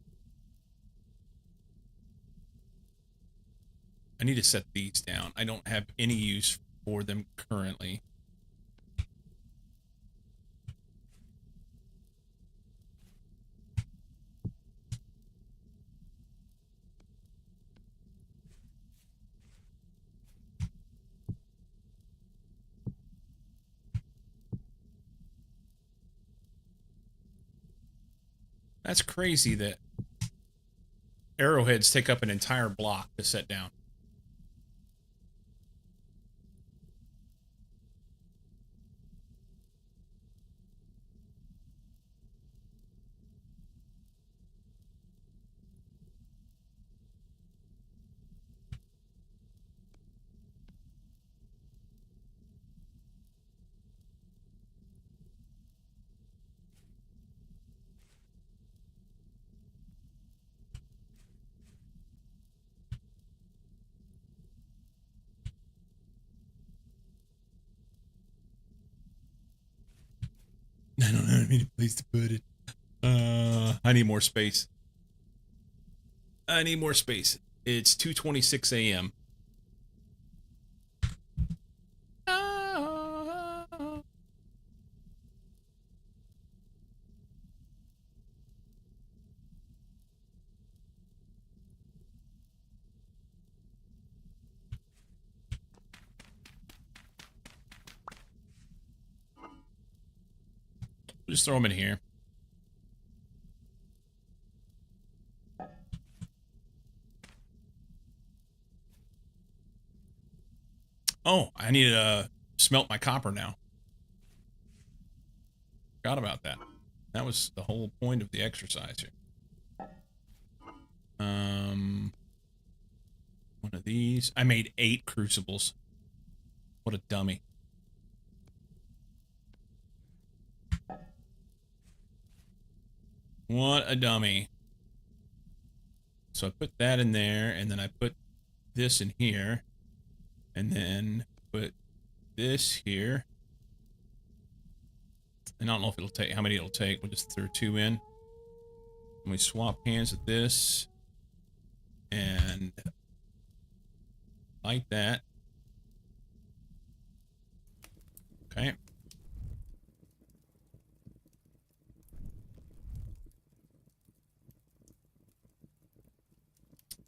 I need to set these down. I don't have any use for them currently. That's crazy that arrowheads take up an entire block to set down. I don't have any place to put it. I need more space. I need more space. It's 2:26 a.m. Just throw them in here. Oh, I need to smelt my copper now. Forgot about that. That was the whole point of the exercise here. One of these. I made 8 crucibles. What a dummy. What a dummy. So I put that in there, and then I put this in here, and then put this here. And I don't know if it'll take, how many it'll take. We'll just throw 2 in. And we swap hands with this. And like that. Okay.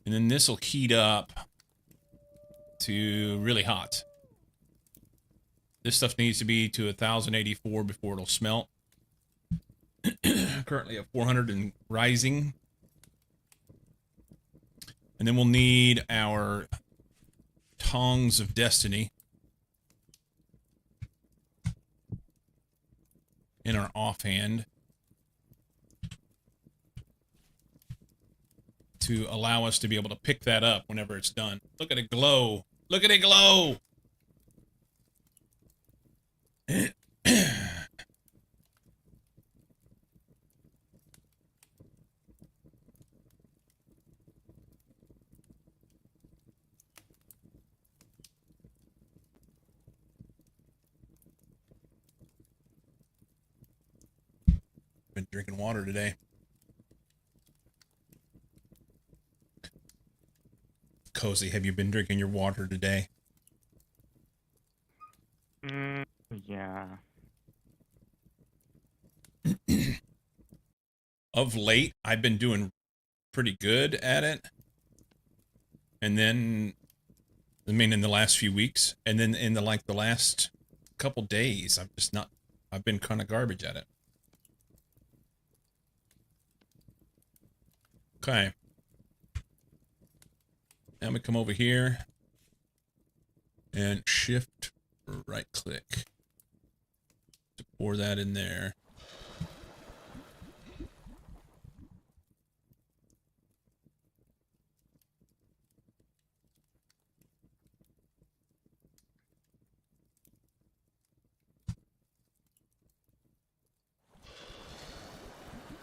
And then this will heat up to really hot. This stuff needs to be to 1084 before it'll smelt. Currently at 400 and rising. And then we'll need our tongs of destiny in our offhand to allow us to be able to pick that up whenever it's done. Look at it glow. Look at it glow. Been drinking water today. Cozy, have you been drinking your water today? Yeah. Of late, I've been doing pretty good at it. And then, I mean, in the last few weeks, and then in the last couple days, I've been kind of garbage at it. Okay. Now we come over here and shift or right click to pour that in there.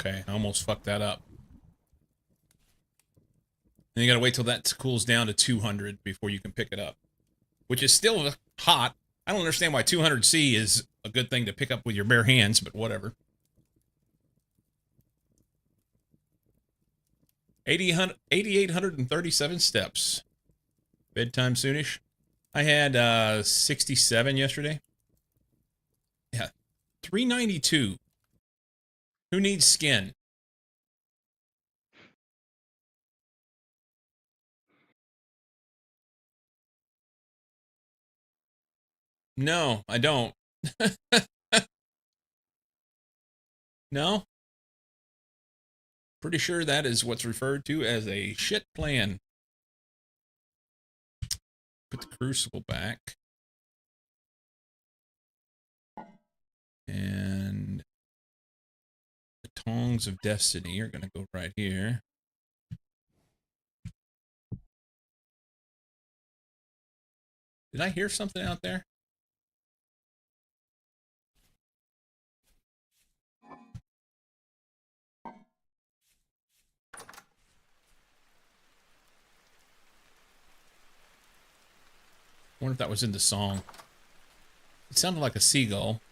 Okay, I almost fucked that up. And you gotta wait till that cools down to 200 before you can pick it up. Which is still hot. I don't understand why 200C is a good thing to pick up with your bare hands, but whatever. 8,837 steps. Bedtime soonish. I had 67 yesterday. Yeah. 392. Who needs skin? No, I don't. No? Pretty sure that is what's referred to as a shit plan. Put the crucible back. And the tongs of destiny are going to go right here. Did I hear something out there? I wonder if that was in the song. It sounded like a seagull.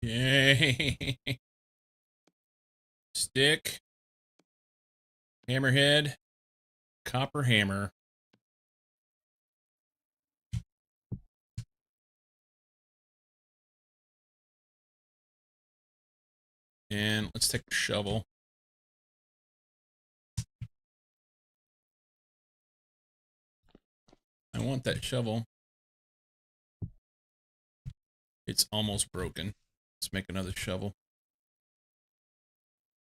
Yay. Stick. Hammerhead. Copper hammer. And let's take a shovel. I want that shovel. It's almost broken. Let's make another shovel.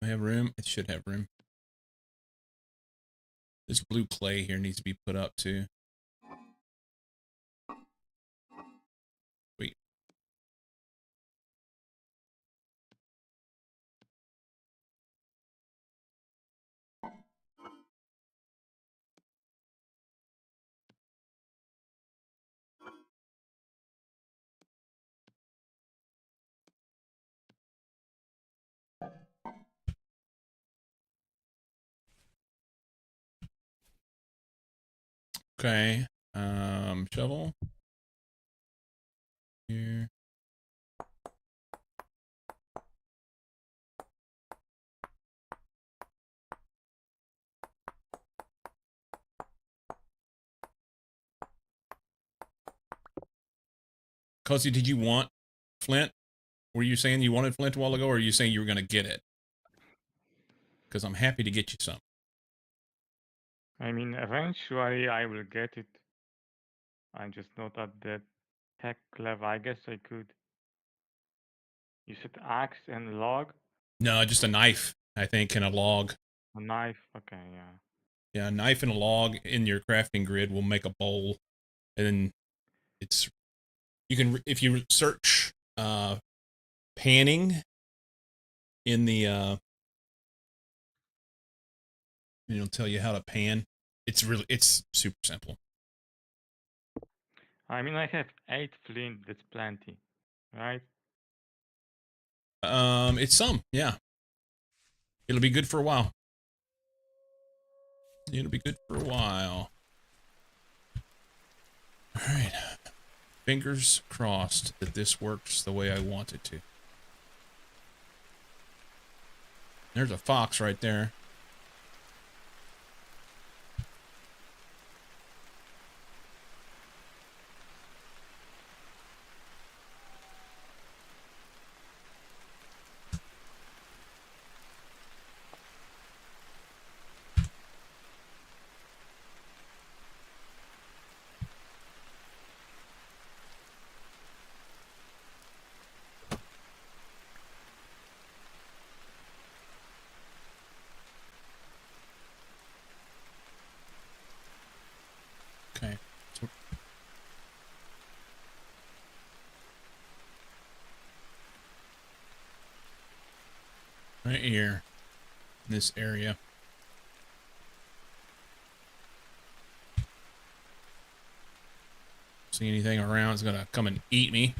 I have room? It should have room. This blue clay here needs to be put up too. Wait. Okay. Shovel. Here. Cozy, did you want flint? Were you saying you wanted flint a while ago, or are you saying you were going to get it? Because I'm happy to get you some. I mean, eventually I will get it. I'm just not at that tech level. I guess I could. You said axe and log? No, just a knife, I think, and a log. A knife? Okay, yeah. Yeah, a knife and a log in your crafting grid will make a bowl. And then it's, you can, if you search panning in the, it'll tell you how to pan. It's super simple. I mean, I have 8 flint. That's plenty, right? It's some, yeah. It'll be good for a while. It'll be good for a while. All right. Fingers crossed that this works the way I want it to. There's a fox right there. Okay. So right here, in this area. See anything around is gonna come and eat me.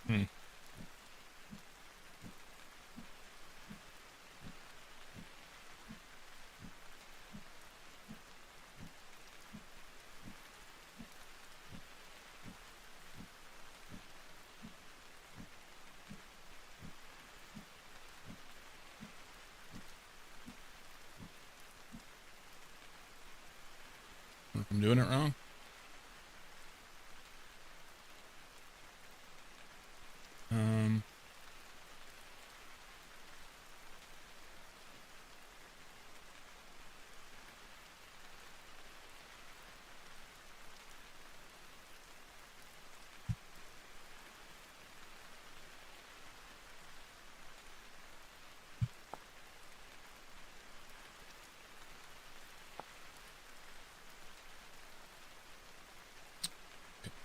Hmm. I'm doing it wrong. Um.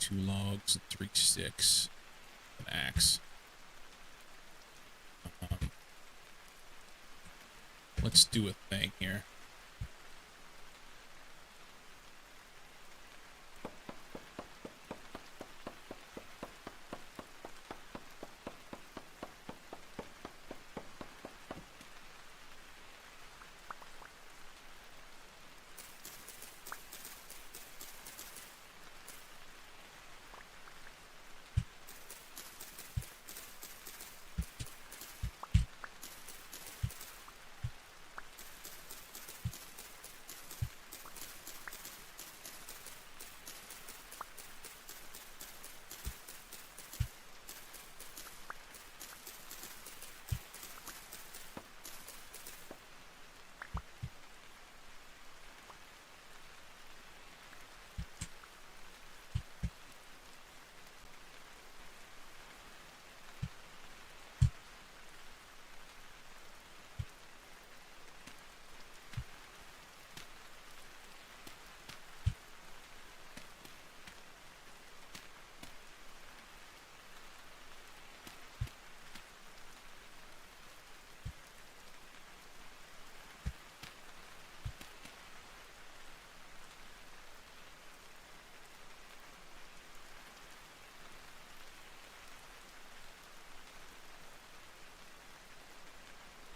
2 logs and 3 sticks. An axe. Let's do a thing here.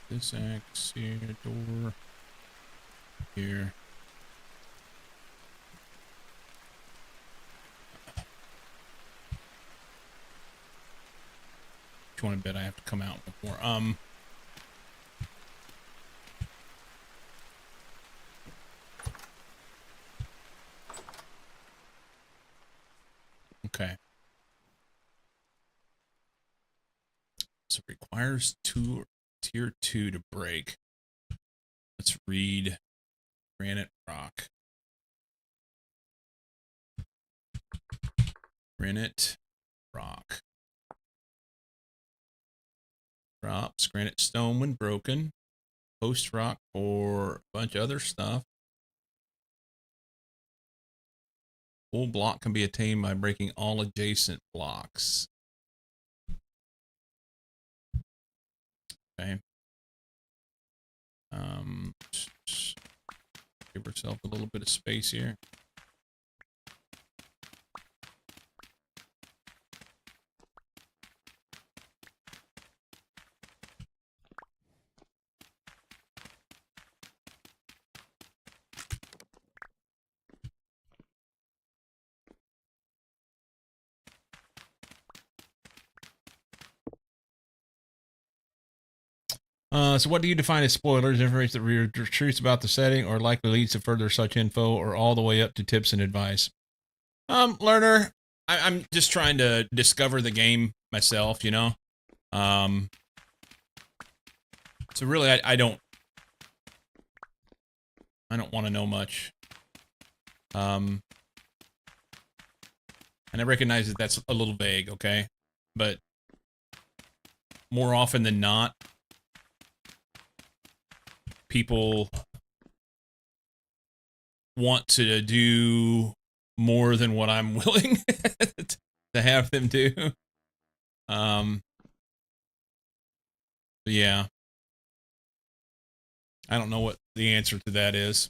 This axe here, door here. Which one I bet I have to come out before. Okay. So it requires tier 2 to break. Let's read granite rock. Granite rock. Drops granite stone when broken. Post rock for a bunch of other stuff. Full block can be attained by breaking all adjacent blocks. Okay. Give herself a little bit of space here. So what do you define as spoilers? Information that reveals truths about the setting or likely leads to further such info, or all the way up to tips and advice? Learner, I'm just trying to discover the game myself, you know? So really, I don't want to know much. And I recognize that that's a little vague, okay? But more often than not, people want to do more than what I'm willing to have them do. But yeah. I don't know what the answer to that is.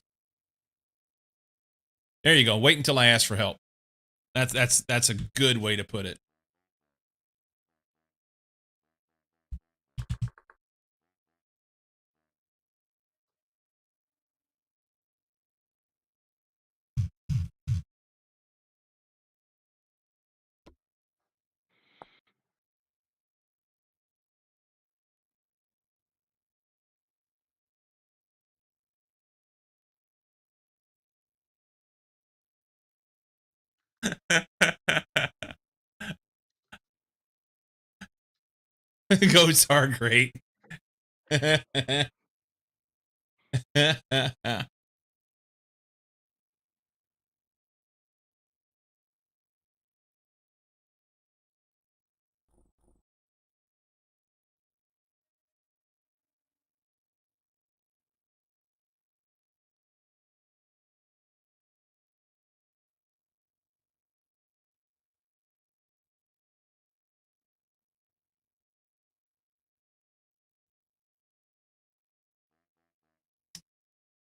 There you go. Wait until I ask for help. That's a good way to put it. Goats are great.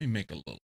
Let me make a little.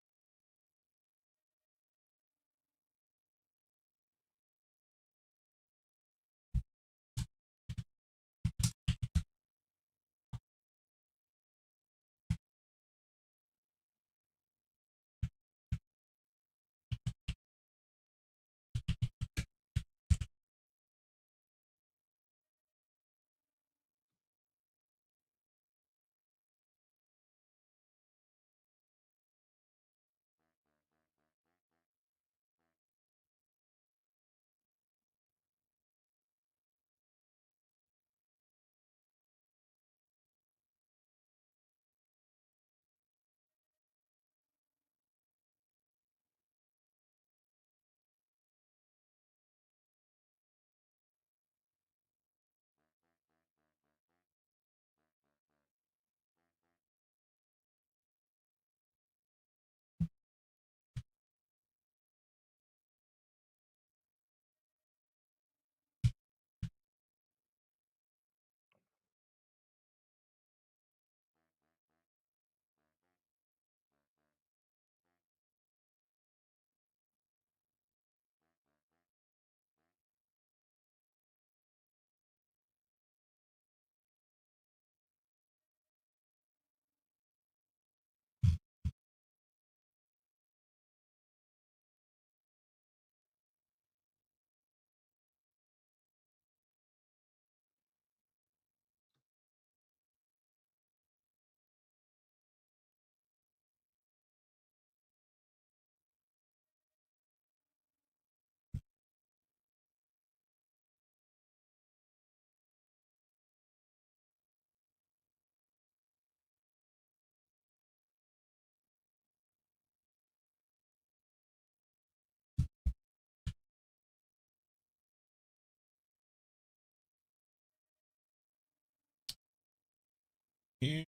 Here.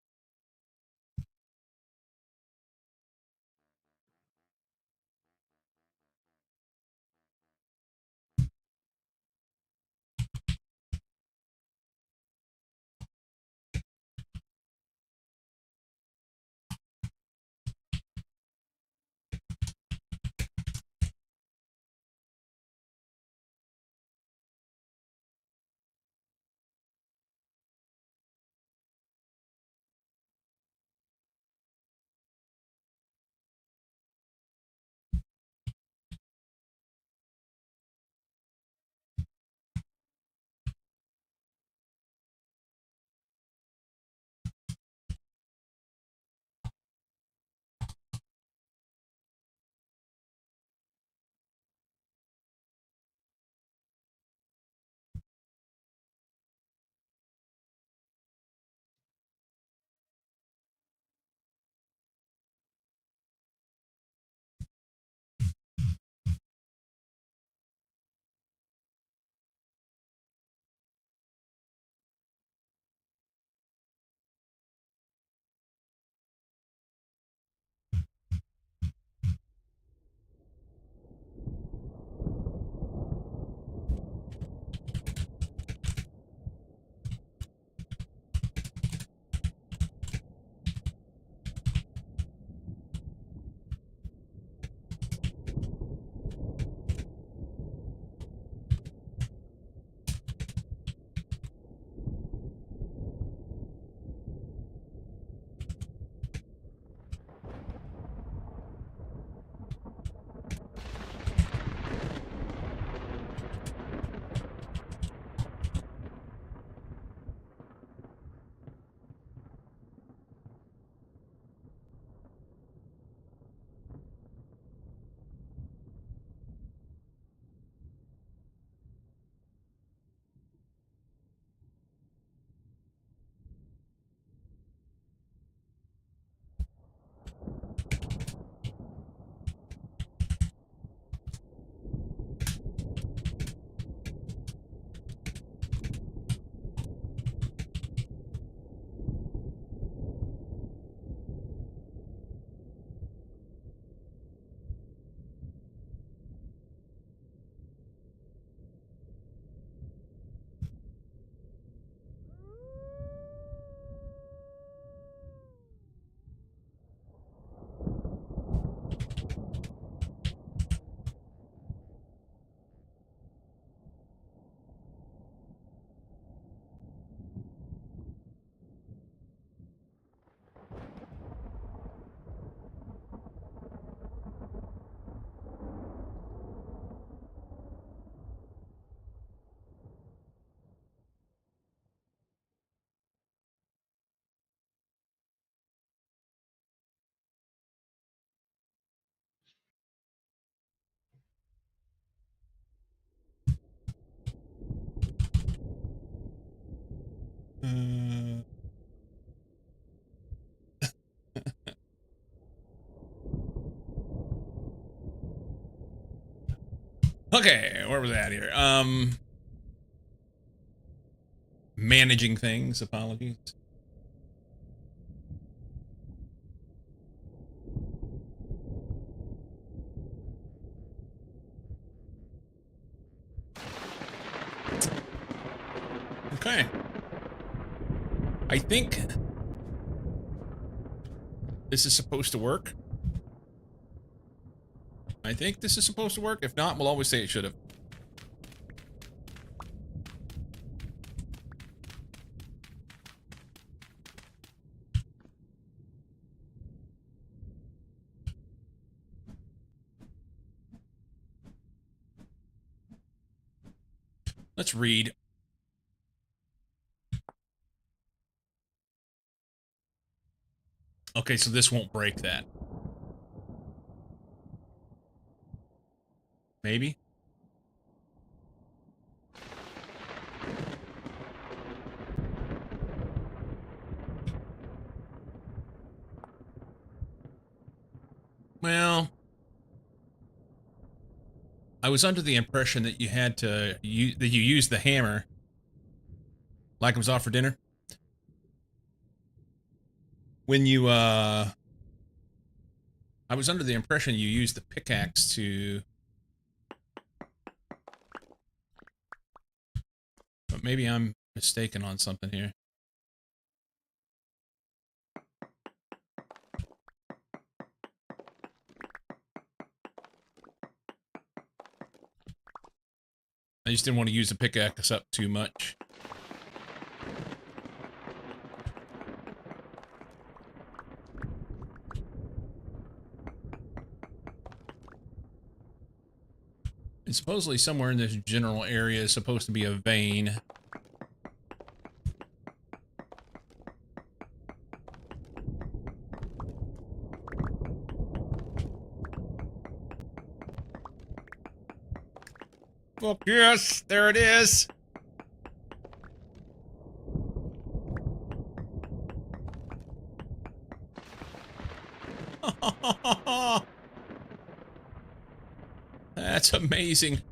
Okay, where was that here? Managing things, apologies. Okay. I think this is supposed to work. I think this is supposed to work. If not, we'll always say it should have. Let's read. Okay, so this won't break that. Maybe? Well, I was under the impression that you had to that you used the hammer like it was off for dinner. When you I was under the impression you used the pickaxe to, but maybe I'm mistaken on something here. I just didn't want to use the pickaxe up too much. And supposedly somewhere in this general area is supposed to be a vein. Fuck yes, there it is. That's amazing.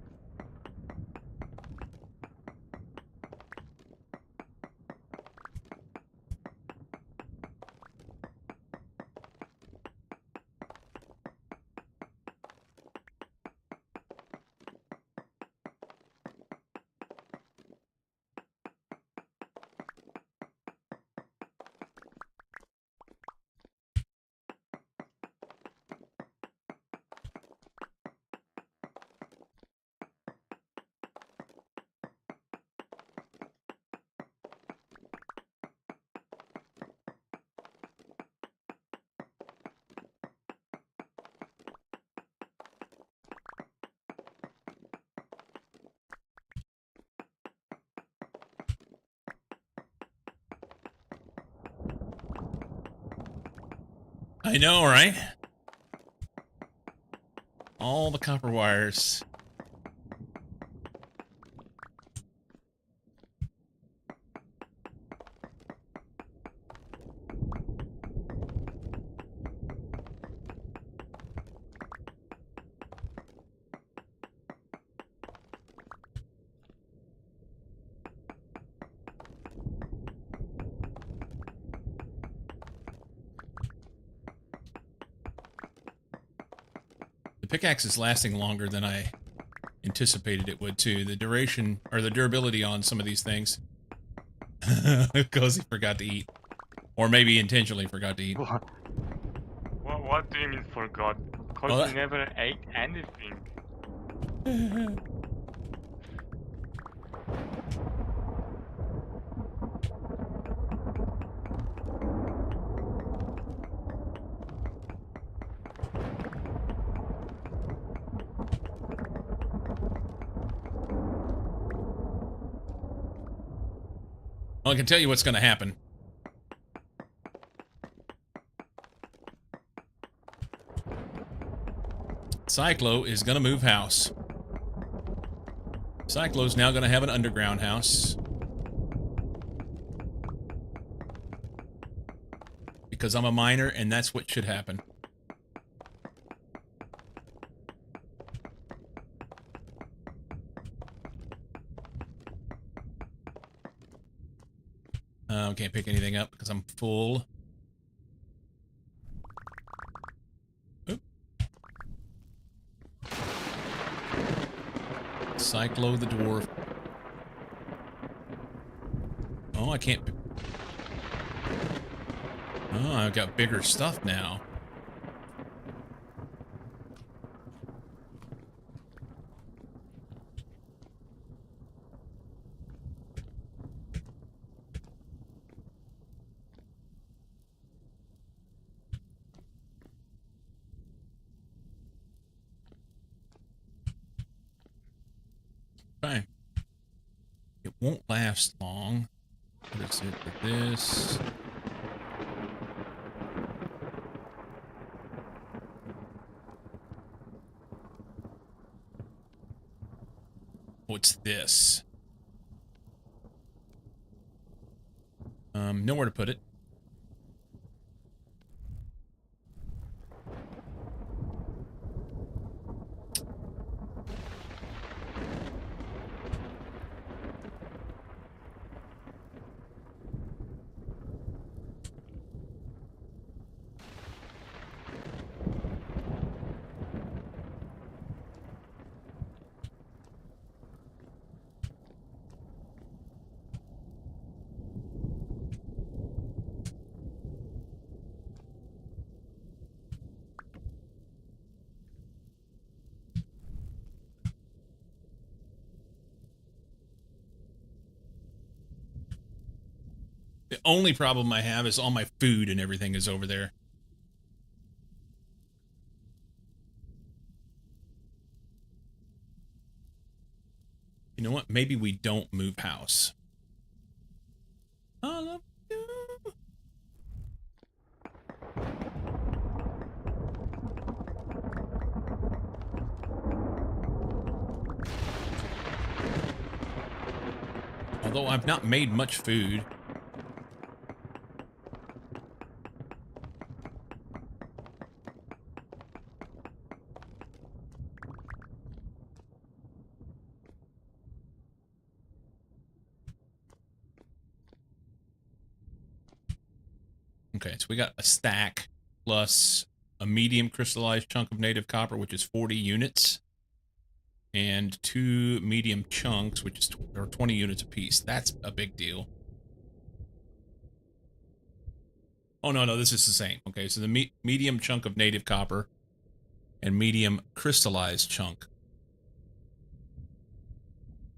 I know, right? All the copper wires. The pickaxe is lasting longer than I anticipated it would, too. The duration, or the durability on some of these things. Because he forgot to eat. Or maybe intentionally forgot to eat. What do you mean forgot? Because Well, you never ate anything. Well, I can tell you what's going to happen. Cyclo is going to move house. Cyclo's now going to have an underground house. Because I'm a miner, and that's what should happen. Can't pick anything up because I'm full. Oop. Cyclo the dwarf. Oh, I can't. Oh, I've got bigger stuff now. Okay. It won't last long. What is it for this? What's this? Nowhere to put it. The only problem I have is all my food and everything is over there. You know what? Maybe we don't move house. I love you. Although I've not made much food. Okay, so we got a stack plus a medium crystallized chunk of native copper, which is 40 units, and 2 medium chunks, which is 20 units apiece. That's a big deal. Oh, no, this is the same. Okay, so the medium chunk of native copper and medium crystallized chunk.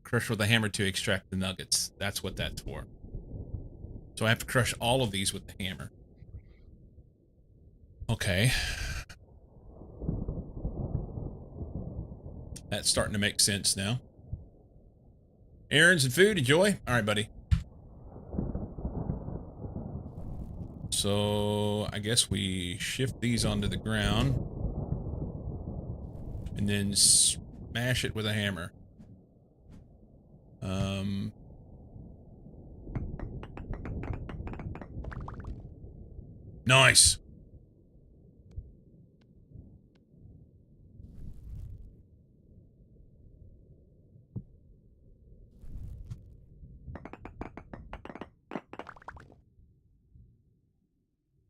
Crush with a hammer to extract the nuggets. That's what that's for. So I have to crush all of these with the hammer. Okay. That's starting to make sense now. Errands and food, enjoy. All right, buddy. So I guess we shift these onto the ground and then smash it with a hammer. Nice.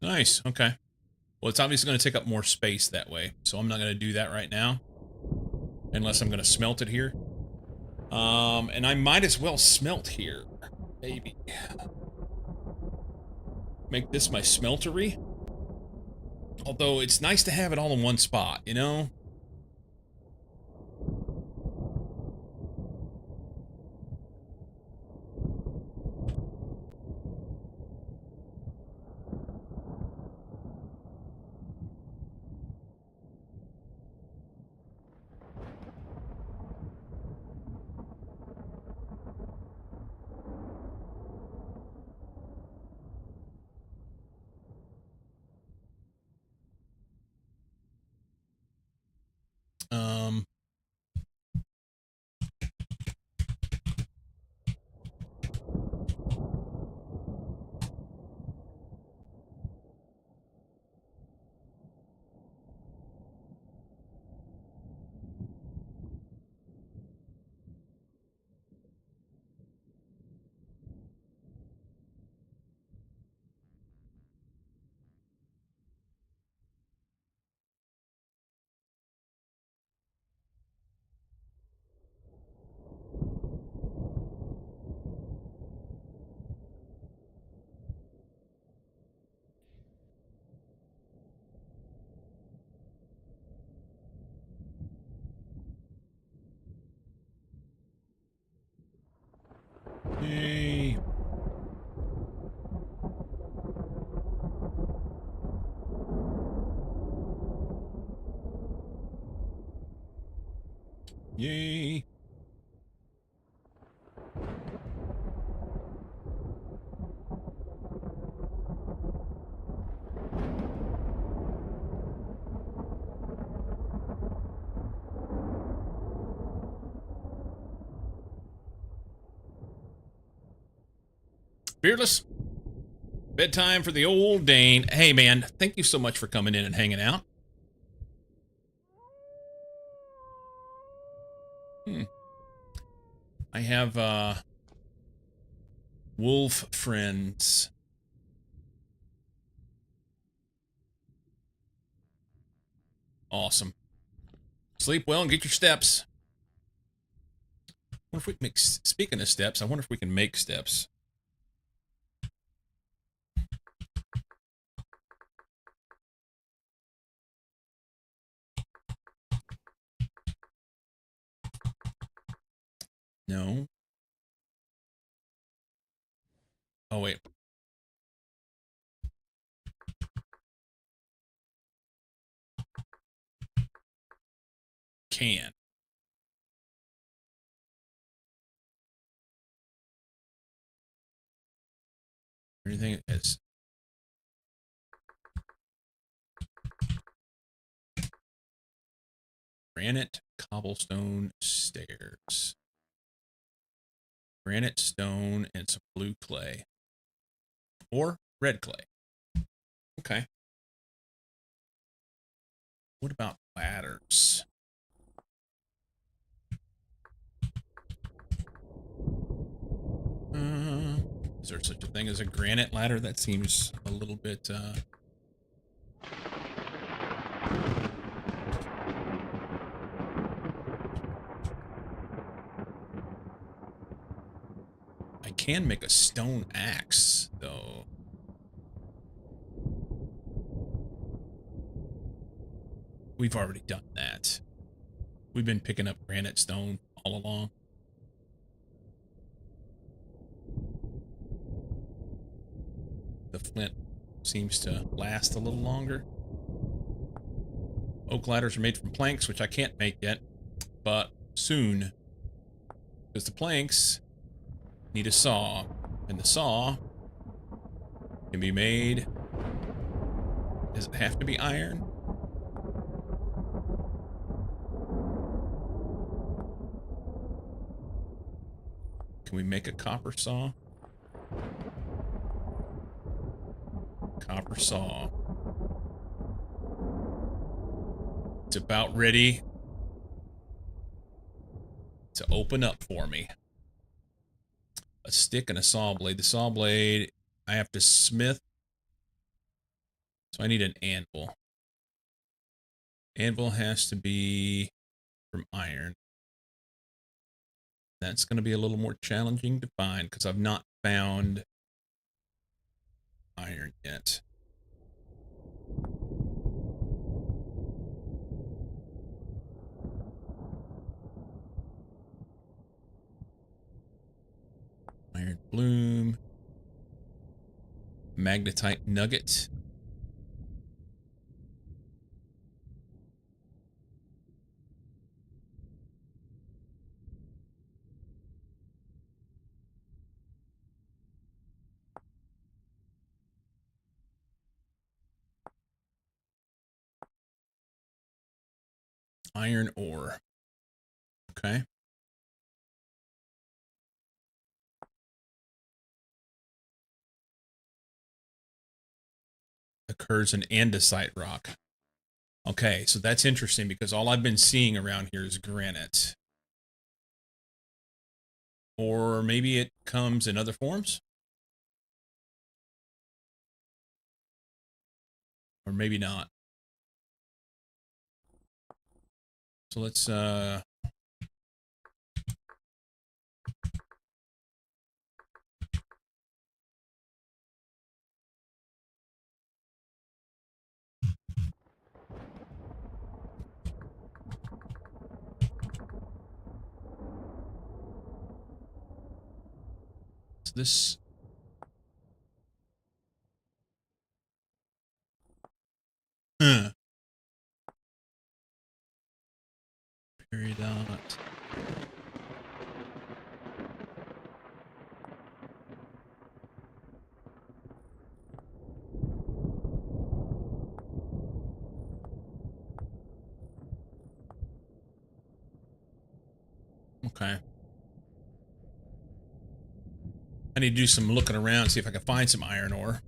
Nice. Okay. Well, it's obviously going to take up more space that way, so I'm not going to do that right now. Unless I'm going to smelt it here. And I might as well smelt here. Maybe. Make this my smeltery. Although, it's nice to have it all in one spot, you know? Yay. Fearless. Bedtime for the old Dane. Hey, man, thank you so much for coming in and hanging out. I have wolf friends. Awesome. Sleep well and get your steps. I wonder if we can make, speaking of steps, I wonder if we can make steps. No. Oh, wait. Can. Anything is. Granite cobblestone stairs. Granite stone and some blue clay. Or red clay. Okay. What about ladders? Is there such a thing as a granite ladder? That seems a little bit, I can make a stone axe, though. We've already done that. We've been picking up granite stone all along. The flint seems to last a little longer. Oak ladders are made from planks, which I can't make yet, but soon. Because the planks need a saw, and the saw can be made. Does it have to be iron? Can we make a copper saw? Copper saw. It's about ready to open up for me. A stick and a saw blade. The saw blade, I have to smith. So I need an anvil. Anvil has to be from iron. That's going to be a little more challenging to find because I've not found iron yet. Iron bloom. Magnetite nugget. Iron ore. Okay. Occurs in andesite rock. Okay, so that's interesting because all I've been seeing around here is granite. Or maybe it comes in other forms? Or maybe not. So let's this. Peridot. Okay. I need to do some looking around, see if I can find some iron ore.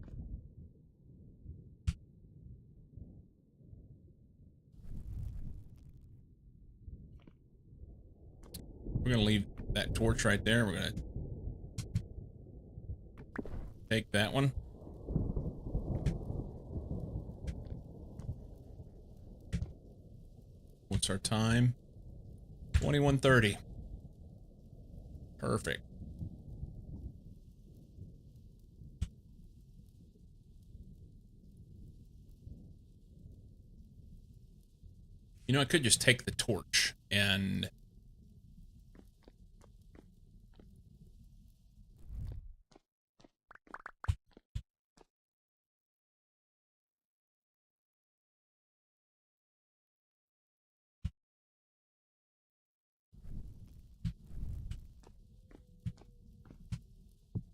We're going to leave that torch right there. We're going to take that one. What's our time? 21:30. Perfect. You know, I could just take the torch and...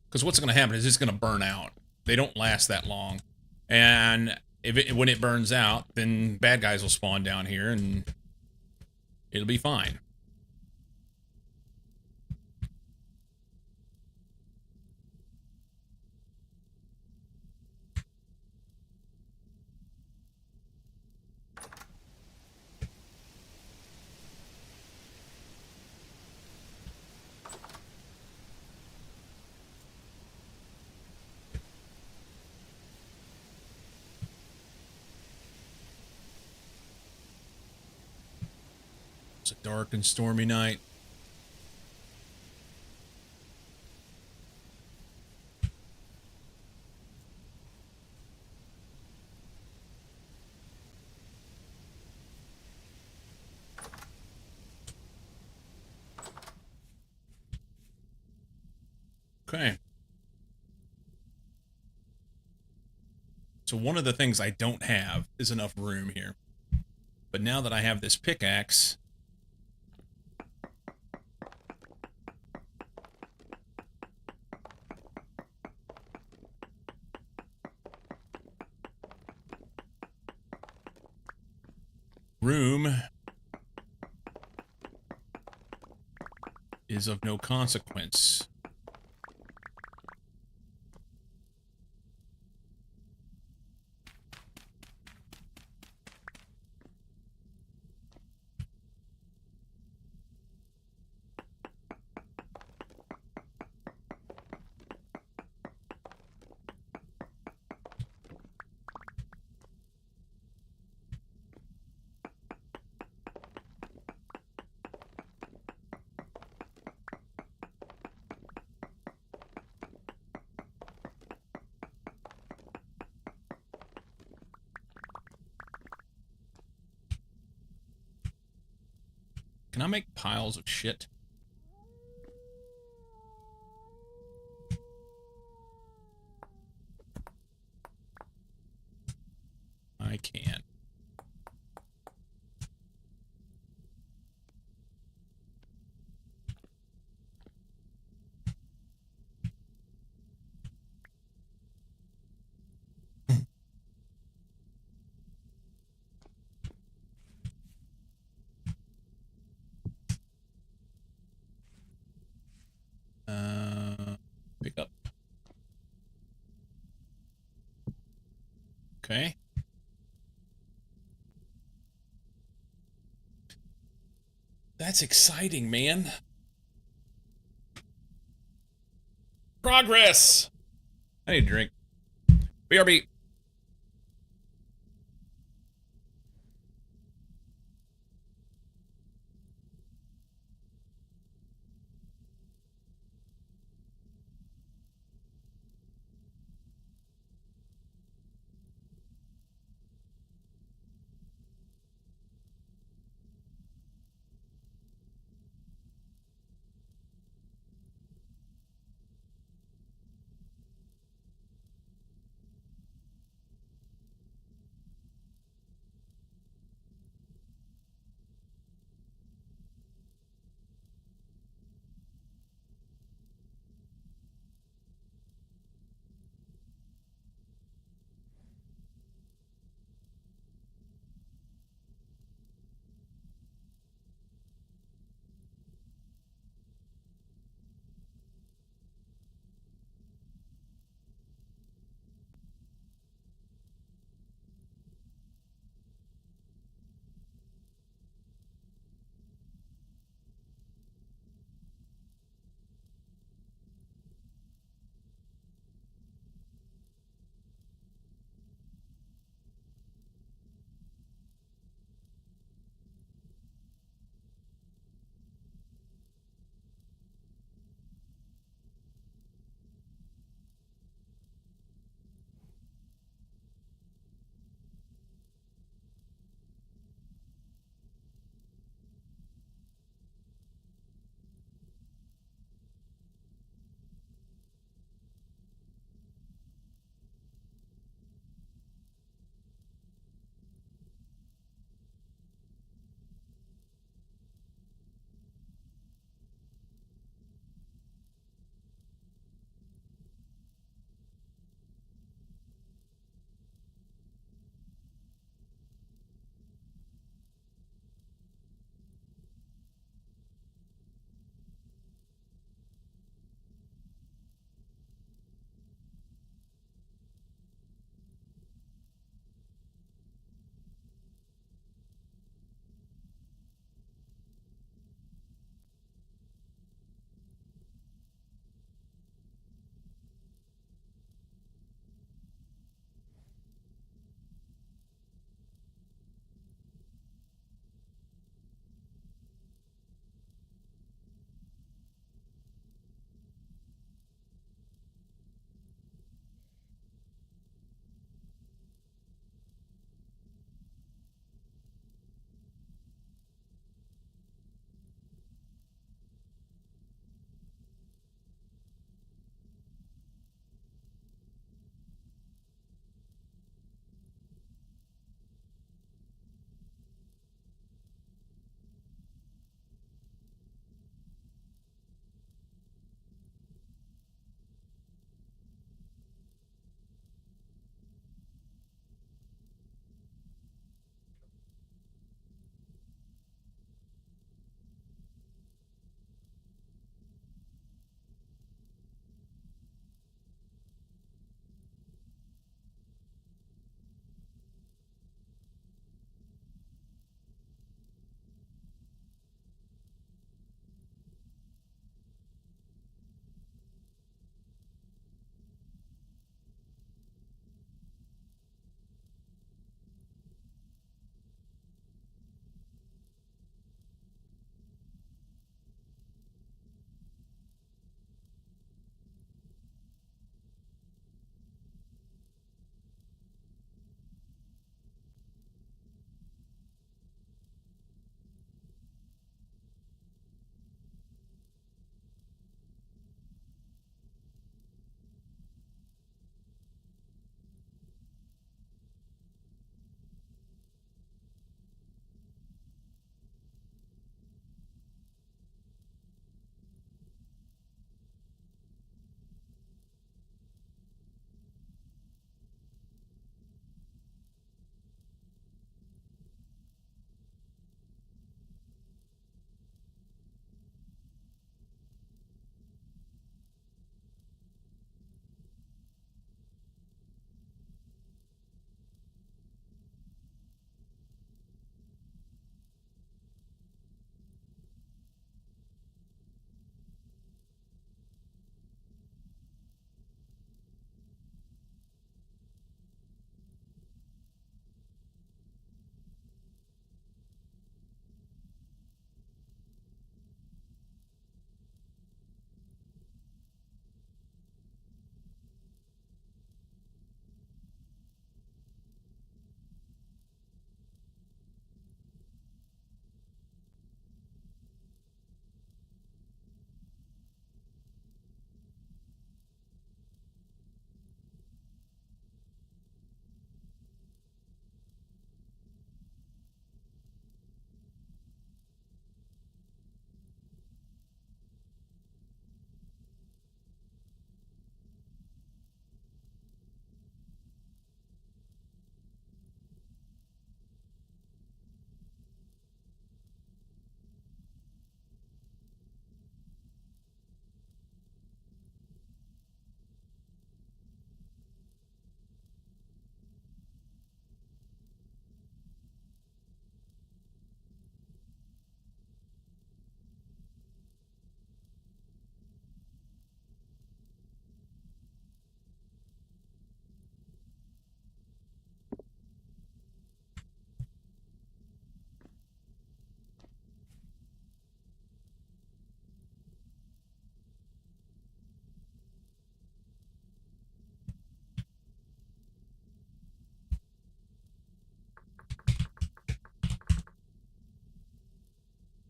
Because what's going to happen is it's going to burn out. They don't last that long. And when it burns out, then bad guys will spawn down here and it'll be fine. It's a dark and stormy night. Okay. So one of the things I don't have is enough room here. But now that I have this pickaxe... room is of no consequence. Can I make piles of shit? I can. Pick up. Okay. That's exciting, man. Progress! I need a drink. BRB.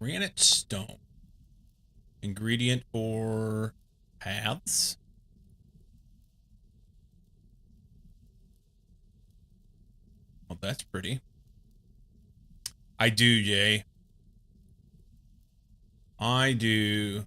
Granite stone. Ingredient for paths. Well, that's pretty. I do, Jay. I do.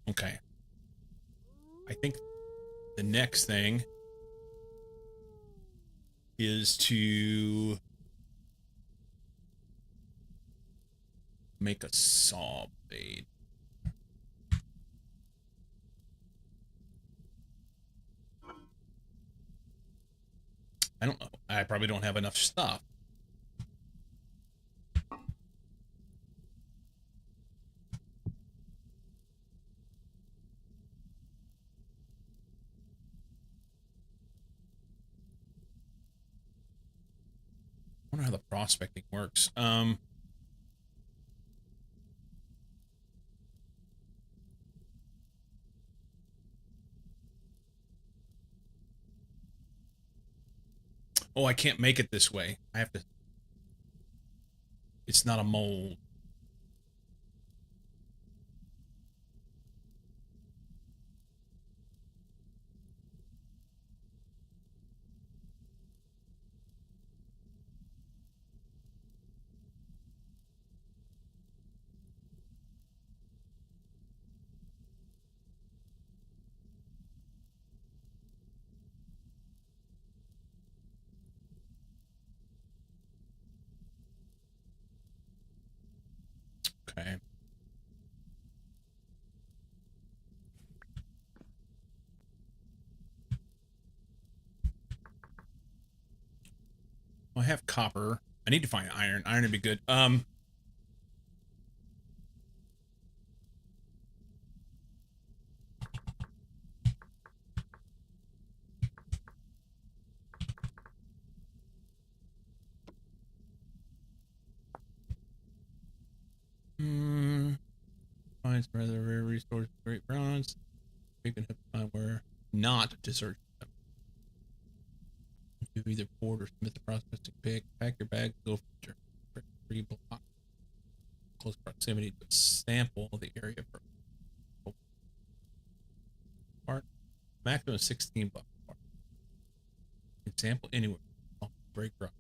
Okay. I think the next thing is to make a saw blade. I don't know. I probably don't have enough stuff. I wonder how the prospecting works. Oh, I can't make it this way. I have to. It's not a mold. Okay. Well, I have copper. I need to find iron. Iron would be good. Finds rather rare resource, great bronze. You can have time where not to search them. You either port or submit the processing pick. Pack your bag, go for your free block. Close proximity to sample the area for part. Maximum 16 bucks. Sample anywhere. Break rock.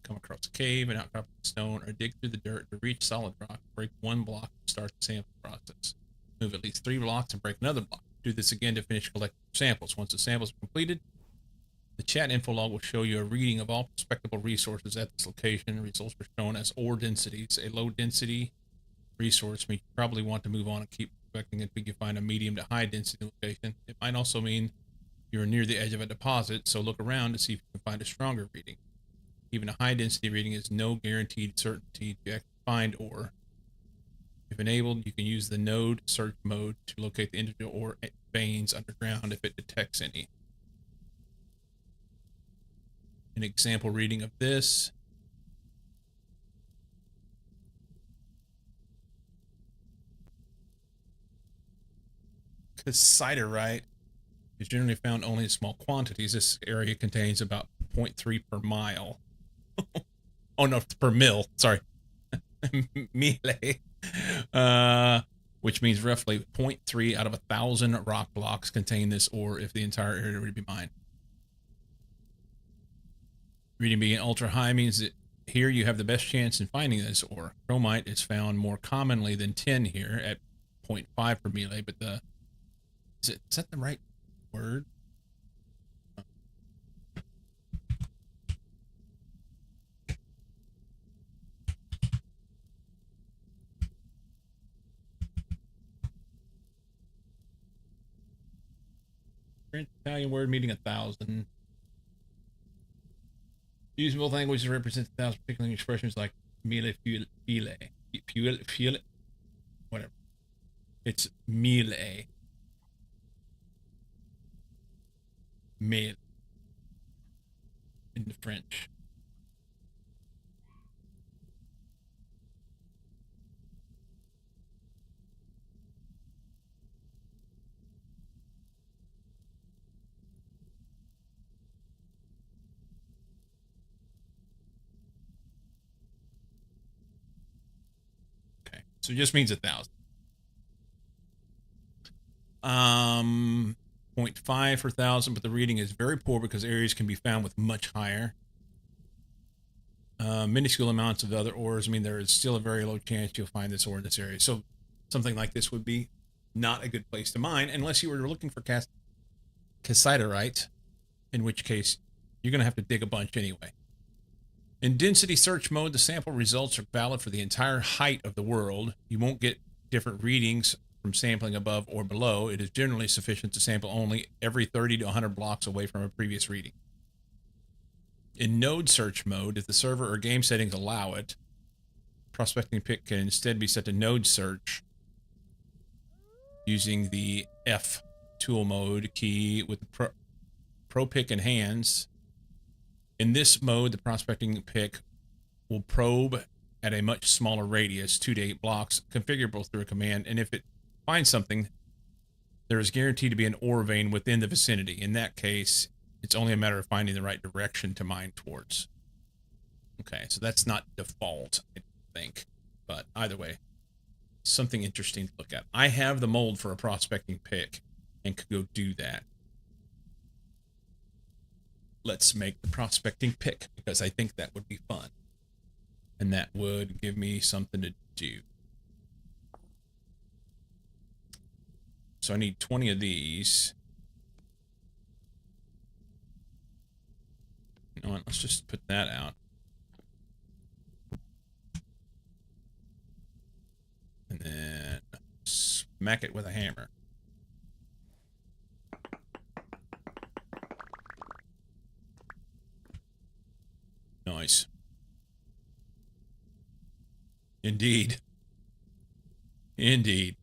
Come across a cave and outcrop of stone, or dig through the dirt to reach solid rock. Break one block to start the sample process. Move at least 3 blocks and break another block. Do this again to finish collecting samples. Once the samples are completed, the chat info log will show you a reading of all prospectable resources at this location. Results are shown as ore densities. A low density resource means you probably want to move on and keep prospecting until you find a medium to high density location. It might also mean you're near the edge of a deposit, so look around to see if you can find a stronger reading. Even a high density reading is no guaranteed certainty to find ore. If enabled, you can use the node search mode to locate the individual ore veins underground if it detects any. An example reading of this. Because siderite is generally found only in small quantities. This area contains about 0.3 per mile. Oh no, per mil. Sorry. Melee. Which means roughly 0.3 out of 1,000 rock blocks contain this ore if the entire area would be mined. Reading being ultra high means that here you have the best chance in finding this ore. Chromite is found more commonly than tin here at 0.5 per melee, but is that the right word? French Italian word meaning 1,000. Use both languages to represent 1,000, particularly expressions like mille, file, whatever. It's mille. Mille in the French. Okay, so it just means 1,000. 0.5 per thousand, but the reading is very poor because areas can be found with much higher. Minuscule amounts of other ores mean there is still a very low chance you'll find this ore in this area. So something like this would be not a good place to mine unless you were looking for cassiterite, in which case you're going to have to dig a bunch anyway. In density search mode, the sample results are valid for the entire height of the world. You won't get different readings from sampling above or below. It is generally sufficient to sample only every 30 to 100 blocks away from a previous reading. In node search mode, if the server or game settings allow it, prospecting pick can instead be set to node search using the F tool mode key with the pro pick in hands. In this mode, the prospecting pick will probe at a much smaller radius, 2 to 8 blocks, configurable through a command, and if it finds something, there is guaranteed to be an ore vein within the vicinity. In that case, it's only a matter of finding the right direction to mine towards. Okay, so that's not default, I think, but either way, something interesting to look at. I have the mold for a prospecting pick and could go do that. Let's make the prospecting pick because I think that would be fun. And that would give me something to do. So I need 20 of these. You know what? Let's just put that out. And then smack it with a hammer. Nice. Indeed. Indeed.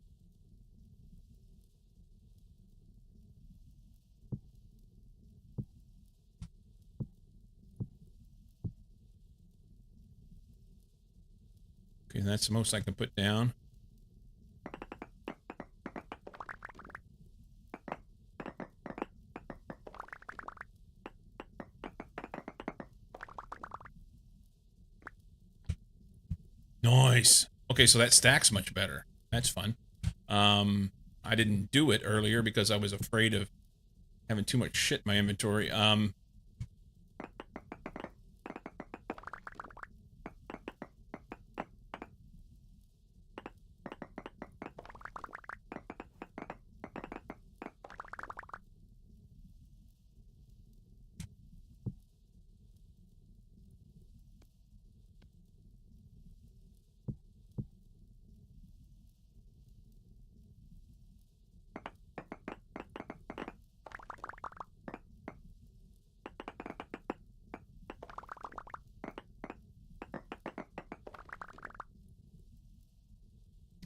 Okay, that's the most I can put down. Nice. Okay, so that stacks much better. That's fun. I didn't do it earlier because I was afraid of having too much shit in my inventory.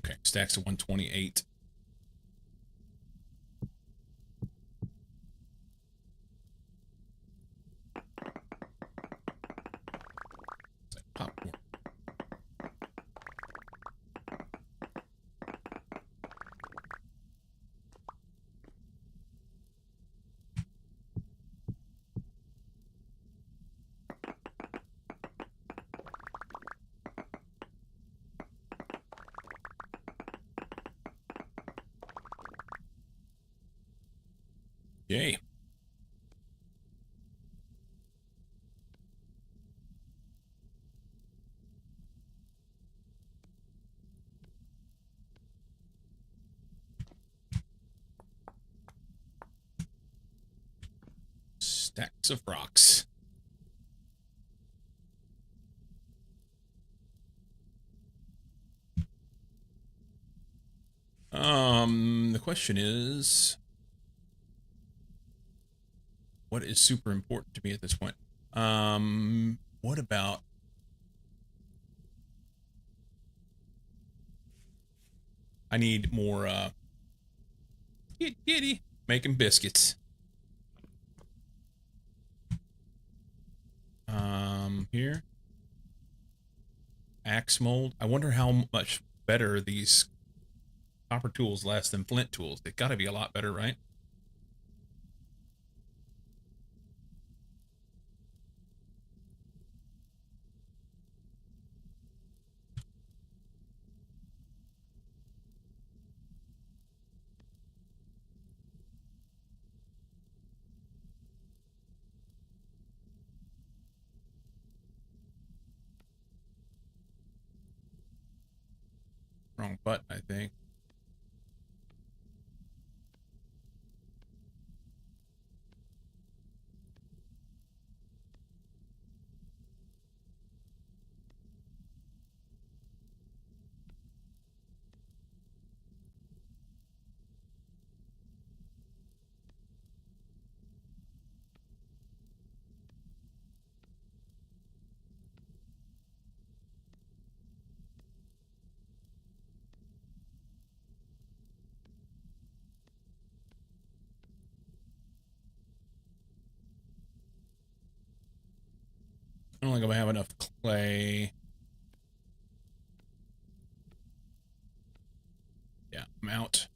Okay, stacks to 128. It's like popcorn. Yay. Stacks of rocks. The question is, what is super important to me at this point? What about I need more giddy making biscuits. Here. Axe mold. I wonder how much better these copper tools last than flint tools. They've got to be a lot better, right? Wrong button, I think. I don't think I'm gonna have enough clay. Yeah, I'm out.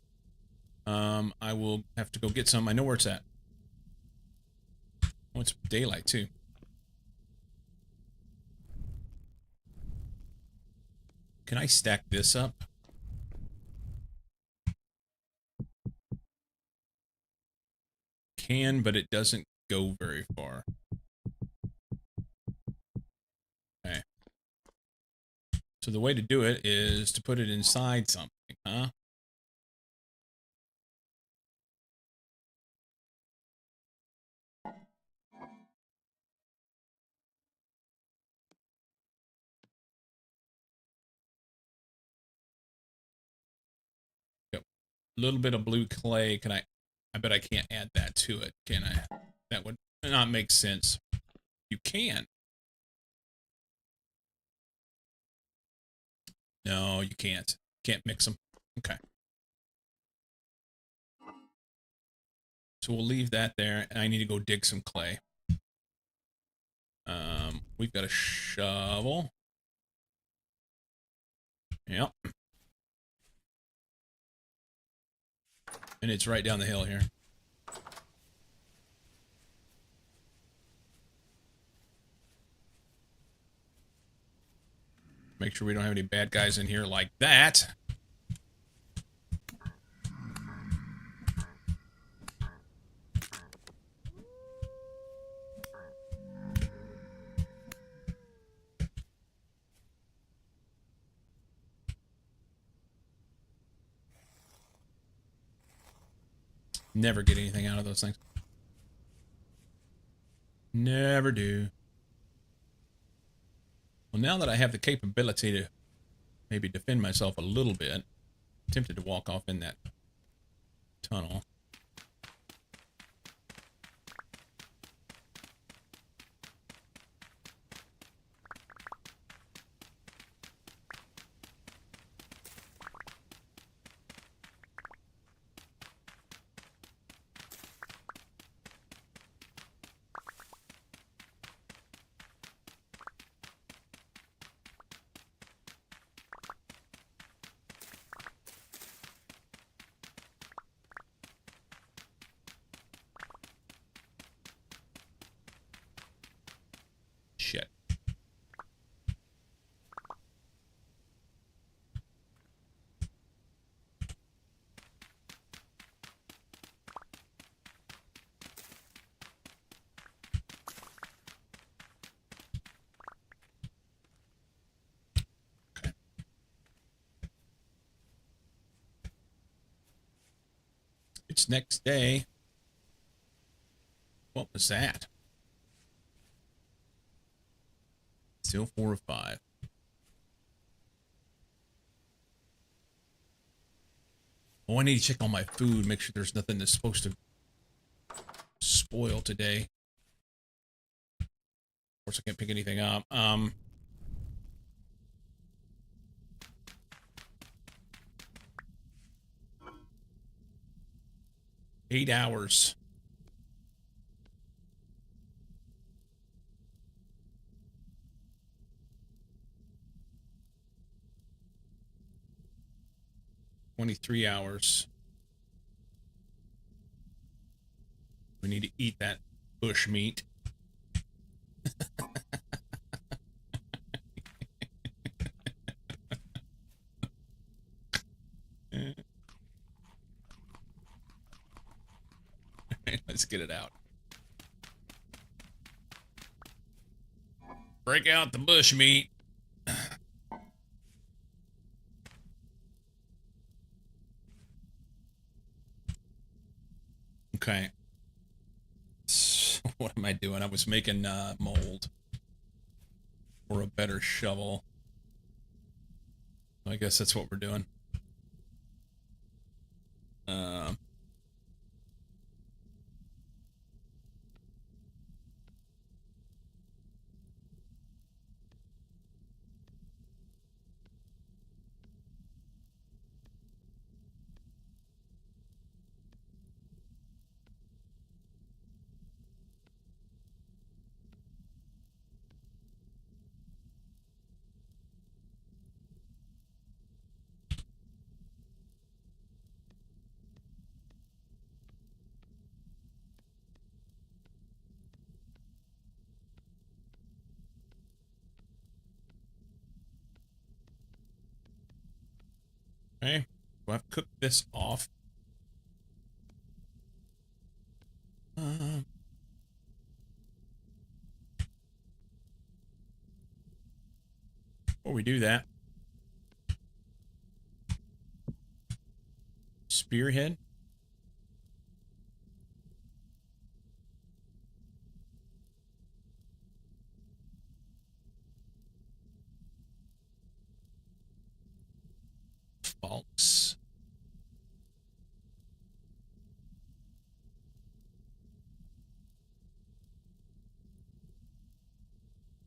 I will have to go get some. I know where it's at. Oh, it's daylight too. Can I stack this up? Can, but it doesn't go very far. Okay. So the way to do it is to put it inside something, huh? Yep. A little bit of blue clay. Can I bet I can't add that to it, can I? That would not make sense. You can. No, you can't. Can't mix them. Okay. So we'll leave that there, and I need to go dig some clay. We've got a shovel. Yep. And it's right down the hill here. Make sure we don't have any bad guys in here like that. Never get anything out of those things. Never do. Well, now that I have the capability to maybe defend myself a little bit, I'm tempted to walk off in that tunnel. Shit. Okay. It's next day. What was that? Still 4 of 5. Oh, I need to check on my food, make sure there's nothing that's supposed to spoil today. Of course, I can't pick anything up. 8 hours. 23 hours. We need to eat that bush meat. Let's get it out. Break out the bush meat. Okay. So what am I doing? I was making mold for a better shovel. I guess that's what we're doing. Okay. Do I have to cook this off? Before we do that, spearhead. Falks.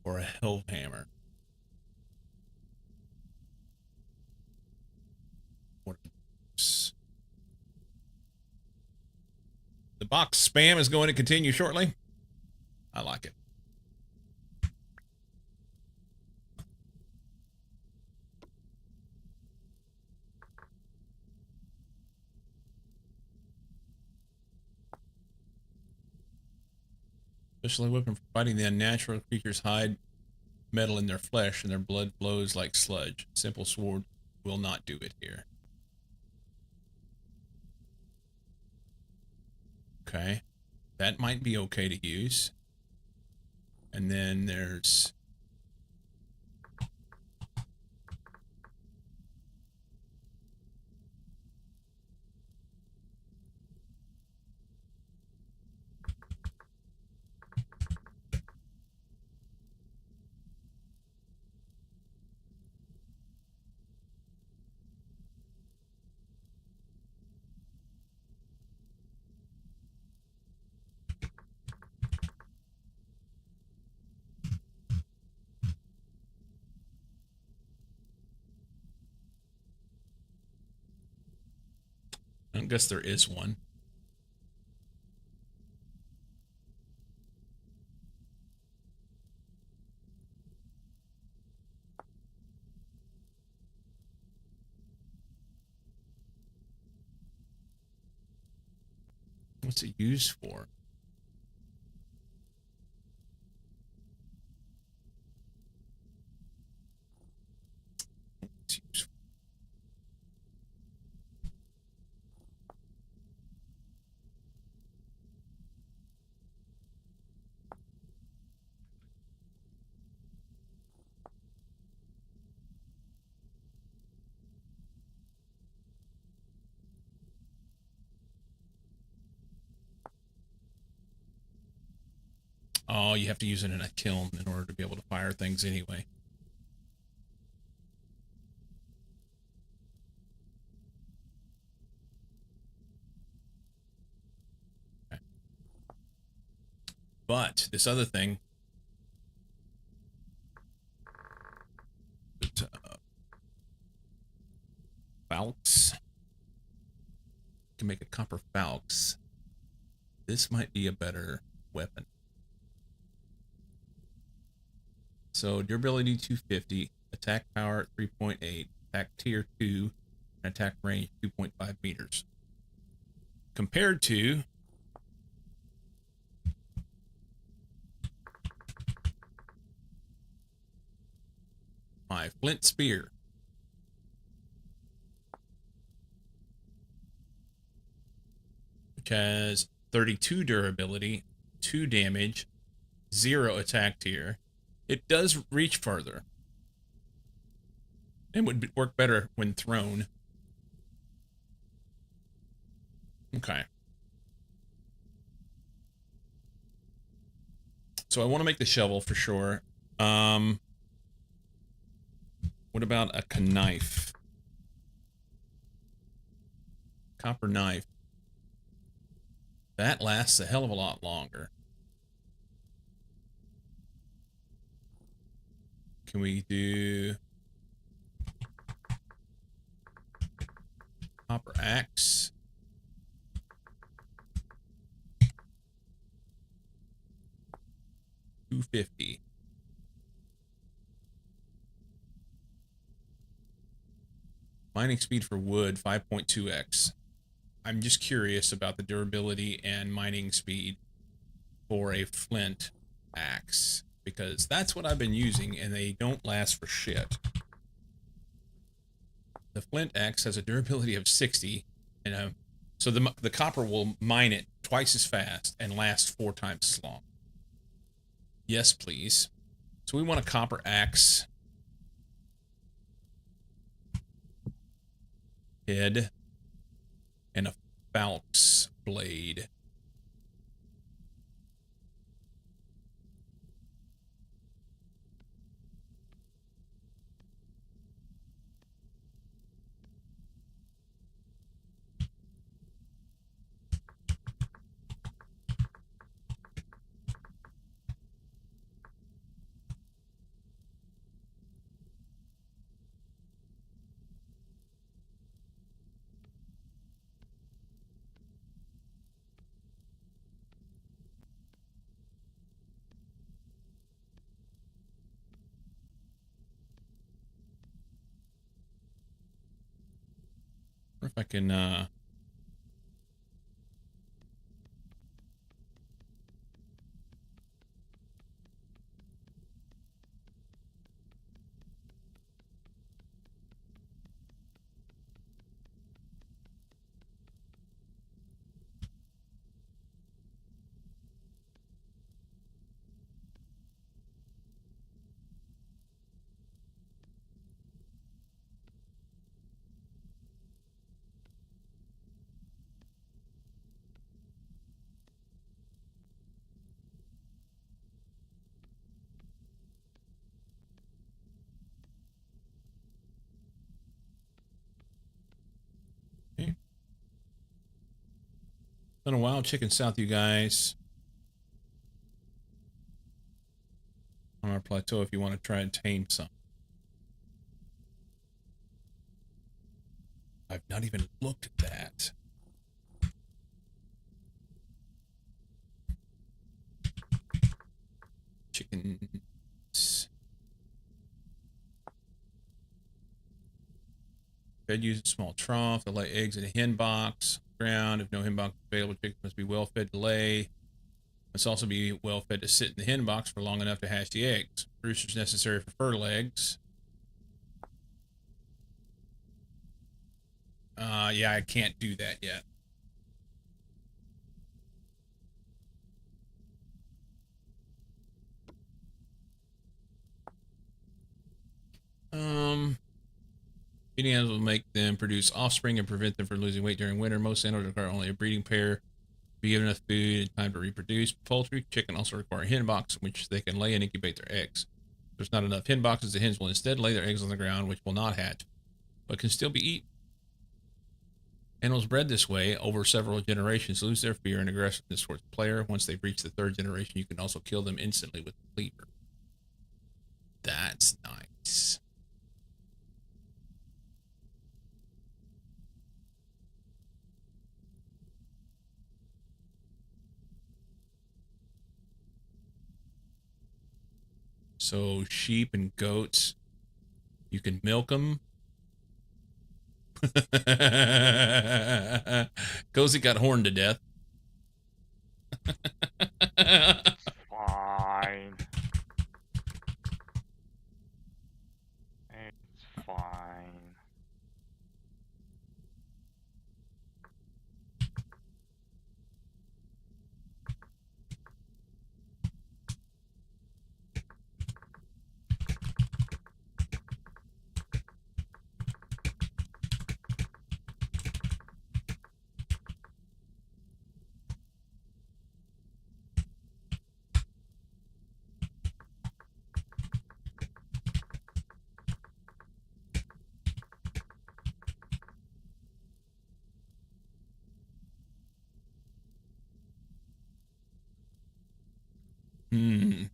Or a hellhammer. The box spam is going to continue shortly. I like it. Specially weapon for fighting the unnatural creatures hide metal in their flesh and their blood flows like sludge. Simple sword will not do it here. Okay. That might be okay to use. And then there's I guess there is one. What's it used for? It's used for. Oh, you have to use it in a kiln in order to be able to fire things anyway. Okay. But this other thing, falx, can make a copper falx. This might be a better weapon. So durability 250, attack power 3.8, attack tier 2, Attack range 2.5 meters. Compared to my flint spear, which has 32 durability, 2 damage, 0 attack tier. It does reach further. It would work better when thrown. Okay. So I want to make the shovel for sure. What about a knife? Copper knife. That lasts a hell of a lot longer. Can we do copper axe? $250. Mining speed for wood 5.2x. I'm just curious about the durability and mining speed for a flint axe, because that's what I've been using and they don't last for shit. The flint axe has a durability of 60, and so the copper will mine it twice as fast and last 4 times as long. Yes, please. So we want a copper axe. Head. And a falx blade. Or if I can okay. Been a wild chicken south, you guys. On our plateau if you want to try and tame some. I've not even looked at that. Chickens. Fed use a small trough. They lay eggs in a hen box. Ground. If no hen box is available, chickens must be well fed to lay. Must also be well fed to sit in the hen box for long enough to hatch the eggs. Roosters necessary for fertile eggs. Yeah, I can't do that yet. Feeding animals will make them produce offspring and prevent them from losing weight during winter. Most animals require only a breeding pair. Be given enough food and time to reproduce. Poultry, chicken also require a hen box in which they can lay and incubate their eggs. If there's not enough hen boxes, the hens will instead lay their eggs on the ground, which will not hatch, but can still be eaten. Animals bred this way over several generations lose their fear and aggressiveness towards the player. Once they've reached the 3rd generation, you can also kill them instantly with a cleaver. That's nice. So sheep and goats, you can milk them, Cozy got horned to death. It's fine. It's fine. Hmm.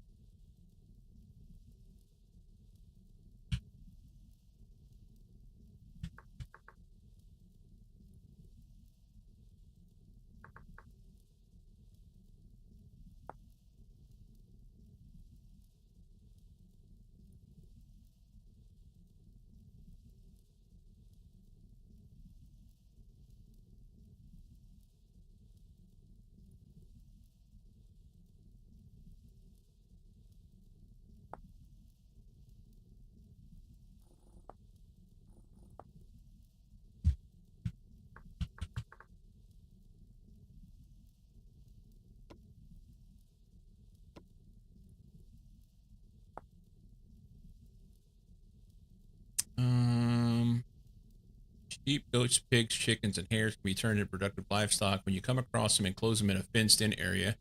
Sheep, goats, pigs, chickens, and hares can be turned into productive livestock. When you come across them, enclose them in a fenced-in area,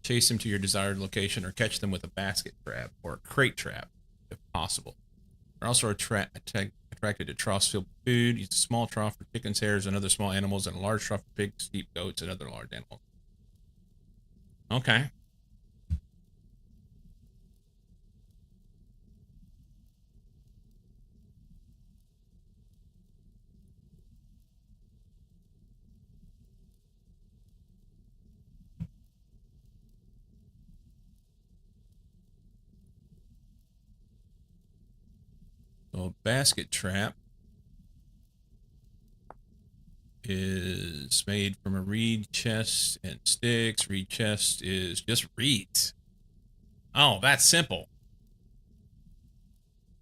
chase them to your desired location, or catch them with a basket trap or a crate trap, if possible. They're also attracted to troughs filled with food. Use a small trough for chickens, hares, and other small animals, and a large trough for pigs, sheep, goats, and other large animals. Okay. So a basket trap is made from a reed chest and sticks. Reed chest is just reeds. Oh, that's simple.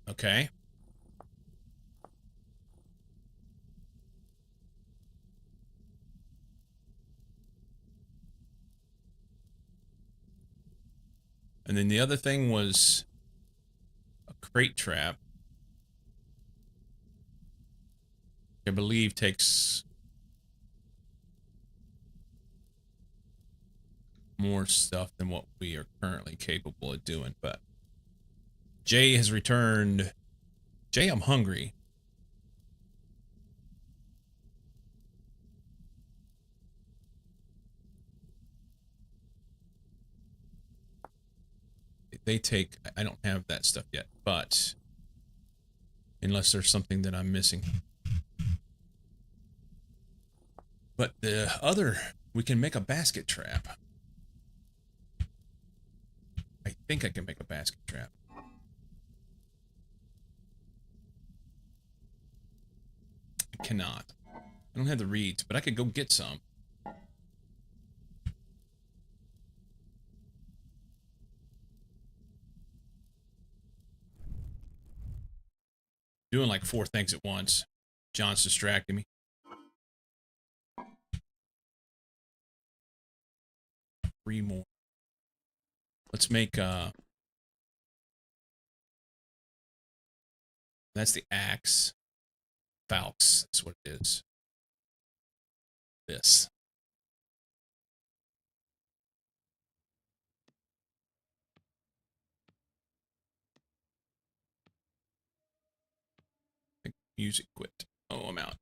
Okay. And then the other thing was a crate trap. I believe takes more stuff than what we are currently capable of doing, but Jay has returned. Jay, I'm hungry. They take, I don't have that stuff yet, but unless there's something that I'm missing. But the other, we can make a basket trap. I think I can make a basket trap. I cannot. I don't have the reeds, but I could go get some. Doing like 4 things at once. John's distracting me. Three more. Let's make that's the axe. Falx, that's what it is. This. Music quit. Oh, I'm out.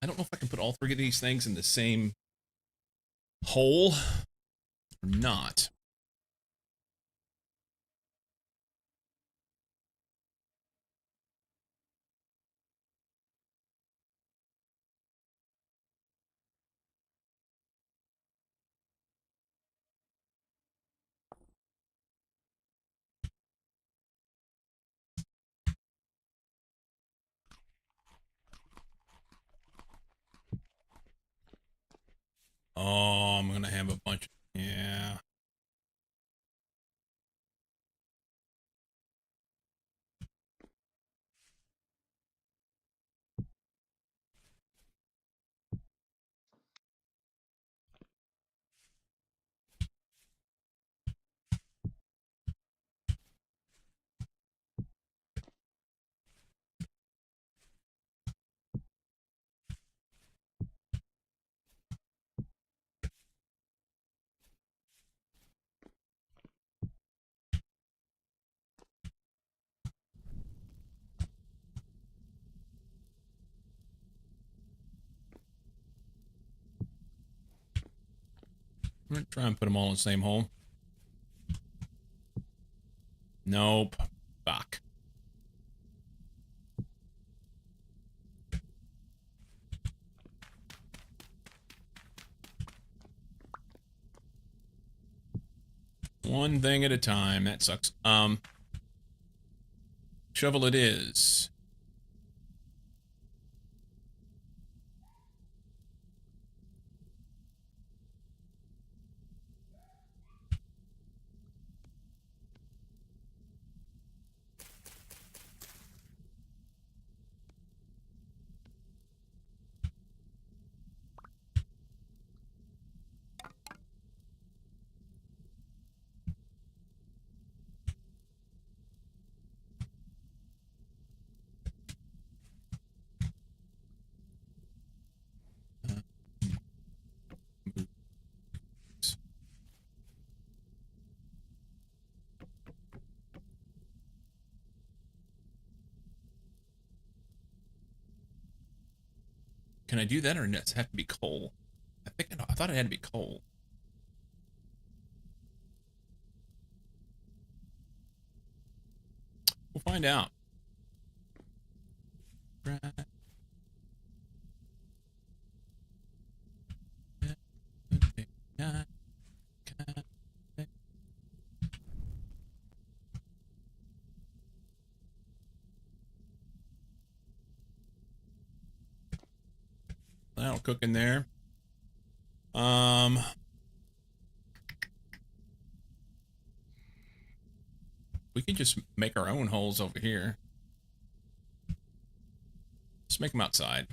I don't know if I can put all 3 of these things in the same hole or not. Oh, I'm gonna have a bunch. Yeah. I'm gonna try and put them all in the same hole. Nope. Fuck. One thing at a time. That sucks. Shovel it is. Can I do that, or does it have to be coal? I thought it had to be coal. We'll find out. Right. That'll cook in there. We could just make our own holes over here. Let's make them outside.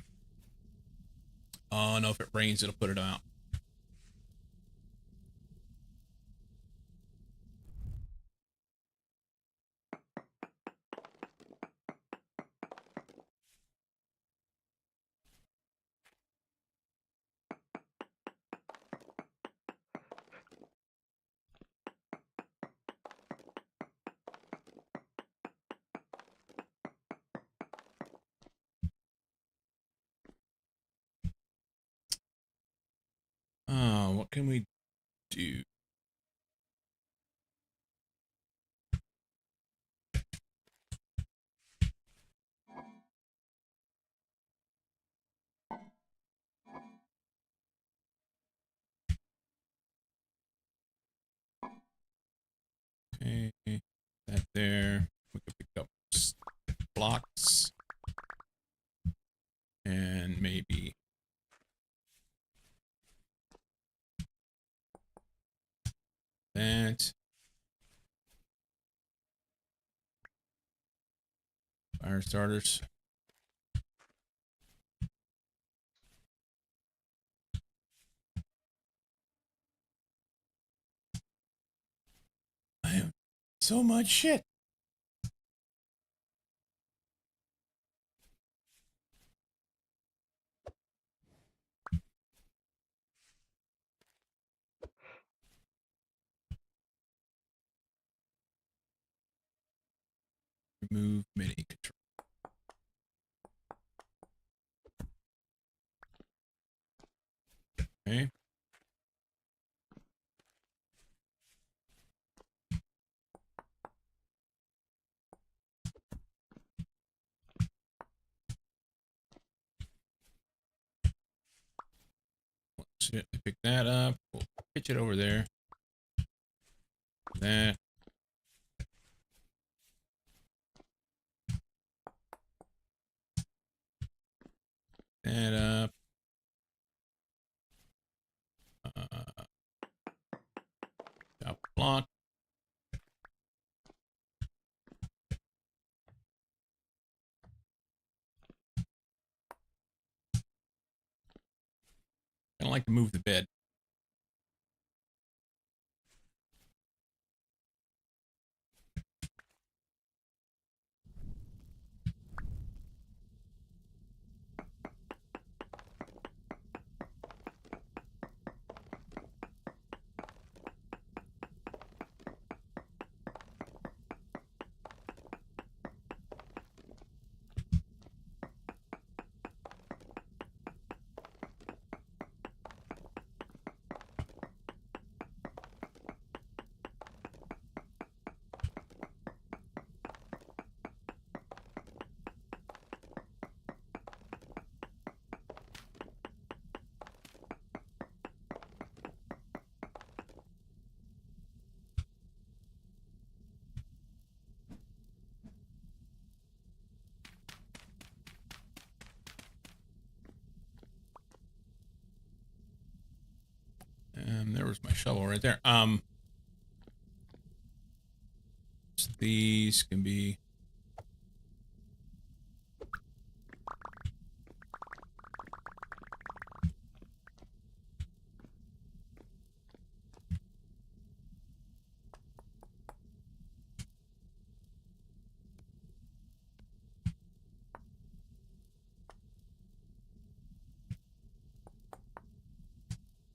Oh no, if it rains, it'll put it out. Oh, what can we do? Okay, that there. We could pick up blocks. And maybe that. Fire starters. I have so much shit. Remove MIDI control. Okay. Let's see, pick that up. We'll pitch it over there. That. That up. Top block. I don't like to move the bed. And there was my shovel right there. These can be.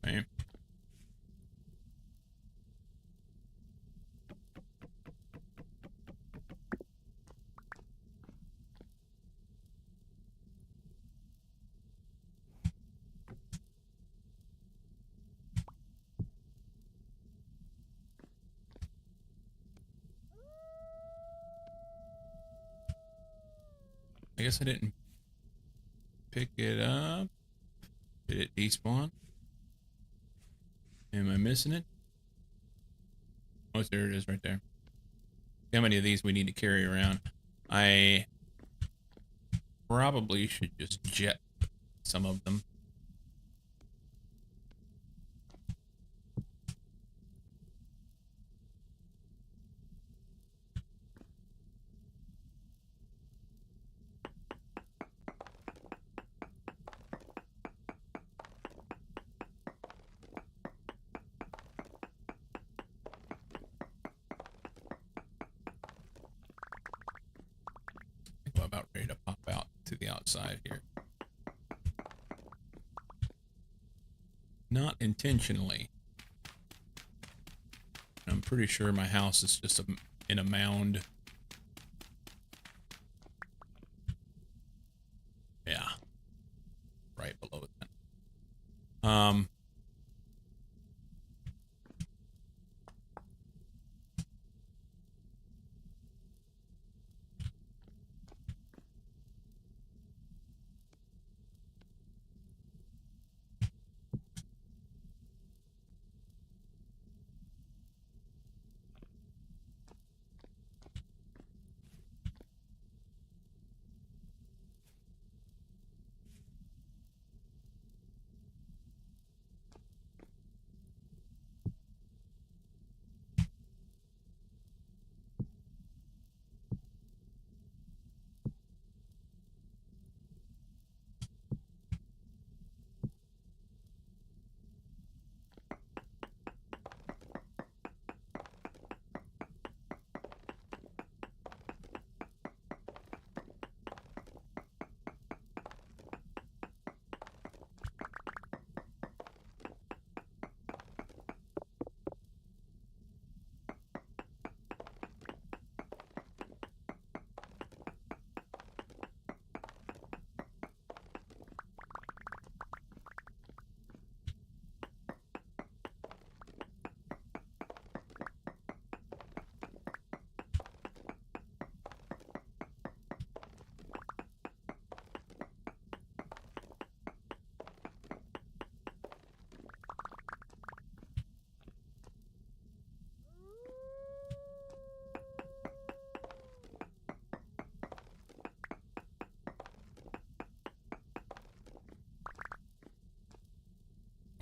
Okay. I guess I didn't pick it up. Did it despawn? Am I missing it? Oh, there it is right there. How many of these we need to carry around? I probably should just jet some of them. I'm about ready to pop out to the outside here. Not intentionally. I'm pretty sure my house is just in a mound. Yeah. Right below that.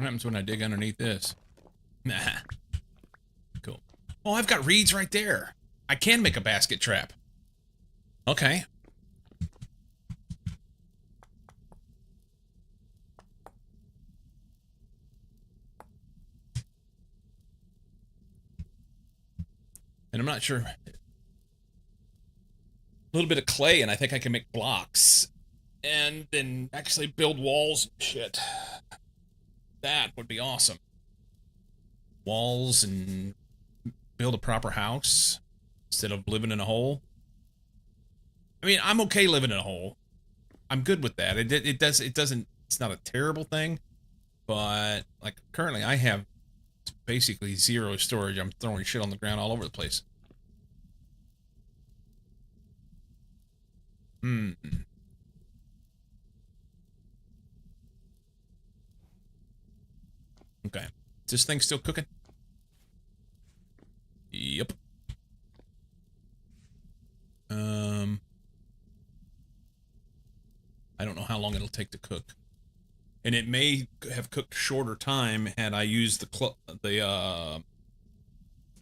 What happens when I dig underneath this? Nah. Cool. Oh, I've got reeds right there. I can make a basket trap. Okay. And I'm not sure. A little bit of clay, and I think I can make blocks. And then actually build walls and shit. That would be awesome. Walls and build a proper house instead of living in a hole. I mean, I'm okay living in a hole. I'm good with that. It's not a terrible thing, but like currently I have basically zero storage. I'm throwing shit on the ground all over the place. Okay. Is this thing still cooking? Yep. I don't know how long it'll take to cook. And it may have cooked shorter time had I used the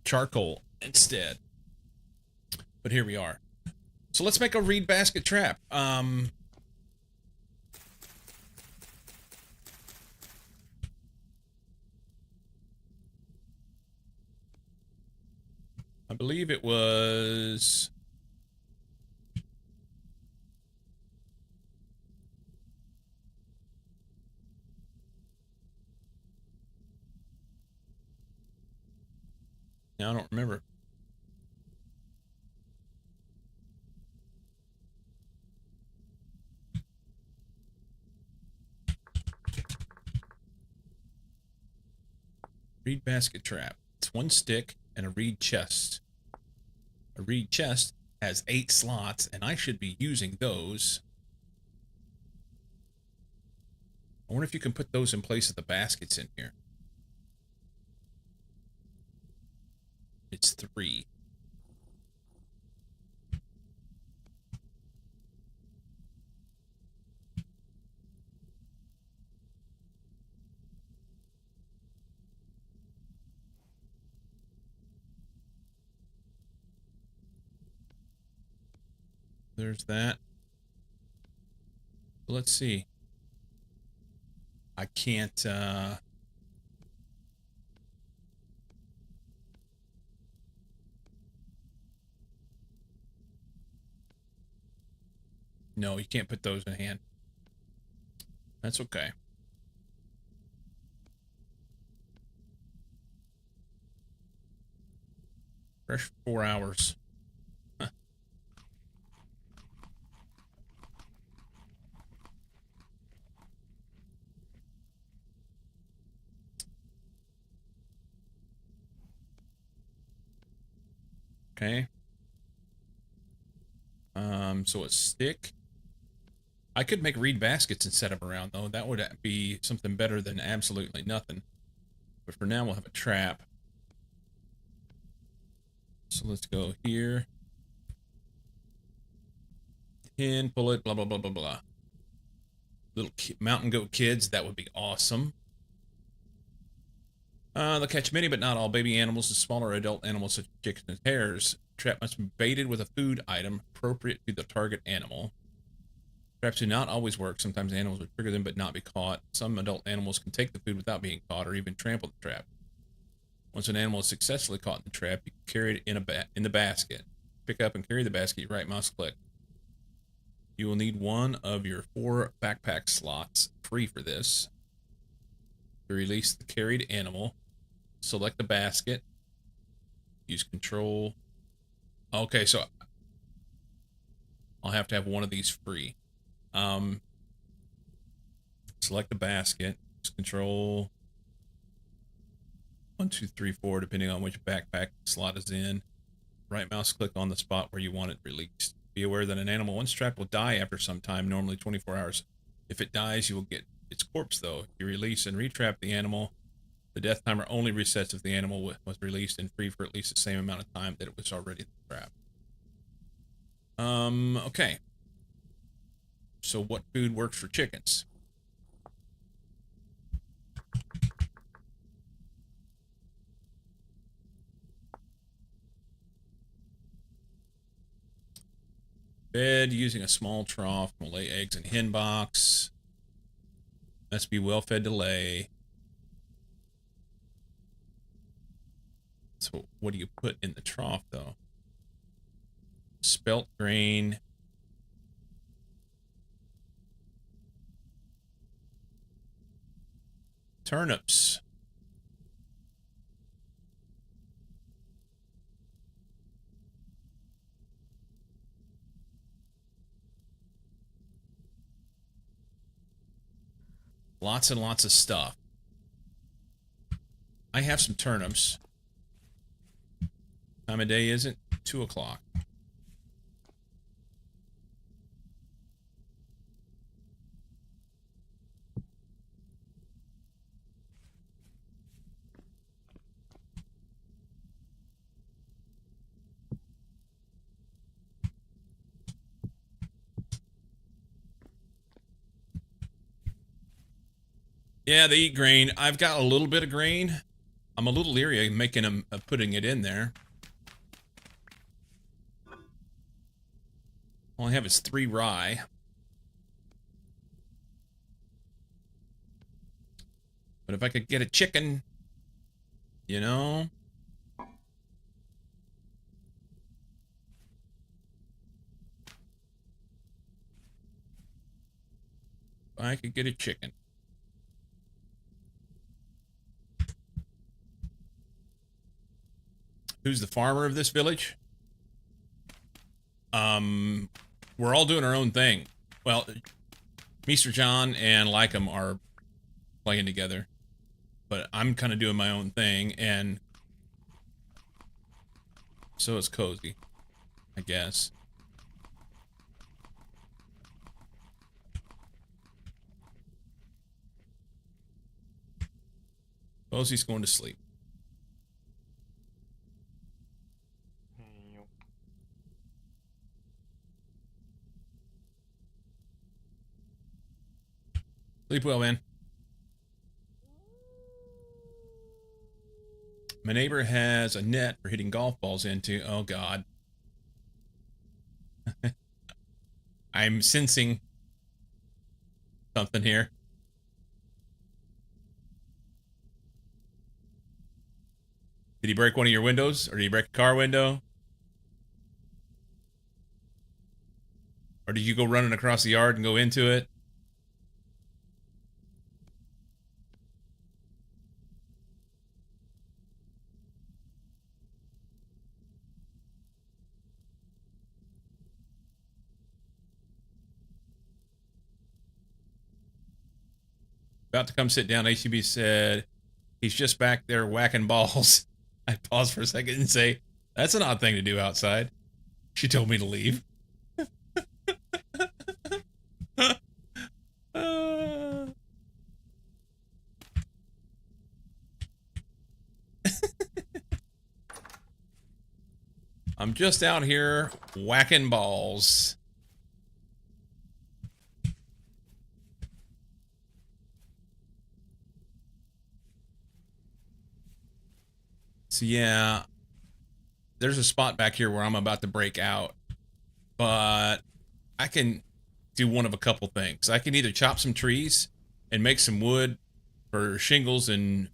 charcoal instead. But here we are. So let's make a reed basket trap. I believe it was... I don't remember. Reed basket trap. It's 1 stick and a reed chest. A reed chest has 8 slots, and I should be using those. I wonder if you can put those in place of the baskets in here. It's 3. There's that. Let's see. I can't, no, you can't put those in hand. That's okay. Fresh for 4 hours. Huh. Okay. So a stick. I could make reed baskets and set them around, though. That would be something better than absolutely nothing. But for now, we'll have a trap. So let's go here. 10, pull it, blah, blah, blah, blah, blah. Little mountain goat kids, that would be awesome. They'll catch many, but not all baby animals and smaller adult animals such as chickens and hares. Trap must be baited with a food item appropriate to the target animal. Traps do not always work. Sometimes animals will trigger them but not be caught. Some adult animals can take the food without being caught or even trample the trap. Once an animal is successfully caught in the trap, you can carry it in the basket. Pick up and carry the basket, right mouse click. You will need one of your 4 backpack slots free for this. To release the carried animal, select the basket. Use control. Okay, so I'll have to have one of these free. Select the basket. Use control 1, 2, 3, 4, depending on which backpack slot is in. Right mouse click on the spot where you want it released. Be aware that an animal once trapped will die after some time, normally 24 hours. If it dies, you will get its corpse, though. If you release and retrap the animal, the death timer only resets if the animal was released and free for at least the same amount of time that it was already in the trap. Okay. So what food works for chickens? Fed using a small trough. Will lay eggs in hen box. Must be well fed to lay. So what do you put in the trough, though? Spelt grain. Turnips. Lots and lots of stuff. I have some turnips. Time of day isn't 2 o'clock. Yeah, they eat grain. I've got a little bit of grain. I'm a little leery of making them, putting it in there. All I have is 3 rye. But if I could get a chicken, you know. If I could get a chicken. Who's the farmer of this village? We're all doing our own thing. Well, Mr. John and Lycum are playing together, but I'm kind of doing my own thing, and so is Cozy, I guess. Cozy's going to sleep. Yep. Sleep well, man. My neighbor has a net for hitting golf balls into. Oh, God. I'm sensing something here. Did he break one of your windows? Or did he break a car window? Or did you go running across the yard and go into it? About to come sit down, HCB said, he's just back there whacking balls. I paused for a second and say, that's an odd thing to do outside. She told me to leave. I'm just out here whacking balls. So yeah, there's a spot back here where I'm about to break out, but I can do one of a couple things. I can either chop some trees and make some wood for shingles and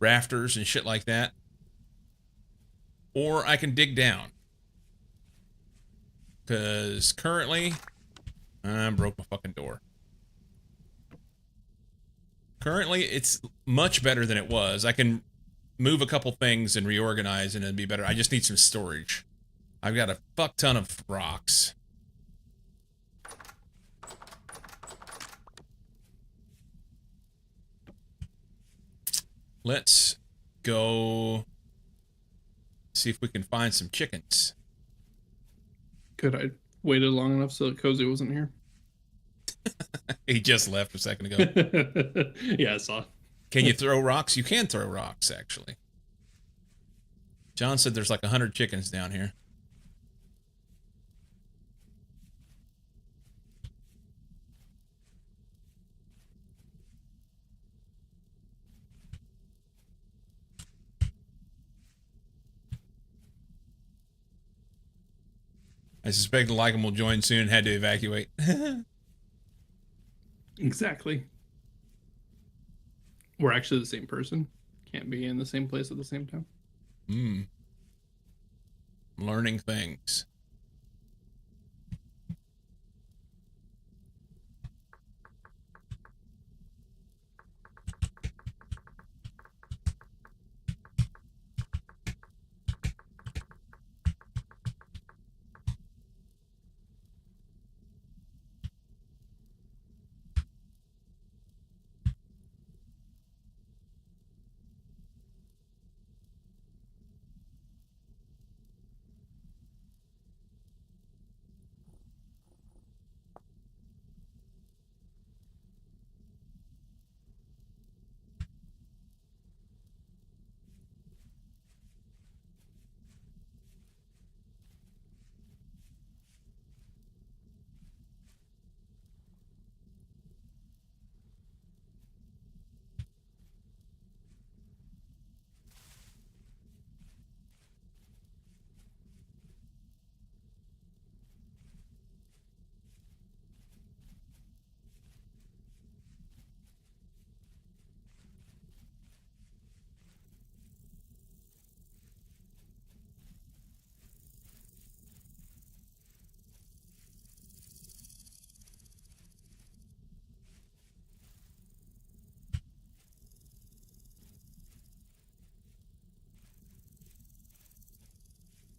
rafters and shit like that, or I can dig down. Because currently, I broke my fucking door. Currently, it's much better than it was. I can move a couple things and reorganize and it'd be better. I just need some storage. I've got a fuck ton of rocks. Let's go see if we can find some chickens. Could I waited long enough so that Cozy wasn't here? He just left a second ago. Yeah, I saw. Can you throw rocks? You can throw rocks, actually. John said there's like 100 chickens down here. I suspect the Lycan will join soon and had to evacuate. Exactly. We're actually the same person. Can't be in the same place at the same time. Learning things.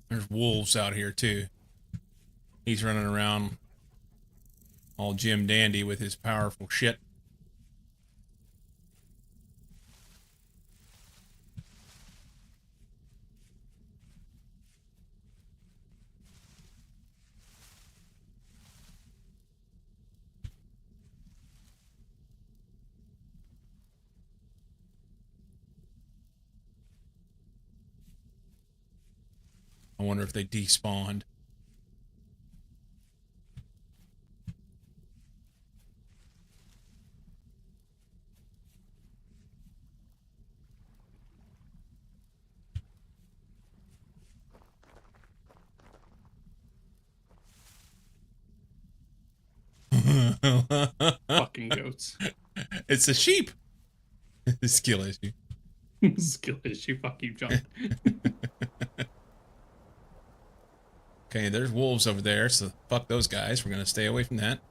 There's wolves out here too. He's running around all Jim Dandy with his powerful shit. I wonder if they despawned. Fucking goats. It's a sheep. Skill issue. Skill issue. Fuck you, John. Okay, there's wolves over there, so fuck those guys. We're gonna stay away from that.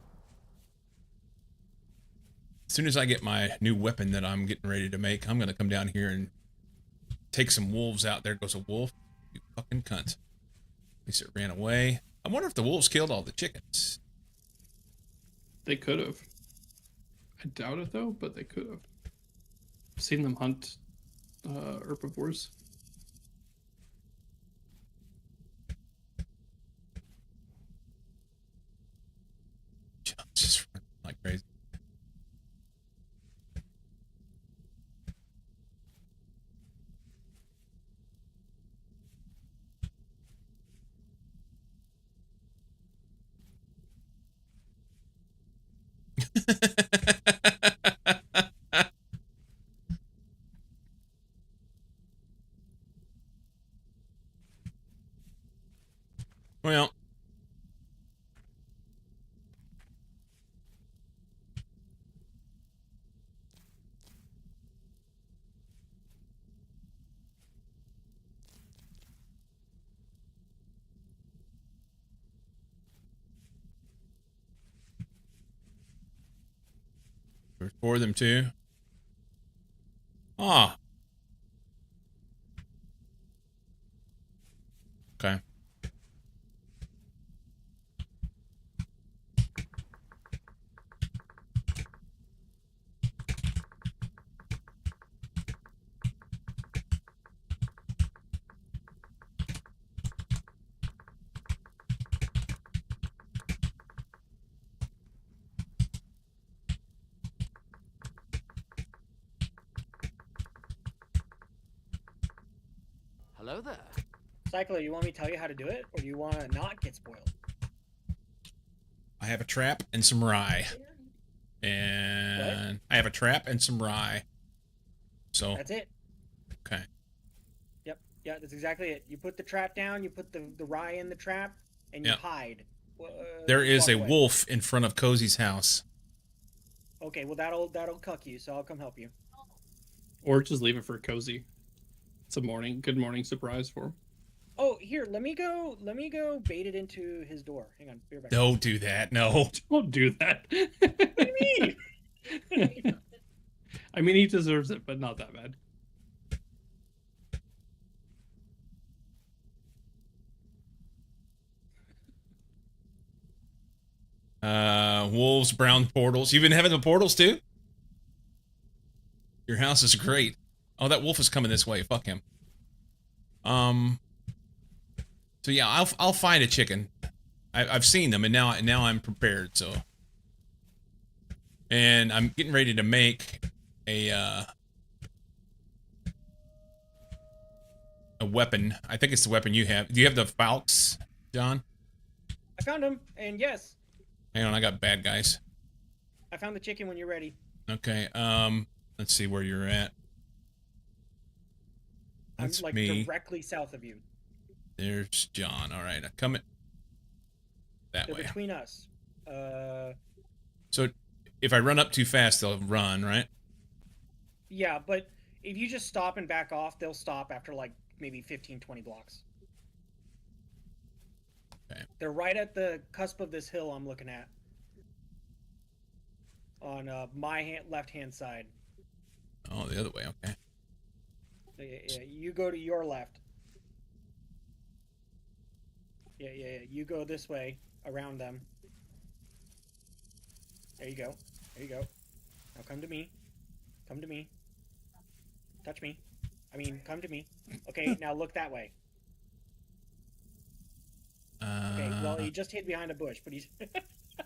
As soon as I get my new weapon that I'm getting ready to make, I'm gonna come down here and take some wolves out. There goes a wolf. You fucking cunt. At least it ran away. I wonder if the wolves killed all the chickens. They could have. I doubt it though, but they could have. I've seen them hunt herbivores. Just running like crazy. Well, there's 4 of them too. Ah. Okay. Hello there. Cycler, you want me to tell you how to do it, or do you want to not get spoiled? I have a trap and some rye. And I have a trap and some rye. So That's it. okay. Yep. Yeah, that's exactly it. You put the trap down, you put the rye in the trap, and you Yep. hide. There is walk a away. wolf in front of Cozy's house. Okay, well that'll cuck you, so I'll come help you. Or just leave it for Cozy. It's a good morning surprise for him. Oh, here, let me go bait it into his door. Hang on, be right back. Don't do that. No. Don't do that. What do you mean? I mean, he deserves it, but not that bad. Wolves, brown portals. You've been having the portals too? Your house is great. Oh, that wolf is coming this way. Fuck him. So yeah, I'll find a chicken. I've seen them, and now I'm prepared. So, and I'm getting ready to make a weapon. I think it's the weapon you have. Do you have the falx, John? I found him, and yes, Hang on, I got bad guys. I found the chicken when you're ready. Okay. Let's see where you're at. That's I'm like me. directly south of you. There's John. All right, I'm coming that They're way. between us. So if I run up too fast, they'll run, right? Yeah, but if you just stop and back off, they'll stop after like maybe 15, 20 blocks. Okay. They're right at the cusp of this hill I'm looking at. On my left-hand side. Oh, the other way. Okay. Yeah, you go to your left. Yeah. You go this way around them. There you go. Now come to me. Come to me. Touch me. I mean, come to me. Okay, now look that way. Okay, well, he just hid behind a bush, but he's...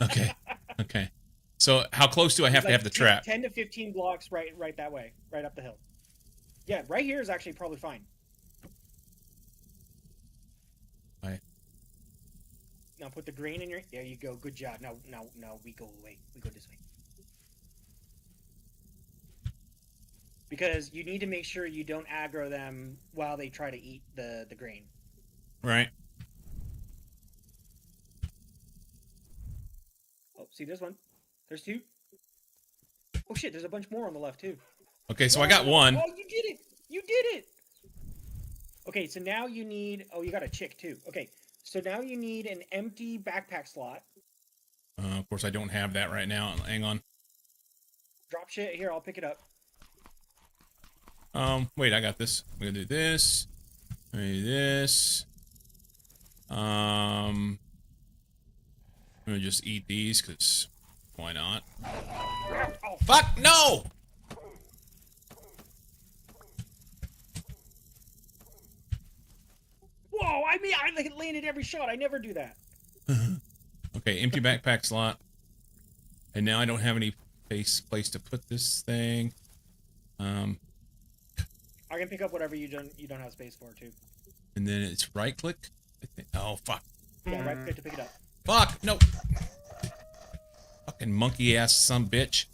Okay. Okay. So how close do I have he's to have the trap? 10 to 15 blocks right that way. Right up the hill. Yeah, right here is actually probably fine. Right. Now put the green in your... There you go. Good job. Now, we go away. We go this way. Because you need to make sure you don't aggro them while they try to eat the grain. Right. Oh, see this one? There's two. Oh shit, there's a bunch more on the left too. Okay, so I got one. Oh, you did it! You did it! Okay, so now you need... Oh, you got a chick too. Okay, so now you need an empty backpack slot. Of course, I don't have that right now. Hang on. Drop shit. Here, I'll pick it up. Wait, I got this. I'm gonna do this. I'm gonna do this. I'm gonna just eat these, because why not? Oh, Fuck, no! whoa! I mean, I landed every shot. I never do that. Okay, empty backpack slot. And now I don't have any place to put this thing. I can pick up whatever you don't have space for too. And then it's right click. I think. Oh, fuck. Yeah, right click to pick it up. Fuck, no. Fucking monkey ass some bitch.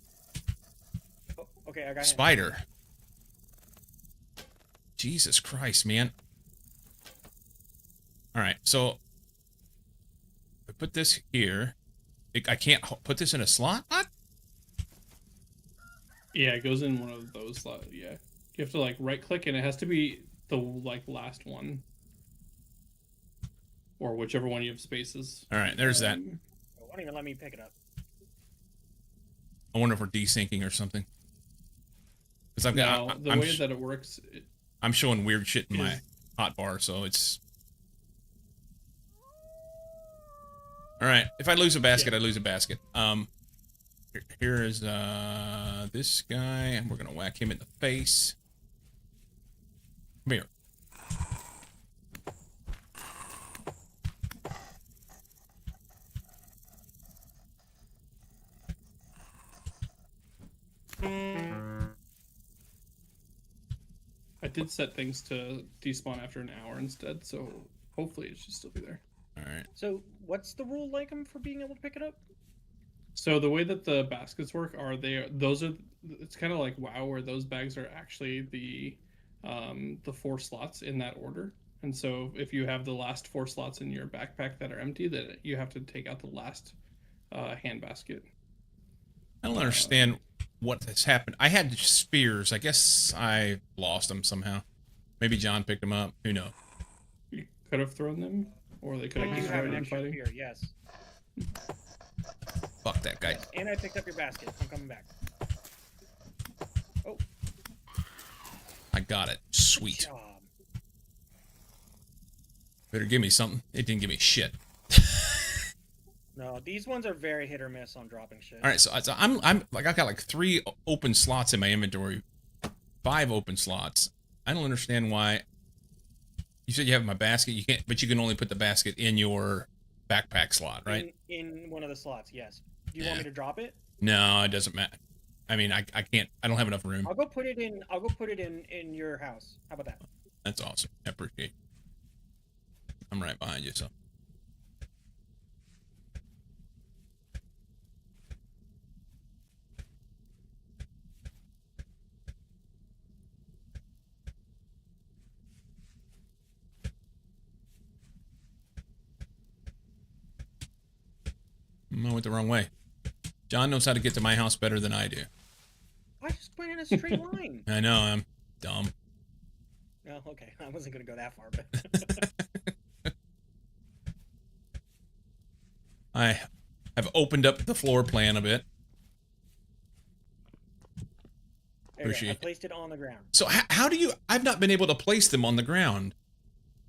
Oh, okay, I got him. Spider. Jesus Christ, man. Alright, so I put this here. I can't put this in a slot? What? Yeah, it goes in one of those slots. Yeah, you have to like right click, and it has to be the like last one, or whichever one you have spaces. Alright, there's that. It won't even let me pick it up. I wonder if we're desyncing or something. Because I've got. Now, the I'm, way that it works, I'm showing weird shit in my is- hotbar, so it's. Alright, if I lose a basket, I lose a basket. Here is this guy, and we're gonna whack him in the face. Come here. I did set things to despawn after an hour instead, so hopefully it should still be there. Alright. So, what's the rule like for being able to pick it up? So the way that the baskets work are it's kind of like WoW, where those bags are actually the 4 slots in that order. And so if you have the last 4 slots in your backpack that are empty, then you have to take out the last hand basket. I don't understand what has happened. I had spears. I guess I lost them somehow. Maybe John picked them up. Who knows? You could have thrown them, or they could have You have destroyed an them extra fighting. spear, yes. Fuck that guy. And I picked up your basket. I'm coming back. Oh, I got it. Sweet. job. Better give me something. It didn't give me shit. No, these ones are very hit or miss on dropping shit. All right, so I'm like I got like 3 open slots in my inventory, 5 open slots. I don't understand why. You said you have my basket. You can't, but you can only put the basket in your backpack slot, right? In one of the slots, yes. Do you want Yeah. me to drop it? No, it doesn't matter. I mean, I can't. I don't have enough room. I'll go put it in. I'll go put it in your house. How about that? That's awesome. I appreciate it. I'm right behind you, so. I went the wrong way. John knows how to get to my house better than I do. I just went in a straight line. I know, I'm dumb. No, okay. I wasn't gonna go that far, but I have opened up the floor plan a bit. there you go. I Appreciate it. placed it on the ground. So how do you? I've not been able to place them on the ground.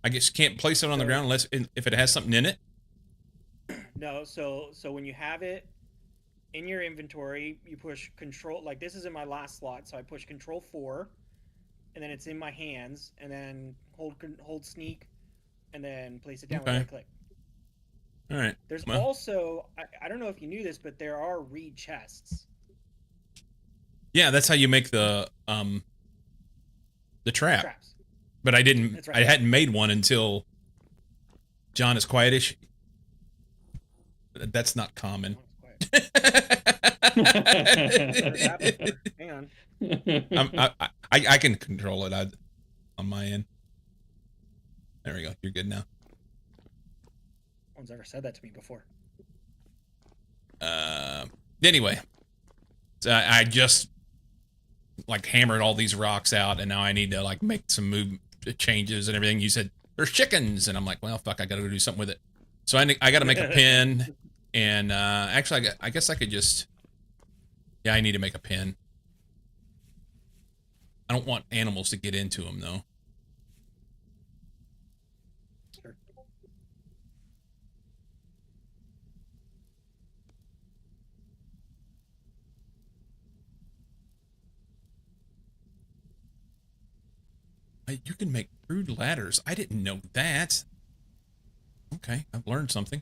I guess you can't place it on the ground unless if it has something in it. No, so when you have it in your inventory, you push control. Like this is in my last slot, so I push control 4, and then it's in my hands, and then hold sneak, and then place it down with Okay. right click. All right. There's Well. also I don't know if you knew this, but there are reed chests. Yeah, that's how you make the trap. Traps. But I didn't. That's right. I hadn't made one until John is quietish. That's not common. Oh, it's quiet. Hang on. I can control it on my end. There we go. You're good now. No one's ever said that to me before. Anyway, so I just like hammered all these rocks out, and now I need to like make some move changes and everything. You said there's chickens, and I'm like, well, fuck, I gotta go do something with it. So I got to make a pin, and actually, I guess I could just. Yeah, I need to make a pin. I don't want animals to get into them though. Sure. You can make crude ladders. I didn't know that. Okay, I've learned something.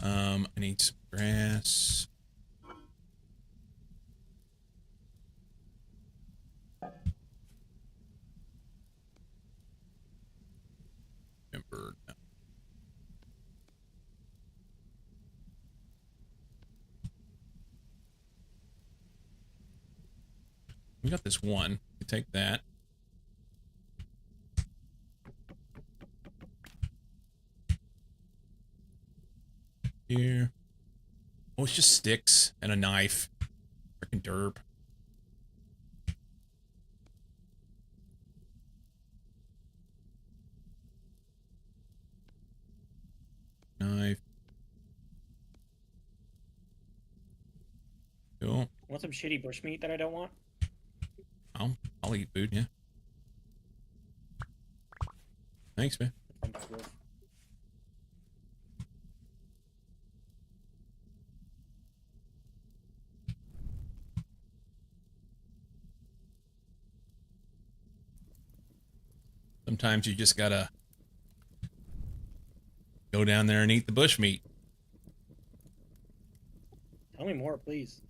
I need some grass. Remember. We got this one. You take that. Here. Oh, it's just sticks and a knife. Freaking derp. Knife. Cool. Want some shitty bushmeat that I don't want? I'll eat food, yeah. Thanks, man. From the wolf. Sometimes you just gotta go down there and eat the bush meat. Tell me more, please.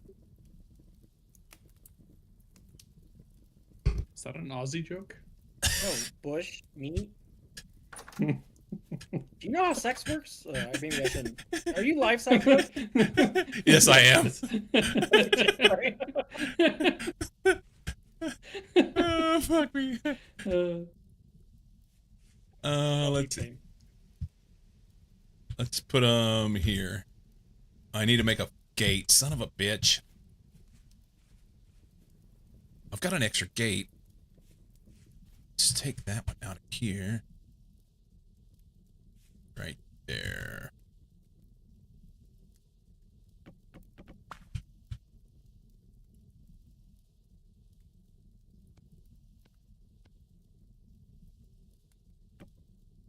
Is that an Aussie joke? Oh, bush meat. Do you know how sex works? Maybe I shouldn't. Are you live psycho? Yes, I am. Sorry. Oh, fuck me. Let's put them here. I need to make a gate. Son of a bitch. I've got an extra gate. Let's take that one out of here. Right there.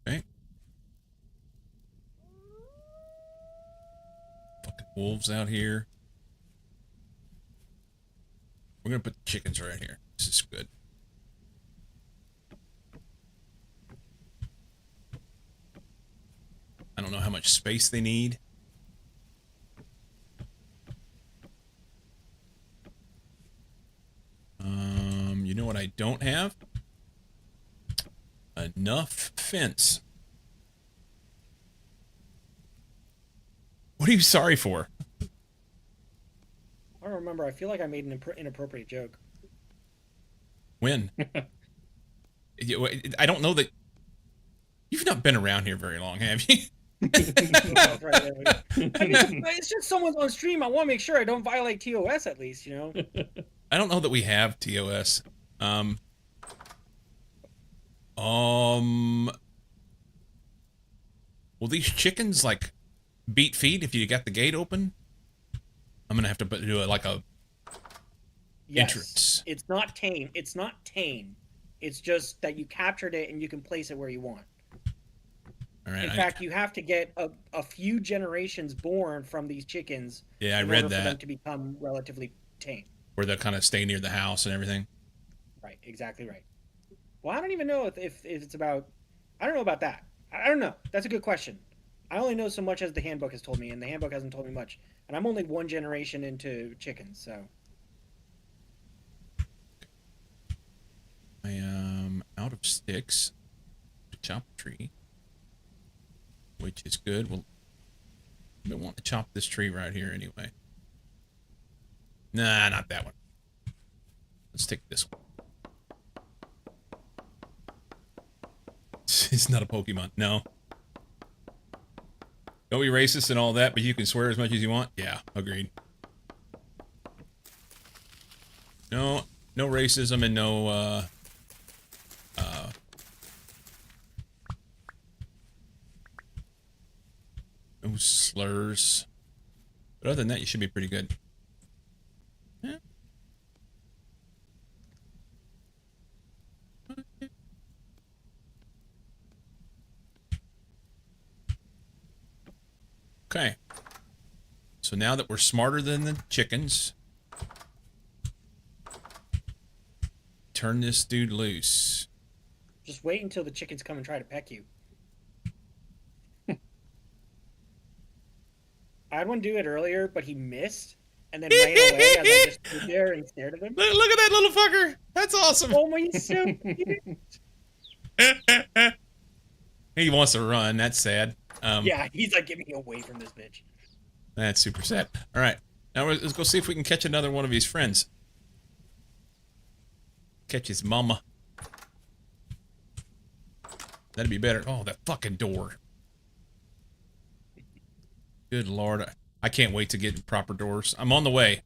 Okay. Fucking wolves out here. We're gonna put the chickens right here. This is good. I don't know how much space they need. You know what I don't have? Enough fence. What are you sorry for? I don't remember. I feel like I made an inappropriate joke. When? I don't know that... You've not been around here very long, have you? It's just someone's on stream. I want to make sure I don't violate TOS at least, you know? I don't know that we have TOS. Will these chickens, like, beat feet if you got the gate open? I'm gonna have to do it like a entrance. It's not tame. It's not tame. It's just that you captured it and you can place it where you want. All right. In fact, you have to get a few generations born from these chickens. Yeah, I in read order that. For them to become relatively tame. Where they'll kind of stay near the house and everything. Right, exactly right. Well, I don't even know if it's about... I don't know about that. I don't know. That's a good question. I only know so much as the handbook has told me, and the handbook hasn't told me much. And I'm only one generation into chickens, so... I am out of sticks to chop a tree, which is good. We'll want to chop this tree right here anyway. Nah, not that one. Let's take this one. It's not a Pokemon. No. Don't be racist and all that, but you can swear as much as you want. Yeah, agreed. No racism and no slurs. But other than that, you should be pretty good. Yeah. Okay. So now that we're smarter than the chickens, turn this dude loose. Just wait until the chickens come and try to peck you. I had one do it earlier, but he missed and then ran away as I just stood there and stared at him. Look at that little fucker. That's awesome. Oh my, he's so cute. He wants to run. That's sad. Yeah, he's like, get me away from this bitch. That's super sad. All right. Now let's go see if we can catch another one of his friends. Catch his mama. That'd be better. Oh, that fucking door. Good Lord. I can't wait to get proper doors. I'm on the way.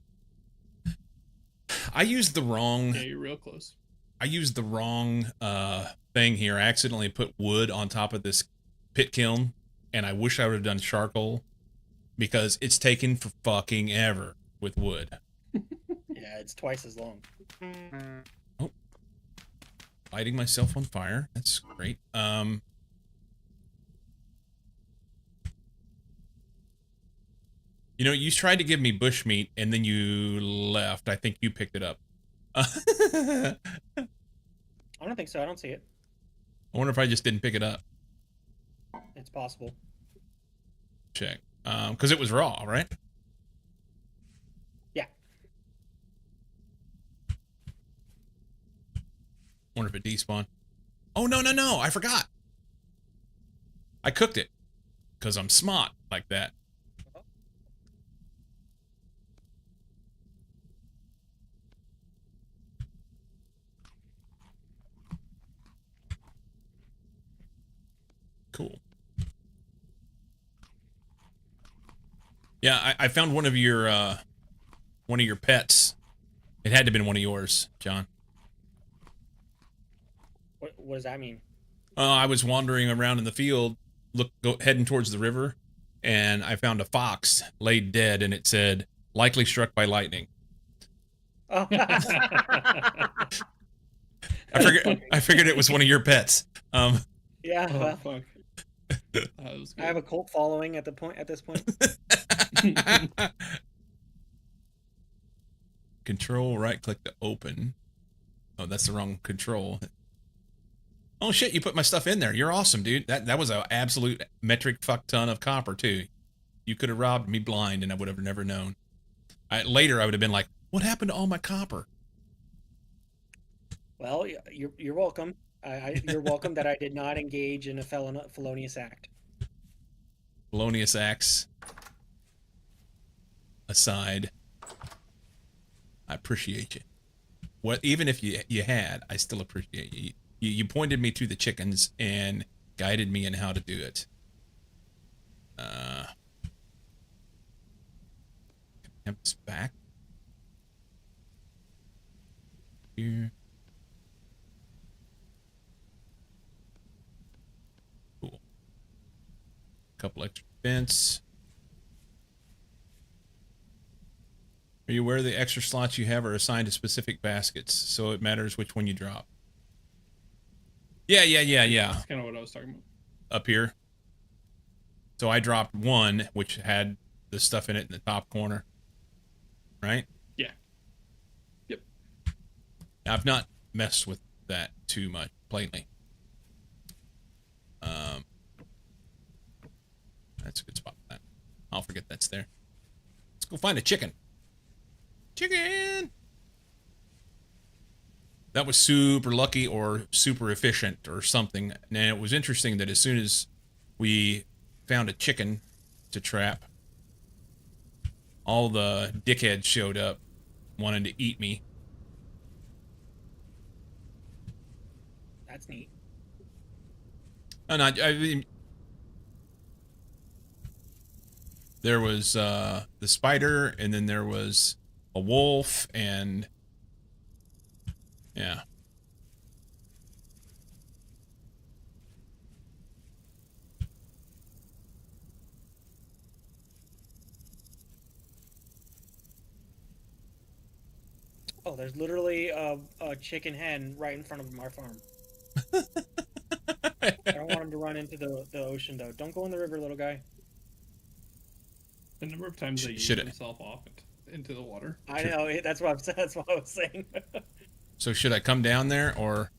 I used the wrong... Yeah, you're real close. I used the wrong thing here. I accidentally put wood on top of this pit kiln, and I wish I would have done charcoal, because it's taken for fucking ever with wood. Yeah, it's twice as long. Oh. Lighting myself on fire. That's great. You know, you tried to give me bushmeat, and then you left. I think you picked it up. I don't think so. I don't see it. I wonder if I just didn't pick it up. It's possible. Check. Because it was raw, right? Yeah. Wonder if it despawned. Oh, no, no, no. I forgot. I cooked it. Because I'm smart like that. Cool. Yeah, I found one of your pets. It had to have been one of yours, John. What does that mean? I was wandering around in the field, heading towards the river, and I found a fox laid dead, and it said, "Likely struck by lightning." Oh. I figured it was one of your pets. Yeah, Oh well, fuck. That was I have a good. cult following at this point. Control right click to open. Oh, that's the wrong control. Oh shit, you put my stuff in there. You're awesome, dude. That was an absolute metric fuck ton of copper too. You could have robbed me blind and I would have never known. Later I would have been like, what happened to all my copper? Well, you're welcome. You're welcome that I did not engage in a felonious act. Felonious acts aside, I appreciate you. Even if you had, I still appreciate you. You pointed me to the chickens and guided me in how to do it. Have this back here. Cool. Couple extra vents. Are you aware the extra slots you have are assigned to specific baskets, so it matters which one you drop? Yeah. That's kind of what I was talking about. Up here. So I dropped one, which had the stuff in it in the top corner. Right? Yeah. Yep. I've not messed with that too much, plainly. That's a good spot for that. I'll forget that's there. Let's go find a chicken. Chicken! That was super lucky or super efficient or something. And it was interesting that as soon as we found a chicken to trap, all the dickheads showed up wanting to eat me. That's neat. And I mean, there was the spider, and then there was a wolf, and yeah. Oh, there's literally a chicken hen right in front of our farm. I don't want him to run into the ocean, though. Don't go in the river, little guy. The number of times they use Should it? himself off into the water. I know. That's what I was saying. So should I come down there, or?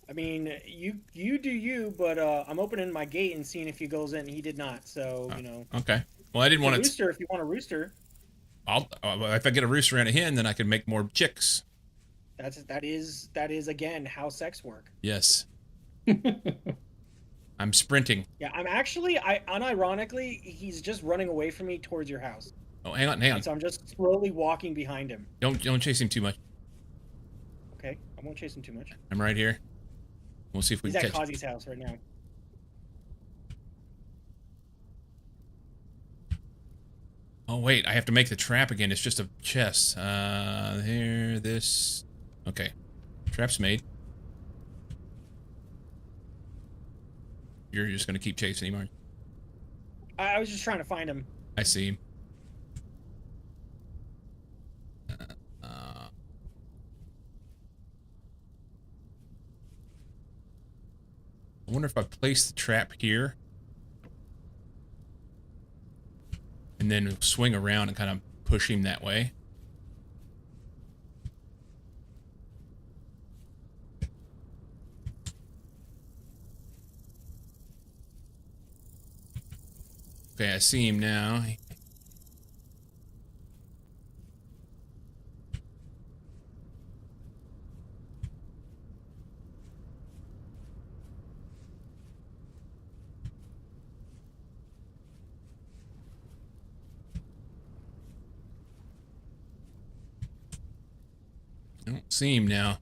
I mean, you do you, but I'm opening my gate and seeing if he goes in. He did not, so you know. Okay. Well, I didn't want to. Rooster, if you want a rooster. If I get a rooster and a hen, then I can make more chicks. That is again how sex work. Yes. I'm sprinting. Yeah, I'm actually. Unironically, he's just running away from me towards your house. Oh, hang on. And so I'm just slowly walking behind him. Don't chase him too much. Okay, I won't chase him too much. I'm right here. We'll see if we He's can at catch. Kazi's house right now. Oh wait, I have to make the trap again. It's just a chest. Here, this. Okay, trap's made. You're just gonna keep chasing him, aren't you? I was just trying to find him. I see him. I wonder if I place the trap here and then swing around and kind of push him that way. Okay, I see him now. I don't see him now.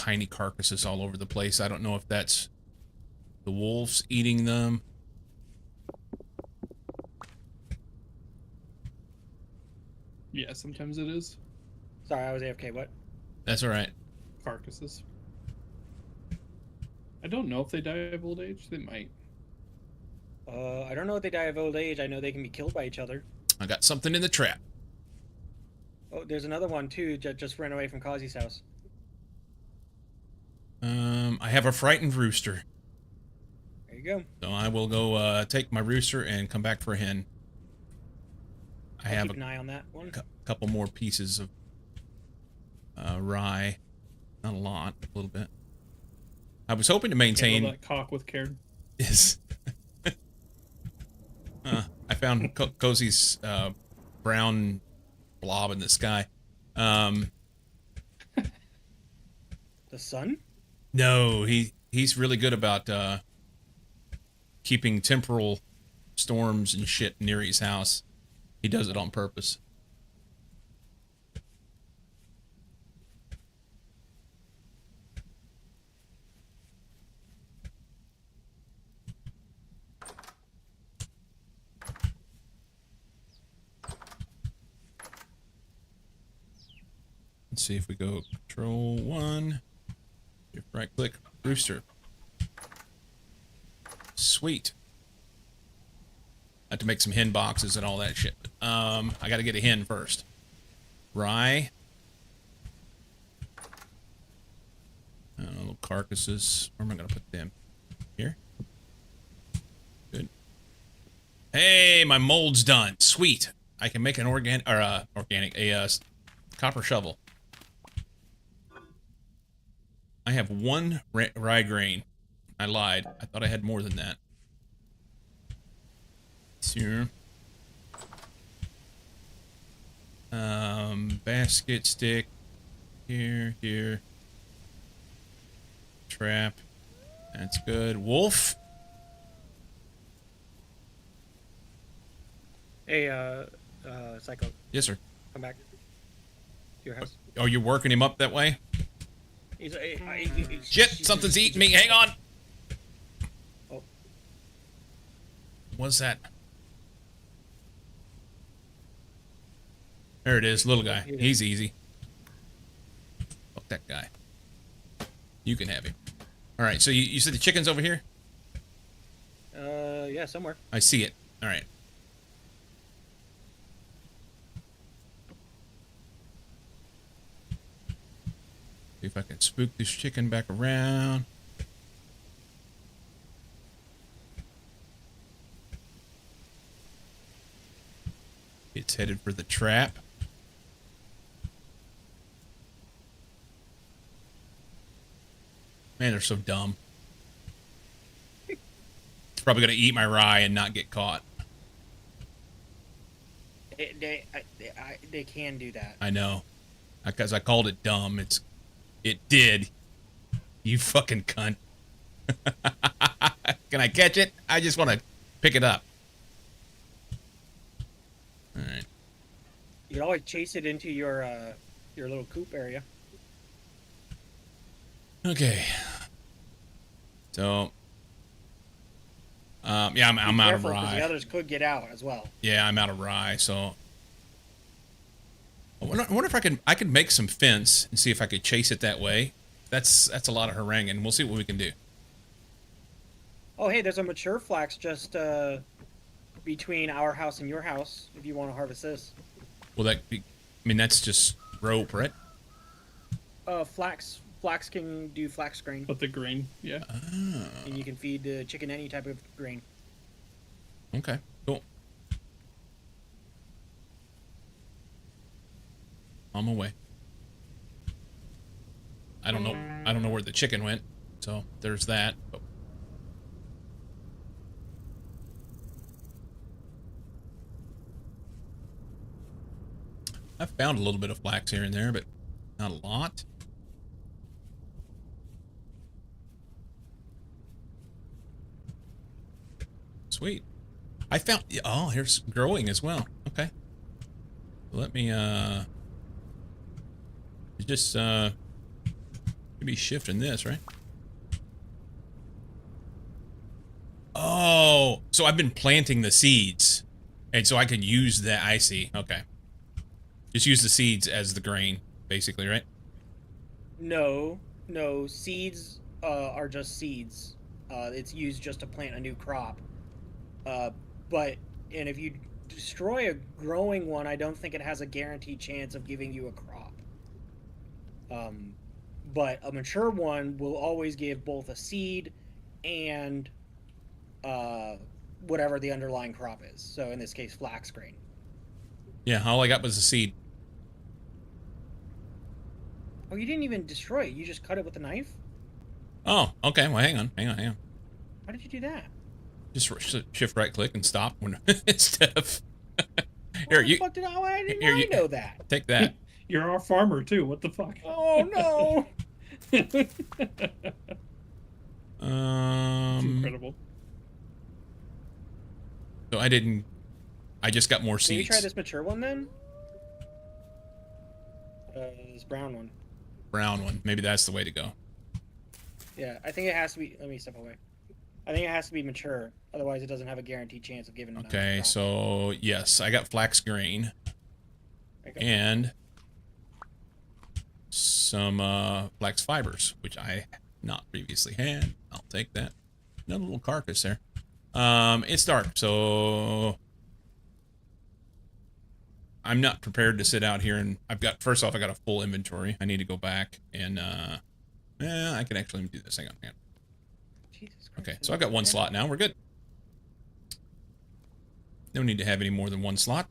tiny carcasses all over the place. I don't know if that's the wolves eating them. Yeah, sometimes it is. Sorry, I was AFK. What? That's all right. Carcasses. I don't know if they die of old age. They might. I don't know if they die of old age. I know they can be killed by each other. I got something in the trap. Oh, there's another one too. Just ran away from Kazi's house. I have a frightened rooster. There you go. So I will go take my rooster and come back for a hen. I I'll have keep an eye on that one. couple more pieces of rye. Not a lot, a little bit. I was hoping to maintain... Handle that cock with care. Is I found Cozy's brown blob in the sky. The sun? No, he's really good about keeping temporal storms and shit near his house. He does it on purpose. Let's see if we go Control 1. Right click, rooster. Sweet. I have to make some hen boxes and all that shit. I gotta get a hen first. Rye. Little carcasses. Where am I gonna put them? Here? Good. Hey, my mold's done. Sweet. I can make an copper shovel. I have one rye grain. I lied. I thought I had more than that. Here. Basket stick. Here. Trap. That's good. Wolf. Hey, Psycho, Yes, sir. come back to your house. Oh, you're working him up that way? Shit, something's eating me. Hang on. Oh. What's that? There it is, little guy. Here it He's easy. Fuck that guy. You can have him. All right, so you said the chicken's over here? Yeah, somewhere. I see it. All right. See if I can spook this chicken back around. It's headed for the trap. Man, they're so dumb. It's probably going to eat my rye and not get caught. They can do that. I know. Because I called it dumb. It did. You fucking cunt. Can I catch it? I just want to pick it up. All right. You can always chase it into your little coop area. Okay. So, yeah, I'm out of Careful, 'cause rye. the others could get out as well. Yeah, I'm out of rye. So, I wonder if I could make some fence and see if I could chase it that way. That's a lot of haranguing. We'll see what we can do. Oh, hey, there's a mature flax just between our house and your house. If you want to harvest this. Will that be? I mean, that's just rope, right? Flax can do flax grain, But the grain, yeah. and you can feed the chicken any type of grain. Okay, cool. On my way. I don't know where the chicken went, so there's that. But I've found a little bit of flax here and there, but not a lot. Sweet. I found, oh, here's growing as well. Okay. Let me, just, Could be shifting this, right? Oh, so I've been planting the seeds. And so I can use that. I see. Okay. Just use the seeds as the grain, basically, right? No, no, seeds are just seeds. It's used just to plant a new crop. But and if you destroy a growing one, I don't think it has a guaranteed chance of giving you a crop. But a mature one will always give both a seed and whatever the underlying crop is. So in this case, flax grain. Yeah, all I got was a seed. Oh, you didn't even destroy it. You just cut it with a knife? Oh, okay. Well, hang on. How did you do that? Just shift right click and stop when instead of. How Here, you the fuck did I didn't here, I you- know that? take that. You're our farmer too. What the fuck? Oh no! It's Um. incredible. So I didn't. I just got more Can you seeds. try this mature one then? This brown one. Brown one. Maybe that's the way to go. Yeah, I think it has to be. Let me step away. I think it has to be mature. Otherwise, it doesn't have a guaranteed chance of giving. another Okay, crop. so yes, I got flax grain There you go. and some flax fibers, which I not previously had. I'll take that. Another little carcass there. It's dark, so I'm not prepared to sit out here and first off I got a full inventory. I need to go back and I can actually do this. Hang on. Jesus Christ, Okay, is so I've that got one okay? slot now. We're good. No need to have any more than one slot.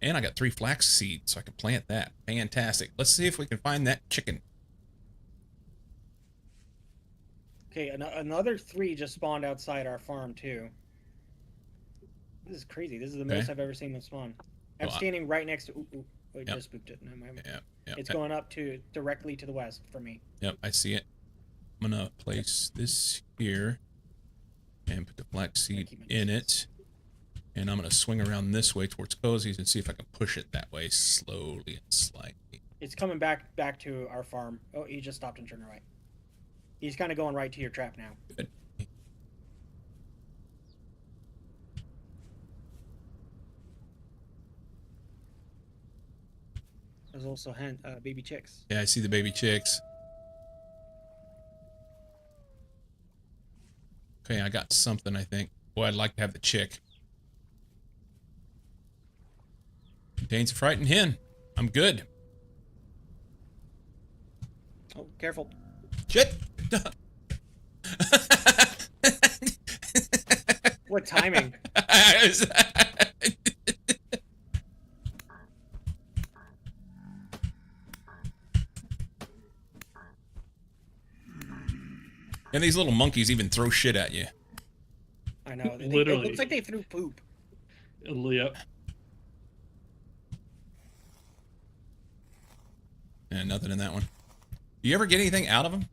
And I got 3 flax seeds, so I can plant that. Fantastic. Let's see if we can find that chicken. Okay, another 3 just spawned outside our farm too. This is crazy. This is the most Okay. I've ever seen them spawn. I'm Well, standing right next to. Ooh, I Yep. just spooked it. No, Yeah, it's going up to directly to the west for me. Yep, I see it. I'm gonna place this here and put the flax seed keep my in distance. it. And I'm gonna swing around this way towards Cozy's and see if I can push it that way slowly and slightly. It's coming back to our farm. Oh, he just stopped and turned right. He's kind of going right to your trap now. Good. There's also baby chicks. Yeah, I see the baby chicks. Okay, I got something, I think. Boy, I'd like to have the chick. Contains a frightened hen. I'm good. Oh, careful. Shit! What timing? And these little monkeys even throw shit at you. I know. It Literally. looks like they threw poop. Yep. And nothing in that one. Do you ever get anything out of them?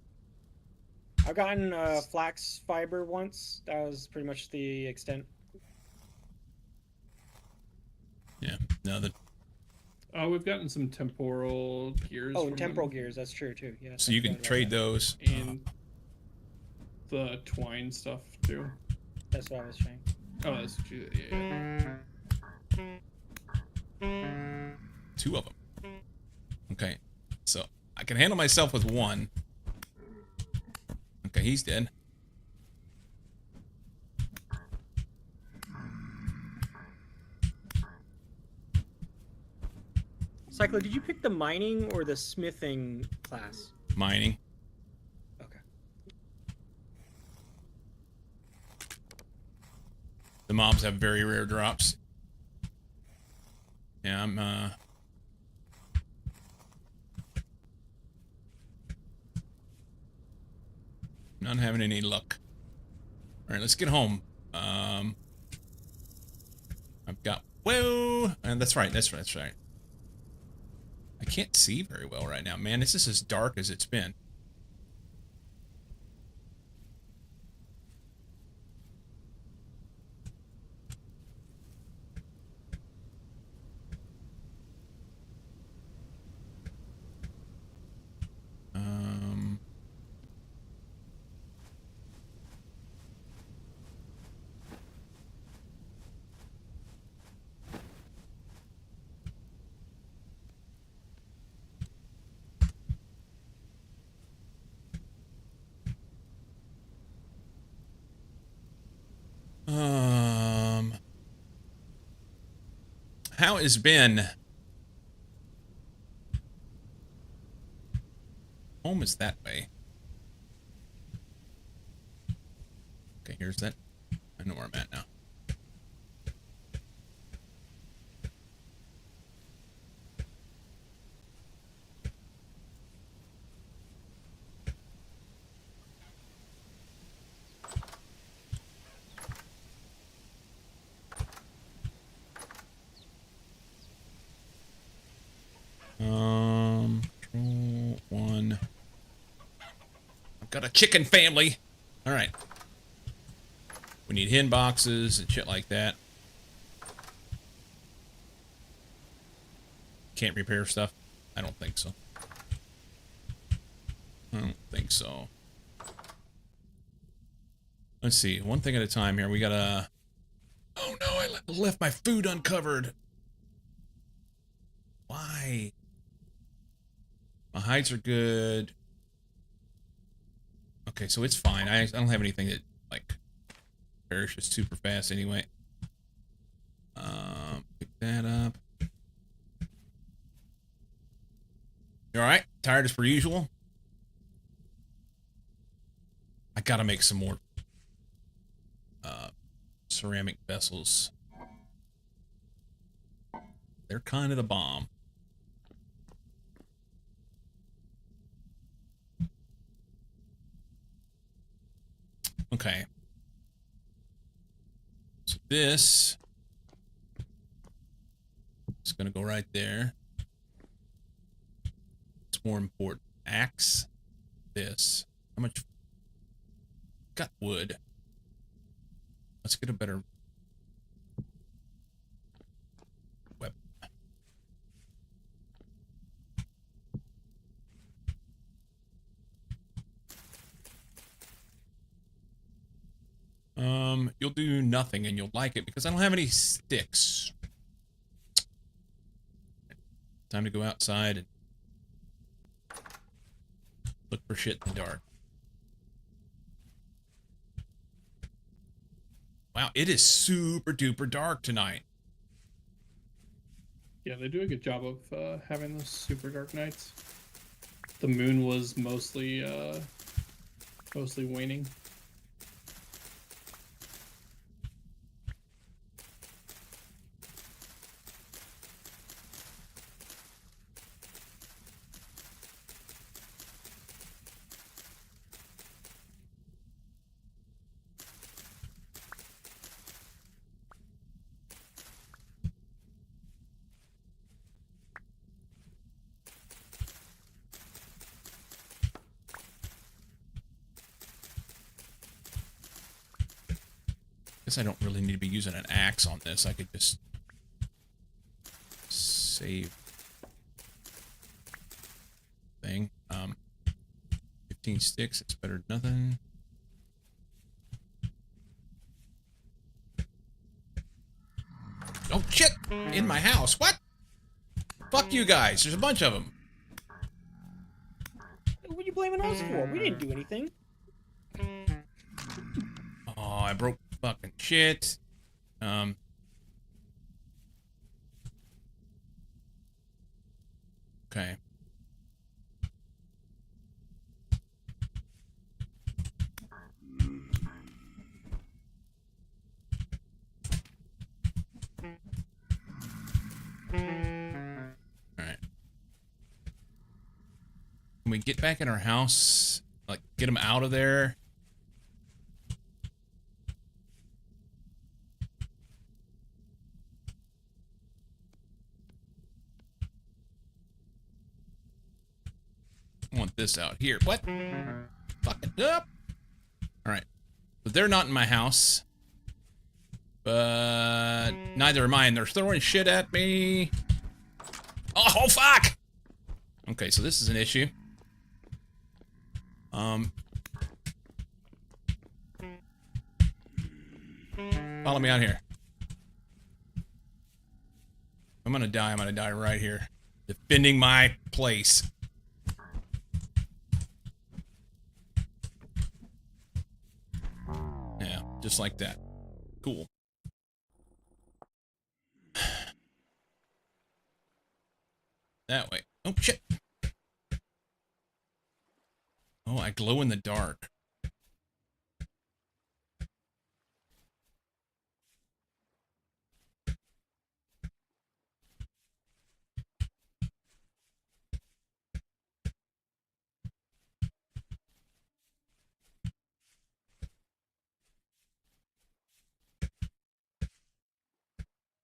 I've gotten flax fiber once. That was pretty much the extent. Yeah, nothing. Oh, we've gotten some temporal gears. Oh, from and temporal them, gears. That's true too. Yeah. So you can trade those. and the twine stuff too. That's what I was saying. Oh, that's yeah. 2 of them. Okay, so I can handle myself with 1. Okay, he's dead. Cyclo, did you pick the mining or the smithing class? Mining. Okay. The mobs have very rare drops. Yeah, I'm not having any luck. All right, let's get home. I've got whoa, and that's right. I can't see very well right now, man. This is as dark as it's been. how is Ben? Home is that way. Okay, here's that. I know where I'm at now. Control 1. I've got a chicken family. All right. We need hen boxes and shit like that. Can't repair stuff? I don't think so. I don't think so. Let's see. One thing at a time here. We gotta... Oh no, I left my food uncovered. Why? My hides are good. Okay, so it's fine. I don't have anything that, like, perishes super fast anyway. Pick that up. You alright? Tired as per usual? I gotta make some more ceramic vessels. They're kind of the bomb. Okay. So this is going to go right there. It's more important. Axe. This. How much? Got wood. Let's get a better weapon. You'll do nothing and you'll like it because I don't have any sticks. Time to go outside and look for shit in the dark. Wow, it is super duper dark tonight. Yeah, they do a good job of having those super dark nights. The moon was mostly waning. Guess I don't really need to be using an axe on this. I could just save thing. 15 sticks, it's better than nothing. Oh shit! In my house. What? Fuck you guys. There's a bunch of them. What are you blaming us for? We didn't do anything. Oh, I broke fucking shit. Okay. Alright. Can we get back in our house? Like, get them out of there? I want this out here. What? Fuck it up. Alright. But they're not in my house. But neither am I, and they're throwing shit at me. Oh, fuck! Okay, so this is an issue. Follow me out here. I'm gonna die right here. Defending my place. Yeah, just like that. Cool. that way. Oh, shit. Oh, I glow in the dark.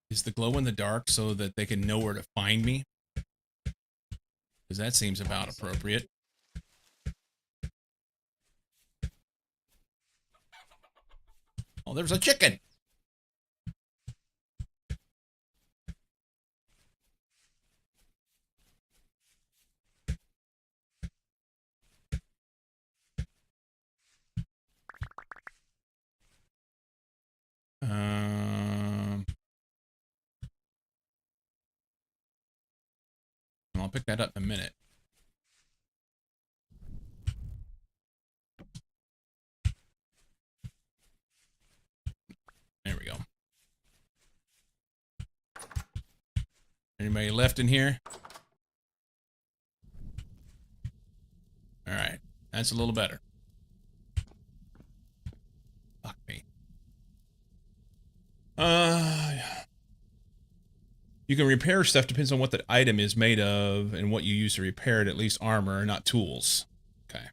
Is the glow in the dark so that they can know where to find me? Because that seems about appropriate. Oh, there's a chicken. I'll pick that up in a minute. There we go. Anybody left in here? All right, that's a little better. Fuck me. You can repair stuff, depends on what the item is made of and what you use to repair it, at least armor, not tools. Okay.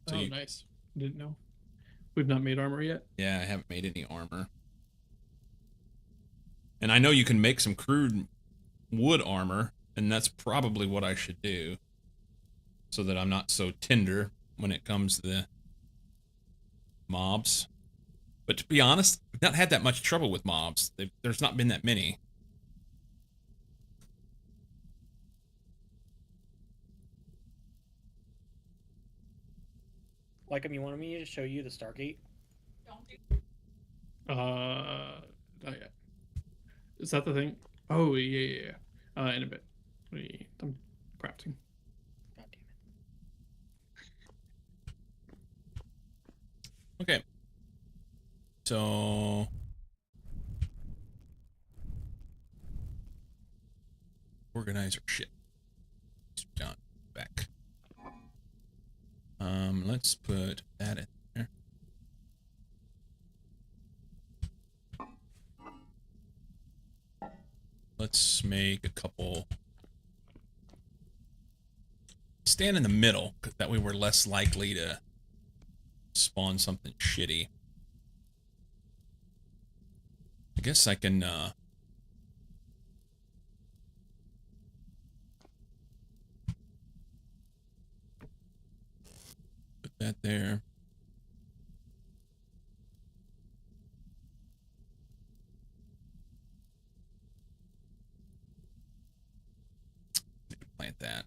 So Oh, you, nice. Didn't know. We've not made armor yet. yeah, I haven't made any armor. And I know you can make some crude wood armor, and that's probably what I should do. So that I'm not so tender when it comes to the mobs. But to be honest, I've not had that much trouble with mobs. There's not been that many. Like, you wanted me to show you the Stargate? Not yet. Is that the thing? Oh, yeah. In a bit. I'm crafting. God damn it. Okay. So organizer shit. John back. Let's put that in there. Let's make a couple. Stand in the middle, 'cause that way we're less likely to spawn something shitty. I guess I can, put that there. Plant that.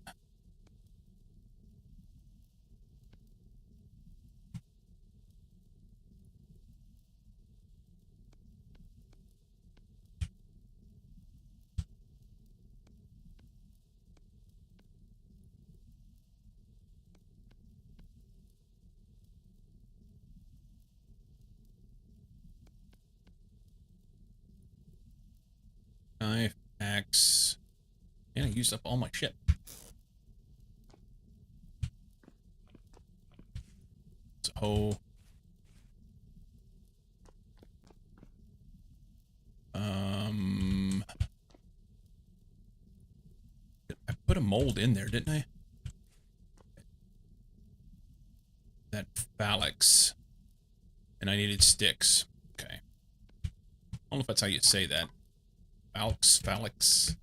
Knife, axe. And I used up all my shit. So, I put a mold in there, didn't I? That phalanx. And I needed sticks. Okay. I don't know if that's how you say that. Phalanx.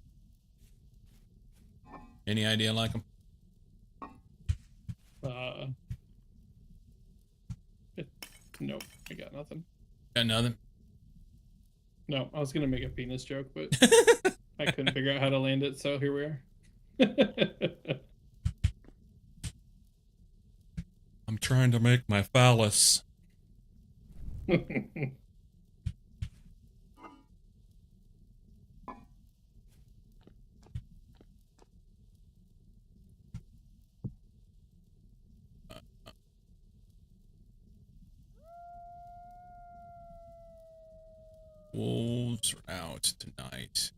Any idea like them? Nope, I got nothing. Got nothing? No, I was gonna make a penis joke, but I couldn't figure out how to land it, so here we are. I'm trying to make my phallus. Wolves are out tonight.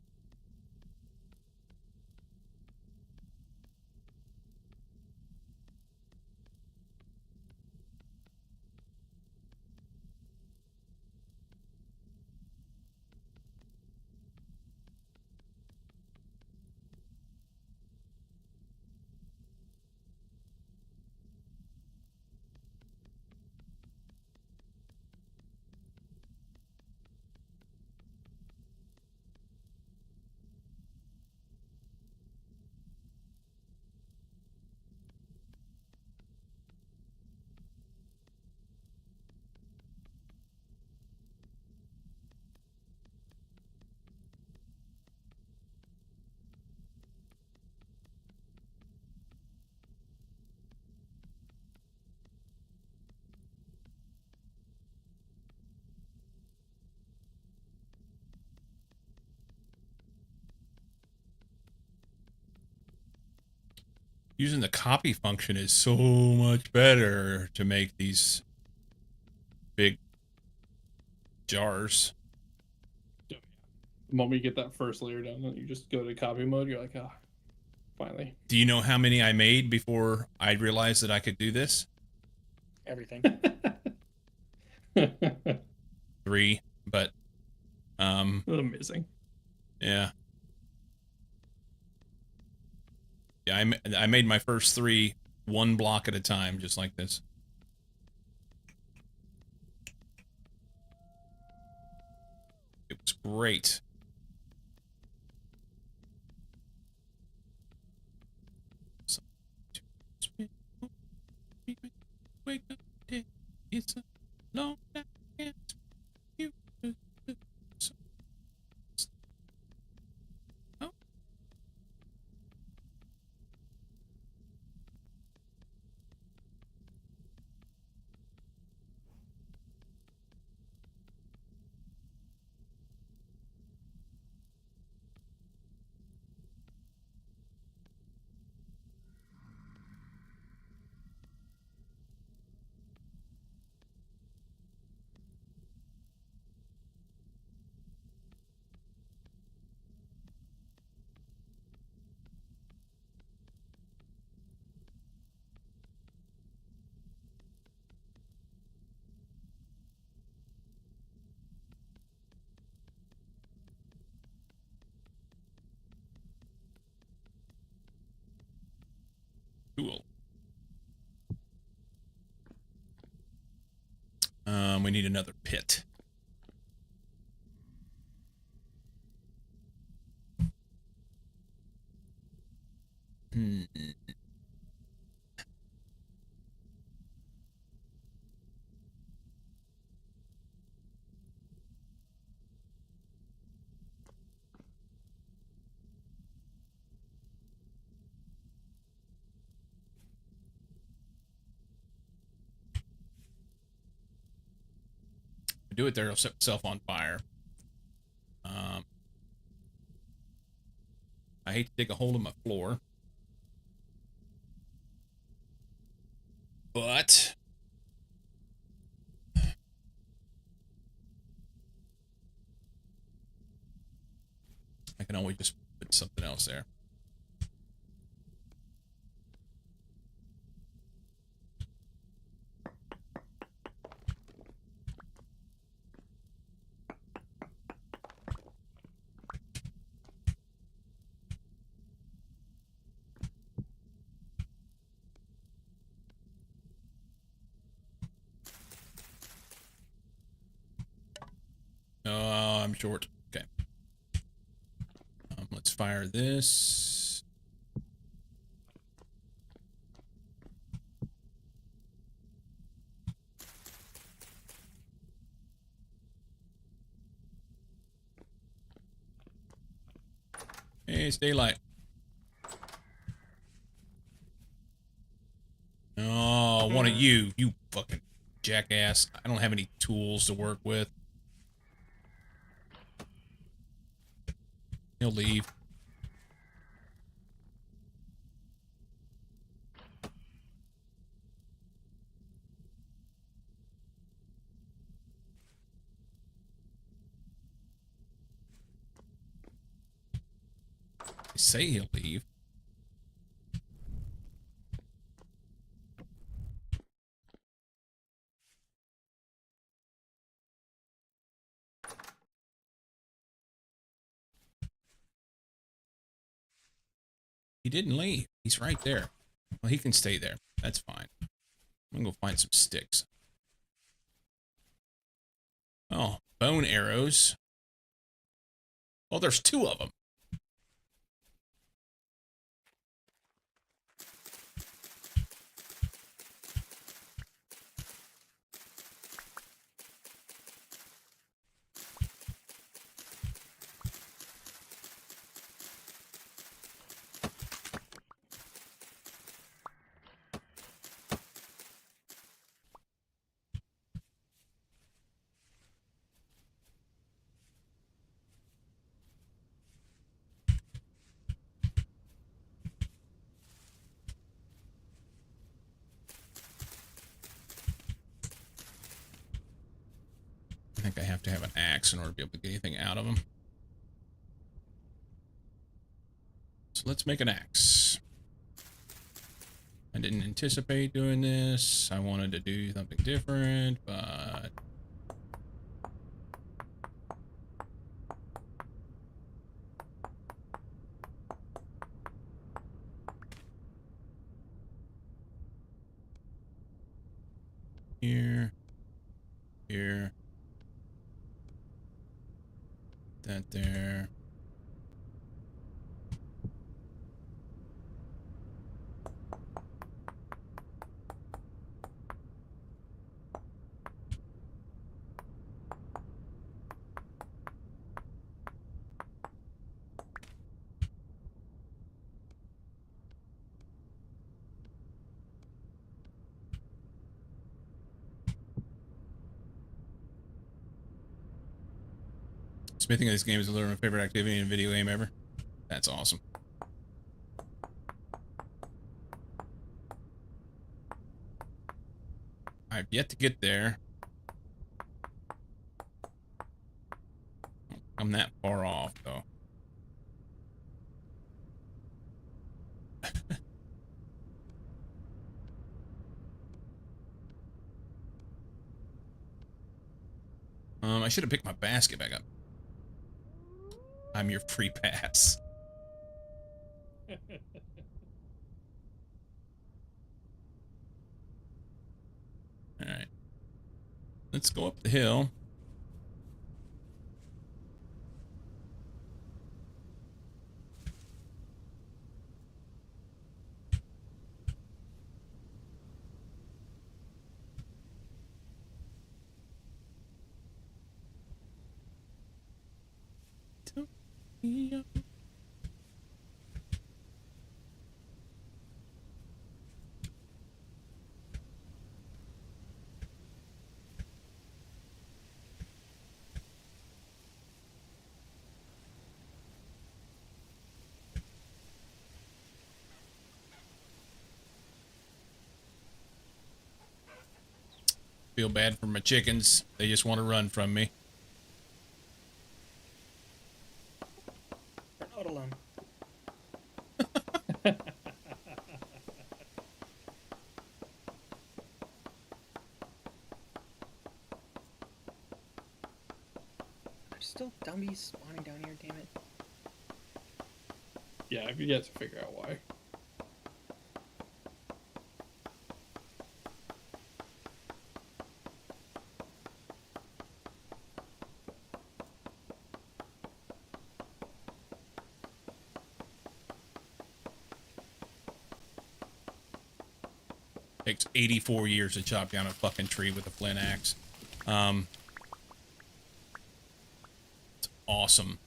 Using the copy function is so much better to make these big jars. The moment you get that first layer done, you just go to copy mode. You're like, ah, finally. Do you know how many I made before I realized that I could do this? Everything. 3, but Amazing. yeah. Yeah, I made my first 3 one block at a time, just like this. It was great. Wake up, it's a long night. You. Oh. Cool. We need another pit. Hmm. Do it there, it'll set itself on fire. I hate to dig a hole in my floor, but I can always just put something else there. Oh, I'm short. Okay. Let's fire this. Hey, it's daylight. Oh, one of you fucking jackass. I don't have any tools to work with. He'll leave. They say he'll leave. He didn't leave. He's right there. Well, he can stay there. That's fine. I'm gonna go find some sticks. Oh, bone arrows. Oh, there's 2 of them. I have to have an axe in order to be able to get anything out of them. So let's make an axe. I didn't anticipate doing this. I wanted to do something different, but... Here. Here. That there. Smithing in this game is literally my favorite activity in a video game ever. That's awesome. I've yet to get there. I'm that far off, though. I should have picked my basket back up. I'm your free pass. Alright. Let's go up the hill. Tokyo. Feel bad for my chickens. They just want to run from me. They're not alone. There's still dummies spawning down here, damn it. Yeah, I've yet to figure out why. Takes 84 years to chop down a fucking tree with a flint axe. It's awesome.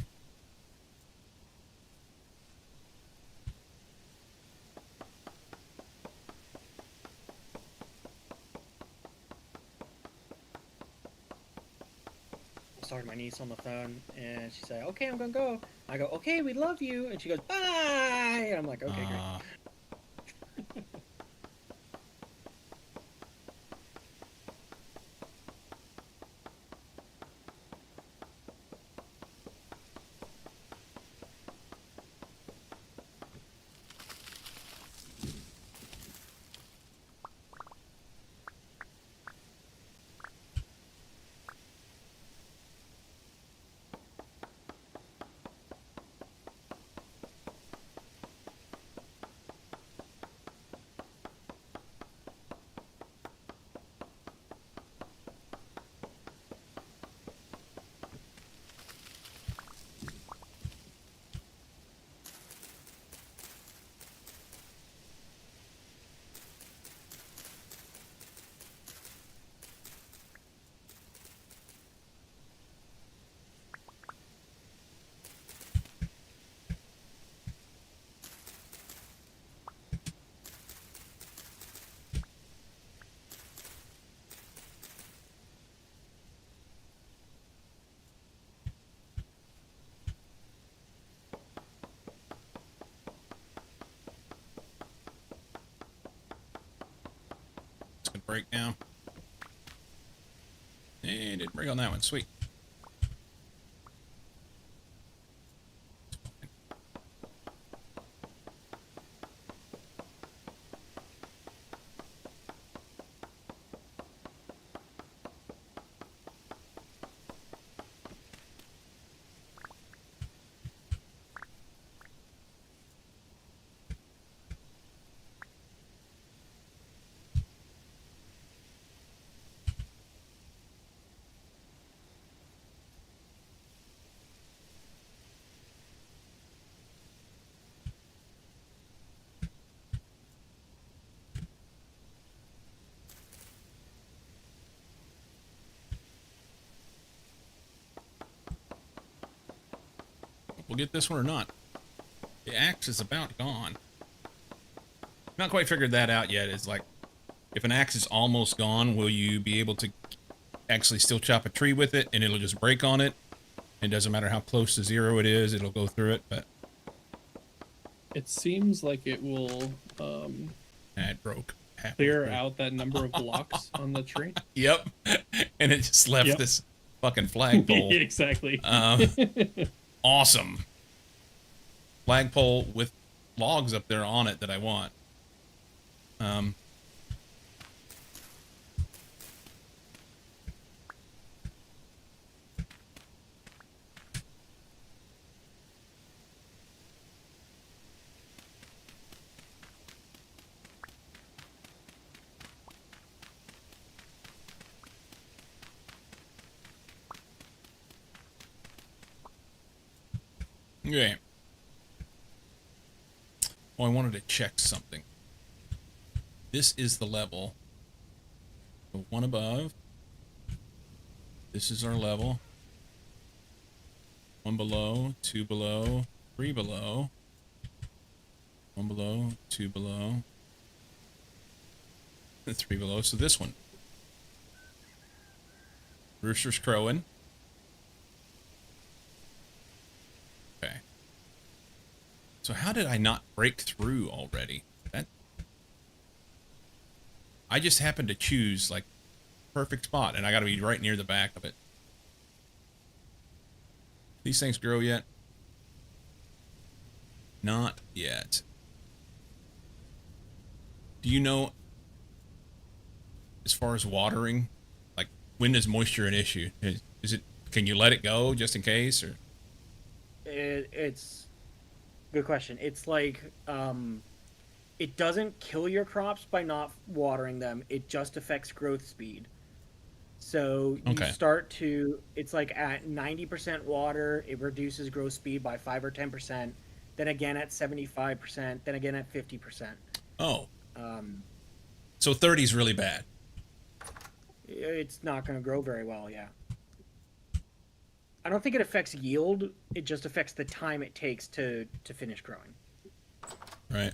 I was talking to my niece on the phone, and she said, "Okay, I'm gonna go." I go, "Okay, we love you," and she goes, "Bye," and I'm like, "Okay, great." Break now. And it didn't break on that one. Sweet. we'll get this one or not. The axe is about gone. Not quite figured that out yet. It's like, if an axe is almost gone, will you be able to actually still chop a tree with it and it'll just break on it? It doesn't matter how close to zero it is, it'll go through it, but It seems like it will it broke. clear out that number of blocks on the tree. Yep. And it just left Yep. this fucking flagpole. Exactly. Awesome. Flagpole with logs up there on it that I want. Okay. Oh, I wanted to check something. This is the level. The one above. This is our level. One below, two below, three below. One below, two below. And three below. So this one. Rooster's crowing. Okay. So how did I not break through already? That I just happened to choose like perfect spot, and I got to be right near the back of it. These things grow yet? Not yet. Do you know, as far as watering, like when is moisture an issue? Is it? Can you let it go just in case, or? It's good question. It's like it doesn't kill your crops by not watering them. It just affects growth speed. So you Okay. start to, it's like at 90% water, it reduces growth speed by 5 or 10%. Then again at 75%. Then again at 50%. Oh, Um, so 30 is really bad. it's not going to grow very well. Yeah. I don't think it affects yield. It just affects the time it takes to finish growing. Right.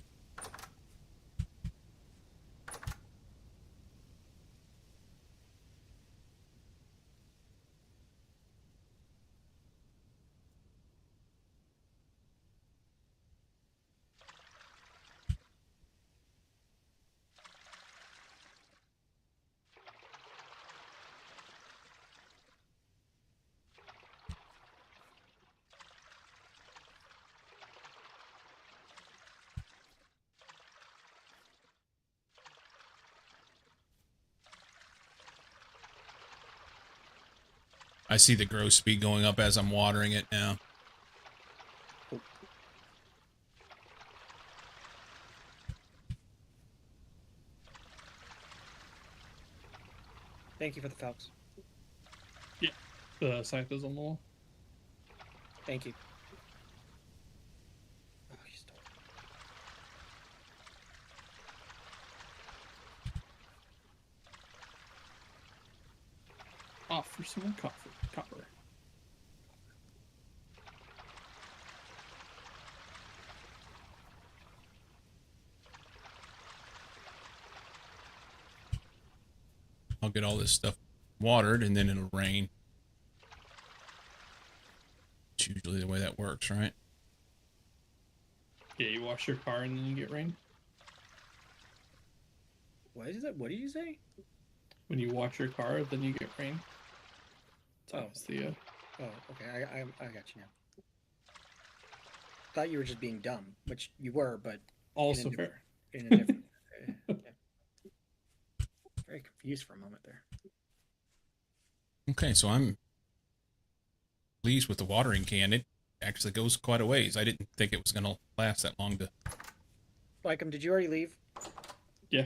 I see the growth speed going up as I'm watering it now. Thank you for the Falcons. The scythe is on the wall. Thank you. Oh, you stole it. Off for some more copper. I'll get all this stuff watered and then it'll rain. It's usually the way that works, right? Yeah, you wash your car and then you get rain. What is it? What did you say? When you wash your car, then you get rain. Oh. That's the Oh, okay. I got you now. Thought you were just being dumb, which you were, but also in a fair. different- in a different. Yeah. Very confused for a moment there. Okay, so I'm pleased with the watering can. It actually goes quite a ways. I didn't think it was going to last that long to... Lycum, did you already leave? Yeah.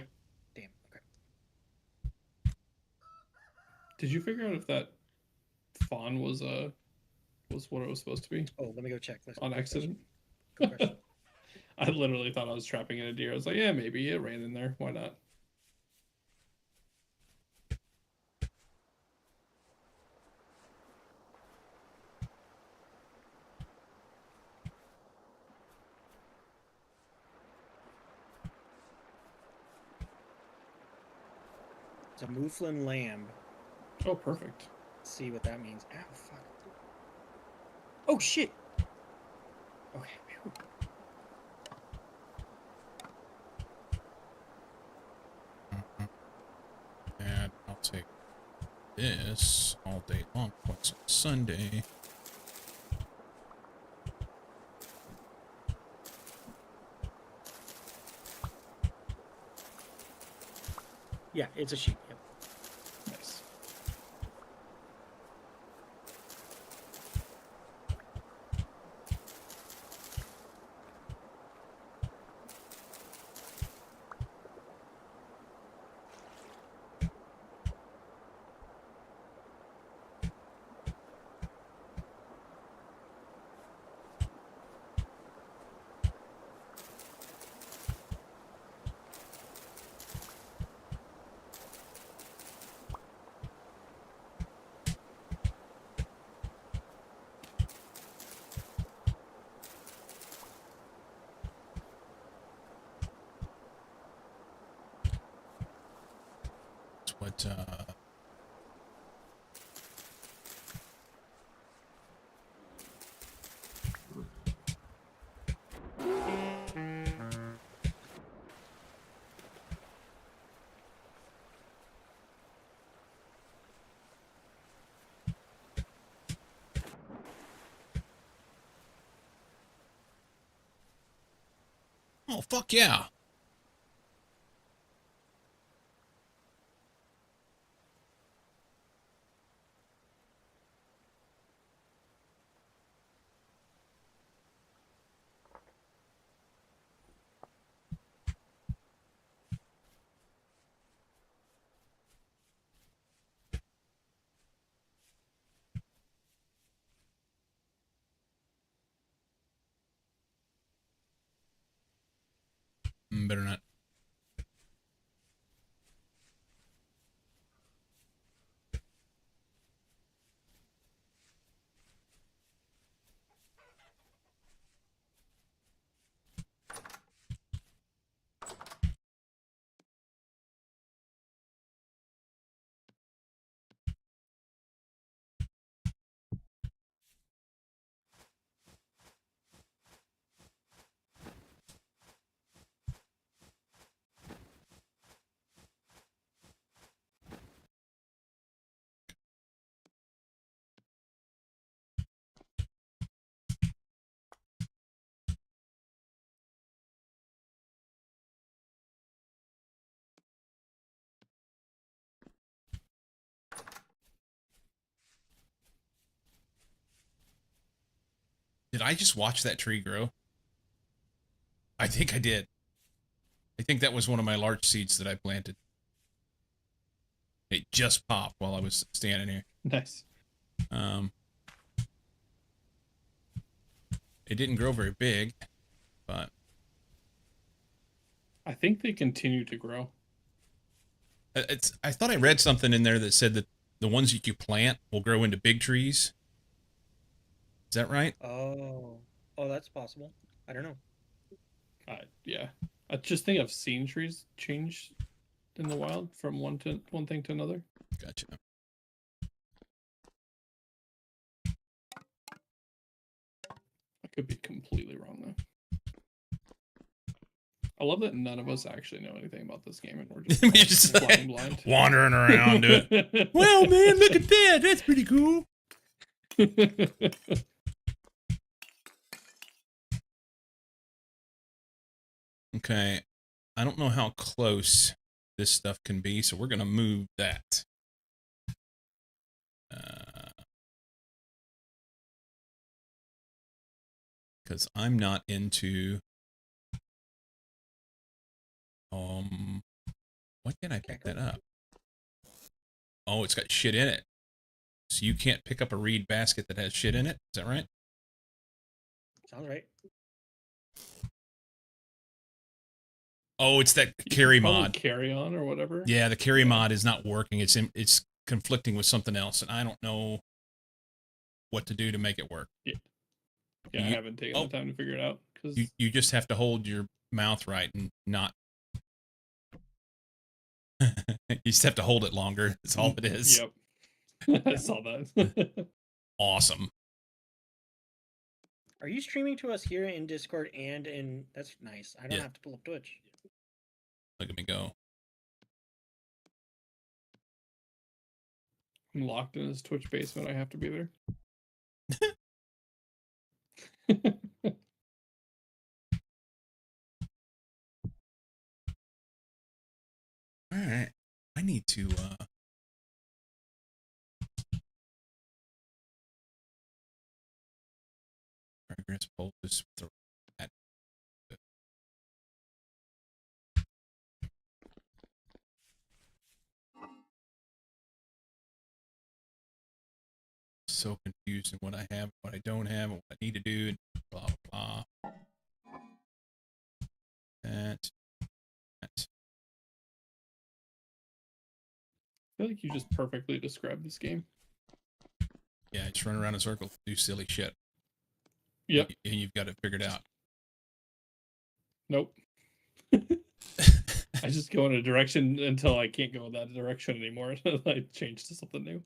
Damn. Okay. Did you figure out if that fawn was what it was supposed to be Oh, let me go check. Let's on good accident? question. Good question. I literally thought I was trapping in a deer. I was like, yeah, maybe it ran in there. Why not? It's a Mouflon lamb. Oh, perfect. Let's see what that means. Ow, fuck. Oh, shit. Okay. Phew. And I'll take this all day long. What's on Sunday? Yeah, it's a sheep. Yep. Nice. It's what Oh, fuck yeah. Better not. Did I just watch that tree grow? I think I did. I think that was one of my larch seeds that I planted. It just popped while I was standing here. Nice. It didn't grow very big, but I think they continue to grow. I thought I read something in there that said that the ones that you plant will grow into big trees. Is that right? Oh, that's possible. I don't know. Yeah. I just think I've seen trees change in the wild from one thing to another. Gotcha. I could be completely wrong though. I love that none of us actually know anything about this game and we're just, We're just flying blind. Wandering around to it. Well, man, look at that. That's pretty cool. Okay. I don't know how close this stuff can be, so we're going to move that. Because I'm not into... Why can't I pick that up? Oh, it's got shit in it. So you can't pick up a reed basket that has shit in it? Is that right? Sounds right. Oh, it's that You carry could probably mod. Carry on or whatever. Yeah, the carry mod is not working. It's conflicting with something else, and I don't know what to do to make it work. Yeah, I haven't taken the time to figure it out. Cause You just have to hold your mouth right and not... You just have to hold it longer. That's all it is. Yep. I saw that. Awesome. Are you streaming to us here in Discord and in? That's nice. I don't Yeah. have to pull up Twitch. Look at me go. I'm locked in his Twitch basement. I have to be there. All right. I need to progress poll just throw that. So confused in what I have, what I don't have, and what I need to do, and blah blah blah. That. I feel like you just perfectly described this game. Yeah, just run around in circles, do silly shit. Yep. And you've got it figured out. Nope. I just go in a direction until I can't go in that direction anymore. I change to something new.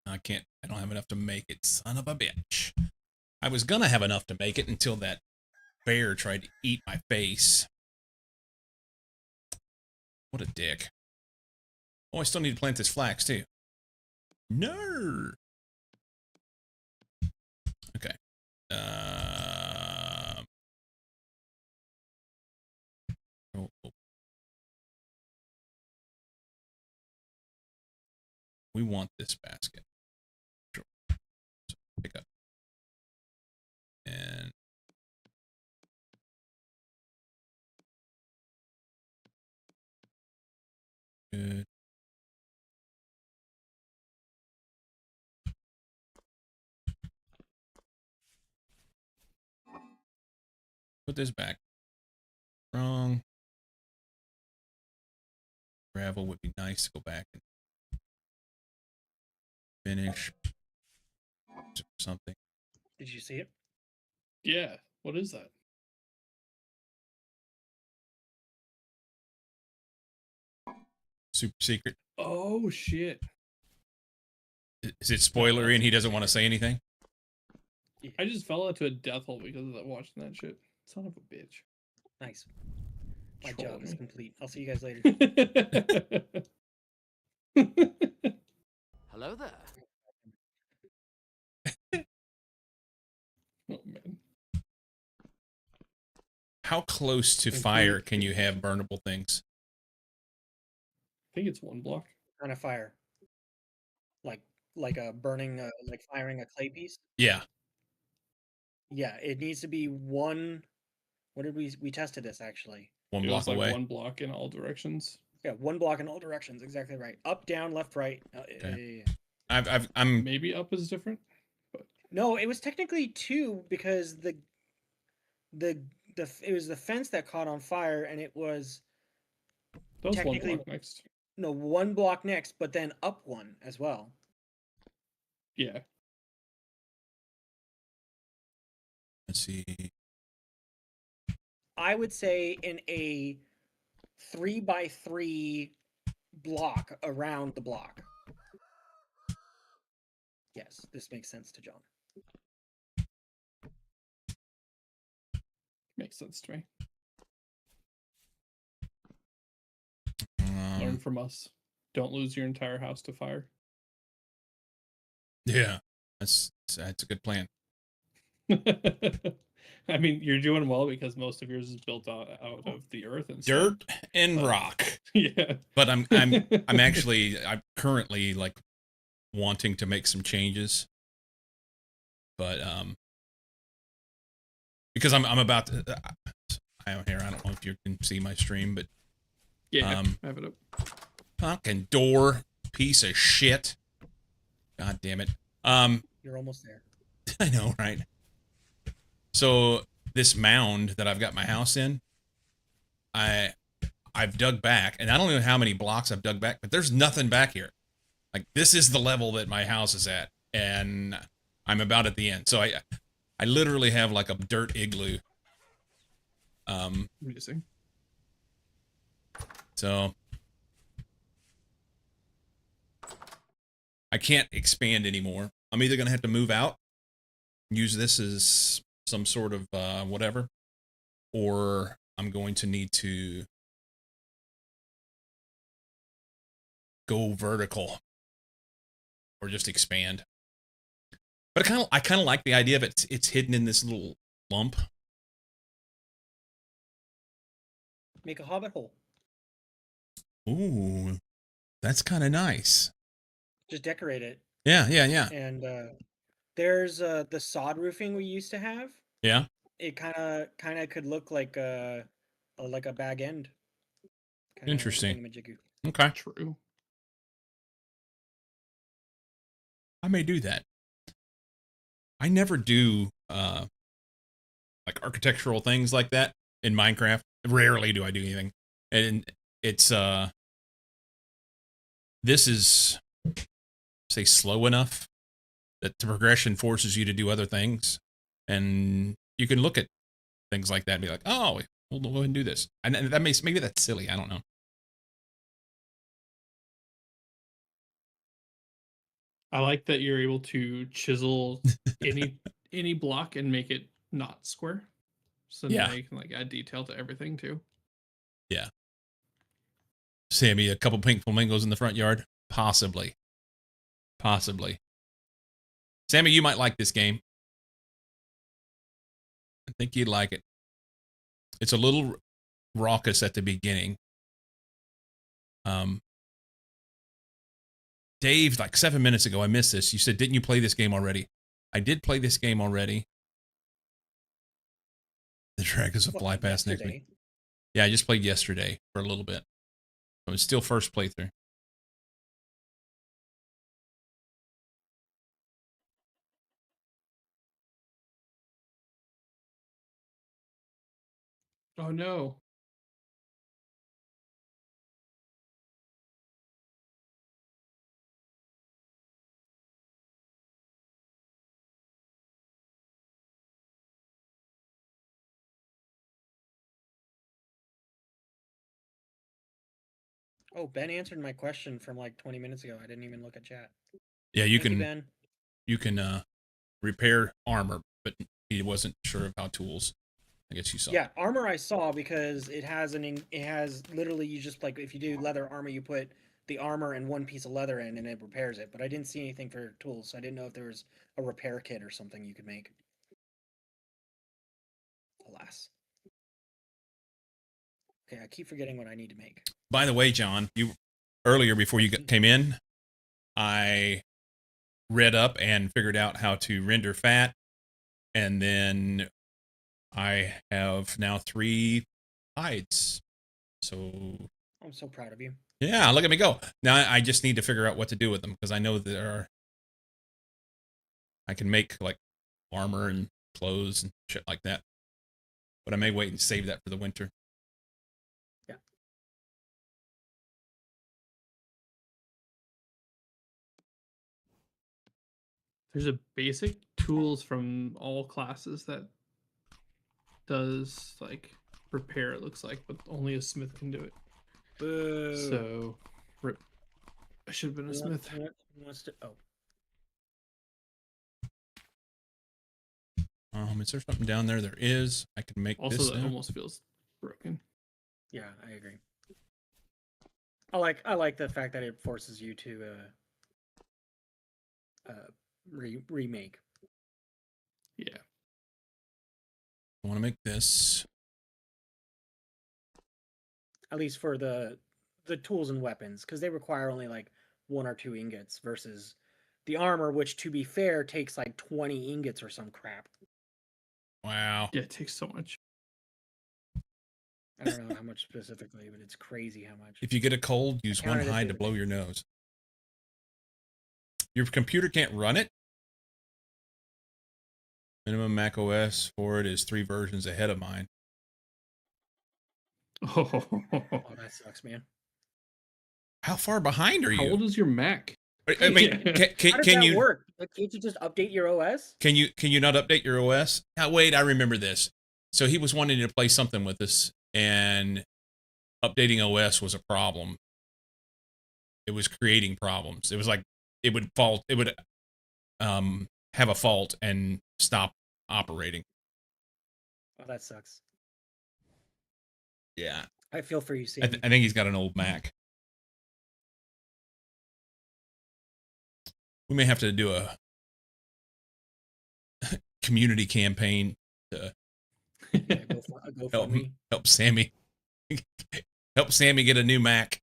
I don't have enough to make it, son of a bitch. I was gonna have enough to make it until that bear tried to eat my face. What a dick. Oh, I still need to plant this flax too. No. Okay. Oh. We want this basket. Sure. So pick up. And good. Put this back. Wrong. Gravel would be nice to go back and finish something. Did you see it? Yeah. What is that? Super secret. Oh shit. Is it spoilery and he doesn't want to say anything? I just fell into a death hole because of that watching that shit. Son of a bitch. Nice. My Troll job is me. complete. I'll see you guys later. Hello there. Oh man. How close to And fire wait. can you have burnable things? I think it's 1 block. On a fire. Like a burning, like firing a clay piece. Yeah. Yeah, it needs to be one. What did we tested this actually? One It block was like away. 1 block in all directions. Yeah, 1 block in all directions. Exactly right. Up, down, left, right. Okay. I'm Maybe up is different. No, it was technically 2 because it was the fence that caught on fire, and it was That was 1 technically- block next. 1 block next, but then up 1 as well. Yeah. let's see. I would say in a 3x3 block around the block. Yes, this makes sense to John. Makes sense to me. Learn from us. Don't lose your entire house to fire. Yeah. That's a good plan. I mean, you're doing well because most of yours is built out of the earth and stuff. Dirt and But- rock. Yeah. But I'm currently like wanting to make some changes. But because I'm about to I don't know if you can see my stream, but Yeah. I have it up. fucking door piece of shit. God damn it. You're almost there. I know, right? So this mound that I've got my house in, I've dug back, and I don't know how many blocks I've dug back, but there's nothing back here. Like this is the level that my house is at, and I'm about at the end. So I literally have like a dirt igloo. Amazing. So I can't expand anymore. I'm either gonna have to move out, use this as some sort of whatever, or I'm going to need to go vertical or just expand. But I kind of like the idea of it. It's hidden in this little lump. Make a hobbit hole. Ooh, that's kind of nice. Just decorate it. Yeah. And there's the sod roofing we used to have. Yeah. It kind of could look like a bag end. Kinda Interesting. thingamajiggy. Okay. True. I may do that. I never do like architectural things like that in Minecraft. Rarely do I do anything. And it's this is say slow enough that the progression forces you to do other things. And you can look at things like that and be like, oh, we'll go ahead and do this. And that maybe that's silly. I don't know. I like that you're able to chisel any block and make it not square. So Yeah. now you can like add detail to everything too. Sammy, a couple pink flamingos in the front yard? Possibly. Sammy, you might like this game. I think you'd like it. It's a little raucous at the beginning. Dave, like 7 minutes ago, I missed this. You said, didn't you play this game already? I did play this game already. The Dragons of Fly Past next week. Yeah, I just played yesterday for a little bit. So it's still first playthrough. Oh no. Oh, Ben answered my question from like 20 minutes ago. I didn't even look at chat. Yeah, you Thank can Ben. you can repair armor, but he wasn't sure of how tools. I guess you saw. Yeah, armor I saw because it has literally you just like if you do leather armor you put the armor and one piece of leather in and it repairs it. But I didn't see anything for tools, so I didn't know if there was a repair kit or something you could make. Alas. Okay, I keep forgetting what I need to make. By the way, John, you earlier before you came in, I read up and figured out how to render fat, and then I have now 3 hides. So I'm so proud of you. yeah, look at me go. Now I just need to figure out what to do with them because I know I can make like armor and clothes and shit like that. But I may wait and save that for the winter. Yeah. There's a basic tools from all classes that does like repair, it looks like, but only a smith can do it. Boo. So rip. I should have been a smith. Who wants to? Oh, Is there something down there? There is. I can make Also, this that now. almost feels broken. yeah, I agree. I like the fact that it forces you to remake. Yeah. I want to make this. At least for the tools and weapons, because they require only like 1 or 2 ingots versus the armor, which to be fair takes like 20 ingots or some crap. Wow. Yeah, it takes so much. I don't know how much specifically, but it's crazy how much. If you get a cold, use one counted it the hide to other blow day. your nose. Your computer can't run it? Minimum Mac OS for it is 3 versions ahead of mine. Oh, Oh, that sucks, man. How far behind are how you? old is your Mac? I mean, Yeah. can, How does can that you work? Like, can't you just update your OS? can you not update your OS? Wait, I remember this. So he was wanting to play something with us, and updating OS was a problem. It was creating problems. It was like it would fault. It would have a fault and stop operating. Oh, that sucks. Yeah, I feel for you, I, Sam. I think he's got an old Mac. We may have to do a community campaign to Go help me. help Sammy get a new Mac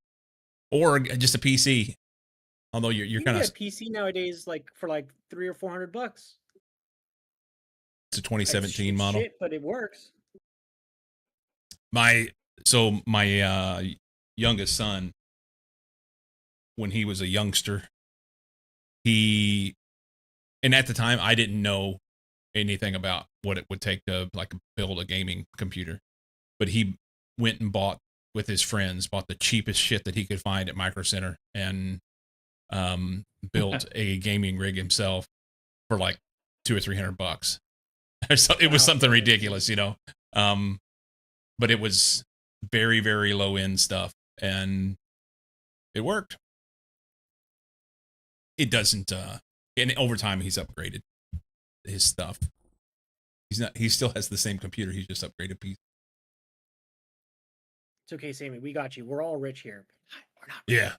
or just a PC. Although you're You kind can of get a PC nowadays, like for like $300 or $400. it's a It's 2017 model. shit, but it works. My youngest son, when he was a youngster, and at the time I didn't know anything about what it would take to like build a gaming computer, but he went and bought with his friends, bought the cheapest shit that he could find at Micro Center, and built a gaming rig himself for like $200 or $300. So it was Wow. something ridiculous, you know. But it was very, very low end stuff, and it worked. It doesn't. And over time, he's upgraded his stuff. He's not. He still has the same computer. He's just upgraded piece. It's okay, Sammy. We got you. We're all rich here. We're not. Yeah.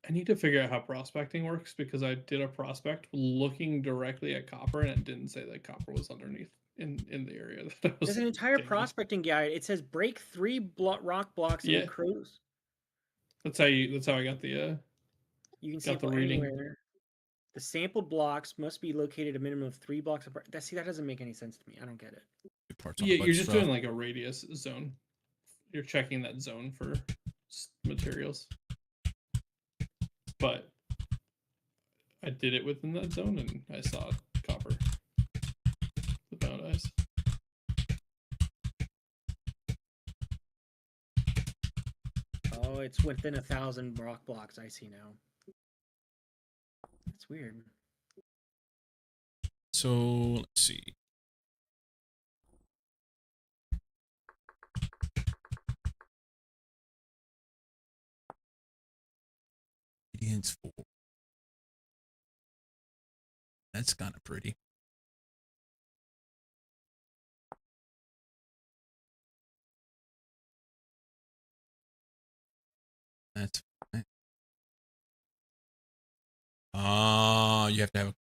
I need to figure out how prospecting works because I did a prospect looking directly at copper and it didn't say that copper was underneath in the area that I was. There's an entire digging. prospecting guide. It says break 3 rock blocks Yeah. and cruise. That's how I got the You can see got it the reading. anywhere. The sampled blocks must be located a minimum of 3 blocks apart. That doesn't make any sense to me. I don't get it. Parts on a Yeah, bunch you're of just stuff. doing like a radius zone. You're checking that zone for materials. But I did it within that zone and I saw copper with my own eyes. Oh, it's within 1,000 rock blocks. I see now. That's weird. So let's see. Radiance 4. That's kind of pretty. That's fine. You have to have a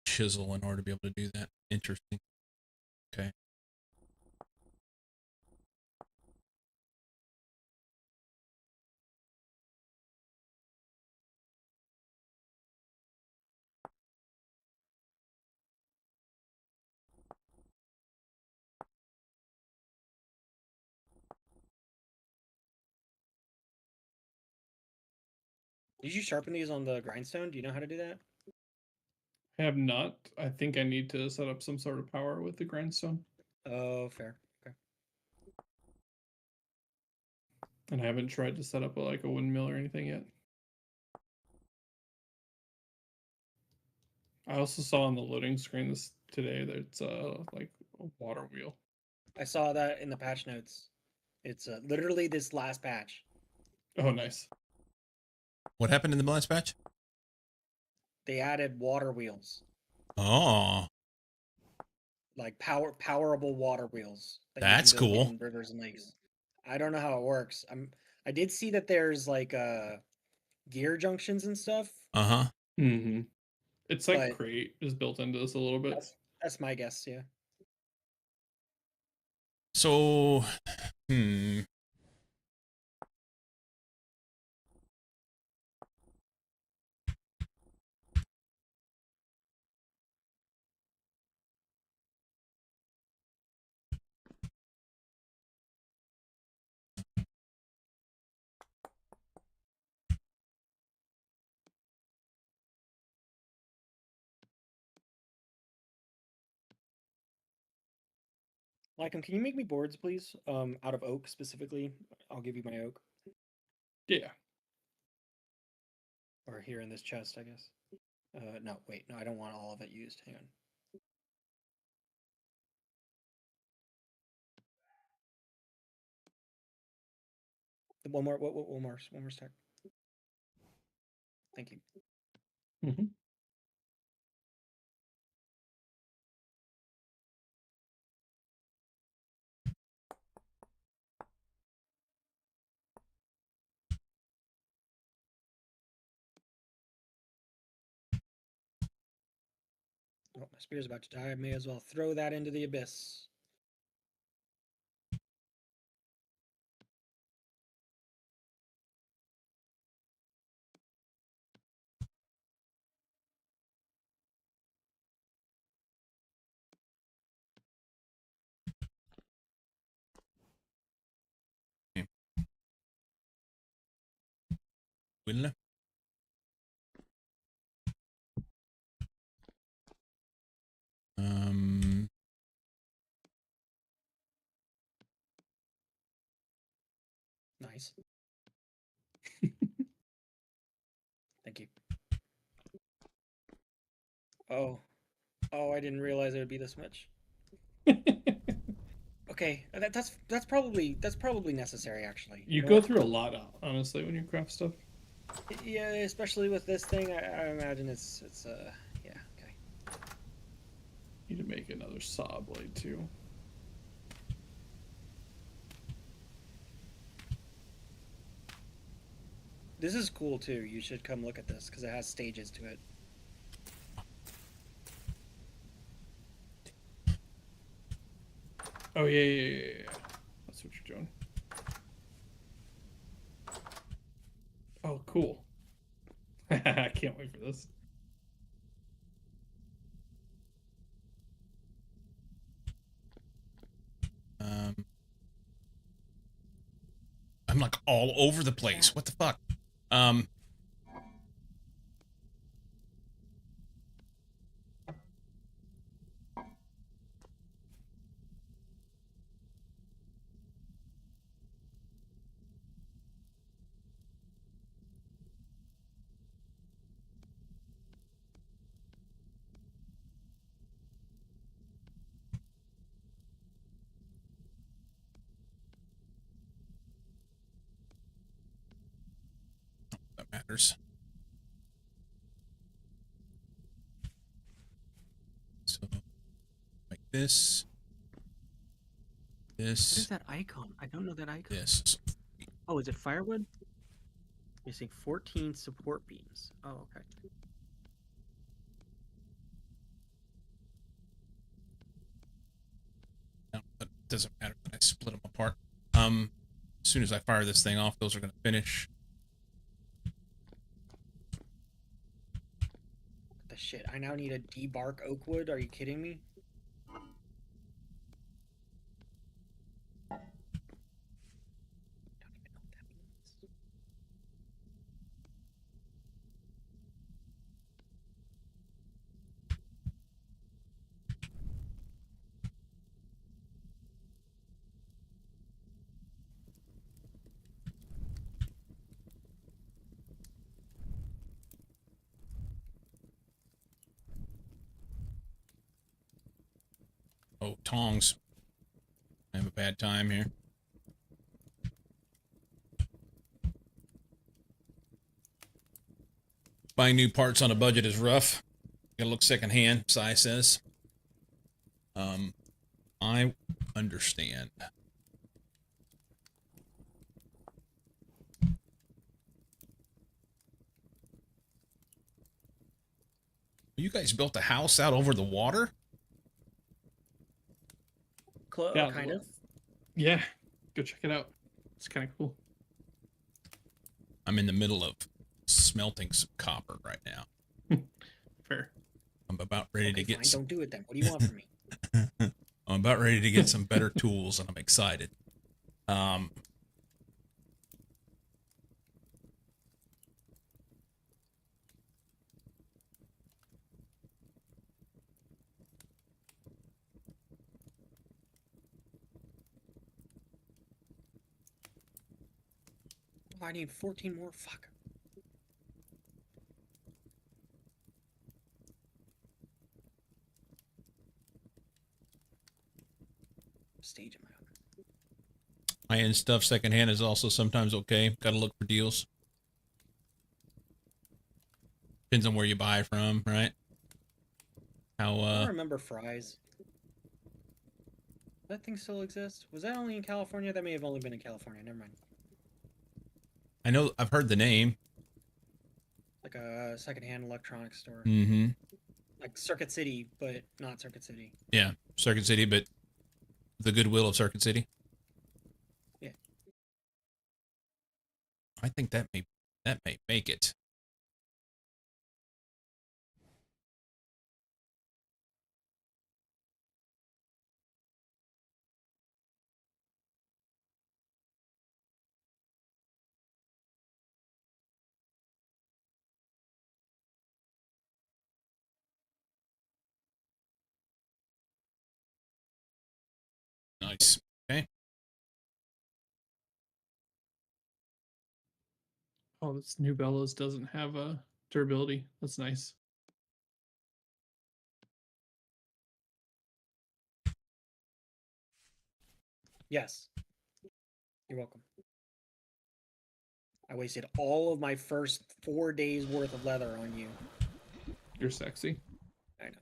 chisel in order to be able to do that. Interesting. Okay. Did you sharpen these on the grindstone? Do you know how to do that? I have not. I think I need to set up some sort of power with the grindstone. Oh, fair. Okay. And I haven't tried to set up like a windmill or anything yet. I also saw on the loading screen today that it's like a water wheel. I saw that in the patch notes. It's literally this last patch. Oh, nice. What happened in the last patch? They added water wheels, Oh, like powerable water wheels. that you That's can build cool. in rivers and lakes. I don't know how it works. I did see that there's like gear junctions and stuff. uh-huh. Mm-hmm. It's like But- Crate is built into this a little bit. That's my guess. Yeah. So, Lycum, can you make me boards, please? Out of oak specifically. I'll give you my oak. Yeah. Or here in this chest, I guess. No, wait, no, I don't want all of it used. Hang on. One more, one more stack. Thank you. Mhm. Oh, my spear's about to die. I may as well throw that into the abyss. Will. Um, Nice. Thank you. Oh. Oh, I didn't realize it would be this much. Okay, that's probably necessary actually. You know go what? through a lot, honestly, when you craft stuff. Yeah, especially with this thing, I imagine it's yeah, okay. Need to make another saw blade too. This is cool too. You should come look at this because it has stages to it. Oh yeah. That's what you're doing. Oh, cool. I can't wait for this. I'm like all over the place. What the fuck? Um, that matters. So, like this. What is This. that icon? I don't know that icon. This. Oh, is it firewood? Missing 14 support beams. Oh, okay. No, that doesn't matter. I split them apart. As soon as I fire this thing off, those are going to finish. What the shit? I now need a debark oak wood. Are you kidding me? Don't even know what that means. Oh, tongs. I have a bad time here. Buying new parts on a budget is rough. Gotta look secondhand, Sai says. I understand. You guys built a house out over the water? Yeah, Kind of. Yeah, go check it out. It's kind of cool. I'm in the middle of smelting some copper right now. Fair. I'm about ready Okay, to get fine. some, Don't do it then. What do you want from me? I'm about ready to get some better tools and I'm excited. Oh, I need 14 more. Fuck. High-end stuff secondhand is also sometimes okay. Got to look for deals. Depends on where you buy from, right? How I don't remember Fry's. That thing still exists? Was that only in California? That may have only been in California. Never mind. I know I've heard the name. Like a secondhand electronics store. Mm-hmm. Like Circuit City, but not Circuit City. Yeah, Circuit City, but the goodwill of Circuit City. Yeah. I think that may make it. Nice. Okay. Oh, this New Bellas doesn't have a durability. That's nice. Yes. You're welcome. I wasted all of my first 4 days worth of leather on you. You're sexy. I know.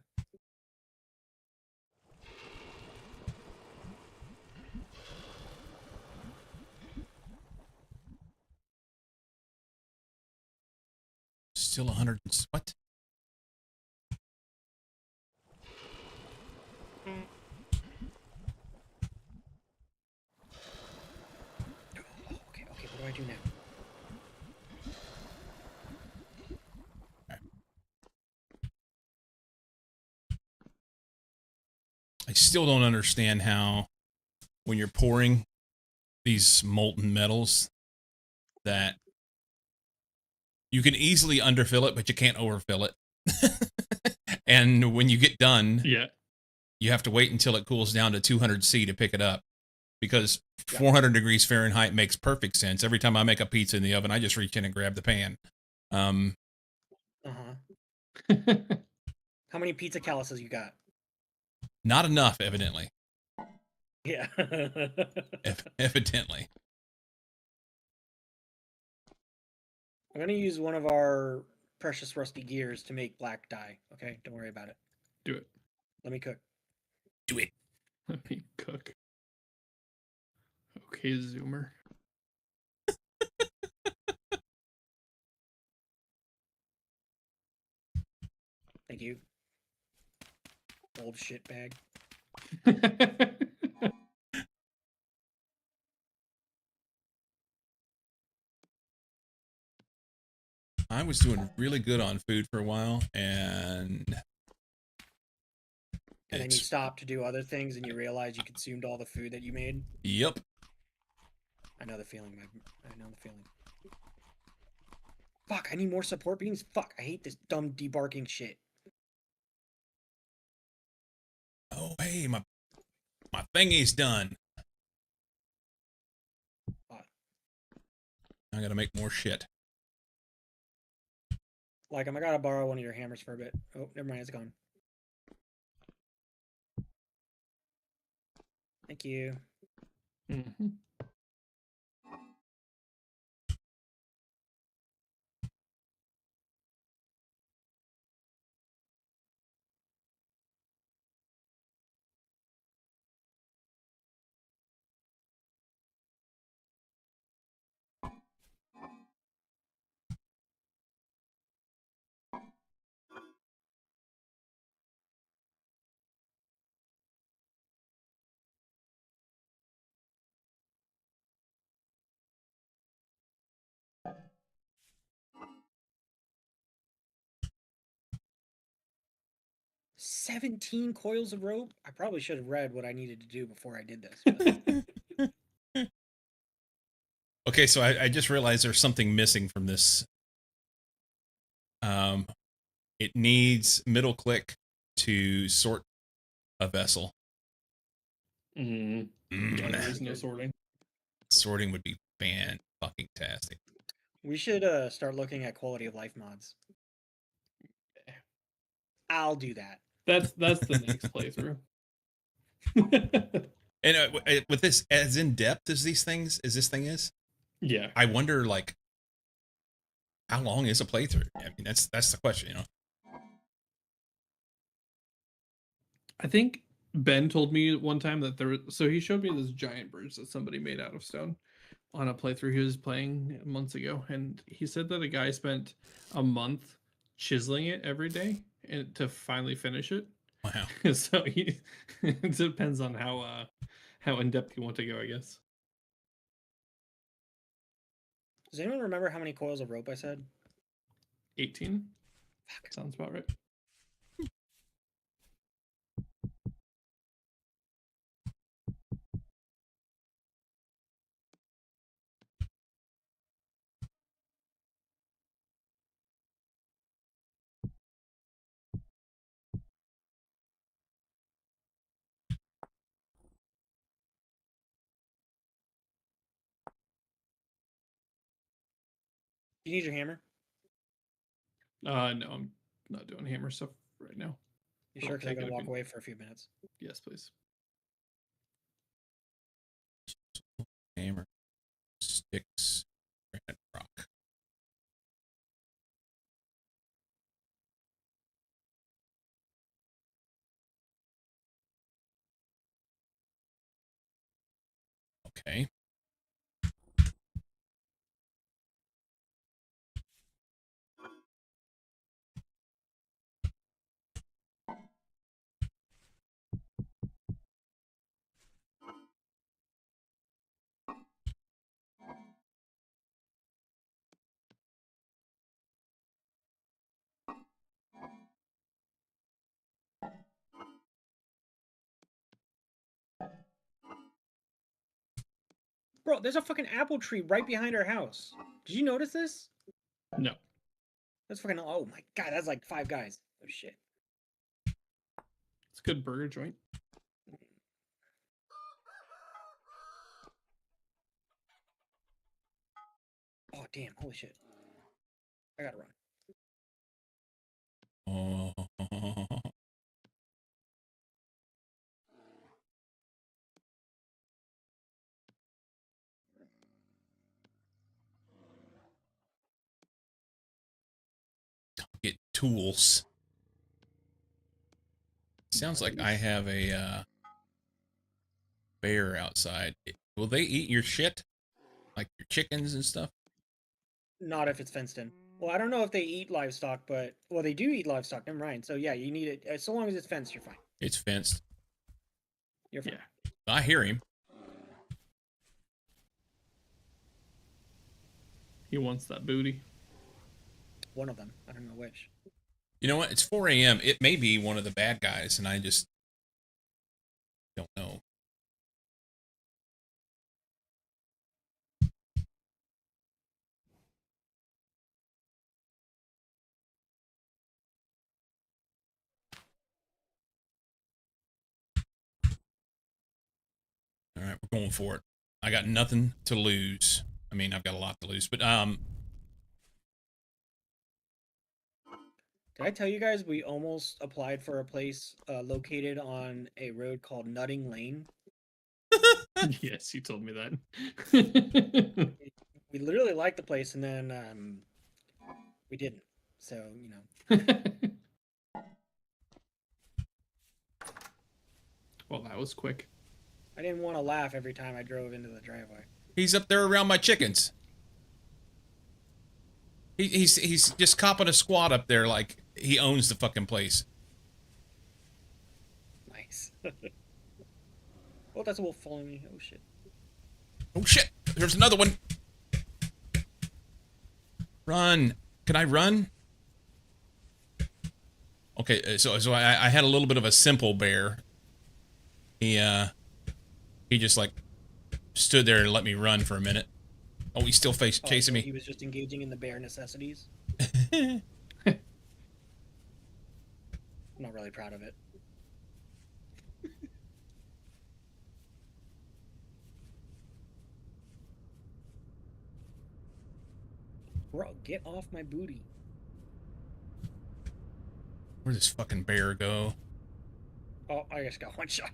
Still 100. What? Oh, okay, what do I do now? I still don't understand how, when you're pouring these molten metals, that you can easily underfill it, but you can't overfill it. And when you get done, Yeah. you have to wait until it cools down to 200 C to pick it up, because Yeah. 400 degrees Fahrenheit makes perfect sense. Every time I make a pizza in the oven, I just reach in and grab the pan. How many pizza calluses you got? Not enough, evidently. Yeah. Evidently. I'm gonna use one of our precious rusty gears to make black dye. Okay, don't worry about it. Do it. Let me cook. Do it. Let me cook. Okay, Zoomer. Thank you. Old shit bag. I was doing really good on food for a while, and And then you stop to do other things and you realize you consumed all the food that you made. Yep. I know the feeling. I know the feeling. Fuck, I need more support beams. Fuck, I hate this dumb debarking shit. Oh, hey, my thingy's done. What? I gotta make more shit. Like, I gotta borrow one of your hammers for a bit. Oh, never mind, it's gone. Thank you. Mm-hmm. "17 coils of rope? I probably should have read what I needed to do before I did this. But Okay, so I just realized there's something missing from this. It needs middle click to sort a vessel. Yeah, there is no sorting. Sorting would be fan-fucking-tastic. we should start looking at quality of life mods. I'll do that. That's the next playthrough. And with this, as in depth as these things, as this thing is, Yeah. I wonder like, how long is a playthrough? I mean, that's the question, you know. I think Ben told me one time that so he showed me this giant bridge that somebody made out of stone on a playthrough he was playing months ago, and he said that a guy spent a month chiseling it every day and to finally finish it. Wow. So it depends on how in depth you want to go, I guess. Does anyone remember how many coils of rope I said? 18. Sounds about right. You need your hammer? No, I'm not doing hammer stuff right now. You I'll sure? Because I'm take it gonna if walk you- away for a few minutes. Yes, please. Hammer, sticks, granite rock. Okay. Bro, there's a fucking apple tree right behind our house. Did you notice this? No. That's fucking. Oh my god, that's like 5 guys. Oh shit. It's a good burger joint. Oh damn! Holy shit. I gotta run. Oh. Get tools. Sounds like I have a bear outside. Will they eat your shit? Like your chickens and stuff? Not if it's fenced in. Well, I don't know if they eat livestock, but well, they do eat livestock. Never mind. So yeah, you need it. So long as it's fenced, you're fine. It's fenced. You're fine. Yeah. I hear him. He wants that booty. One of them. I don't know which. You know what? It's 4 a.m. It may be one of the bad guys, and I just don't know. All right, we're going for it. I got nothing to lose. I mean, I've got a lot to lose, but Did I tell you guys we almost applied for a place located on a road called Nutting Lane? Yes, you told me that. We literally liked the place, and then we didn't. So you know. Well, that was quick. I didn't want to laugh every time I drove into the driveway. he's up there around my chickens. He's just copping a squat up there like he owns the fucking place. Nice. Oh, that's a wolf following me. Oh shit. Oh shit! There's another one. Run! Can I run? Okay, so I had a little bit of a simple bear. He just like stood there and let me run for a minute. Oh, he's still Oh, chasing so me. He was just engaging in the bare necessities. I'm not really proud of it. Bro, get off my booty. Where'd this fucking bear go? Oh, I just got one shot.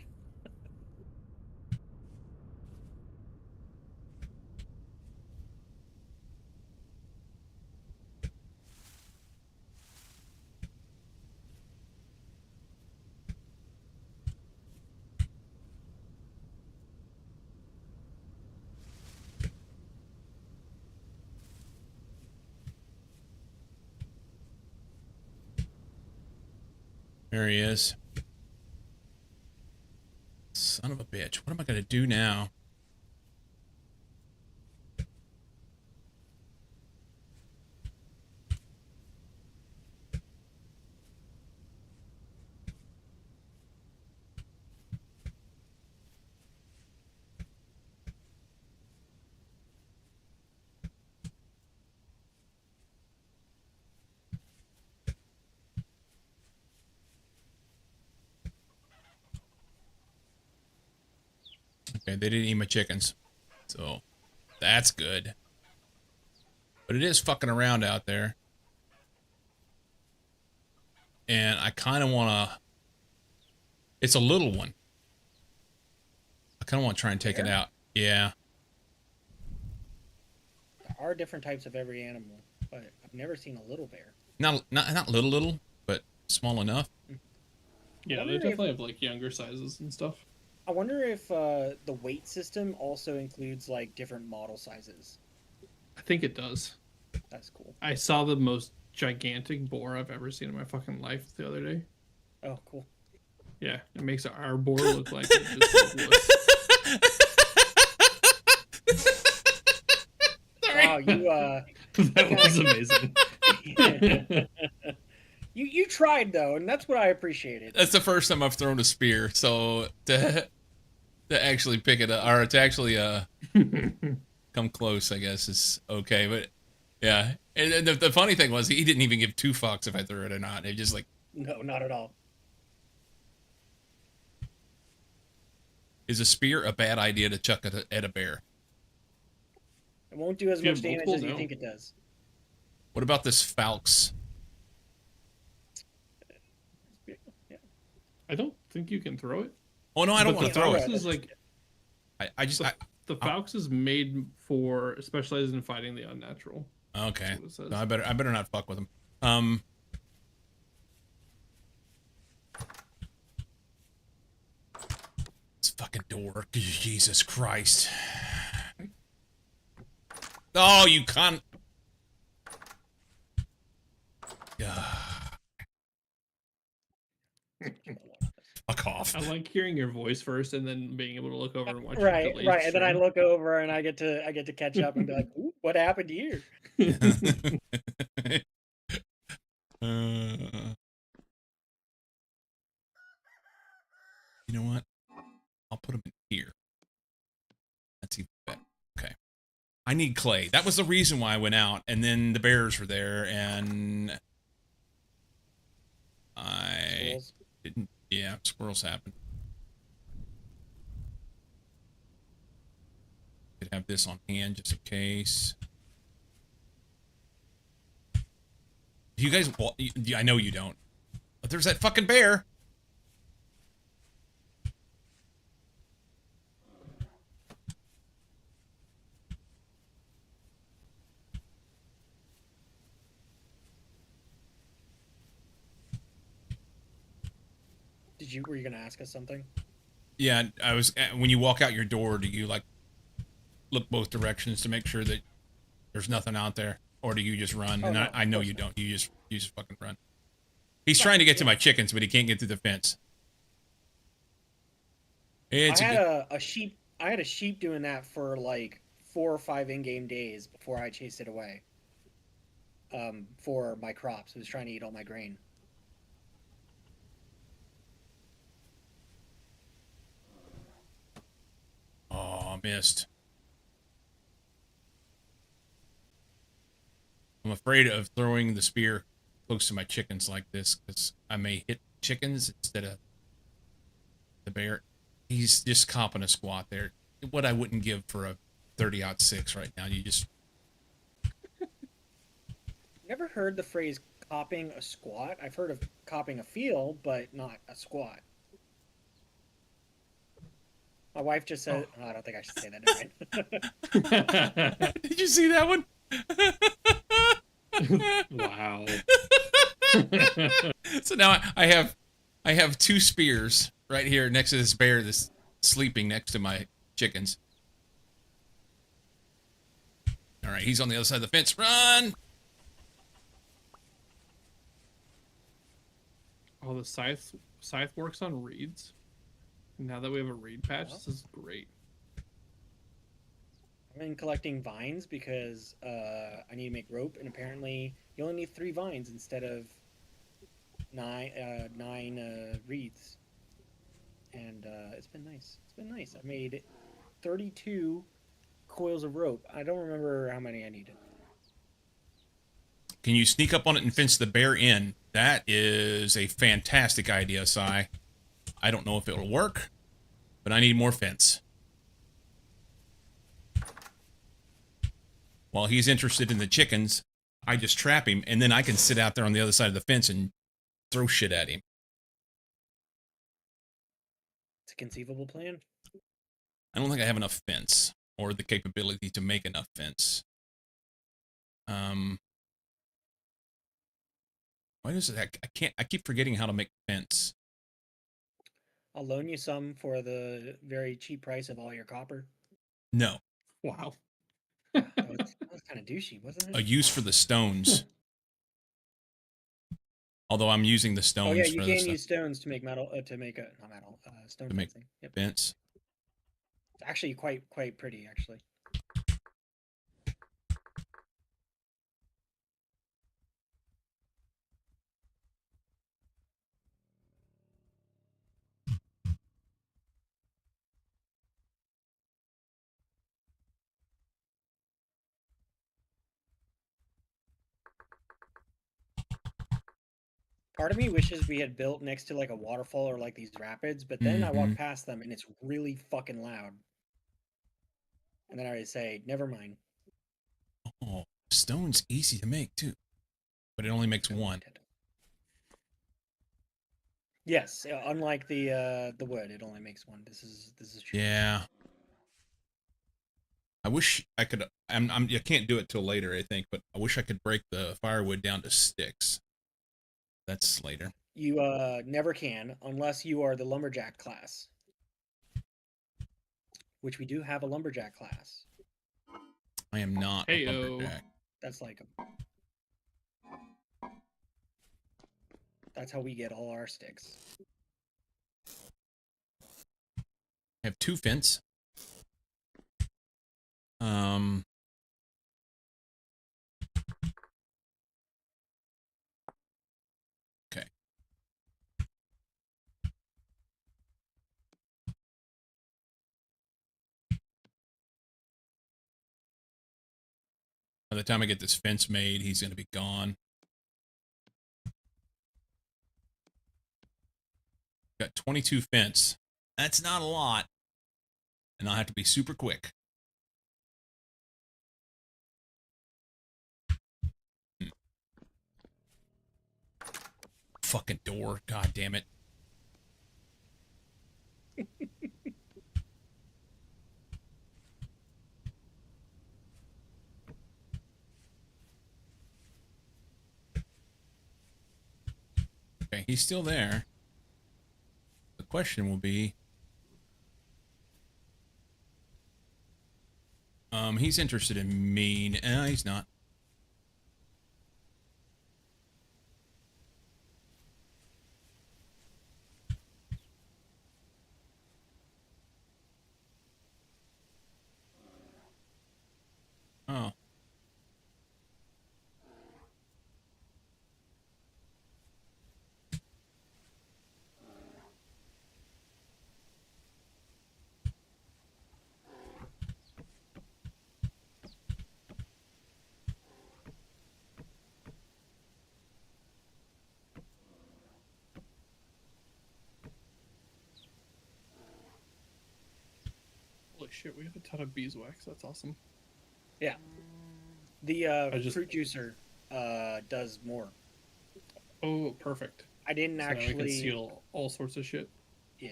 There he is. Son of a bitch. What am I going to do now? Okay, they didn't eat my chickens. So, that's good. But it is fucking around out there. And I kind of want to... It's a little one. I kind of want to try and take it out. Yeah. There are different types of every animal, but I've never seen a little bear. Not little, but small enough. Yeah, wonder they if- definitely have like younger sizes and stuff. I wonder if the weight system also includes like different model sizes. I think it does. That's cool. I saw the most gigantic boar I've ever seen in my fucking life the other day. Oh, cool. Yeah, it makes our boar look like it just Wow, that was amazing. you tried though, and that's what I appreciated. That's the first time I've thrown a spear, so to actually pick it up, or to actually come close, I guess, is okay. But yeah, and the funny thing was he didn't even give two fucks if I threw it or not. It just like, No, not at all. is a spear a bad idea to chuck at a bear? It won't do as If you much have damage multiple, as you no. think it does. What about this falx? Yeah. I don't think you can throw it. Oh no, I don't But want to the throw Falx it. is like I the Falx is made for specialized in fighting the unnatural. okay. That's what it says. So I better not fuck with him. This fucking door. Jesus Christ. Oh, you cunt. Fuck off. I like hearing your voice first and then being able to look over and watch your Right, delayed right. And then I stream. look over and I get to catch up and be like, "Ooh, what happened here?" You know what? I'll put him in here. That's even better. Okay. I need clay. That was the reason why I went out, and then the bears were there, and I Squirrels. didn't. Yeah, squirrels happen. Could have this on hand just in case. Do you guys? Well, I know you don't. But there's that fucking bear. Were you gonna ask us something? Yeah, I was. When you walk out your door, do you like look both directions to make sure that there's nothing out there, or do you just run? Oh, And no, I know of you course don't. You just fucking run. He's trying to get to my chickens, but he can't get through the fence. It's I a had good, I had a sheep doing that for like 4 or 5 in-game days before I chased it away. For my crops, it was trying to eat all my grain. oh, missed. I'm afraid of throwing the spear close to my chickens like this because I may hit chickens instead of the bear. He's just copping a squat there. What I wouldn't give for a 30-06 right now. You just Never heard the phrase "copping a squat." I've heard of copping a feel, but not a squat. My wife just said, oh, I don't think I should say that. Never mind. Did you see that one? Wow. So now I have two spears right here next to this bear that's sleeping next to my chickens. All right, he's on the other side of the fence. Run! Oh, the scythe works on reeds. Now that we have a reed patch, Well. this is great. I've been collecting vines because I need to make rope, and apparently you only need 3 vines instead of nine reeds. And it's been nice. It's been nice. I made 32 coils of rope. I don't remember how many I needed. Can you sneak up on it and fence the bear in? That is a fantastic idea, Sai. I don't know if it'll work, but I need more fence. While he's interested in the chickens, I just trap him, and then I can sit out there on the other side of the fence and throw shit at him. It's a conceivable plan. I don't think I have enough fence or the capability to make enough fence. Why does it? I keep forgetting how to make fence. I'll loan you some for the very cheap price of all your copper. No, Wow. That was kind of douchey, wasn't a it? use for the stones. Although I'm using the stones Oh yeah, you for the can use stones to make metal not metal stone To make fencing. Yep. fence. It's actually quite pretty actually. Part of me wishes we had built next to like a waterfall or like these rapids, but then I walk past them and it's really fucking loud. And then I say, never mind. Oh, stone's easy to make too, but it only makes one. Yes, unlike the wood, it only makes one. This is true. Yeah. I wish I could. I can't do it till later, I think, but I wish I could break the firewood down to sticks. That's later. You never can unless you are the lumberjack class, which we do have a lumberjack class. I am not a Heyo. lumberjack. That's like that's how we get all our sticks. I have 2 fence. Okay. By the time I get this fence made, he's going to be gone. Got 22 fence. That's not a lot. And I'll have to be super quick. Fucking door. God damn it. Okay, he's still there. The question will be, he's interested in me. No, he's not. Oh. Holy shit, we have a ton of beeswax. That's awesome. Yeah. The fruit juicer does more. Oh, perfect. I didn't So now we can actually seal all sorts of shit. Yeah.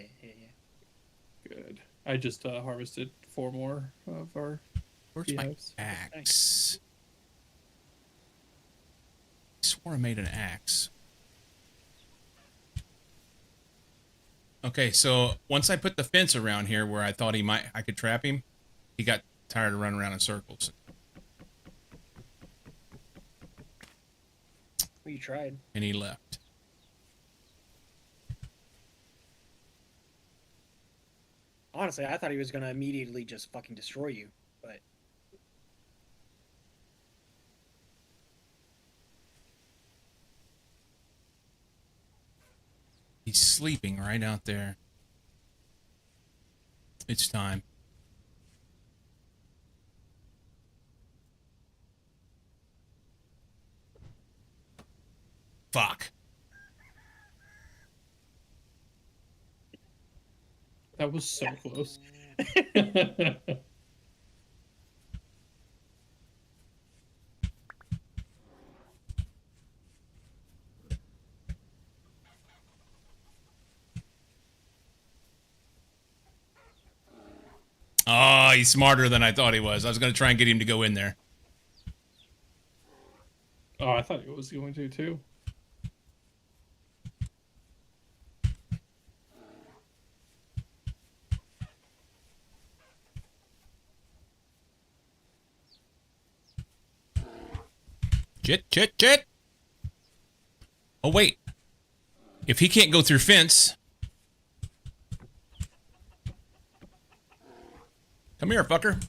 Good. I just harvested 4 more of our Where's my beehives. axe? I swore I made an axe. Okay, so once I put the fence around here where I thought I could trap him, he got tired of running around in circles. Well, you tried. And he left. honestly, I thought he was gonna immediately just fucking destroy you, but He's sleeping right out there. It's time. Fuck. That was so close. Oh, he's smarter than I thought he was. I was going to try and get him to go in there. Oh, I thought it was going to too. Chit. Oh, wait. If he can't go through fence... Come here, fucker.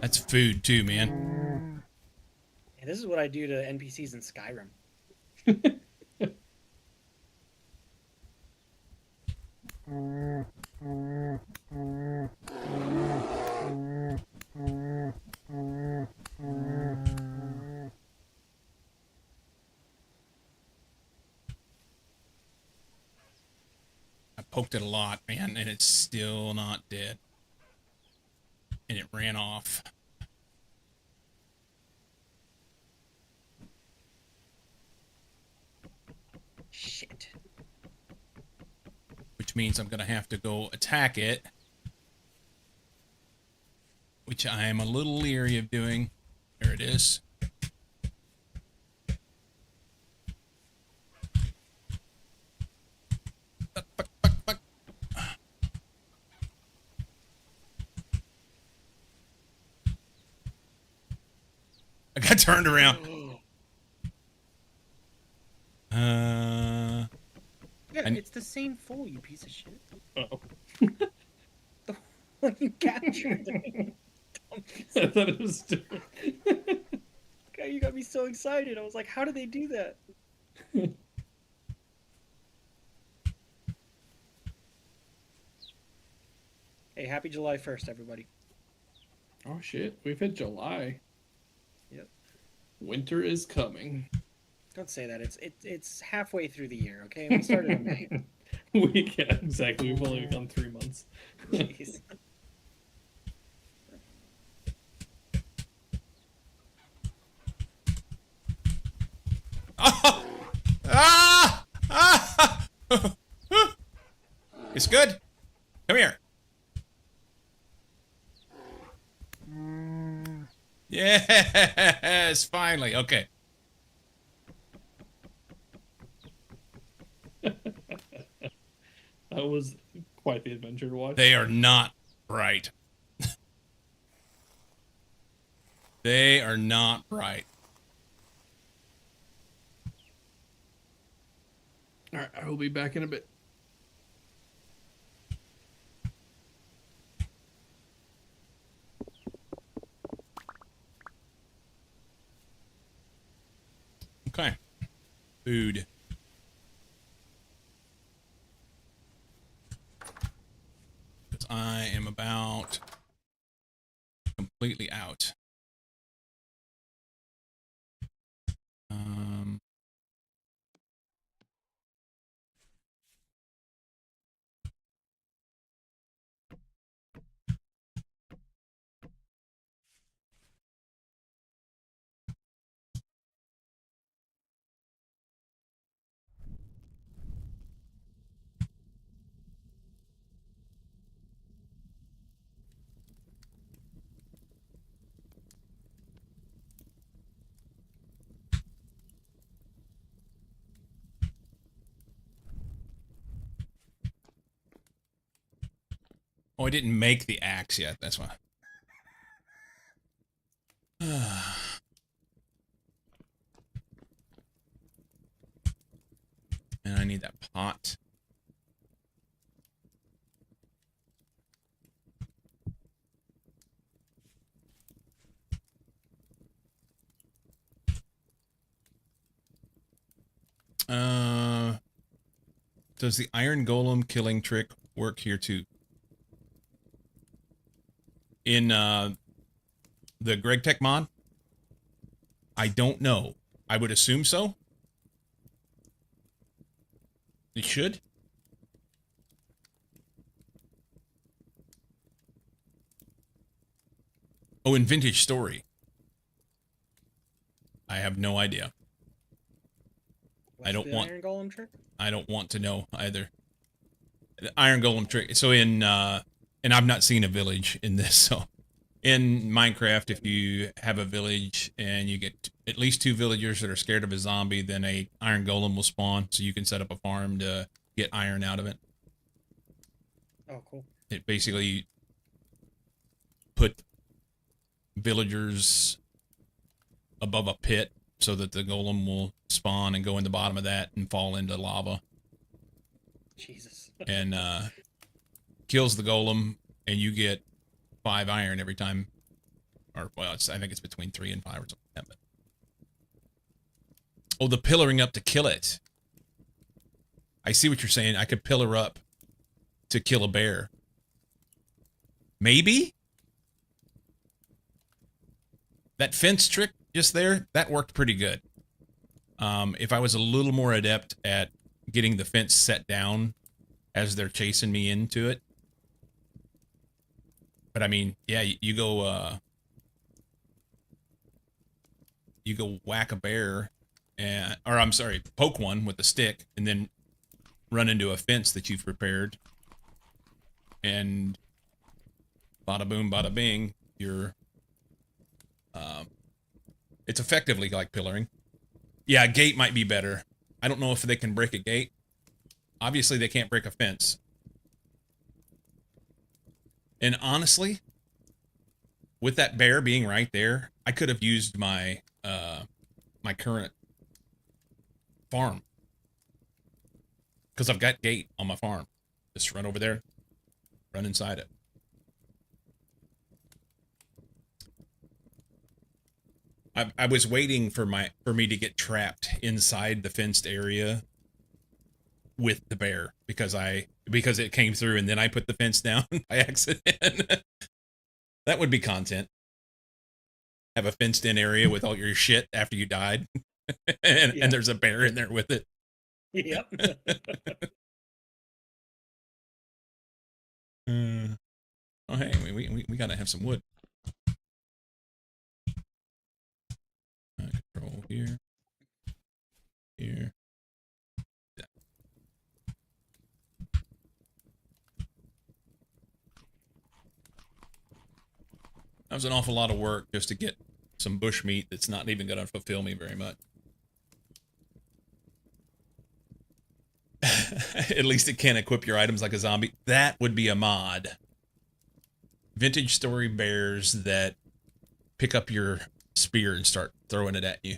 That's food too, man. yeah, this is what I do to NPCs in Skyrim. I poked it a lot, man, and it's still not dead. And it ran off. Shit. Which means I'm going to have to go attack it. Which I am a little leery of doing. There it is. Fuck. I got turned around. Yeah, And- it's the same fool, you piece of shit. Oh. When you captured him. I thought it was different. God, you got me so excited. I was like, how did they do that? Hey, happy July 1st, everybody. Oh shit, we've hit July. Yep. Winter is coming. Don't say that. It's halfway through the year, okay? We started in May. Yeah, exactly. We've only gone 3 months. Jeez. It's good. Come here. Yes, finally. Okay. That was quite the adventure to watch. They are not bright. They are not bright. All right, I will be back in a bit. Okay. Food. Because I am about completely out. Oh, I didn't make the axe yet. That's why. And I need that pot. Does the iron golem killing trick work here too? In the Greg Tech mod? I don't know. I would assume so. It should. Oh, in Vintage Story. I have no idea. What's don't the want- Iron Golem trick? I don't want to know either. The Iron Golem trick. So in and I've not seen a village in this, so in Minecraft, if you have a village and you get at least 2 villagers that are scared of a zombie, then a Iron Golem will spawn, so you can set up a farm to get iron out of it. Oh, cool. It basically put villagers above a pit so that the golem will spawn and go in the bottom of that and fall into lava Jesus. and kills the golem, and you get 5 iron every time. Or, well, I think it's between 3 and 5 or something like that. But... oh, the pillaring up to kill it. I see what you're saying. I could pillar up to kill a bear. Maybe? That fence trick just there, that worked pretty good. If I was a little more adept at getting the fence set down as they're chasing me into it. But I mean, yeah, you go whack a bear, and, or I'm sorry, poke one with a stick, and then run into a fence that you've prepared, and bada boom, bada bing, you're it's effectively like pillaring. Yeah, a gate might be better. I don't know if they can break a gate. Obviously, they can't break a fence. And honestly, with that bear being right there, I could have used my my current farm. Because I've got gate on my farm. Just run over there, run inside it. I was waiting for me to get trapped inside the fenced area with the bear because it came through and then I put the fence down by accident. That would be content. Have a fenced in area with all your shit after you died, and there's a bear in there with it. Yep. Oh hey, we gotta have some wood. Control here. Here. Yeah. That was an awful lot of work just to get some bush meat that's not even going to fulfill me very much. At least it can't equip your items like a zombie. That would be a mod. Vintage Story bears that pick up your spear and start throwing it at you.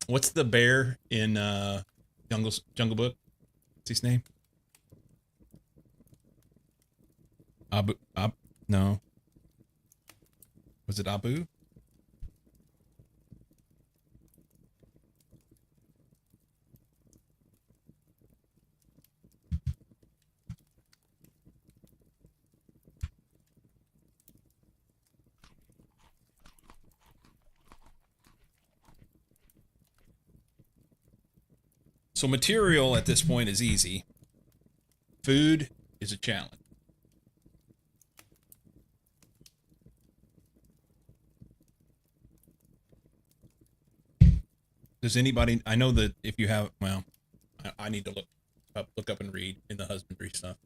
What's the bear in Jungle Book? What's his name? No. Was it Abu? So material at this point is easy. Food is a challenge. Does anybody, I know that if you have, well, I need to look up and read in the husbandry stuff.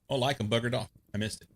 Oh, like them buggered off. I missed it.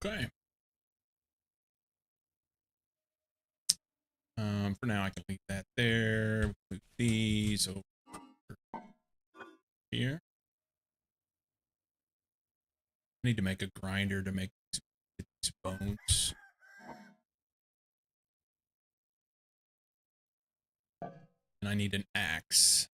Okay. For now, I can leave that there. Move these over here. I need to make a grinder to make these bones. And I need an axe.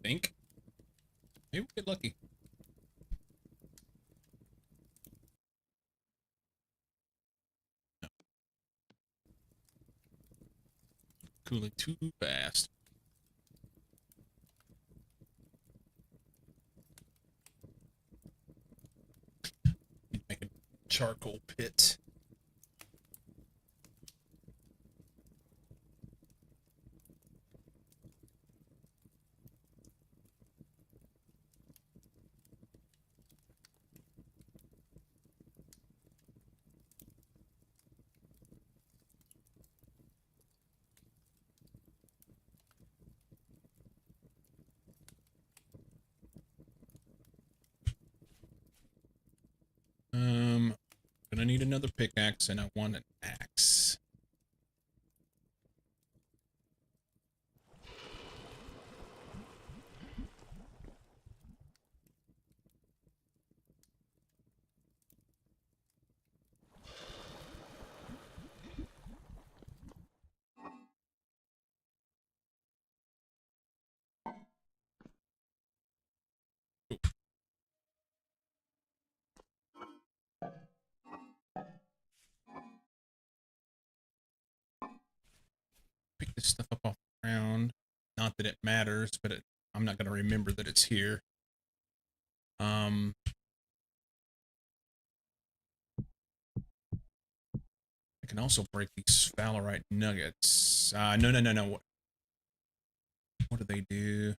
Think. Maybe we'll get lucky. No. Cooling too fast. Need to make a charcoal pit. Gonna need another pickaxe, and I want an axe. Ooh. Pick this stuff up off the ground. Not that it matters, but I'm not gonna remember that it's here. I can also break these Sphalerite nuggets. No. What do they do?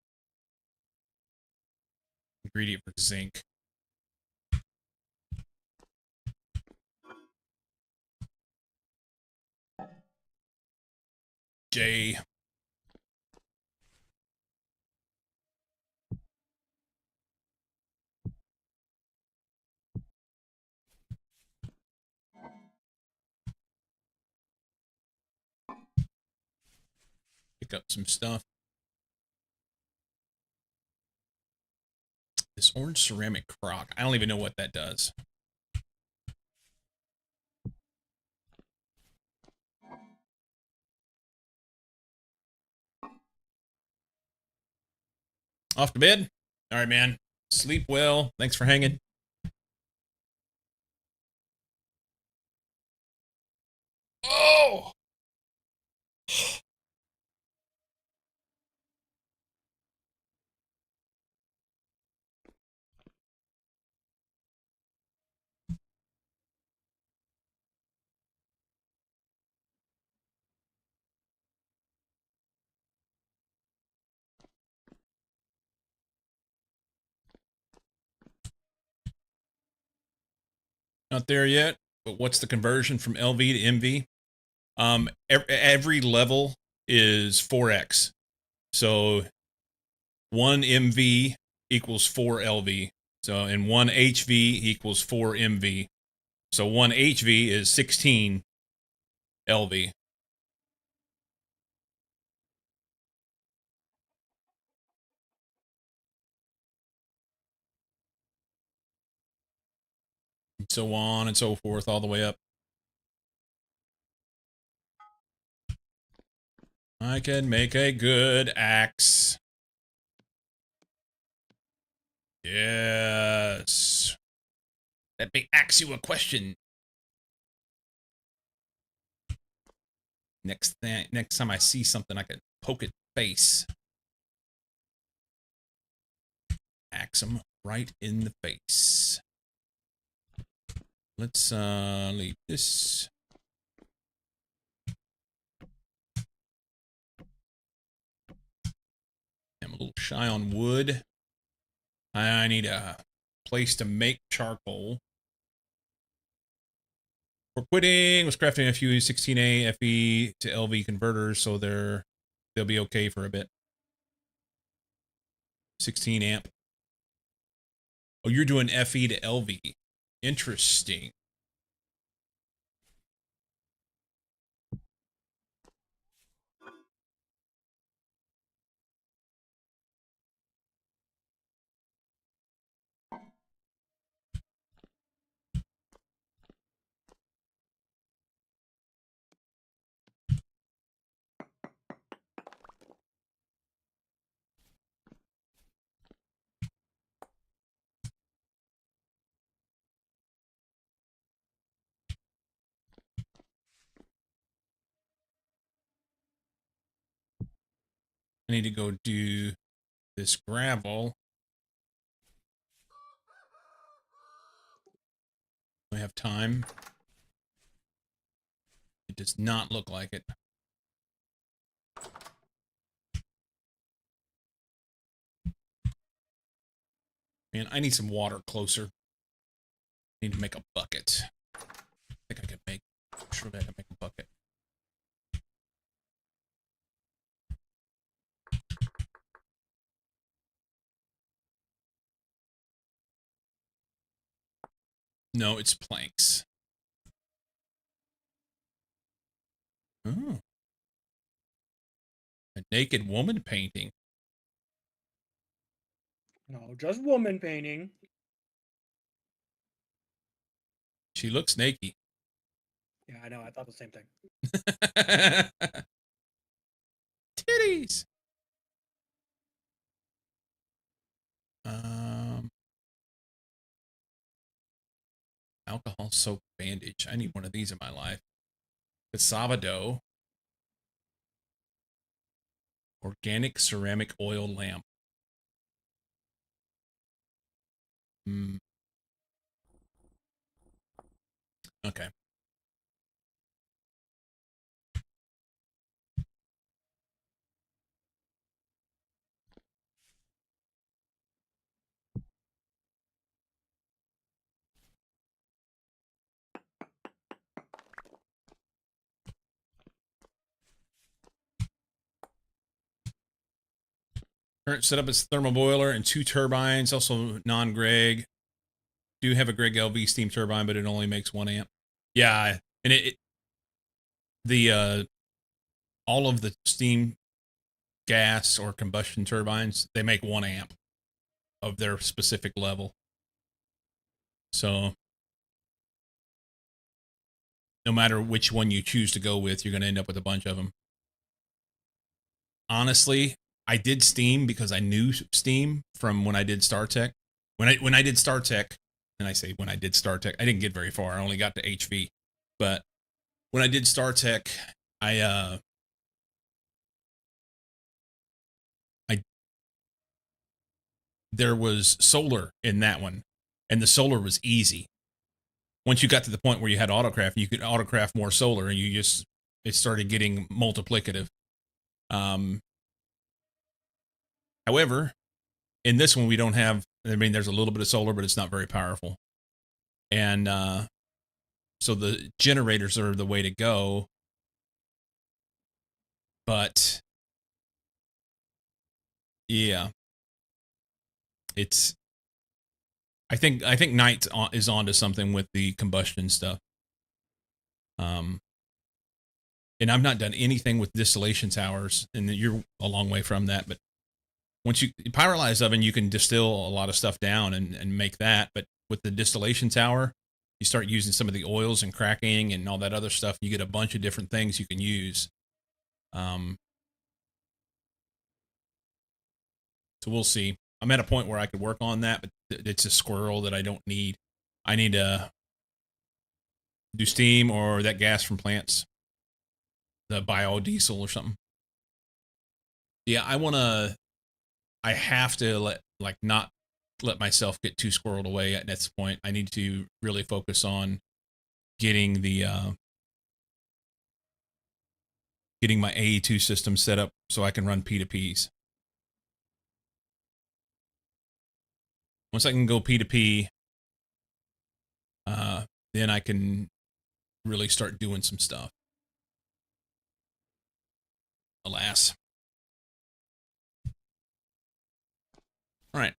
Ingredient for zinc. J. Pick up some stuff. This orange ceramic crock. I don't even know what that does. Off to bed? All right, man. Sleep well. Thanks for hanging. Oh! Not there yet, but what's the conversion from LV to MV? Every level is 4x. So 1 MV equals 4 LV. So, and 1 HV equals 4 MV. So 1 HV is 16 LV. And so on and so forth, all the way up. I can make a good axe. Yes. Let me ask you a question. Next time I see something, I can poke it face. Axe him right in the face. Let's leave this. I'm a little shy on wood. I need a place to make charcoal. We're quitting. Was crafting a few 16A FE to LV converters, so they'll be okay for a bit. 16 amp. Oh, you're doing FE to LV. Interesting. I need to go do this gravel. I have time. It does not look like it. Man, I need some water closer. I need to make a bucket. I think I can make. I'm sure that I can make a bucket. No, it's planks. Oh. A naked woman painting. No, just woman painting. She looks naked. Yeah, I know. I thought the same thing. Titties. Alcohol soaked bandage. I need one of these in my life. Cassava dough. Organic ceramic oil lamp. Okay. Current setup is thermal boiler and 2 turbines, also non-Greg. Do have a Greg LV steam turbine, but it only makes 1 amp. Yeah, and all of the steam, gas, or combustion turbines, they make 1 amp of their specific level. So no matter which one you choose to go with, you're going to end up with a bunch of them. Honestly, I did Steam because I knew Steam from when I did StarTech. When I did StarTech, and I say when I did StarTech, I didn't get very far. I only got to HV. But when I did StarTech, I there was solar in that one, and the solar was easy. Once you got to the point where you had autocraft, you could autocraft more solar, and it started getting multiplicative. However, in this one we don't have. I mean, there's a little bit of solar, but it's not very powerful, and so the generators are the way to go. But yeah, it's. I think Knight is onto something with the combustion stuff. And I've not done anything with distillation towers, and you're a long way from that. But once you pyrolyze oven, you can distill a lot of stuff down and make that. But with the distillation tower, you start using some of the oils and cracking and all that other stuff. You get a bunch of different things you can use. So we'll see. I'm at a point where I could work on that, but it's a squirrel that I don't need. I need to do steam or that gas from plants, the biodiesel or something. Yeah, I have to not let myself get too squirreled away at this point. I need to really focus on getting getting my AE2 system set up so I can run P2Ps. Once I can go P2P, then I can really start doing some stuff. Alas. All right.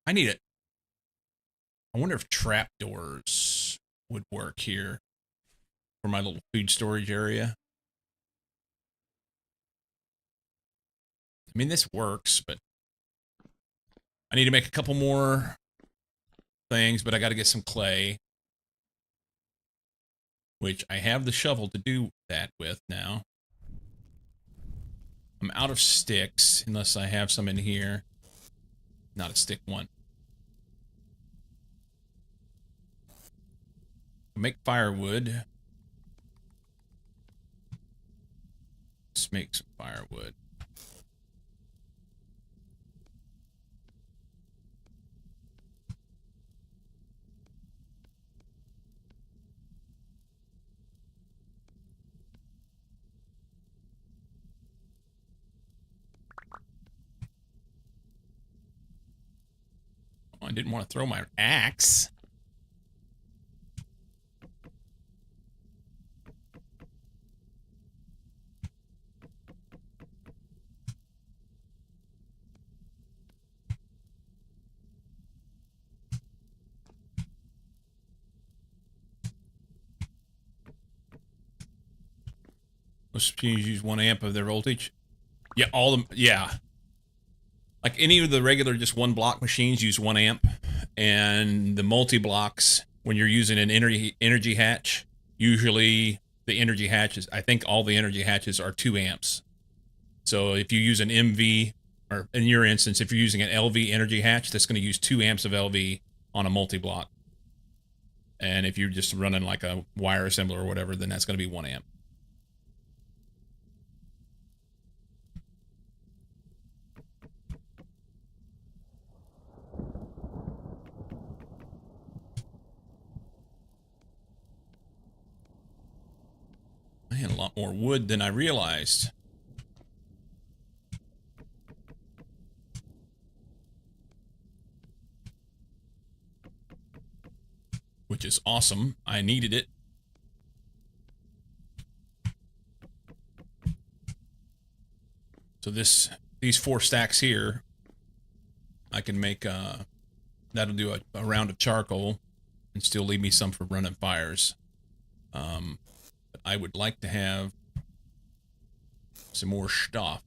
I need it. I wonder if trapdoors would work here for my little food storage area. I mean, this works, but I need to make a couple more things, but I got to get some clay, which I have the shovel to do that with now. I'm out of sticks, unless I have some in here. Not a stick one. Make firewood. Let's make some firewood. Oh, I didn't want to throw my axe. Most machines use 1 amp of their voltage. Yeah, yeah. Like any of the regular just 1 block machines use 1 amp, and the multi-blocks, when you're using an energy hatch, usually the energy hatches, I think all the energy hatches are 2 amps. So if you use an MV, or in your instance, if you're using an LV energy hatch, that's going to use 2 amps of LV on a multi-block. And if you're just running like a wire assembler or whatever, then that's going to be 1 amp. I had a lot more wood than I realized. Which is awesome. I needed it. So these 4 stacks here, I can make that'll do a round of charcoal and still leave me some for running fires. But I would like to have some more stuff.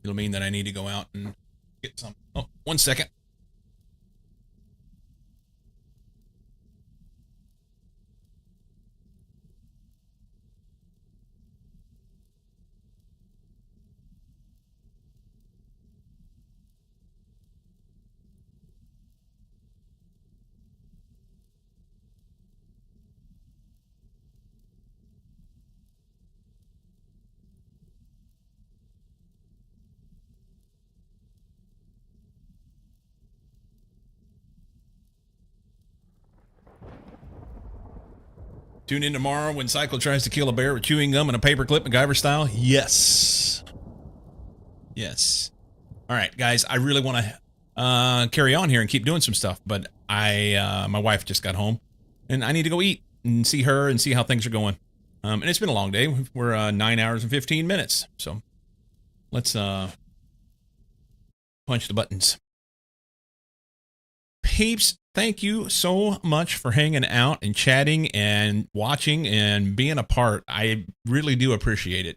It'll mean that I need to go out and get some. Oh, 1 second. Tune in tomorrow when Cycle tries to kill a bear with chewing gum and a paperclip MacGyver style. Yes. Yes. All right, guys, I really want to carry on here and keep doing some stuff, but my wife just got home, and I need to go eat and see her and see how things are going. And it's been a long day. We're 9 hours and 15 minutes, so let's punch the buttons. Peeps, thank you so much for hanging out and chatting and watching and being a part. I really do appreciate it.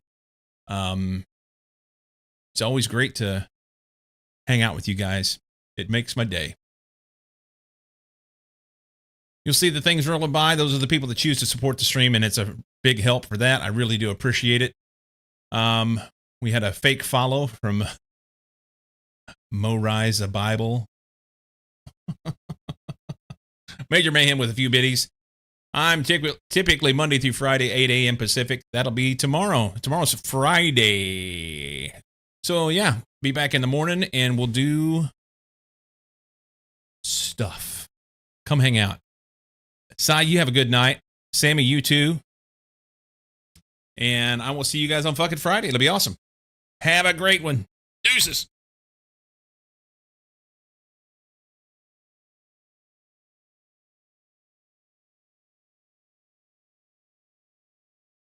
It's always great to hang out with you guys. It makes my day. You'll see the things rolling by. Those are the people that choose to support the stream, and it's a big help for that. I really do appreciate it. We had a fake follow from Morise a Bible. Major Mayhem with a few biddies. I'm typically Monday through Friday, 8 a.m. Pacific. That'll be tomorrow. Tomorrow's Friday. So, yeah, be back in the morning, and we'll do stuff. Come hang out. Sai, you have a good night. Sammy, you too. And I will see you guys on fucking Friday. It'll be awesome. Have a great one. Deuces.